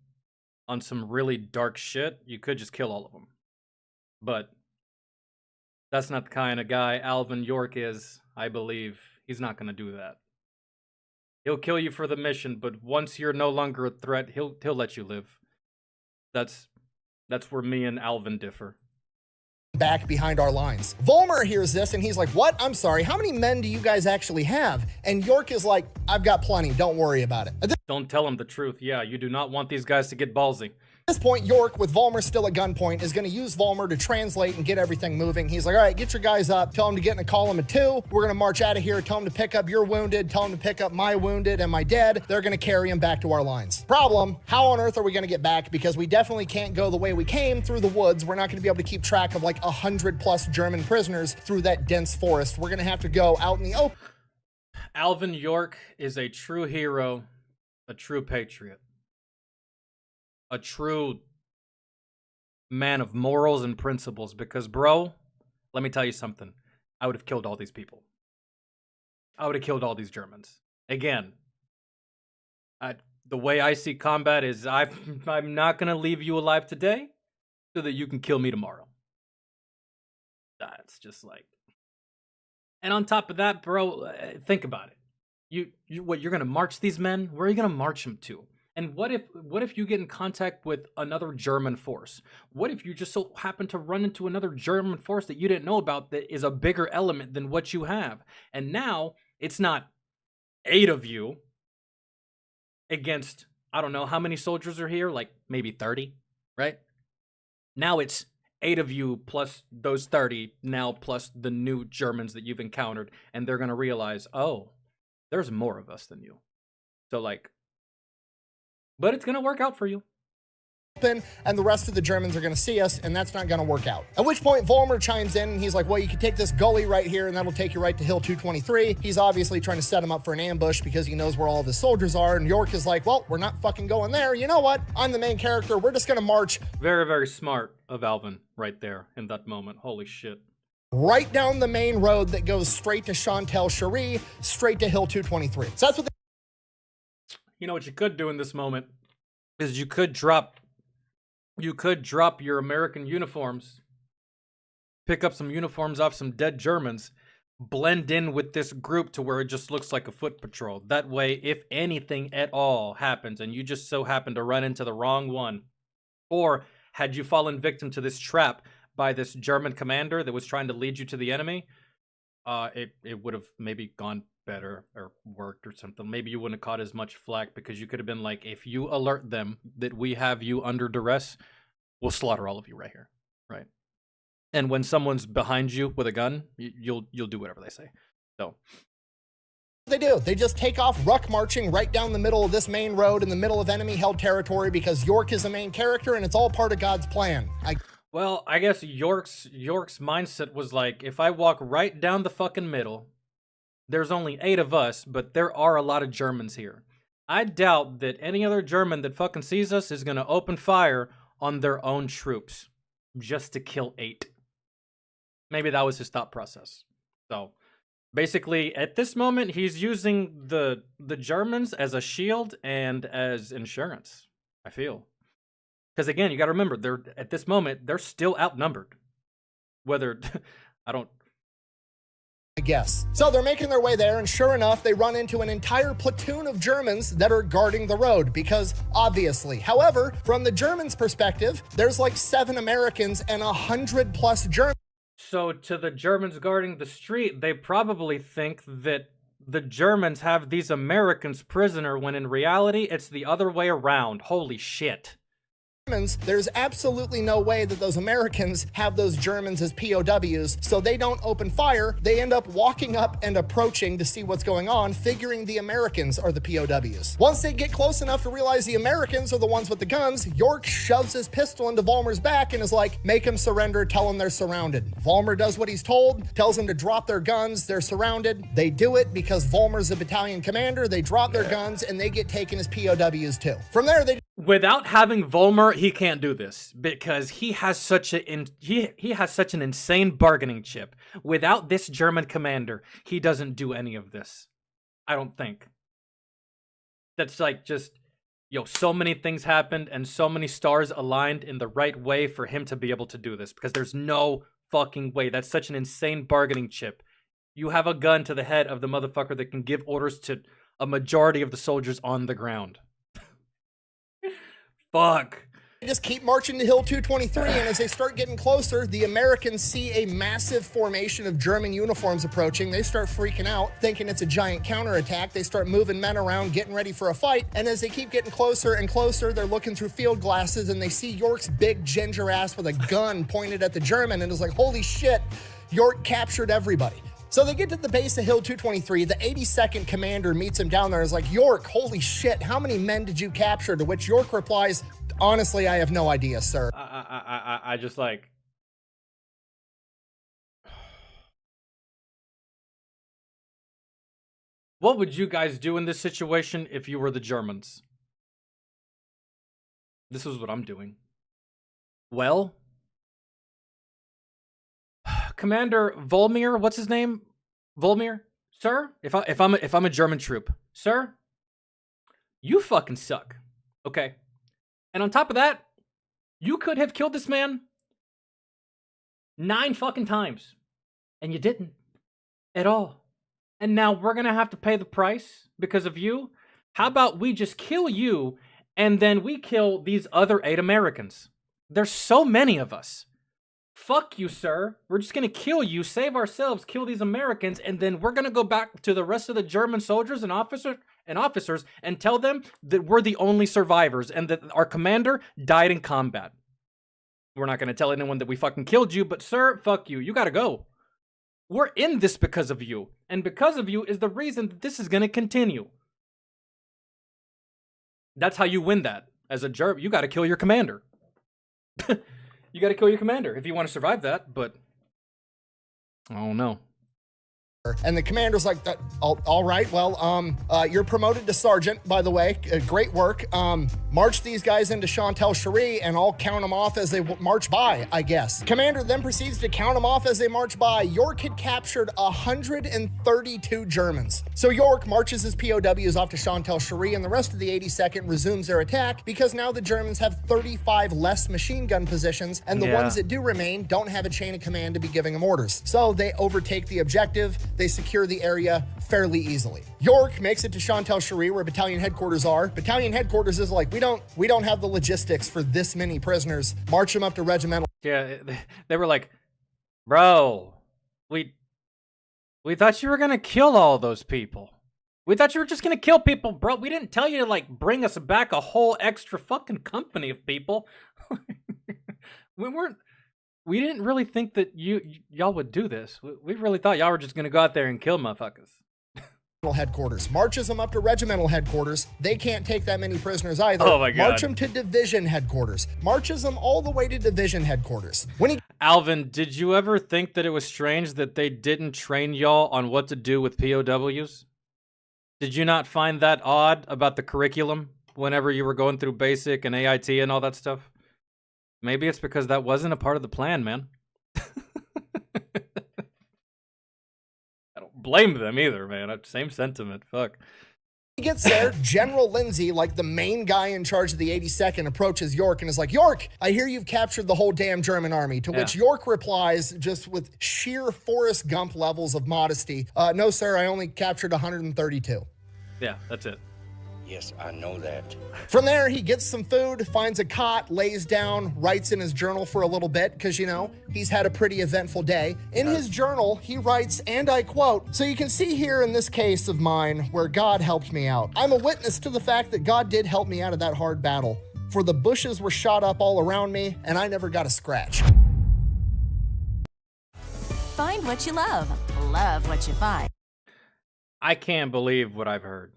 Speaker 1: really dark shit, you could just kill all of them. But that's not the kind of guy Alvin York is, I believe. He's not going to do that. He'll kill you for the mission, but once you're no longer a threat, he'll let you live. That's where me and Alvin differ.
Speaker 16: Back behind our lines. Volmer hears this and he's like, what? I'm sorry, how many men do you guys actually have? And York is like, I've got plenty, don't worry about it.
Speaker 1: Don't tell him the truth. Yeah, you do not want these guys to get ballsy.
Speaker 16: At this point, York, with Volmer still at gunpoint, is going to use Volmer to translate and get everything moving. He's like, all right, get your guys up. Tell them to get in a column of 2. We're going to march out of here. Tell them to pick up your wounded. Tell them to pick up my wounded and my dead. They're going to carry them back to our lines. Problem, how on earth are we going to get back? Because we definitely can't go the way we came through the woods. We're not going to be able to keep track of like 100+ German prisoners through that dense forest. We're going to have to go out in the open.
Speaker 1: Alvin York is a true hero, a true patriot, a true man of morals and principles because, bro, let me tell you something. I would have killed all these people. I would have killed all these Germans. Again, the way I see combat is I'm not going to leave you alive today so that you can kill me tomorrow. That's just like... And on top of that, bro, think about it. You're going to march these men? Where are you going to march them to? And what if you get in contact with another German force? What if you just so happen to run into another German force that you didn't know about that is a bigger element than what you have? And now it's not 8 of you against, I don't know, how many soldiers are here? Like maybe 30, right? Now it's 8 of you plus those 30, now plus the new Germans that you've encountered. And they're going to realize, oh, there's more of us than you. So like, but it's going to work out for you.
Speaker 16: And the rest of the Germans are going to see us, and that's not going to work out. At which point, Volmer chimes in, and he's like, well, you can take this gully right here, and that'll take you right to Hill 223. He's obviously trying to set him up for an ambush because he knows where all of his soldiers are, and York is like, well, we're not fucking going there. You know what? I'm the main character. We're just going to march.
Speaker 1: Very, very smart of Alvin right there in that moment. Holy shit.
Speaker 16: Right down the main road that goes straight to Chantal Cherie, straight to Hill 223. So that's what
Speaker 1: you know what you could do in this moment is you could drop your American uniforms, pick up some uniforms off some dead Germans, blend in with this group to where it just looks like a foot patrol. That way, if anything at all happens and you just so happen to run into the wrong one, or had you fallen victim to this trap by this German commander that was trying to lead you to the enemy, it would have maybe gone better or worked or something. Maybe you wouldn't have caught as much flack because you could have been like, if you alert them that we have you under duress, we'll slaughter all of you right here, right? And when someone's behind you with a gun, you'll do whatever they say. So
Speaker 16: they do. They just take off ruck marching right down the middle of this main road in the middle of enemy-held territory because York is the main character and it's all part of God's plan.
Speaker 1: Well, I guess York's mindset was like, if I walk right down the fucking middle, there's only 8 of us, but there are a lot of Germans here. I doubt that any other German that fucking sees us is going to open fire on their own troops just to kill 8. Maybe that was his thought process. So basically, at this moment, he's using the Germans as a shield and as insurance, I feel. Because again, you got to remember, at this moment, they're still outnumbered. Whether,
Speaker 16: I guess. So they're making their way there, and sure enough, they run into an entire platoon of Germans that are guarding the road, because obviously. However, from the Germans' perspective, there's like 7 Americans and 100+ Germans.
Speaker 1: So to the Germans guarding the street, they probably think that the Germans have these Americans prisoner, when in reality, it's the other way around. Holy shit.
Speaker 16: There's absolutely no way that those Americans have those Germans as POWs, so they don't open fire. They end up walking up and approaching to see what's going on, figuring the Americans are the POWs. Once they get close enough to realize the Americans are the ones with the guns, York shoves his pistol into Volmer's back and is like, make them surrender, tell them they're surrounded. Volmer does what he's told, tells them to drop their guns, they're surrounded. They do it because Volmer's a battalion commander, they drop their guns, and they get taken as POWs too. From there, they...
Speaker 1: Without having Volmer, he can't do this because he has such an insane bargaining chip. Without this German commander, he doesn't do any of this. I don't think. That's like just, so many things happened and so many stars aligned in the right way for him to be able to do this, because there's no fucking way. That's such an insane bargaining chip. You have a gun to the head of the motherfucker that can give orders to a majority of the soldiers on the ground. Fuck.
Speaker 16: They just keep marching to Hill 223, and as they start getting closer, the Americans see a massive formation of German uniforms approaching. They start freaking out, thinking it's a giant counterattack. They start moving men around, getting ready for a fight, and as they keep getting closer and closer, they're looking through field glasses, and they see York's big ginger ass with a gun pointed at the German, and is like, holy shit, York captured everybody. So they get to the base of Hill 223. The 82nd commander meets him down there and is like, York, holy shit, how many men did you capture? To which York replies, honestly, I have no idea, sir.
Speaker 1: I just like... What would you guys do in this situation if you were the Germans? This is what I'm doing. Well, Commander Volmir, what's his name? Volmir, sir. If I'm a German troop, sir, you fucking suck. Okay. And on top of that, you could have killed this man 9 fucking times, and you didn't at all. And now we're gonna have to pay the price because of you. How about we just kill you, and then we kill these other 8 Americans? There's so many of us. Fuck you, sir. We're just gonna kill you, save ourselves, kill these Americans, and then we're gonna go back to the rest of the German soldiers and officers and tell them that we're the only survivors and that our commander died in combat. We're not gonna tell anyone that we fucking killed you, but sir, fuck you. You gotta go. We're in this because of you, and because of you is the reason that this is gonna continue. That's how you win that. As a German, you gotta kill your commander. You gotta kill your commander if you want to survive that, but I don't know.
Speaker 16: And the commander's like, all right, well, you're promoted to sergeant, by the way. Great work. March these guys into Chantal Cherie, and I'll count them off as they march by, I guess. Commander then proceeds to count them off as they march by. York had captured 132 Germans. So York marches his POWs off to Chantal Cherie, and the rest of the 82nd resumes their attack because now the Germans have 35 less machine gun positions, and the ones that do remain don't have a chain of command to be giving them orders. So they overtake the objective. They secure the area fairly easily. York makes it to Chantal Cherie, where battalion headquarters are. Battalion headquarters is like, we don't have the logistics for this many prisoners. March them up to regimental.
Speaker 1: Yeah, they were like, bro, we thought you were gonna kill all those people. We thought you were just gonna kill people, bro. We didn't tell you to like bring us back a whole extra fucking company of people. We didn't really think that y'all would do this. We really thought y'all were just gonna go out there and kill motherfuckers.
Speaker 16: Headquarters marches them up to regimental headquarters. They can't take that many prisoners either.
Speaker 1: Oh my God.
Speaker 16: March them to division headquarters. Marches them all the way to division headquarters.
Speaker 1: Alvin, did you ever think that it was strange that they didn't train y'all on what to do with POWs? Did you not find that odd about the curriculum whenever you were going through basic and AIT and all that stuff? Maybe it's because that wasn't a part of the plan, man. I don't blame them either, man. Same sentiment. Fuck.
Speaker 16: He gets there, General Lindsay, like the main guy in charge of the 82nd, approaches York and is like, York, I hear you've captured the whole damn German army. To which York replies, just with sheer Forrest Gump levels of modesty, no, sir, I only captured 132.
Speaker 1: Yeah, that's it.
Speaker 5: Yes, I know that.
Speaker 16: From there, he gets some food, finds a cot, lays down, writes in his journal for a little bit, because, you know, he's had a pretty eventful day. In his journal, he writes, and I quote, so you can see here in this case of mine where God helped me out. I'm a witness to the fact that God did help me out of that hard battle, for the bushes were shot up all around me, and I never got a scratch.
Speaker 4: Find what you love what you find.
Speaker 1: I can't believe what I've heard.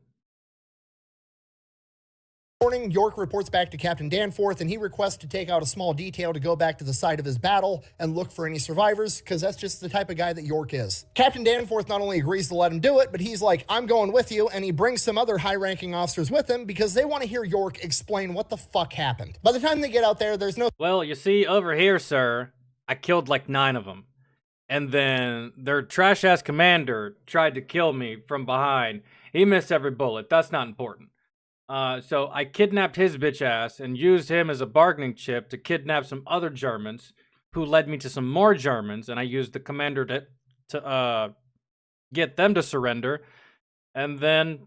Speaker 16: Morning, York reports back to Captain Danforth, and he requests to take out a small detail to go back to the site of his battle and look for any survivors, because that's just the type of guy that York is. Captain Danforth not only agrees to let him do it, but he's like, I'm going with you, and he brings some other high-ranking officers with him because they want to hear York explain what the fuck happened. By the time they get out there, there's no...
Speaker 1: Well, you see, over here, sir, I killed like 9 of them. And then their trash-ass commander tried to kill me from behind. He missed every bullet. That's not important. So I kidnapped his bitch ass and used him as a bargaining chip to kidnap some other Germans, who led me to some more Germans, and I used the commander to get them to surrender. And then,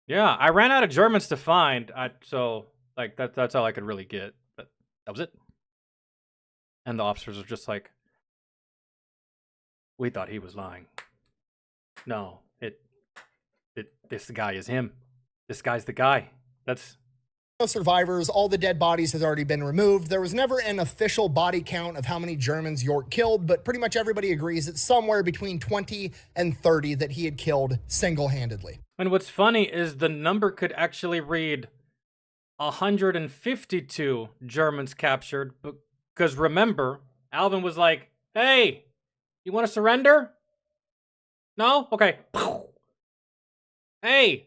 Speaker 1: yeah, I ran out of Germans to find. So like that's all I could really get. But that was it. And the officers were just like, we thought he was lying. No, this guy is him. This guy's the guy. That's...
Speaker 16: No survivors. All the dead bodies has already been removed. There was never an official body count of how many Germans York killed, but pretty much everybody agrees it's somewhere between 20 and 30 that he had killed single-handedly.
Speaker 1: And what's funny is the number could actually read 152 Germans captured, because remember, Alvin was like, hey, you want to surrender? No? Okay. Hey,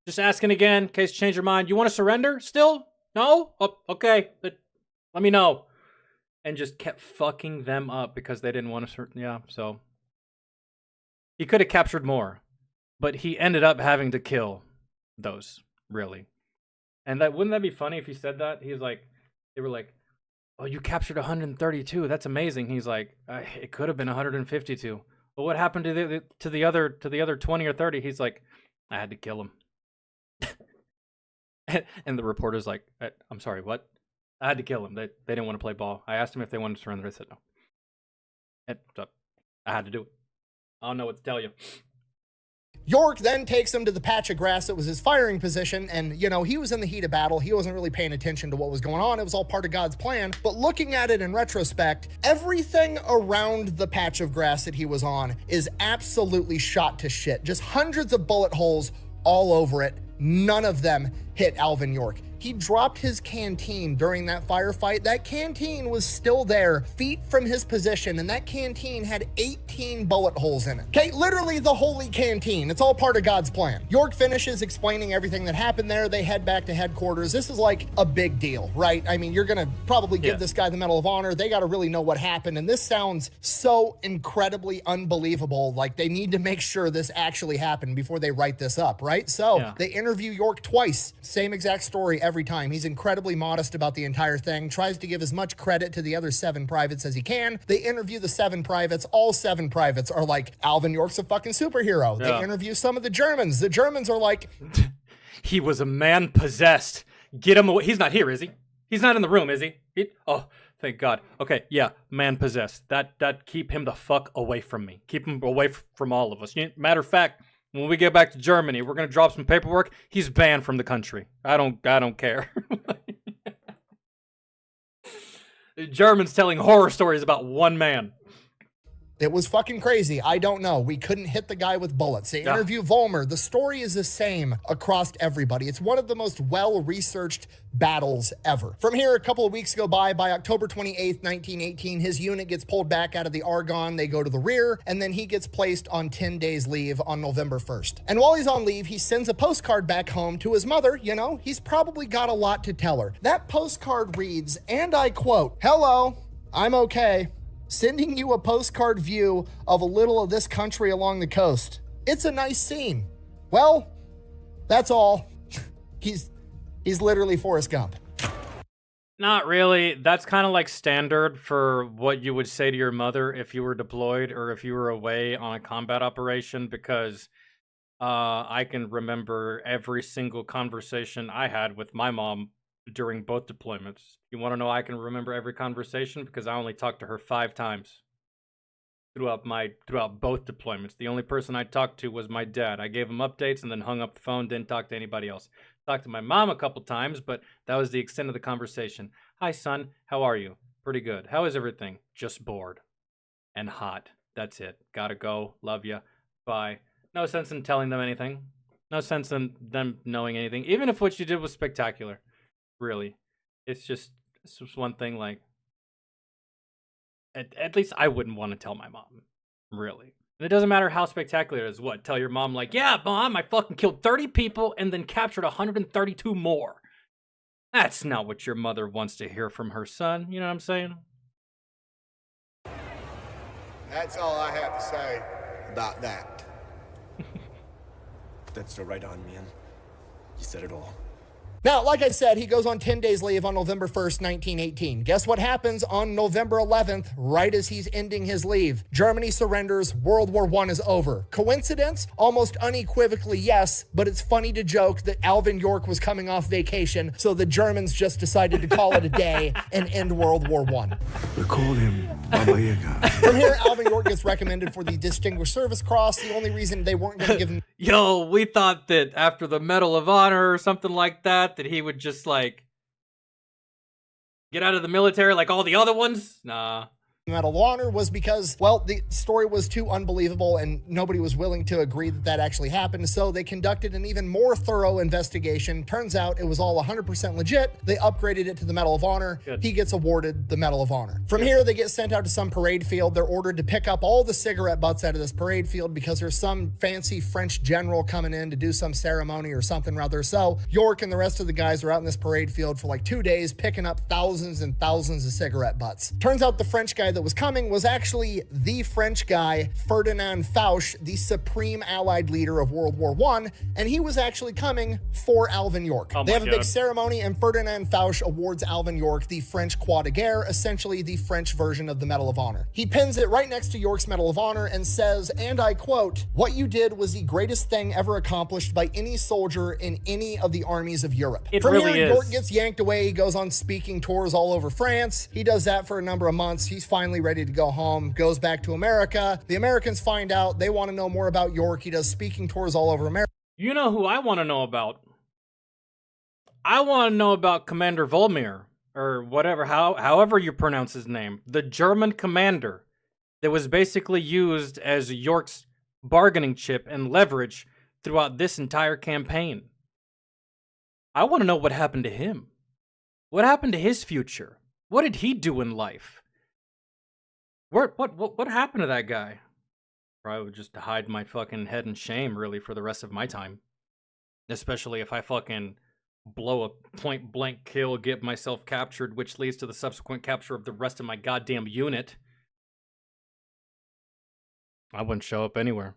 Speaker 1: just asking again, in case you change your mind. You want to surrender still? No? Oh, okay. But let me know. and just kept fucking them up because they didn't want to. Yeah, so he could have captured more, but he ended up having to kill those, really. And that wouldn't that be funny if he said that? He's like, they were like, "Oh, you captured 132. That's amazing." He's like, "It could have been 152. But what happened to the other 20 or 30?" He's like, "I had to kill him." And the reporter's like, "I'm sorry, what?" "I had to kill him. They didn't want to play ball. I asked them if they wanted to surrender. They said no. So I had to do it. I don't know what to tell you."
Speaker 16: York then takes him to the patch of grass that was his firing position, and, you know, he was in the heat of battle. He wasn't really paying attention to what was going on. It was all part of God's plan. But looking at it in retrospect, everything around the patch of grass that he was on is absolutely shot to shit. Just hundreds of bullet holes all over it. None of them hit Alvin York. He dropped his canteen during that firefight. That canteen was still there, feet from his position, and that canteen had 18 bullet holes in it. Okay, literally the holy canteen. It's all part of God's plan. York finishes explaining everything that happened there. They head back to headquarters. This is like a big deal, right? I mean, you're gonna probably give this guy the Medal of Honor. They gotta really know what happened, and this sounds so incredibly unbelievable. Like, they need to make sure this actually happened before they write this up, right? So they interview York twice. Same exact story every time. He's incredibly modest about the entire thing, tries to give as much credit to the other 7 privates as he can. They interview the 7 privates. All 7 privates are like, Alvin York's a fucking superhero. They interview some of the Germans. The Germans are like,
Speaker 1: "He was a man possessed. Get him away." He's not here, is he? He's not in the room, is he? Oh, thank God. Okay, yeah, man possessed. That keep him the fuck away from me. Keep him away from all of us. Matter of fact, when we get back to Germany, we're gonna drop some paperwork. He's banned from the country. I don't care. The Germans telling horror stories about one man.
Speaker 16: it was fucking crazy. I don't know. We couldn't hit the guy with bullets. They interview Volmer. The story is the same across everybody. It's one of the most well-researched battles ever. From here, a couple of weeks go by. By October 28th, 1918, his unit gets pulled back out of the Argonne. They go to the rear, and then he gets placed on 10 days leave on November 1st. And while he's on leave, he sends a postcard back home to his mother. You know, he's probably got a lot to tell her. That postcard reads, and I quote, "Hello, I'm okay. Sending you a postcard view of a little of this country along the coast. It's a nice scene." Well, that's all. He's literally Forrest Gump.
Speaker 1: Not really. That's kind of like standard for what you would say to your mother if you were deployed or if you were away on a combat operation, because I can remember every single conversation I had with my mom during both deployments. You want to know I can remember every conversation? Because I only talked to her 5 times throughout both deployments. The only person I talked to was my dad. I gave him updates and then hung up the phone, didn't talk to anybody else. Talked to my mom a couple times, but that was the extent of the conversation. "Hi, son. How are you?" "Pretty good." "How is everything?" "Just bored and hot. That's it. Gotta go. Love ya. Bye." No sense in telling them anything. No sense in them knowing anything, even if what you did was spectacular. Really. It's just one thing, like, at least I wouldn't want to tell my mom. Really. And it doesn't matter how spectacular it is. What? Tell your mom, like, "Yeah, Mom, I fucking killed 30 people and then captured 132 more. That's not what your mother wants to hear from her son. You know what I'm saying?
Speaker 13: That's all I have to say about that.
Speaker 22: That's the right on, man. You said it all.
Speaker 16: Now, like I said, he goes on 10 days leave on November 1st, 1918. Guess what happens on November 11th, right as he's ending his leave? Germany surrenders. World War I is over. Coincidence? Almost unequivocally, yes, but it's funny to joke that Alvin York was coming off vacation, so the Germans just decided to call it a day and end World War I.
Speaker 12: We call him Baba Yaga.
Speaker 16: From here, Alvin York gets recommended for the Distinguished Service Cross. The only reason they weren't going to give him...
Speaker 1: Yo, we thought that after the Medal of Honor or something like that he would just, like, get out of the military like all the other ones. Nah.
Speaker 16: Medal of Honor was because, well, the story was too unbelievable and nobody was willing to agree that that actually happened. So they conducted an even more thorough investigation. Turns out it was all 100% legit. They upgraded it to the Medal of Honor.
Speaker 1: Good.
Speaker 16: He gets awarded the Medal of Honor. From here, they get sent out to some parade field. They're ordered to pick up all the cigarette butts out of this parade field because there's some fancy French general coming in to do some ceremony or something rather. So York and the rest of the guys are out in this parade field for like 2 days, picking up thousands and thousands of cigarette butts. Turns out the French guy that was coming was actually the French guy, Ferdinand Foch, the supreme Allied leader of World War I, and he was actually coming for Alvin York.
Speaker 1: Oh
Speaker 16: they have a
Speaker 1: my
Speaker 16: big
Speaker 1: God.
Speaker 16: ceremony, and Ferdinand Foch awards Alvin York the French Croix de Guerre, essentially the French version of the Medal of Honor. He pins it right next to York's Medal of Honor and says, and I quote, "What you did was the greatest thing ever accomplished by any soldier in any of the armies of Europe."
Speaker 1: It
Speaker 16: From
Speaker 1: really
Speaker 16: here,
Speaker 1: is.
Speaker 16: York gets yanked away. He goes on speaking tours all over France. He does that for a number of months. He's finally ready to go home, goes back to America. The Americans find out. They want to know more about York. He does speaking tours all over America.
Speaker 1: You know who I want to know about? I want to know about Commander Volmir, or whatever, however you pronounce his name. The German commander that was basically used as York's bargaining chip and leverage throughout this entire campaign. I want to know what happened to him. What happened to his future? What did he do in life? What happened to that guy? Probably would just hide my fucking head in shame, really, for the rest of my time. Especially if I fucking blow a point-blank kill, get myself captured, which leads to the subsequent capture of the rest of my goddamn unit. I wouldn't show up anywhere.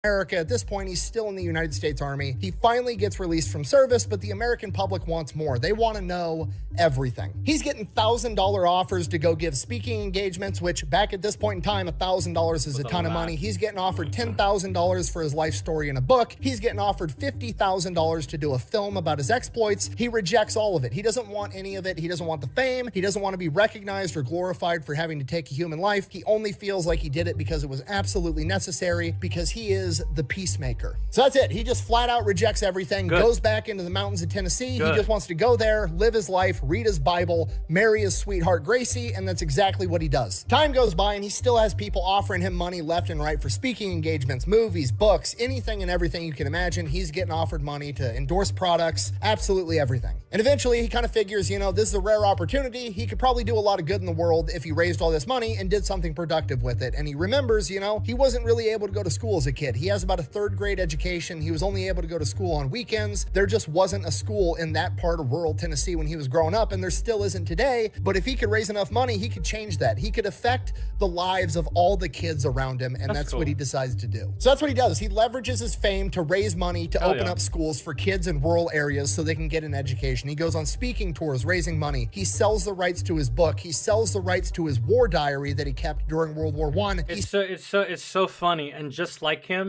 Speaker 16: At this point, he's still in the United States Army. He finally gets released from service, but the American public wants more. They want to know everything. He's getting $1,000 offers to go give speaking engagements, which back at this point in time, $1,000 is a ton of money. He's getting offered $10,000 for his life story in a book. He's getting offered $50,000 to do a film about his exploits. He rejects all of it. He doesn't want any of it. He doesn't want the fame. He doesn't want to be recognized or glorified for having to take a human life. He only feels like he did it because it was absolutely necessary, because he is the peacemaker. So that's it. He just flat out rejects everything, goes back into the mountains of Tennessee. He just wants to go there, live his life, read his Bible, marry his sweetheart Gracie, and that's exactly what he does. Time goes by and he still has people offering him money left and right for speaking engagements, movies, books, anything and everything you can imagine. He's getting offered money to endorse products, absolutely everything. And eventually he kind of figures, you know, this is a rare opportunity. He could probably do a lot of good in the world if he raised all this money and did something productive with it. And he remembers, you know, he wasn't really able to go to school as a kid. He has about a third grade education. He was only able to go to school on weekends. There just wasn't a school in that part of rural Tennessee when he was growing up, and there still isn't today. But if he could raise enough money, he could change that. He could affect the lives of all the kids around him, and that's
Speaker 1: cool.
Speaker 16: what he decides to do. So that's what he does. He leverages his fame to raise money to open up schools for kids in rural areas so they can get an education. He goes on speaking tours, raising money. He sells the rights to his book. He sells the rights to his war diary that he kept during World War I.
Speaker 1: It's so funny, and just like him,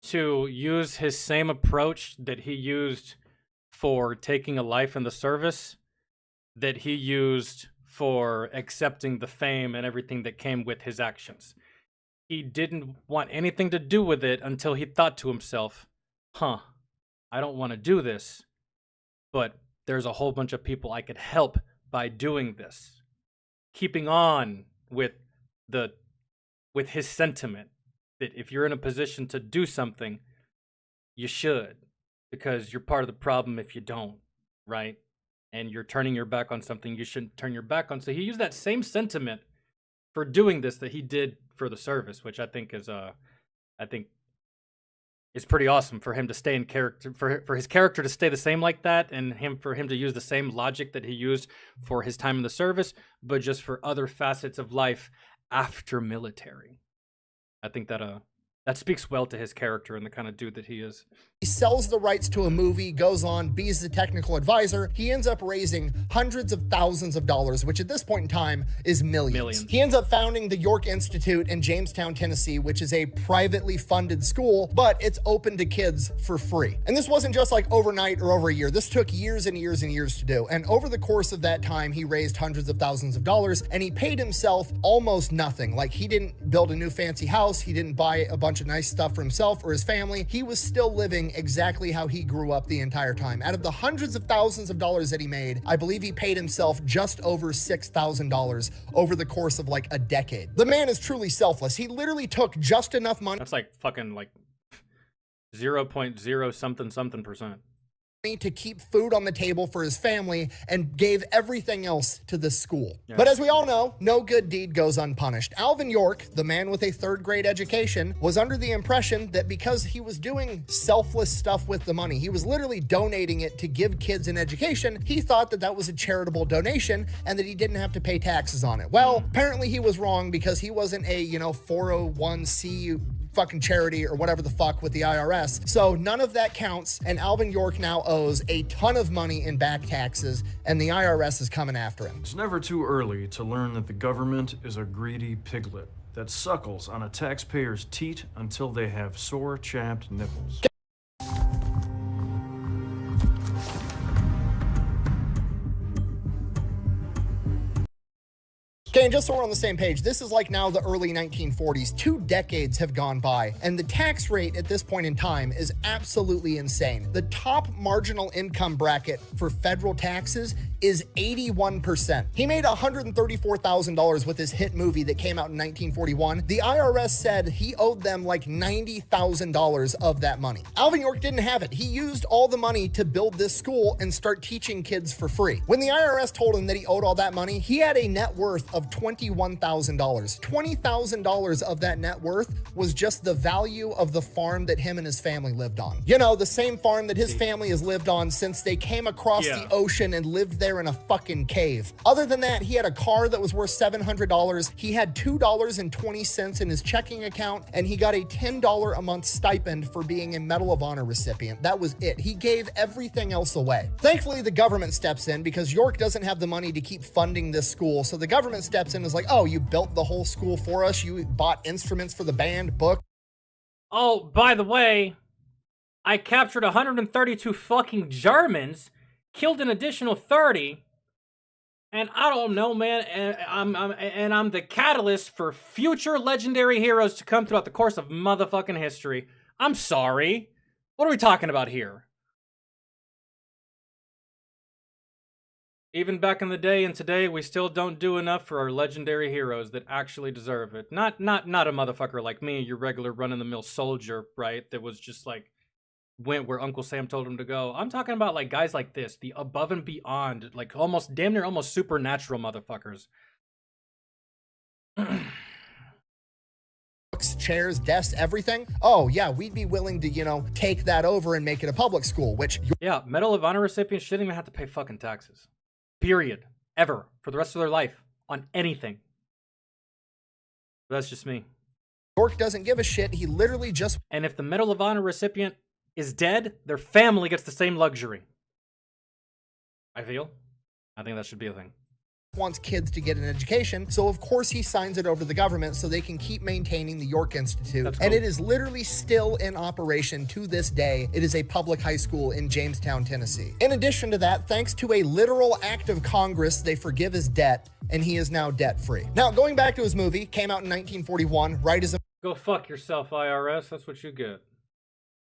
Speaker 1: to use his same approach that he used for taking a life in the service, that he used for accepting the fame and everything that came with his actions. He didn't want anything to do with it until he thought to himself, I don't want to do this, but there's a whole bunch of people I could help by doing this. Keeping on with his sentiment that if you're in a position to do something, you should, because you're part of the problem if you don't, right? And you're turning your back on something you shouldn't turn your back on. So he used that same sentiment for doing this that he did for the service, which I think is pretty awesome for him to stay in character, for his character to stay the same like that, and for him to use the same logic that he used for his time in the service, but just for other facets of life after military. I think that speaks well to his character and the kind of dude that he is.
Speaker 16: He sells the rights to a movie, goes on, B's the technical advisor. He ends up raising hundreds of thousands of dollars, which at this point in time is millions. He ends up founding the York Institute in Jamestown, Tennessee, which is a privately funded school, but it's open to kids for free. And this wasn't just like overnight or over a year. This took years and years and years to do. And over the course of that time, he raised hundreds of thousands of dollars, and he paid himself almost nothing. Like, he didn't build a new fancy house. He didn't buy a bunch of nice stuff for himself or his family. He was still living exactly how he grew up the entire time. Out of the hundreds of thousands of dollars that he made, I believe he paid himself just over $6,000 over the course of like a decade. The man is truly selfless. He literally took just enough money.
Speaker 1: That's like fucking like 0.0 something percent.
Speaker 16: To keep food on the table for his family and gave everything else to this school. Yeah. But as we all know, no good deed goes unpunished. Alvin York, the man with a third grade education, was under the impression that because he was doing selfless stuff with the money, he was literally donating it to give kids an education, he thought that that was a charitable donation and that he didn't have to pay taxes on it. Well, apparently he was wrong because he wasn't a, 401c fucking charity or whatever the fuck with the IRS. So none of that counts, and Alvin York now owes a ton of money in back taxes, and the IRS is coming after him.
Speaker 8: It's never too early to learn that the government is a greedy piglet that suckles on a taxpayer's teat until they have sore, chapped nipples.
Speaker 16: Okay, and just so we're on the same page, this is like now the early 1940s. 2 decades have gone by, and the tax rate at this point in time is absolutely insane. The top marginal income bracket for federal taxes is 81%. He made $134,000 with his hit movie that came out in 1941. The IRS said he owed them like $90,000 of that money. Alvin York didn't have it. He used all the money to build this school and start teaching kids for free. When the IRS told him that he owed all that money, he had a net worth of $21,000. $20,000 of that net worth was just the value of the farm that him and his family lived on. You know, the same farm that his family has lived on since they came across the ocean and lived there in a fucking cave. Other than that, he had a car that was worth $700. He had $2.20 in his checking account, and he got a $10 a month stipend for being a Medal of Honor recipient. That was it. He gave everything else away. Thankfully, the government steps in because York doesn't have the money to keep funding this school, so the government steps in and is like, oh, you built the whole school for us? You bought instruments for the band, book?
Speaker 1: Oh, by the way, I captured 132 fucking Germans, killed an additional 30, and I don't know, man, and I'm the catalyst for future legendary heroes to come throughout the course of motherfucking history. I'm sorry. What are we talking about here? Even back in the day and today, we still don't do enough for our legendary heroes that actually deserve it. Not a motherfucker like me, your regular run-of-the-mill soldier, right? That was just like, went where Uncle Sam told him to go. I'm talking about like guys like this, the above and beyond, like almost damn near almost supernatural motherfuckers.
Speaker 16: Books, chairs, desks, everything. Oh yeah, we'd be willing to, take that over and make it a public school, which...
Speaker 1: Yeah, Medal of Honor recipients shouldn't even have to pay fucking taxes. Period. Ever. For the rest of their life. On anything. But that's just me.
Speaker 16: York doesn't give a shit. He literally just...
Speaker 1: And if the Medal of Honor recipient is dead, their family gets the same luxury. I think that should be a thing.
Speaker 16: Wants kids to get an education, so of course he signs it over to the government so they can keep maintaining the York Institute. That's cool. And it is literally still in operation to this day. It is a public high school in Jamestown, Tennessee. In addition to that, thanks to a literal act of Congress, they forgive his debt, and he is now debt-free. Now, going back to his movie, came out in 1941, right as...
Speaker 1: Go fuck yourself, IRS. That's what you get.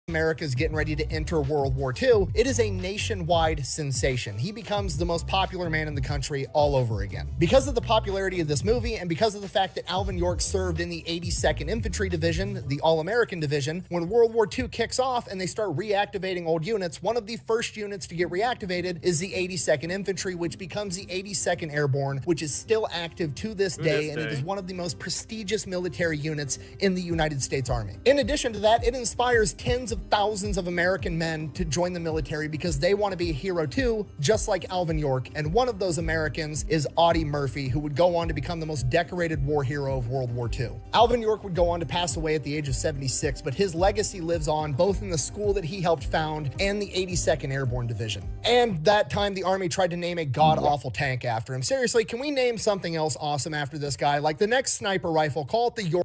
Speaker 16: America's getting ready to enter World War II, it is a nationwide sensation. He becomes the most popular man in the country all over again. Because of the popularity of this movie and because of the fact that Alvin York served in the 82nd Infantry Division, the All-American Division, when World War II kicks off and they start reactivating old units, one of the first units to get reactivated is the 82nd Infantry, which becomes the 82nd Airborne, which is still active to this day, and it is one of the most prestigious military units in the United States Army. In addition to that, it inspires tens of thousands of American men to join the military because they want to be a hero too, just like Alvin York. And one of those Americans is Audie Murphy, who would go on to become the most decorated war hero of World War II. Alvin York would go on to pass away at the age of 76, but his legacy lives on both in the school that he helped found and the 82nd Airborne Division. And that time the Army tried to name a god-awful tank after him. Seriously, can we name something else awesome after this guy? Like the next sniper rifle, call it the York.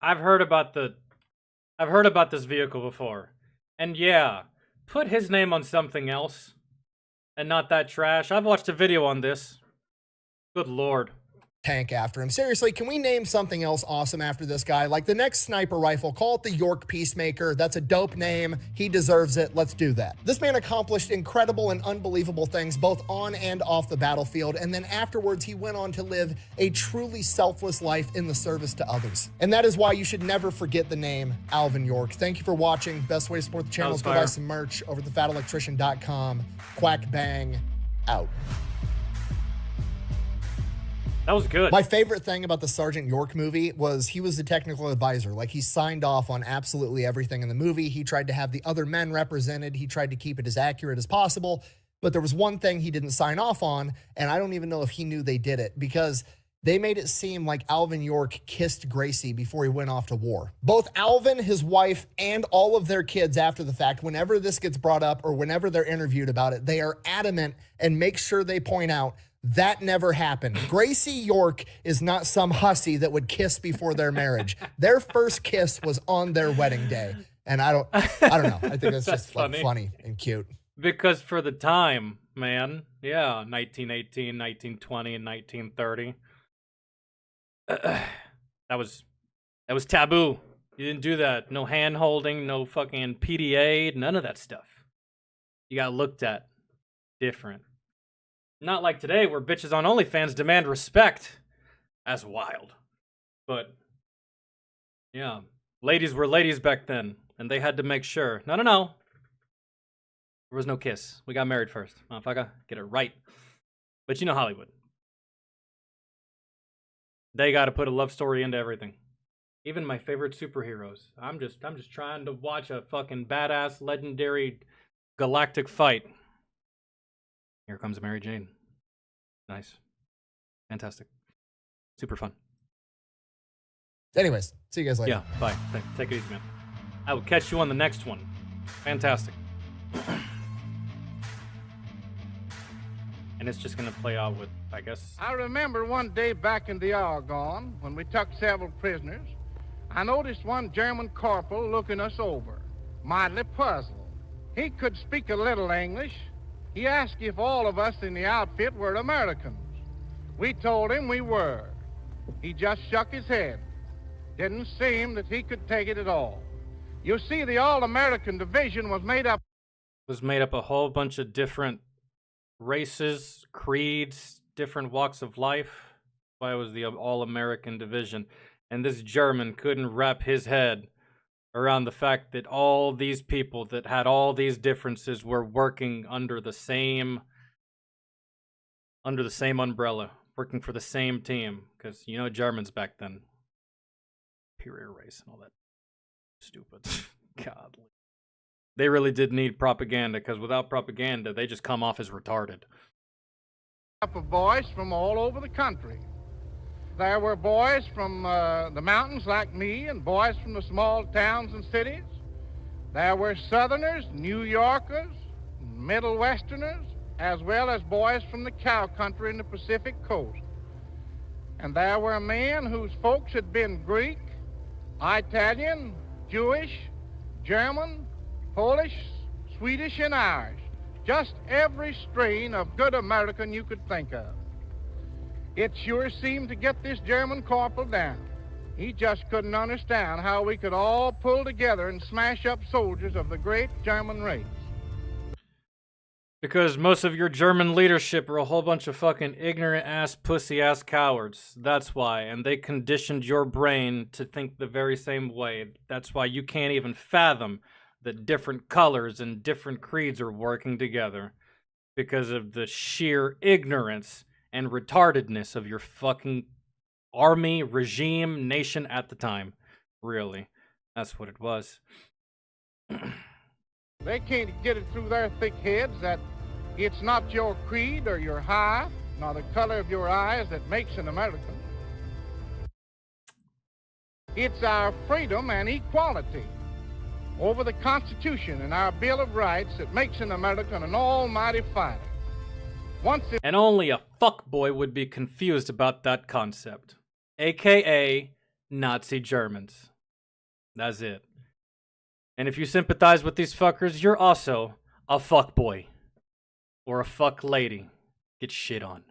Speaker 1: I've heard about this vehicle before. And yeah, put his name on something else. And not that trash. I've watched a video on this. Good lord.
Speaker 16: tank after him. Seriously, can we name something else awesome after this guy? Like the next sniper rifle, call it the York Peacemaker. That's a dope name. He deserves it. Let's do that. This man accomplished incredible and unbelievable things both on and off the battlefield, and then afterwards he went on to live a truly selfless life in the service to others. And that is why you should never forget the name Alvin York. Thank you for watching. Best way to support the channel is go buy some merch over at thefatelectrician.com. Quack bang out.
Speaker 1: That was good.
Speaker 16: My favorite thing about the Sergeant York movie was he was the technical advisor. Like, he signed off on absolutely everything in the movie. He tried to have the other men represented. He tried to keep it as accurate as possible. But there was one thing he didn't sign off on, and I don't even know if he knew they did it, because they made it seem like Alvin York kissed Gracie before he went off to war. Both Alvin, his wife, and all of their kids after the fact, whenever this gets brought up or whenever they're interviewed about it, they are adamant and make sure they point out that never happened. Gracie York is not some hussy that would kiss before their marriage. Their first kiss was on their wedding day. And I don't know. I think that's just like funny and cute.
Speaker 1: Because for the time, man, yeah, 1918, 1920, and 1930. That was taboo. You didn't do that. No hand holding, no fucking PDA, none of that stuff. You got looked at different. Not like today where bitches on OnlyFans demand respect. That's wild. But yeah, ladies were ladies back then, and they had to make sure. No. There was no kiss. We got married first. Motherfucker, get it right. But you know Hollywood. They got to put a love story into everything. Even my favorite superheroes. I'm just trying to watch a fucking badass, legendary, galactic fight. Here comes Mary Jane. Nice. Fantastic. Super fun.
Speaker 16: Anyways, see you guys later.
Speaker 1: Yeah, bye. Take it easy, man. I will catch you on the next one. Fantastic. And it's just going to play out with, I guess.
Speaker 7: I remember one day back in the Argonne when we took several prisoners, I noticed one German corporal looking us over, mightily puzzled. He could speak a little English. He asked if all of us in the outfit were Americans. We told him we were. He just shook his head. Didn't seem that he could take it at all. You see, the All-American Division was made up
Speaker 1: a whole bunch of different races, creeds, different walks of life. Why it was the All-American Division. And this German couldn't wrap his head around the fact that all these people that had all these differences were working under the same umbrella, working for the same team. Because, you know, Germans back then, superior race and all that stupid. God. They really did need propaganda, because without propaganda, they just come off as retarded.
Speaker 7: Of boys from all over the country. There were boys from the mountains like me and boys from the small towns and cities. There were Southerners, New Yorkers, Middle Westerners, as well as boys from the cow country in the Pacific coast. And there were men whose folks had been Greek, Italian, Jewish, German, Polish, Swedish, and Irish. Just every strain of good American you could think of. It sure seemed to get this German corporal down. He just couldn't understand how we could all pull together and smash up soldiers of the great German race.
Speaker 1: Because most of your German leadership are a whole bunch of fucking ignorant-ass, pussy-ass cowards. That's why. And they conditioned your brain to think the very same way. That's why you can't even fathom that different colors and different creeds are working together. Because of the sheer ignorance and retardedness of your fucking army, regime, nation at the time. Really. That's what it was.
Speaker 7: They can't get it through their thick heads that it's not your creed or your height, nor the color of your eyes that makes an American. It's our freedom and equality over the Constitution and our Bill of Rights that makes an American an almighty fighter.
Speaker 1: And only a fuckboy would be confused about that concept. AKA Nazi Germans. That's it. And if you sympathize with these fuckers, you're also a fuckboy. Or a fuck lady. Get shit on.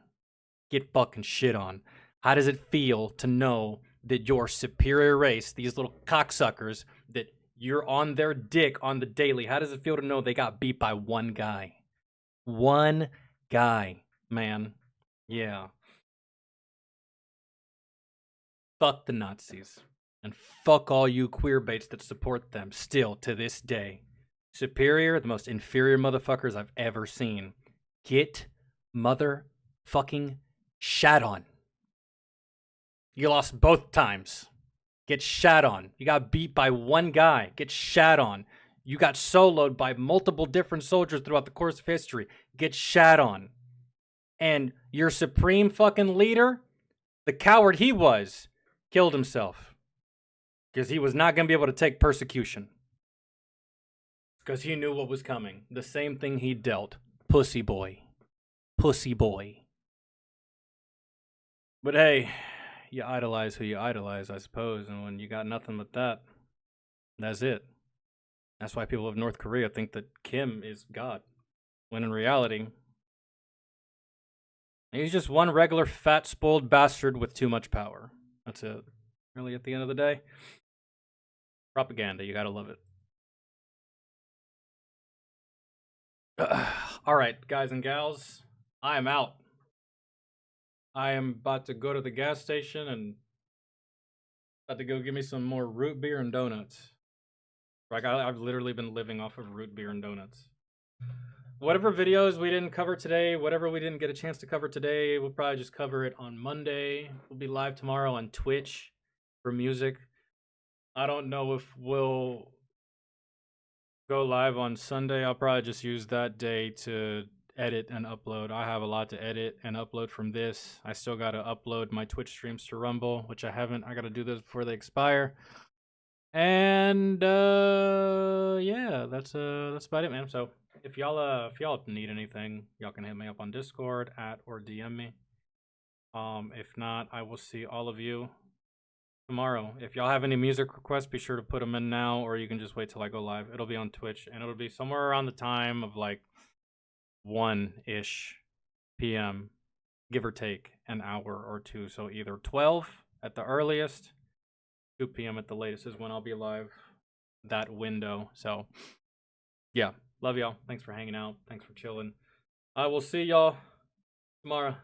Speaker 1: Get fucking shit on. How does it feel to know that your superior race, these little cocksuckers, that you're on their dick on the daily, how does it feel to know they got beat by one guy? One guy, man. Yeah. Fuck the Nazis. And fuck all you queer baits that support them still to this day. Superior, the most inferior motherfuckers I've ever seen. Get motherfucking shat on. You lost both times. Get shat on. You got beat by one guy. Get shat on. You got soloed by multiple different soldiers throughout the course of history. Get shat on. And your supreme fucking leader, the coward he was, killed himself. Because he was not going to be able to take persecution. Because he knew what was coming. The same thing he dealt. Pussy boy. Pussy boy. But hey, you idolize who you idolize, I suppose. And when you got nothing but that, that's it. That's why people of North Korea think that Kim is God. When in reality, he's just one regular fat, spoiled bastard with too much power. That's it. Really, at the end of the day, propaganda. You gotta love it. All right, guys and gals, I am out. I am about to go to the gas station and about to go get me some more root beer and donuts. Like, I've literally been living off of root beer and donuts. Whatever videos we didn't cover today, whatever we didn't get a chance to cover today, we'll probably just cover it on Monday. We'll be live tomorrow on Twitch for music. I don't know if we'll go live on Sunday. I'll probably just use that day to edit and upload. I have a lot to edit and upload from this. I still got to upload my Twitch streams to Rumble, which I haven't. I got to do this before they expire. And yeah, that's about it, man. So if y'all need anything, y'all can hit me up on Discord or DM me. If not, I will see all of you tomorrow. If y'all have any music requests, be sure to put them in now, or you can just wait till I go live. It'll be on Twitch, and it'll be somewhere around the time of like 1-ish p.m., give or take an hour or two. So either 12 at the earliest, 2 p.m. at the latest is when I'll be live, that window. So yeah, love y'all. Thanks for hanging out. Thanks for chilling. I will see y'all tomorrow.